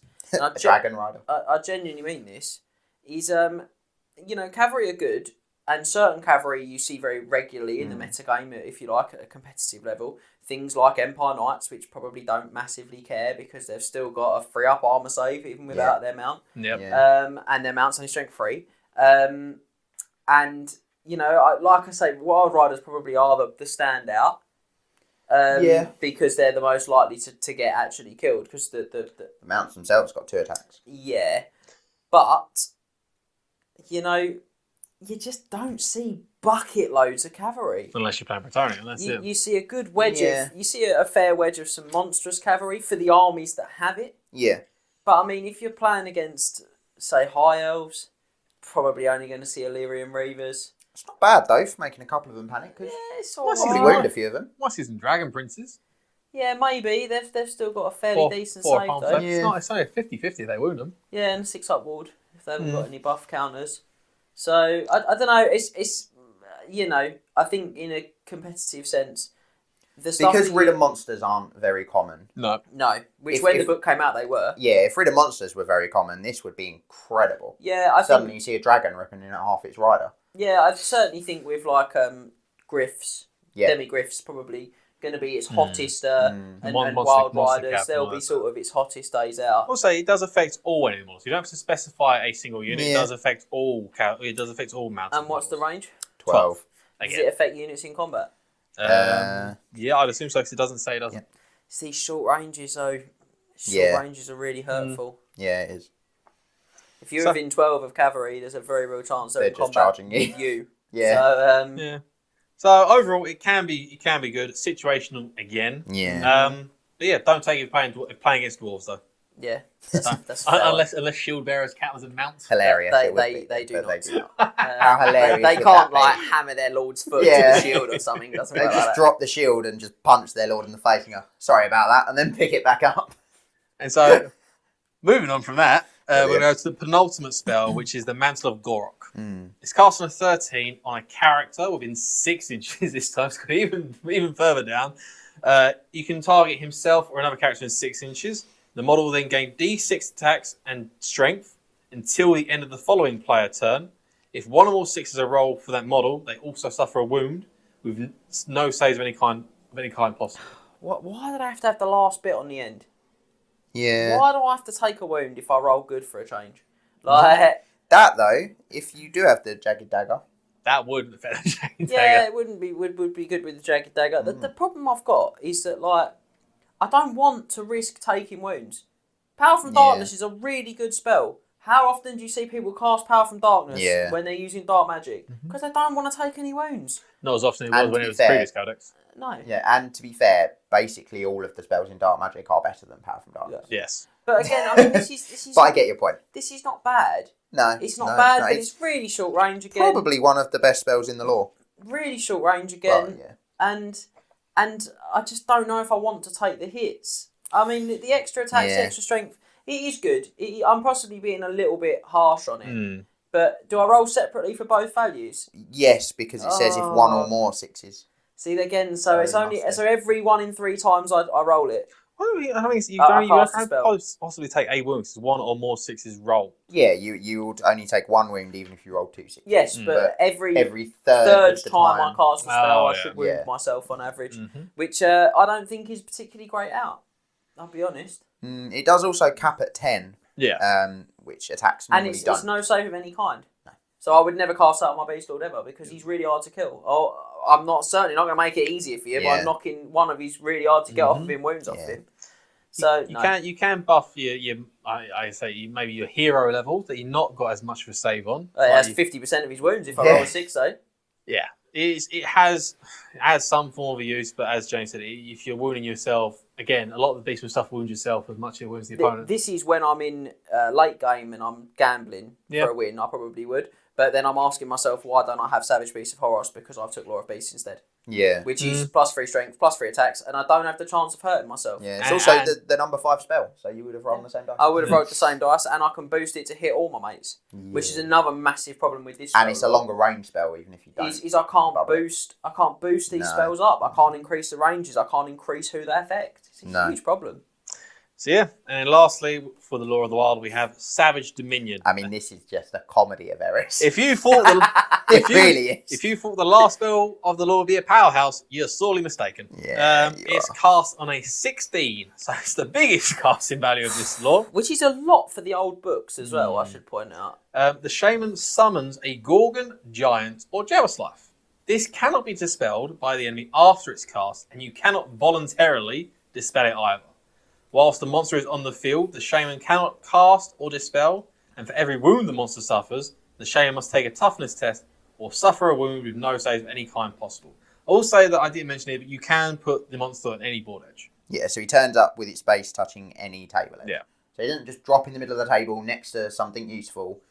Dragon Rider. I genuinely mean this. Is cavalry are good, and certain cavalry you see very regularly in the metagame, if you like, at a competitive level. Things like Empire Knights, which probably don't massively care because they've still got a 3-up armor save even without their mount. Yep. And their mount's only strength 3. And like I say, Wild Riders probably are the standout. Because they're the most likely to get actually killed because the mounts themselves got 2 attacks. Yeah, but you just don't see bucket loads of cavalry unless you're playing Bretonia. That's it. You see a good wedge of you see a fair wedge of some monstrous cavalry for the armies that have it. Yeah, but I mean, if you're playing against say high elves, probably only going to see Illyrian Reavers. It's not bad though for making a couple of them panic. It's all right. Wound a few of them. Might see some Dragon Princes. Yeah, maybe they've still got a fairly decent save though. It's only a 50-50 they wound them. Yeah, and a 6-up ward if they haven't got any buff counters. So I don't know. It's I think in a competitive sense, the stuff because Rid of Monsters aren't very common. No. Which when the book came out, they were. Yeah, if Rid of Monsters were very common, this would be incredible. Yeah, Suddenly you see a dragon ripping in at half its rider. Yeah, I certainly think with like Griffs, Demigriffs probably going to be its hottest, and Wild Riders, they'll be sort of its hottest days out. Also, it does affect all animals. You don't have to specify a single unit. It does affect all. It does affect all mounted. And what's the range? 12. Does it affect units in combat? Yeah, I'd assume so because it doesn't say it doesn't. Yeah. See, short ranges though. Short ranges are really hurtful. Yeah, it is. If you're within 12 of cavalry, there's a very real chance they're just charging you. Yeah. So overall, it can be good. Situational again. Yeah. But yeah, don't take it playing against dwarves though. Yeah. That's unless shield bearers count as a mount. Hilarious. They do not. How hilarious. They can't hammer their lord's foot to the shield or something. Doesn't they just drop the shield and just punch their lord in the face and go, sorry about that, and then pick it back up. And so, moving on from that, We're going to go to the penultimate spell, which is the Mantle of Gorok. It's cast on a 13 on a character within 6 inches this time. It's going even further down. You can target himself or another character in 6 inches. The model will then gain D6 attacks and strength until the end of the following player turn. If one or more sixes are rolled for that model, they also suffer a wound with no saves of any kind possible. Why did I have to have the last bit on the end? Yeah. Why do I have to take a wound if I roll good for a change? Like that though, if you do have the Jagged Dagger, that would affect the Jagged Dagger. Yeah, it would be good with the Jagged Dagger. The problem I've got is that I don't want to risk taking wounds. Power from Darkness is a really good spell. How often do you see people cast Power from Darkness when they're using Dark Magic? Because they don't want to take any wounds. Not as often as it was when it was the previous codex. No. Yeah, and to be fair, basically all of the spells in Dark Magic are better than Power from Darkness. Yeah. Yes. But again, I mean, this is. But I get your point. This is not bad. No, it's not bad, but it's really short range again. Probably one of the best spells in the lore. Really short range again, and I just don't know if I want to take the hits. I mean, the extra attacks, the extra strength, it is good. I'm possibly being a little bit harsh on it. But do I roll separately for both values? Yes, because it says if one or more sixes. See again, so it's only every 1 in 3 times I roll it. Well, I mean, you can possibly take a wound because 1 or more sixes roll. Yeah, you would only take 1 wound even if you roll 2 sixes. Yes, but every third time I cast a spell, I should wound myself on average, which I don't think is particularly great out. I'll be honest. It does also cap at 10. Yeah. Which attacks normally don't. And it's no save of any kind. No. So I would never cast out my Beast Lord ever because he's really hard to kill. I'm certainly not going to make it easier for you by knocking one of his really hard to get off of him wounds off him. So you can buff your maybe your hero level that you've not got as much of a save on. That's 50% of his wounds if I roll a 6 though. Yeah. It has some form of a use, but as James said, if you're wounding yourself, again, a lot of the Beastmen stuff wounds yourself as much as it wounds the opponent. This is when I'm in late game and I'm gambling for a win. I probably would. But then I'm asking myself, why don't I have Savage Beast of Horus? Because I've took Law of Beasts instead. Yeah. Which is +3 strength, +3 attacks, and I don't have the chance of hurting myself. Yeah, it's also the number 5 spell, so you would have rolled the same dice. I would have rolled the same dice, and I can boost it to hit all my mates, which is another massive problem with this spell. And it's a longer range spell, even if you don't. I can't boost these spells up. I can't increase the ranges. I can't increase who they affect. It's a huge problem. So yeah, and then lastly, for the Law of the Wild, we have Savage Dominion. I mean, this is just a comedy of errors. If you thought if you thought the last spell of the Law would be a powerhouse, you're sorely mistaken. Yeah, it's cast on a 16, so it's the biggest casting value of this law. Which is a lot for the old books as well, I should point out. The Shaman summons a Gorgon, Giant, or Jawslife. This cannot be dispelled by the enemy after it's cast, and you cannot voluntarily dispel it either. Whilst the monster is on the field, the Shaman cannot cast or dispel, and for every wound the monster suffers, the Shaman must take a toughness test or suffer a wound with no saves of any kind possible. I will say that I didn't mention it, but you can put the monster on any board edge. Yeah, so he turns up with its base touching any table edge. Yeah. So he doesn't just drop in the middle of the table next to something useful.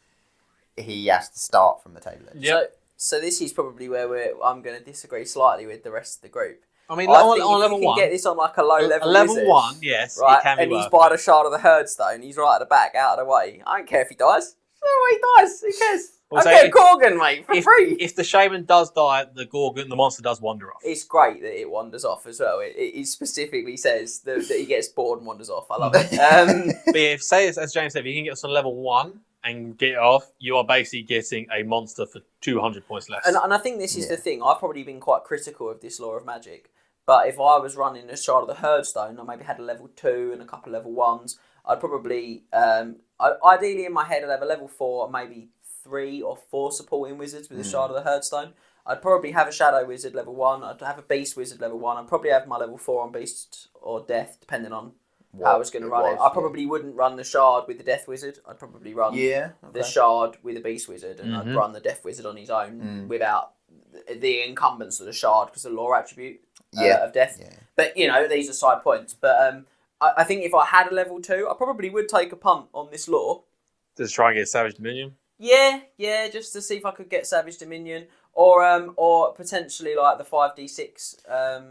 He has to start from the table edge. Yep. So this is probably where I'm going to disagree slightly with the rest of the group. I mean, on level 1... you can get this on like a low level level 1, yes, right? It can be and he's by the Shard of the Herdstone. He's right at the back, out of the way. I don't care if he dies. No way he dies. Who cares? I get Gorgon, mate, for free. If the Shaman does die, the monster does wander off. It's great that it wanders off as well. It specifically says that he gets bored and wanders off. I love it. But yeah, as James said, if you can get us on level 1 and get it off, you are basically getting a monster for 200 points less. And I think this is the thing. I've probably been quite critical of this Law of Magic. But if I was running a Shard of the Herdstone, I maybe had a level 2 and a couple of level 1s, I'd probably, ideally in my head, I'd have a level 4 and maybe 3 or 4 supporting wizards with the Shard of the Herdstone. I'd probably have a Shadow Wizard level 1, I'd have a Beast Wizard level 1, I'd probably have my level 4 on Beast or Death, depending on how I was going to run it. I probably wouldn't run the Shard with the Death Wizard, I'd probably run the Shard with the Beast Wizard, and I'd run the Death Wizard on his own without the encumbrance of the Shard, because the lore attribute of death. Yeah. But, these are side points. But I think if I had a level 2, I probably would take a punt on this lore. Just try and get Savage Dominion? Yeah, just to see if I could get Savage Dominion. Or potentially like the 5d6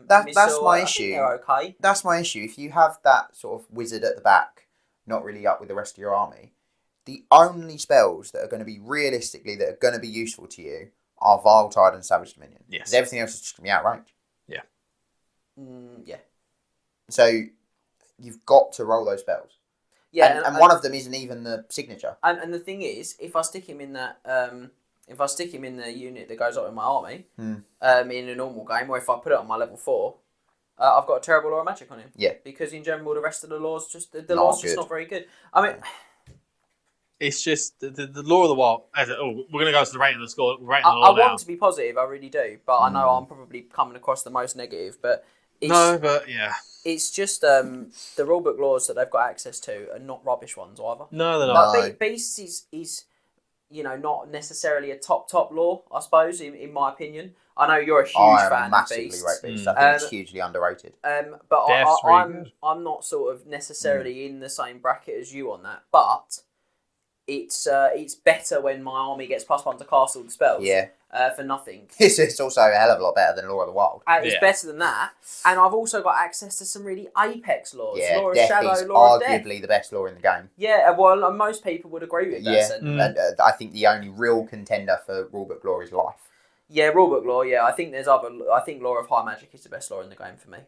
That's my issue. They're okay. That's my issue. If you have that sort of wizard at the back, not really up with the rest of your army, the only spells that are going to be realistically that are going to be useful to you are Vile Tide and Savage Dominion. Yes. Because everything else is just going to be outrange. Yeah. Yeah. So you've got to roll those spells. Yeah, and one of them isn't even the signature. And the thing is, if I stick him in that, if I stick him in the unit that goes up in my army, in a normal game, or if I put it on my level 4, I've got a terrible law of magic on him. Yeah. Because in general, the rest of the laws the law's just not very good. I mean, it's just the law of the wild. We're going to go to the rating of the score. I want to be positive, I really do, but I know I'm probably coming across the most negative. But yeah. It's just the rulebook laws that they've got access to are not rubbish ones either. No, they're not. Like, Beasts is not necessarily a top law, I suppose, in my opinion. I know you're a huge fan of Beasts. Rate Beasts. I think it's hugely underrated. But I'm not sort of necessarily in the same bracket as you on that. But it's better when my army gets +1 to cast all the spells. Yeah. For nothing. It's also a hell of a lot better than Law of the Wild. It's better than that, and I've also got access to some really apex laws. Yeah, Law of Death Shadow, is Law of Death. arguably the best law in the game. Yeah, well, most people would agree with that. Yeah, and I think the only real contender for rulebook law is Life. Yeah, rulebook law. Yeah, I think there's other. I think Law of High Magic is the best law in the game for me.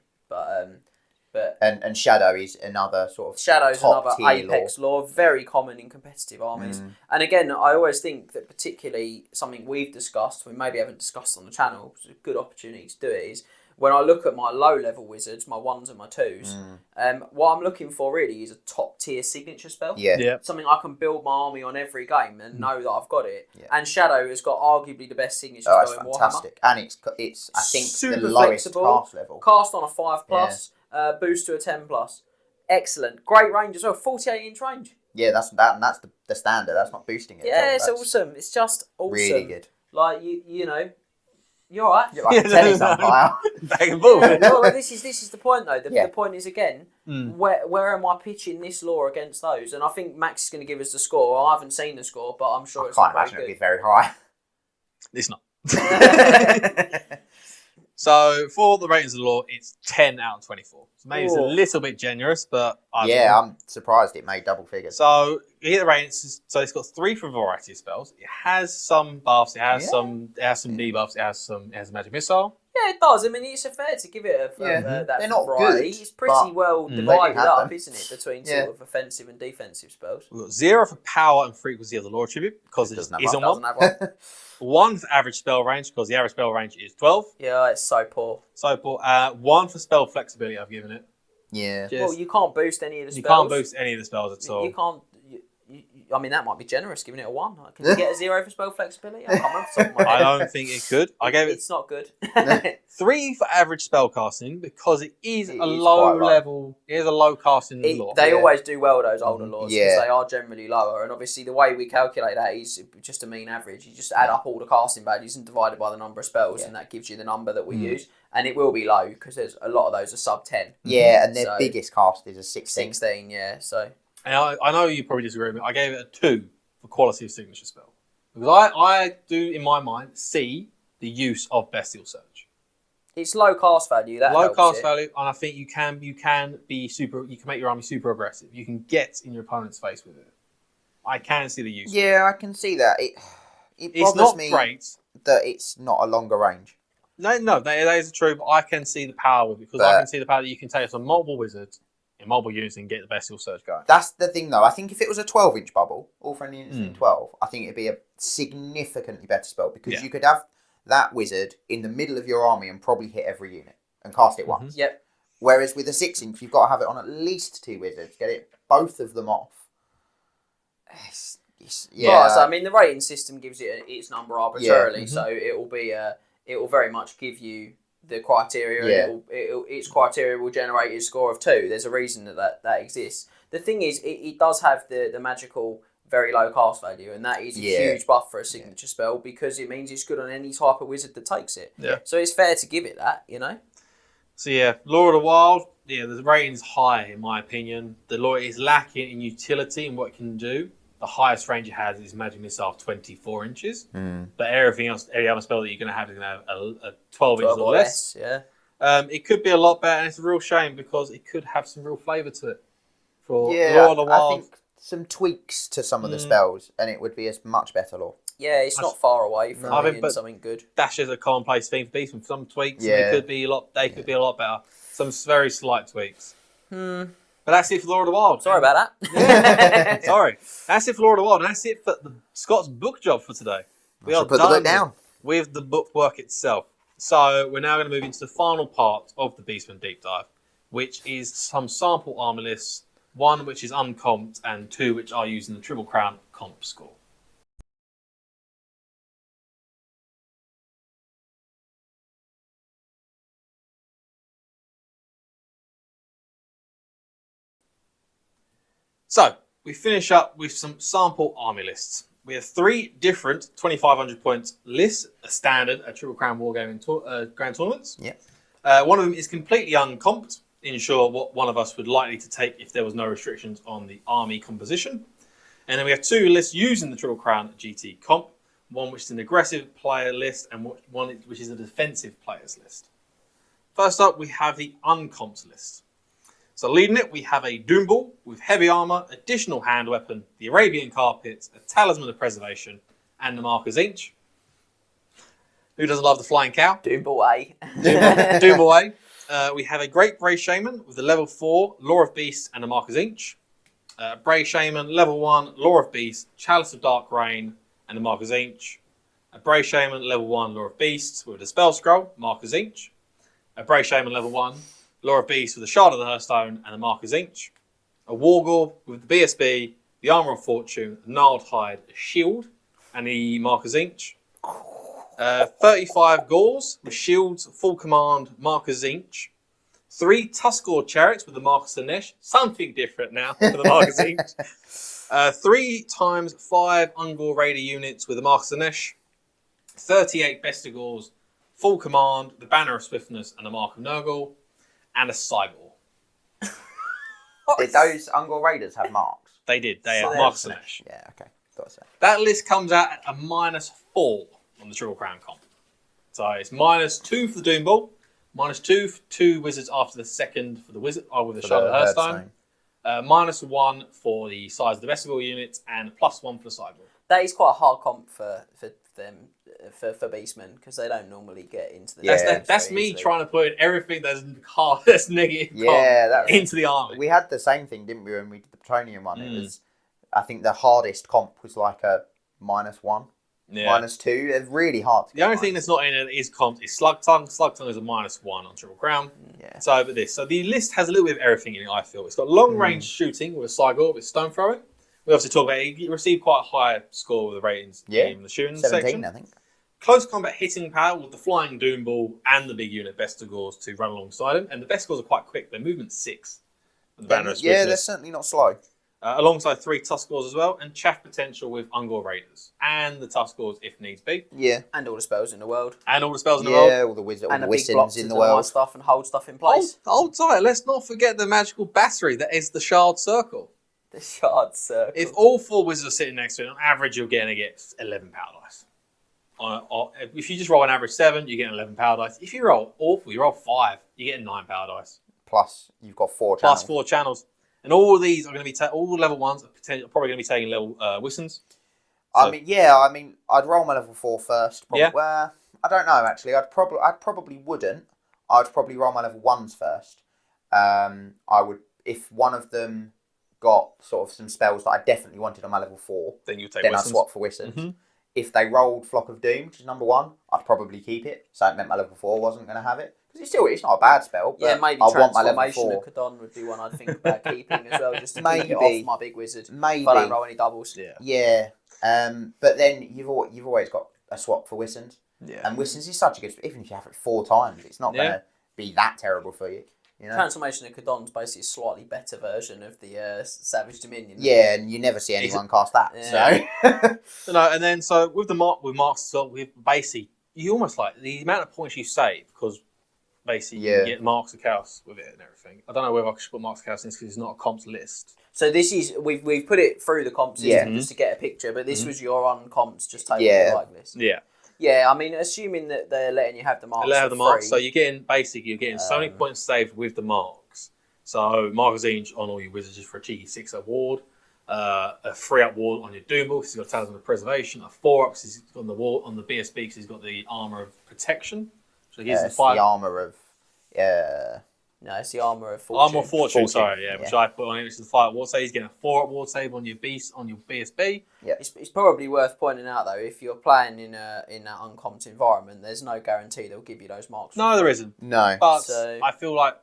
But and Shadow is another sort of Shadow's another apex law. Very common in competitive armies. And again, I always think that particularly something we've discussed, we maybe haven't discussed on the channel, it's a good opportunity to do it, is when I look at my low level wizards, my 1s and my 2s, what I'm looking for really is a top tier signature spell. Yeah. Something I can build my army on every game and know that I've got it. Yeah. And Shadow has got arguably the best signature spell in Warhammer. Fantastic. And it's I think super the lowest flexible, cast level. Cast on a 5+. Boost to a 10+. Excellent. Great range as well. 48-inch range. Yeah, that's the standard. That's not boosting it. Yeah, it's awesome. It's just awesome. Really good. Like you know, you're alright. You're like a tennis umpire. Back and forth. Well, this is the point though. The point is again, where am I pitching this law against those? And I think Max is going to give us the score. I haven't seen the score, but I'm sure it's can't imagine it'd be very high. It's not. So for the ratings of the law, it's 10 out of 24. So maybe it's a little bit generous, but I'm surprised it made double figures. So you get the ratings. So it's got 3 for a variety of spells. It has some buffs. It has some debuffs. It has a magic missile. Yeah, it does. I mean, it's fair to give it that they're not variety. good, it's pretty well divided up, isn't it, between sort of offensive and defensive spells. We've got 0 for power and frequency of the law attribute because it isn't one. 1 for average spell range because the average spell range is 12. Yeah, it's so poor. 1 for spell flexibility. I've given it. Yeah. Well, you can't boost any of the spells. You can't boost any of the spells at all. You can't. I mean, that might be generous, giving it a 1. Can you get a 0 for spell flexibility? I can't remember off the top of my head. I don't think it could. I gave it. It's not good. 3 for average spell casting because it is a low level. It is a low casting law. They always do well, those older laws, because they are generally lower. And obviously, the way we calculate that is just a mean average. You just add up all the casting values and divide it by the number of spells, and that gives you the number that we use. And it will be low because there's a lot of those are sub 10. Yeah, and their biggest cast is a 16. 16, yeah. So. And I know you probably disagree with me. I gave it a 2 for quality of signature spell. Because I do, in my mind, see the use of Bestial Surge. It's low cast value. That low cast value, and I think you can be super. You can make your army super aggressive. You can get in your opponent's face with it. I can see the use. Yeah, I can see that. It's not me great that it's not a longer range. No, that is true. But I can see the power with it because I can see the power that you can take us on multiple wizards. In mobile units and get the Bestial Surge going. That's the thing, though. I think if it was a 12-inch bubble, all friendly units in 12, I think it'd be a significantly better spell because you could have that wizard in the middle of your army and probably hit every unit and cast it once. Yep. Whereas with a 6-inch, you've got to have it on at least 2 wizards, get both of them off. Right, so I mean, the rating system gives it its number arbitrarily, so it will very much give you the criteria, its criteria will generate its score of 2. There's a reason that exists. The thing is, it does have the magical very low cast value, and that is a huge buff for a signature spell because it means it's good on any type of wizard that takes it. Yeah. So it's fair to give it that, you know? So yeah, Law of the Wild, the rating's high in my opinion. The law is lacking in utility and what it can do. The highest range it has is Magic Missile of 24 inches. But everything else, every other spell that you're going to have is going to have a 12 inches or less. Yeah. It could be a lot better, and it's a real shame because it could have some real flavour to it. For Law of the Wild, I think some tweaks to some of the spells, and it would be a much better lore. Yeah, it's not far away from being something good. That's just a commonplace theme for Beastmen. Some tweaks, they could be a lot better. Some very slight tweaks. But that's it for Lord of the Wild. Sorry about that. Yeah. Sorry. That's it for Lord of the Wild. And that's it for Scott's book job for today. We are done with the book work itself. So we're now going to move into the final part of the Beastmen Deep Dive, which is some sample armor lists, one which is uncomped and two which are using the Triple Crown comp score. So, we finish up with some sample army lists. We have 3 different 2,500 points lists, a standard at Triple Crown Wargaming Grand Tournaments. Yeah. One of them is completely uncomped, ensure what one of us would likely to take if there was no restrictions on the army composition. And then we have 2 lists using the Triple Crown GT comp, one which is an aggressive player list and one which is a defensive players list. First up, we have the uncomped list. So leading it, we have a Doomball with heavy armour, additional hand weapon, the Arabian Carpets, a Talisman of Preservation, and the Marker's Inch. Who doesn't love the Flying Cow? Doomball A. Doomball A. We have a Great Bray Shaman with the level 4, Lore of Beasts, and the Marker's Inch. Bray Shaman, level 1, Lore of Beasts, Chalice of Dark Rain, and the Marker's Inch. A Bray Shaman, level 1, Lore of Beasts with the Spell Scroll, Marker's Inch. A Bray Shaman, level 1, Lore of Beasts with the Shard of the Hearthstone and the Marker's Inch. A Wargore with the BSB, the Armour of Fortune, the Gnarled Hide, a Shield, and the Marker's Inch. 35 Gores with Shields, Full Command, Marker's Inch. 3 Tuskor Chariots with the Marcus Nesh, something different now for the Marker's Inch. 3 times 5 Ungor Raider units with the Marcus Nesh. 38 Bestigors, Full Command, the Banner of Swiftness, and the Mark of Nurgle. And a Cybor. Did those Ungor Raiders have marks? They did. They have Marcus Nesh. Yeah, okay. Got to say. That list comes out at a -4 on the Triple Crown comp. So it's -2 for the Doomball, -2 for 2 wizards after the second for the wizard, with the Shard of the Hearthstone, -1 for the size of the vestibule units, and +1 for the Cybor. That is quite a hard comp for them, for Beastmen, because they don't normally get into the... That's me trying to put in everything that's negative into the army. We had the same thing, didn't we, when we did the Plutonian one? It was, I think the hardest comp was like a -1, -2. It's really hard to get. The only thing that's not in it is comp is Slug Tongue. Slug Tongue is a -1 on Triple Crown. Yeah. So the list has a little bit of everything in it, I feel. It's got long range shooting with a Cygor with stone throwing. We obviously talk about it. He received quite a high score with the ratings in the shooting 17, section. I think. Close combat hitting power with the flying Doomball and the big unit Bestigors to run alongside him. And the Bestigors are quite quick. Their movement's 6. The Banner of Swiftness. They're certainly not slow. Alongside 3 Tuskors as well. And chaff potential with Ungor Raiders. And the Tuskors if needs be. Yeah. And all the spells in the world. And all the spells in the world. Yeah, all the wizards, all the wizards in the world. world. Stuff and hold stuff in place. Hold tight. Let's not forget the magical battery that is the Shard Circle. The Shard Circle. If all 4 wizards are sitting next to it, on average, you're going to get 11 power dice. If you just roll an average 7, you get 11 power dice. If you roll awful, you roll 5, you get 9 power dice. Plus, you've got 4 channels. Plus 4 channels. And all of these are going to be, all level 1s are probably going to be taking level Wissons. So, I mean, I'd roll my level 4 first. Probably. Yeah. Well, I don't know, actually. I probably wouldn't. I'd probably roll my level 1s first. I would, if one of them got sort of some spells that I definitely wanted on my level 4, then I'd swap for Wissons. Mm-hmm. If they rolled Flock of Doom, which is number 1, I'd probably keep it. So it meant my level 4 wasn't going to have it. Because it's not a bad spell. But yeah, maybe I want my level 4. Of Kadon would be one I'd think about keeping as well, just to keep it off my big wizard. Maybe. If I don't roll any doubles. Yeah. But then you've always got a swap for Wissons. Yeah. And Wissons is such a good... Even if you have it 4 times, it's not going to be that terrible for you. You know? Transformation of Kadon's basically a slightly better version of the Savage Dominion. Yeah, and you never see anyone cast that. Yeah. So and then with marks as well, with basically you almost like the amount of points you save because basically you get marks of chaos with it and everything. I don't know whether I should put marks of chaos in this because it's not a comps list. So this is we've put it through the comps system just to get a picture, but this was your on comps just taking the like list. Yeah. Yeah, I mean, assuming that they're letting you have the marks. They let have the marks, so you're getting so many points saved with the marks. So Marker's Inch on all your wizards just for a cheeky 6 award. a 3-up ward on your Doom Ball because he's got Talisman of Preservation, a 4-up because he's got on the wall on the BSB because he's got the Armor of Protection. So he's the Armor of... No, it's the Armor of Fortune. Armor of Fortune, sorry, which I put on it, which is the 5-up ward save. He's getting a 4-up ward save on your BSB. Yeah. It's probably worth pointing out, though, if you're playing in that uncommon environment, there's no guarantee they'll give you those marks. No, there isn't. No. But I feel like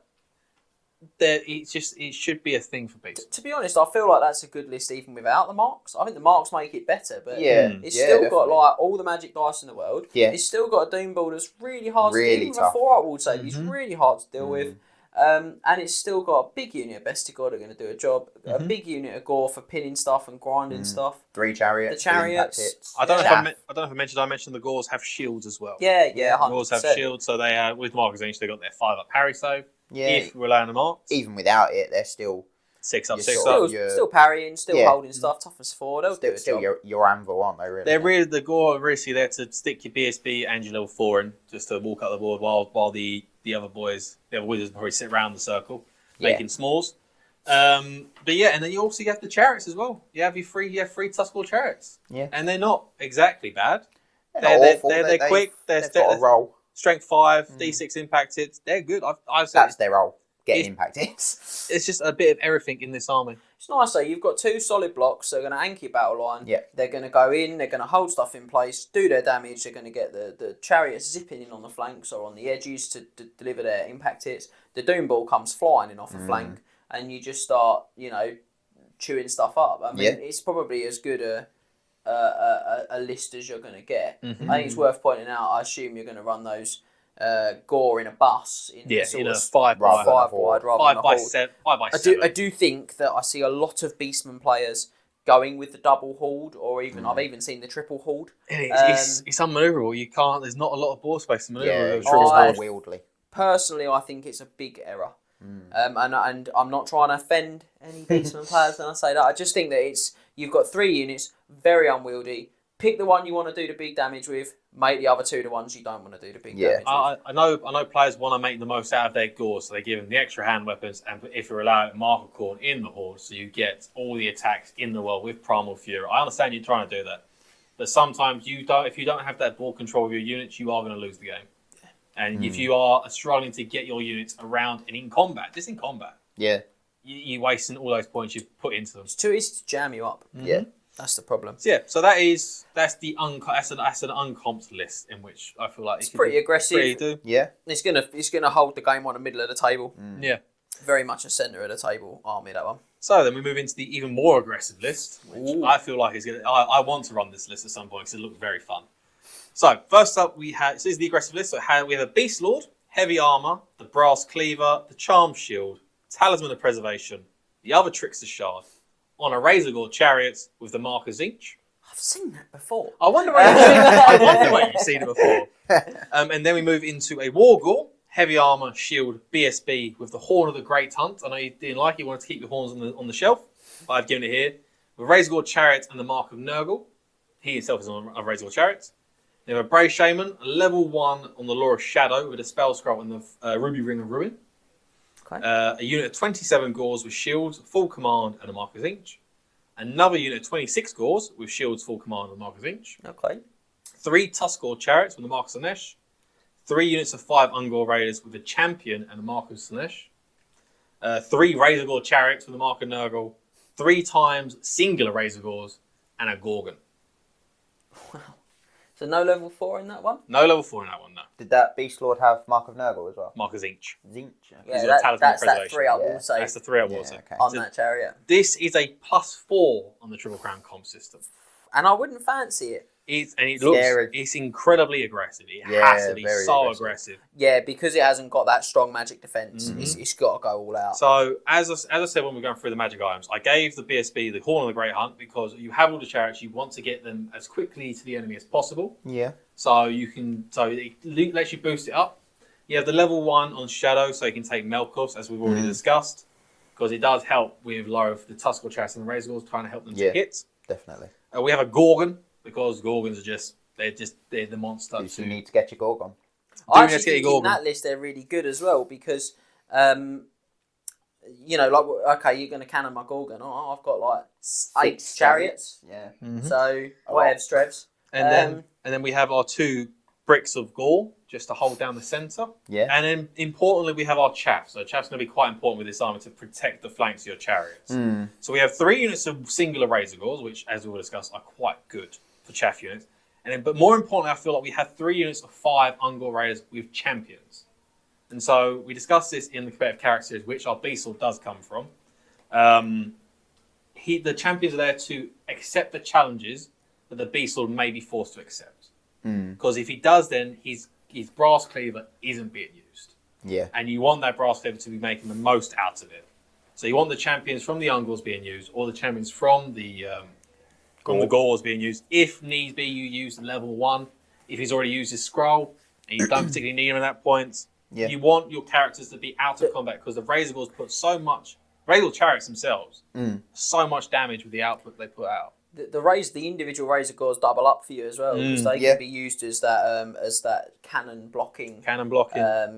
it should be a thing for beasts. To be honest, I feel like that's a good list even without the marks. I think the marks make it better, but it's still got like all the magic dice in the world. Yeah. It's still got a Doom Ball that's really hard to deal with. Even a 4-up wall save is really hard to deal with. And it's still got a big unit of Best of God are going to do a job. A big unit of Gore for pinning stuff and grinding stuff. 3 chariots. The chariots. I don't know if I mentioned the Gores have shields as well. Yeah, 100%. The Gores have shields, so they have, with Marcus Inch, they got their 5-up parry save. Yeah. If we rely on the marks. Even without it, they're still 6-up, still parrying, still holding stuff, toughness 4. They'll do a still job. your anvil, aren't they? Really, they're really the Gore are really there to stick your BSB and your level 4 in, just to walk up the board while the other wizards probably sit around the circle making smalls. But yeah, and then you have the chariots as well. You have 3 Tuskal chariots. Yeah, and they're not exactly bad. They're quick. They've got a roll. Strength 5, D6 impact hits. They're good. I've said that's their role. Getting impact hits. It's just a bit of everything in this army. It's nice though. You've got 2 solid blocks. They're going to anchor your battle line. Yeah. They're going to go in. They're going to hold stuff in place, do their damage. They're going to get the chariots zipping in on the flanks or on the edges to deliver their impact hits. The Doom Ball comes flying in off the flank, and you just start, chewing stuff up. I mean, it's probably as good a list as you're going to get. I think it's worth pointing out. I assume you're going to run those Gore in a bus in a 5 wide rather than a hold. 5 by 7. I do think that I see a lot of Beastmen players going with the double hold, or even I've even seen the triple hold. It's unmanoeuvrable. You can't. There's not a lot of board space to manoeuvre. Yeah, it's unwieldy. Personally, I think it's a big error. And I'm not trying to offend any Beastmen players when I say that. I just think that you've got 3 units, very unwieldy. Pick the one you want to do the big damage with. Make the other 2 the ones you don't want to do the big damage with. I know players want to make the most out of their Gore, so they give them the extra hand weapons, and if you're allowed Marker Corn in the Horde, so you get all the attacks in the world with Primal Fury. I understand you're trying to do that, but sometimes if you don't have that ball control of your units, you are going to lose the game. And if you are struggling to get your units around and in combat, you're wasting all those points you put into them. It's too easy to jam you up. Yeah, that's the problem. So that's an uncomped list in which I feel like it's pretty aggressive. Yeah, it's gonna hold the game on the middle of the table. Yeah, very much a centre of the table army, that one. So then we move into the even more aggressive list, which I feel like is gonna. I want to run this list at some point because it looks very fun. So, first up, this is the aggressive list. So we have a Beast Lord, Heavy Armour, the Brass Cleaver, the Charm Shield, Talisman of Preservation, the other Trickster Shard, on a Razor Gore Chariot with the Marker Zinch. I've seen that before. I wonder where you've seen it before. And then we move into a War Gore, Heavy Armour, Shield, BSB with the Horn of the Great Hunt. I know you didn't like it, you wanted to keep your horns on the shelf, but I've given it here. With Razor Gore Chariot and the Mark of Nurgle. He himself is on a Razor Gore Chariot. We have a Brave Shaman, level 1 on the Law of Shadow with a Spell Scroll and the Ruby Ring of Ruin. Okay. A unit of 27 Gores with shields, full command, and a Marker's Inch. Another unit of 26 Gores with shields, full command, and a Marker's Inch. Okay. 3 Tuskal Chariots with the Marcus Slanesh. 3 units of 5 Ungor Raiders with a Champion and a Marcus Slanesh. 3 Razor Gore Chariots with a Marker Nurgle. 3 times singular Razor Gores and a Gorgon. Wow. So no level 4 in that one? No level 4 in that one, no. Did that Beast Lord have Mark of Nurgle as well? Marker's Inch. Zinch. Yeah, that's that 3-up wall save. That's the 3-up wall save. Okay. On that chariot. This is a +4 on the Triple Crown comp system. And I wouldn't fancy it. It's incredibly aggressive. It has to be so aggressive. Yeah, because it hasn't got that strong magic defense. It's got to go all out. So, as I said when we were going through the magic items, I gave the BSB the Horn of the Great Hunt because you have all the chariots, you want to get them as quickly to the enemy as possible. Yeah. So it lets you boost it up. You have the level 1 on Shadow, so you can take Melkos, as we've already discussed, because it does help with lower of the Tuskal Chariots and the Razor Gores, trying to help them to hit. Definitely. We have a Gorgon. Because Gorgons are they're the monster. You need to get your Gorgon. I actually think in that list they're really good as well because you know, like, okay, you're going to cannon my Gorgon. Oh, I've got like 8 chariots. Yeah. So, whatever, Strevs. And then we have our 2 bricks of gore just to hold down the centre. Yeah. And then importantly, we have our chaff. So chaff's going to be quite important with this army to protect the flanks of your chariots. So we have 3 units of singular razor gores, which, as we will discuss, are quite good for chaff units. And then, but more importantly, I feel like we have 3 units of 5 Ungor raiders with champions. And so we discussed this in the competitive character series, which our Beastle does come from. The champions are there to accept the challenges that the Beastle may be forced to accept. Because if he does, then his brass cleaver isn't being used. Yeah. And you want that brass cleaver to be making the most out of it. So you want the champions from the Ungors being used, or the champions from the Gors being used. If needs be, you use the level 1. If he's already used his scroll, and you don't particularly need him at that point, you want your characters to be out of combat, because the Razor Gors put so much, Razor chariots themselves, so much damage with the output they put out. The individual Razor Gores double up for you as well, because they can be used as that cannon blocking.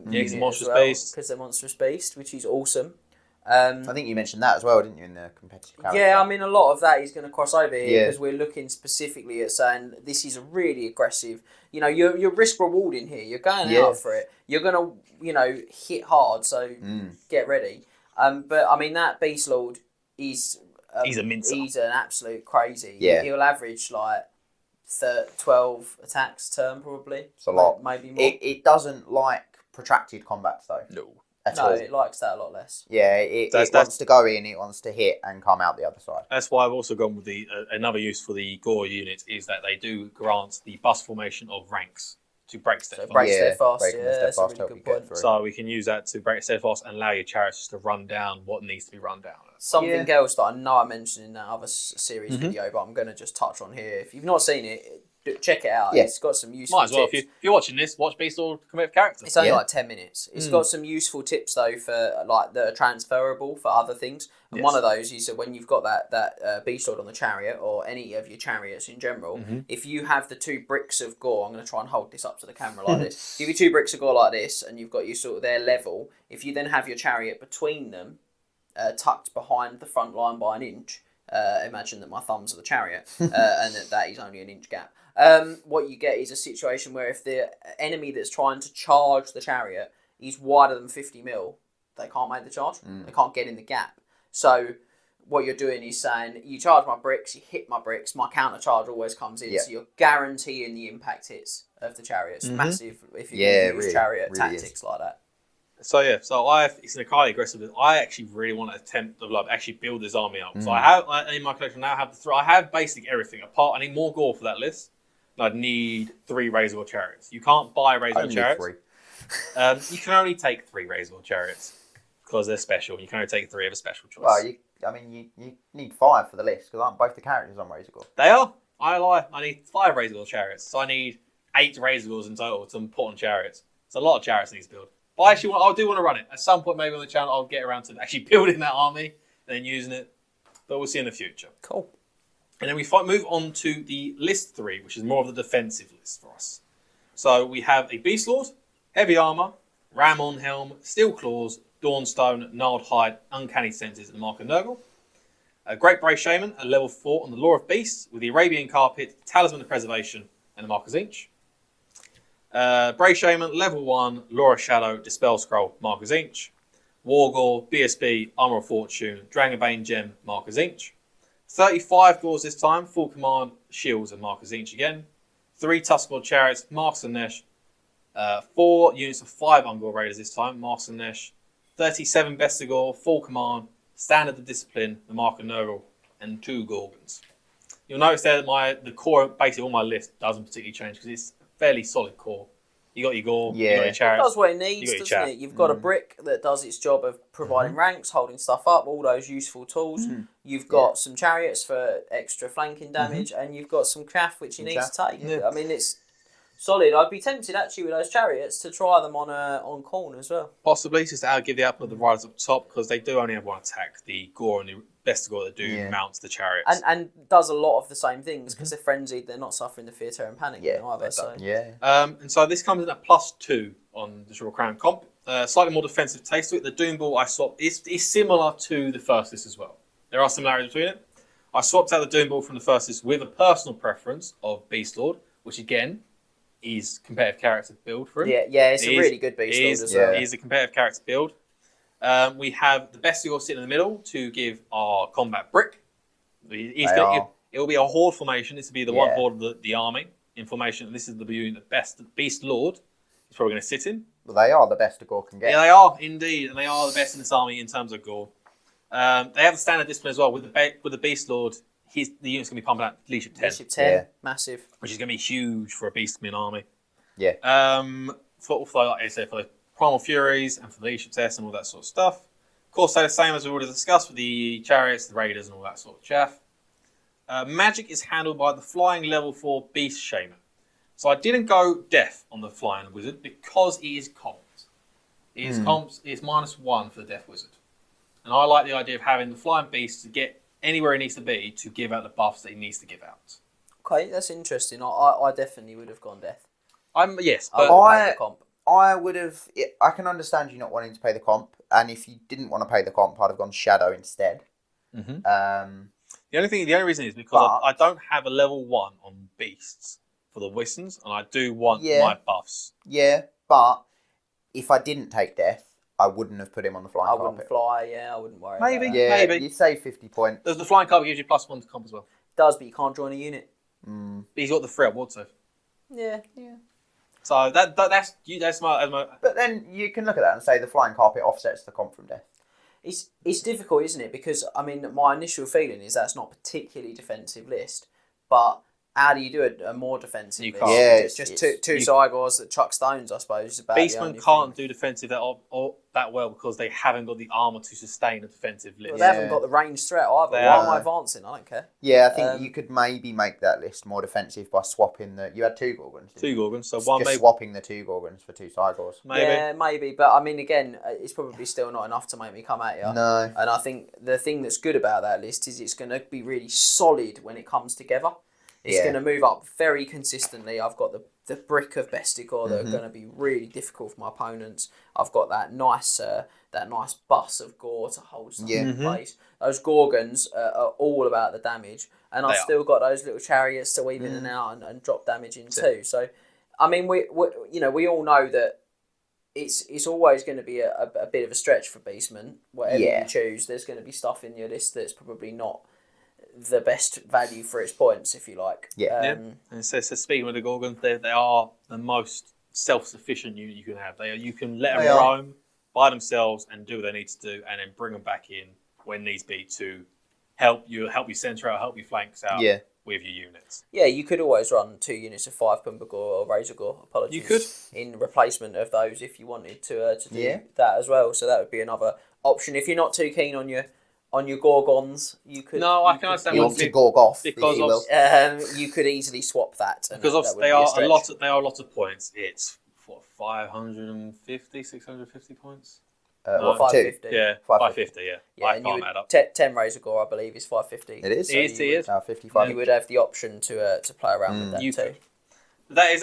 He's a monstrous beast. Because they're monstrous beast, which is awesome. I think you mentioned that as well, didn't you, in the competitive character? Yeah, I mean, a lot of that is going to cross over here, because we're looking specifically at saying this is a really aggressive. You know, you're risk rewarding here. You're going out for it. You're going to, you know, hit hard. So get ready. But I mean, that Beast Lord is he's a mincer. He's an absolute crazy. Yeah. He'll average like 12 attacks turn probably. It's a lot. Maybe more. It doesn't like protracted combat though. No. No, it likes that a lot less. Yeah, it wants to go in, it wants to hit and come out the other side. That's why I've also gone with the another use for the Gore unit is that they do grant the bus formation of ranks to break steadfast. Break steadfast, that's a really good point. So we can use that to break steadfast and allow your chariots to run down what needs to be run down. Something else that I know I mentioned in that other series video, but I'm going to just touch on here. If you've not seen it, check it out. It's got some useful tips. If you're watching this, watch Beast Lord Competitive Character. It's only like 10 minutes. It's got some useful tips though for like that are transferable for other things. And one of those is that when you've got that Beast Lord on the chariot or any of your chariots in general, if you have the 2 bricks of gore, I'm going to try and hold this up to the camera like this. Give you 2 bricks of gore like this, and you've got you sort of their level. If you then have your chariot between them, tucked behind the front line by an inch. Imagine that my thumbs are the chariot, and that is only an inch gap. What you get is a situation where if the enemy that's trying to charge the chariot is wider than 50 mil, they can't make the charge. They can't get in the gap. So what you're doing is saying, you charge my bricks, you hit my bricks, my counter charge always comes in. So you're guaranteeing the impact hits of the chariots. Massive if you use chariot tactics like that. So it's an highly aggressive. I actually really want to attempt to actually build this army up. So I have in my collection now. I have basically everything. Apart, I need more gore for that list. I'd need 3 Razor Gore chariots. You can't buy Razor Gore chariots. 3. You can only take 3 Razor Gore chariots because they're special. You can only take 3 of a special choice. Well, you need 5 for the list because aren't both the characters on Razor Gore? They are. I lie. I need 5 Razor Gore chariots. So I need 8 Razor Gores in total to put on chariots. It's a lot of chariots I need to build. But I do want to run it. At some point, maybe on the channel, I'll get around to actually building that army and then using it. But we'll see in the future. Cool. And then we move on to the list 3, which is more of the defensive list for us. So we have a Beast Lord, Heavy Armour, Ram on Helm, Steel Claws, Dawnstone, Gnarled Hide, Uncanny Senses, and Mark of Nurgle. A Great Brave Shaman, a level 4 on the Law of Beasts, with the Arabian Carpet, Talisman of Preservation, and the Mark of Zinch. Brave Shaman, level 1, Law of Shadow, Dispel Scroll, Mark of Zinch. Wargore, BSB, Armour of Fortune, Dragonbane Gem, Mark of Zinch. 35 Gores this time, full command, shields, and Mark of Zinch again. 3 Tuskgore chariots, Marks and Nesh. 4 units of 5 Ungor Raiders this time, Marks and Nesh. 37 Bestigor, full command, Standard of Discipline, the Mark of Nurgle, and 2 Gorgons. You'll notice there that the core, basically all my list doesn't particularly change because it's a fairly solid core. You got your gore, you got your chariots. It does what it needs, doesn't it? You've got a brick that does its job of providing ranks, holding stuff up, all those useful tools. You've got some chariots for extra flanking damage, and you've got some craft which you need to take. I mean, it's solid. I'd be tempted actually with those chariots to try them on Khorne as well. Possibly, just to give the output of the riders up top because they do only have one attack. The gore and the Bestigor that do mount the chariots. And does a lot of the same things because they're frenzied, they're not suffering the fear, terror and panic either. So. And so this comes in at +2 on the Triple Crown comp. Slightly more defensive taste to it. The Doom Ball I swapped is similar to the first list as well. There are similarities between it. I swapped out the Doom Ball from the first list with a personal preference of Beast Lord, which again is competitive character build for him. Yeah, it's a really good Beast Lord as well. It is a competitive character build. We have the Bestial sitting in the middle to give our combat brick. It will be a horde formation. This will be the one horde of the army in formation. And this is the unit, the best Beast Lord is probably going to sit in. Well, they are the best a Gore can get. Yeah, they are indeed, and they are the best in this army in terms of Gore. They have the standard discipline as well. With the Beast Lord, the unit's going to be pumping out leadership 10. Leadership 10, massive. Which is going to be huge for a Beastmen army. Yeah. Like I said, for the Primal Furies and for the leadership test and all that sort of stuff. Of course, they're the same as we already discussed with the Chariots, the Raiders, and all that sort of chaff. Magic is handled by the flying level 4 Beast Shaman. So I didn't go Death on the Flying Wizard because he is comped. It's -1 for the Death Wizard. And I like the idea of having the Flying Beast to get anywhere he needs to be to give out the buffs that he needs to give out. Okay, that's interesting. I definitely would have gone Death. Yes, but I would have. I can understand you not wanting to pay the comp, and if you didn't want to pay the comp, I'd have gone Shadow instead. Mm-hmm. The only reason is because I don't have a level 1 on Beasts for the Wissons, and I do want my buffs. Yeah, but if I didn't take Death, I wouldn't have put him on the flying carpet. I wouldn't fly, I wouldn't worry maybe, about that. Maybe. You'd save 50 points. The flying carpet gives you +1 to comp as well. It does, but you can't join a unit. Mm. But he's got the 3 up ward save. Yeah. So that's my... But then you can look at that and say the flying carpet offsets the comp from Death. It's difficult, isn't it? Because, I mean, my initial feeling is that's not a particularly defensive list, but how do you do a more defensive list? Yeah, it's just two Cygors that chuck stones, I suppose. Beastmen can't do defensive that well because they haven't got the armour to sustain a defensive list. Well, they haven't got the ranged threat either. Why am I advancing? I don't care. Yeah, I think you could maybe make that list more defensive by swapping the... You had 2 Gorgons. 2 Gorgons, so one maybe... swapping the 2 Gorgons for 2 Cygors. Maybe. Yeah, maybe. But, I mean, again, it's probably still not enough to make me come at you. No. And I think the thing that's good about that list is it's going to be really solid when it comes together. It's going to move up very consistently. I've got the brick of Bestigor that are going to be really difficult for my opponents. I've got that nice bus of Gore to hold something in place. Those Gorgons are all about the damage, and I've still got those little chariots to weave in and out and drop damage in too. So, I mean, we all know that it's always going to be a bit of a stretch for Beastmen. Whatever you choose, there's going to be stuff in your list that's probably not the best value for its points, if you like. And so speaking of the Gorgons, they are the most self-sufficient unit you can have. You can let them roam by themselves and do what they need to do, and then bring them back in when needs be to help you centre out, help you flanks out with your units. Yeah, you could always run 2 units of 5 Pumbagor or Razorgore. Apologies. You could in replacement of those if you wanted to do that as well. So that would be another option if you're not too keen on your Gorgons. You could. No, I can understand. You want to Gorg off because you could easily swap that. Because they are a lot of points. It's 550, 650 points. 550. Yeah, 550. Yeah, I can't add up. 10 Razorgore, I believe, is 550. It is. So it is. 55. You would have the option to play around with that too. That is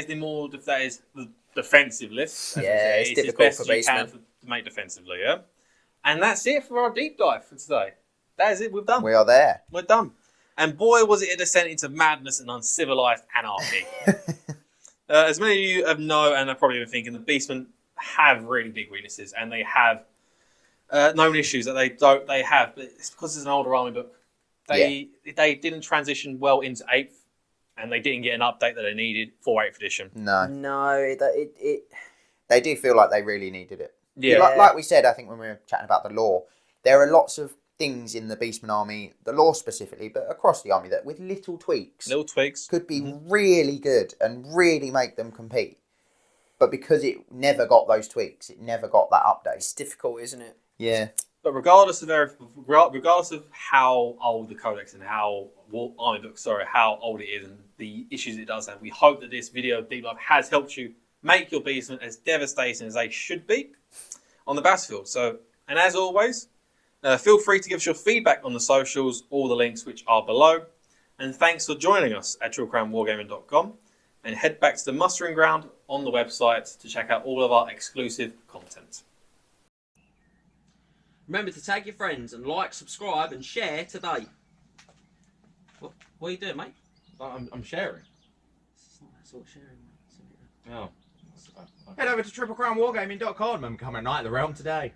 the defensive list. Yeah, it's difficult for Beastmen to make defensively. Yeah. And that's it for our deep dive for today. That is it. We're done. We are there. We're done. And boy, was it a descent into madness and uncivilized anarchy. As many of you have know and are probably been thinking, the Beastmen have really big weaknesses, and they have known issues that they have. But it's because it's an older army book. They didn't transition well into 8th, and they didn't get an update that they needed for 8th edition. No, they do feel like they really needed it. Yeah. Like we said, I think when we were chatting about the lore, there are lots of things in the Beastmen army, the lore specifically, but across the army, that with little tweaks could be really good and really make them compete. But because it never got those tweaks, it never got that update. It's difficult, isn't it? Yeah. But regardless of how old the codex and how old it is and the issues it does have, we hope that this video deep dive has helped you make your Beastmen as devastating as they should be on the battlefield. So, and as always, feel free to give us your feedback on the socials, all the links which are below. And thanks for joining us at TripleCrownWargaming.com. And head back to the mustering ground on the website to check out all of our exclusive content. Remember to tag your friends and like, subscribe and share today. What are you doing, mate? I'm sharing. It's not that sort of sharing, mate. Oh. Head over to triplecrownwargaming.com and become a Knight of the Realm today.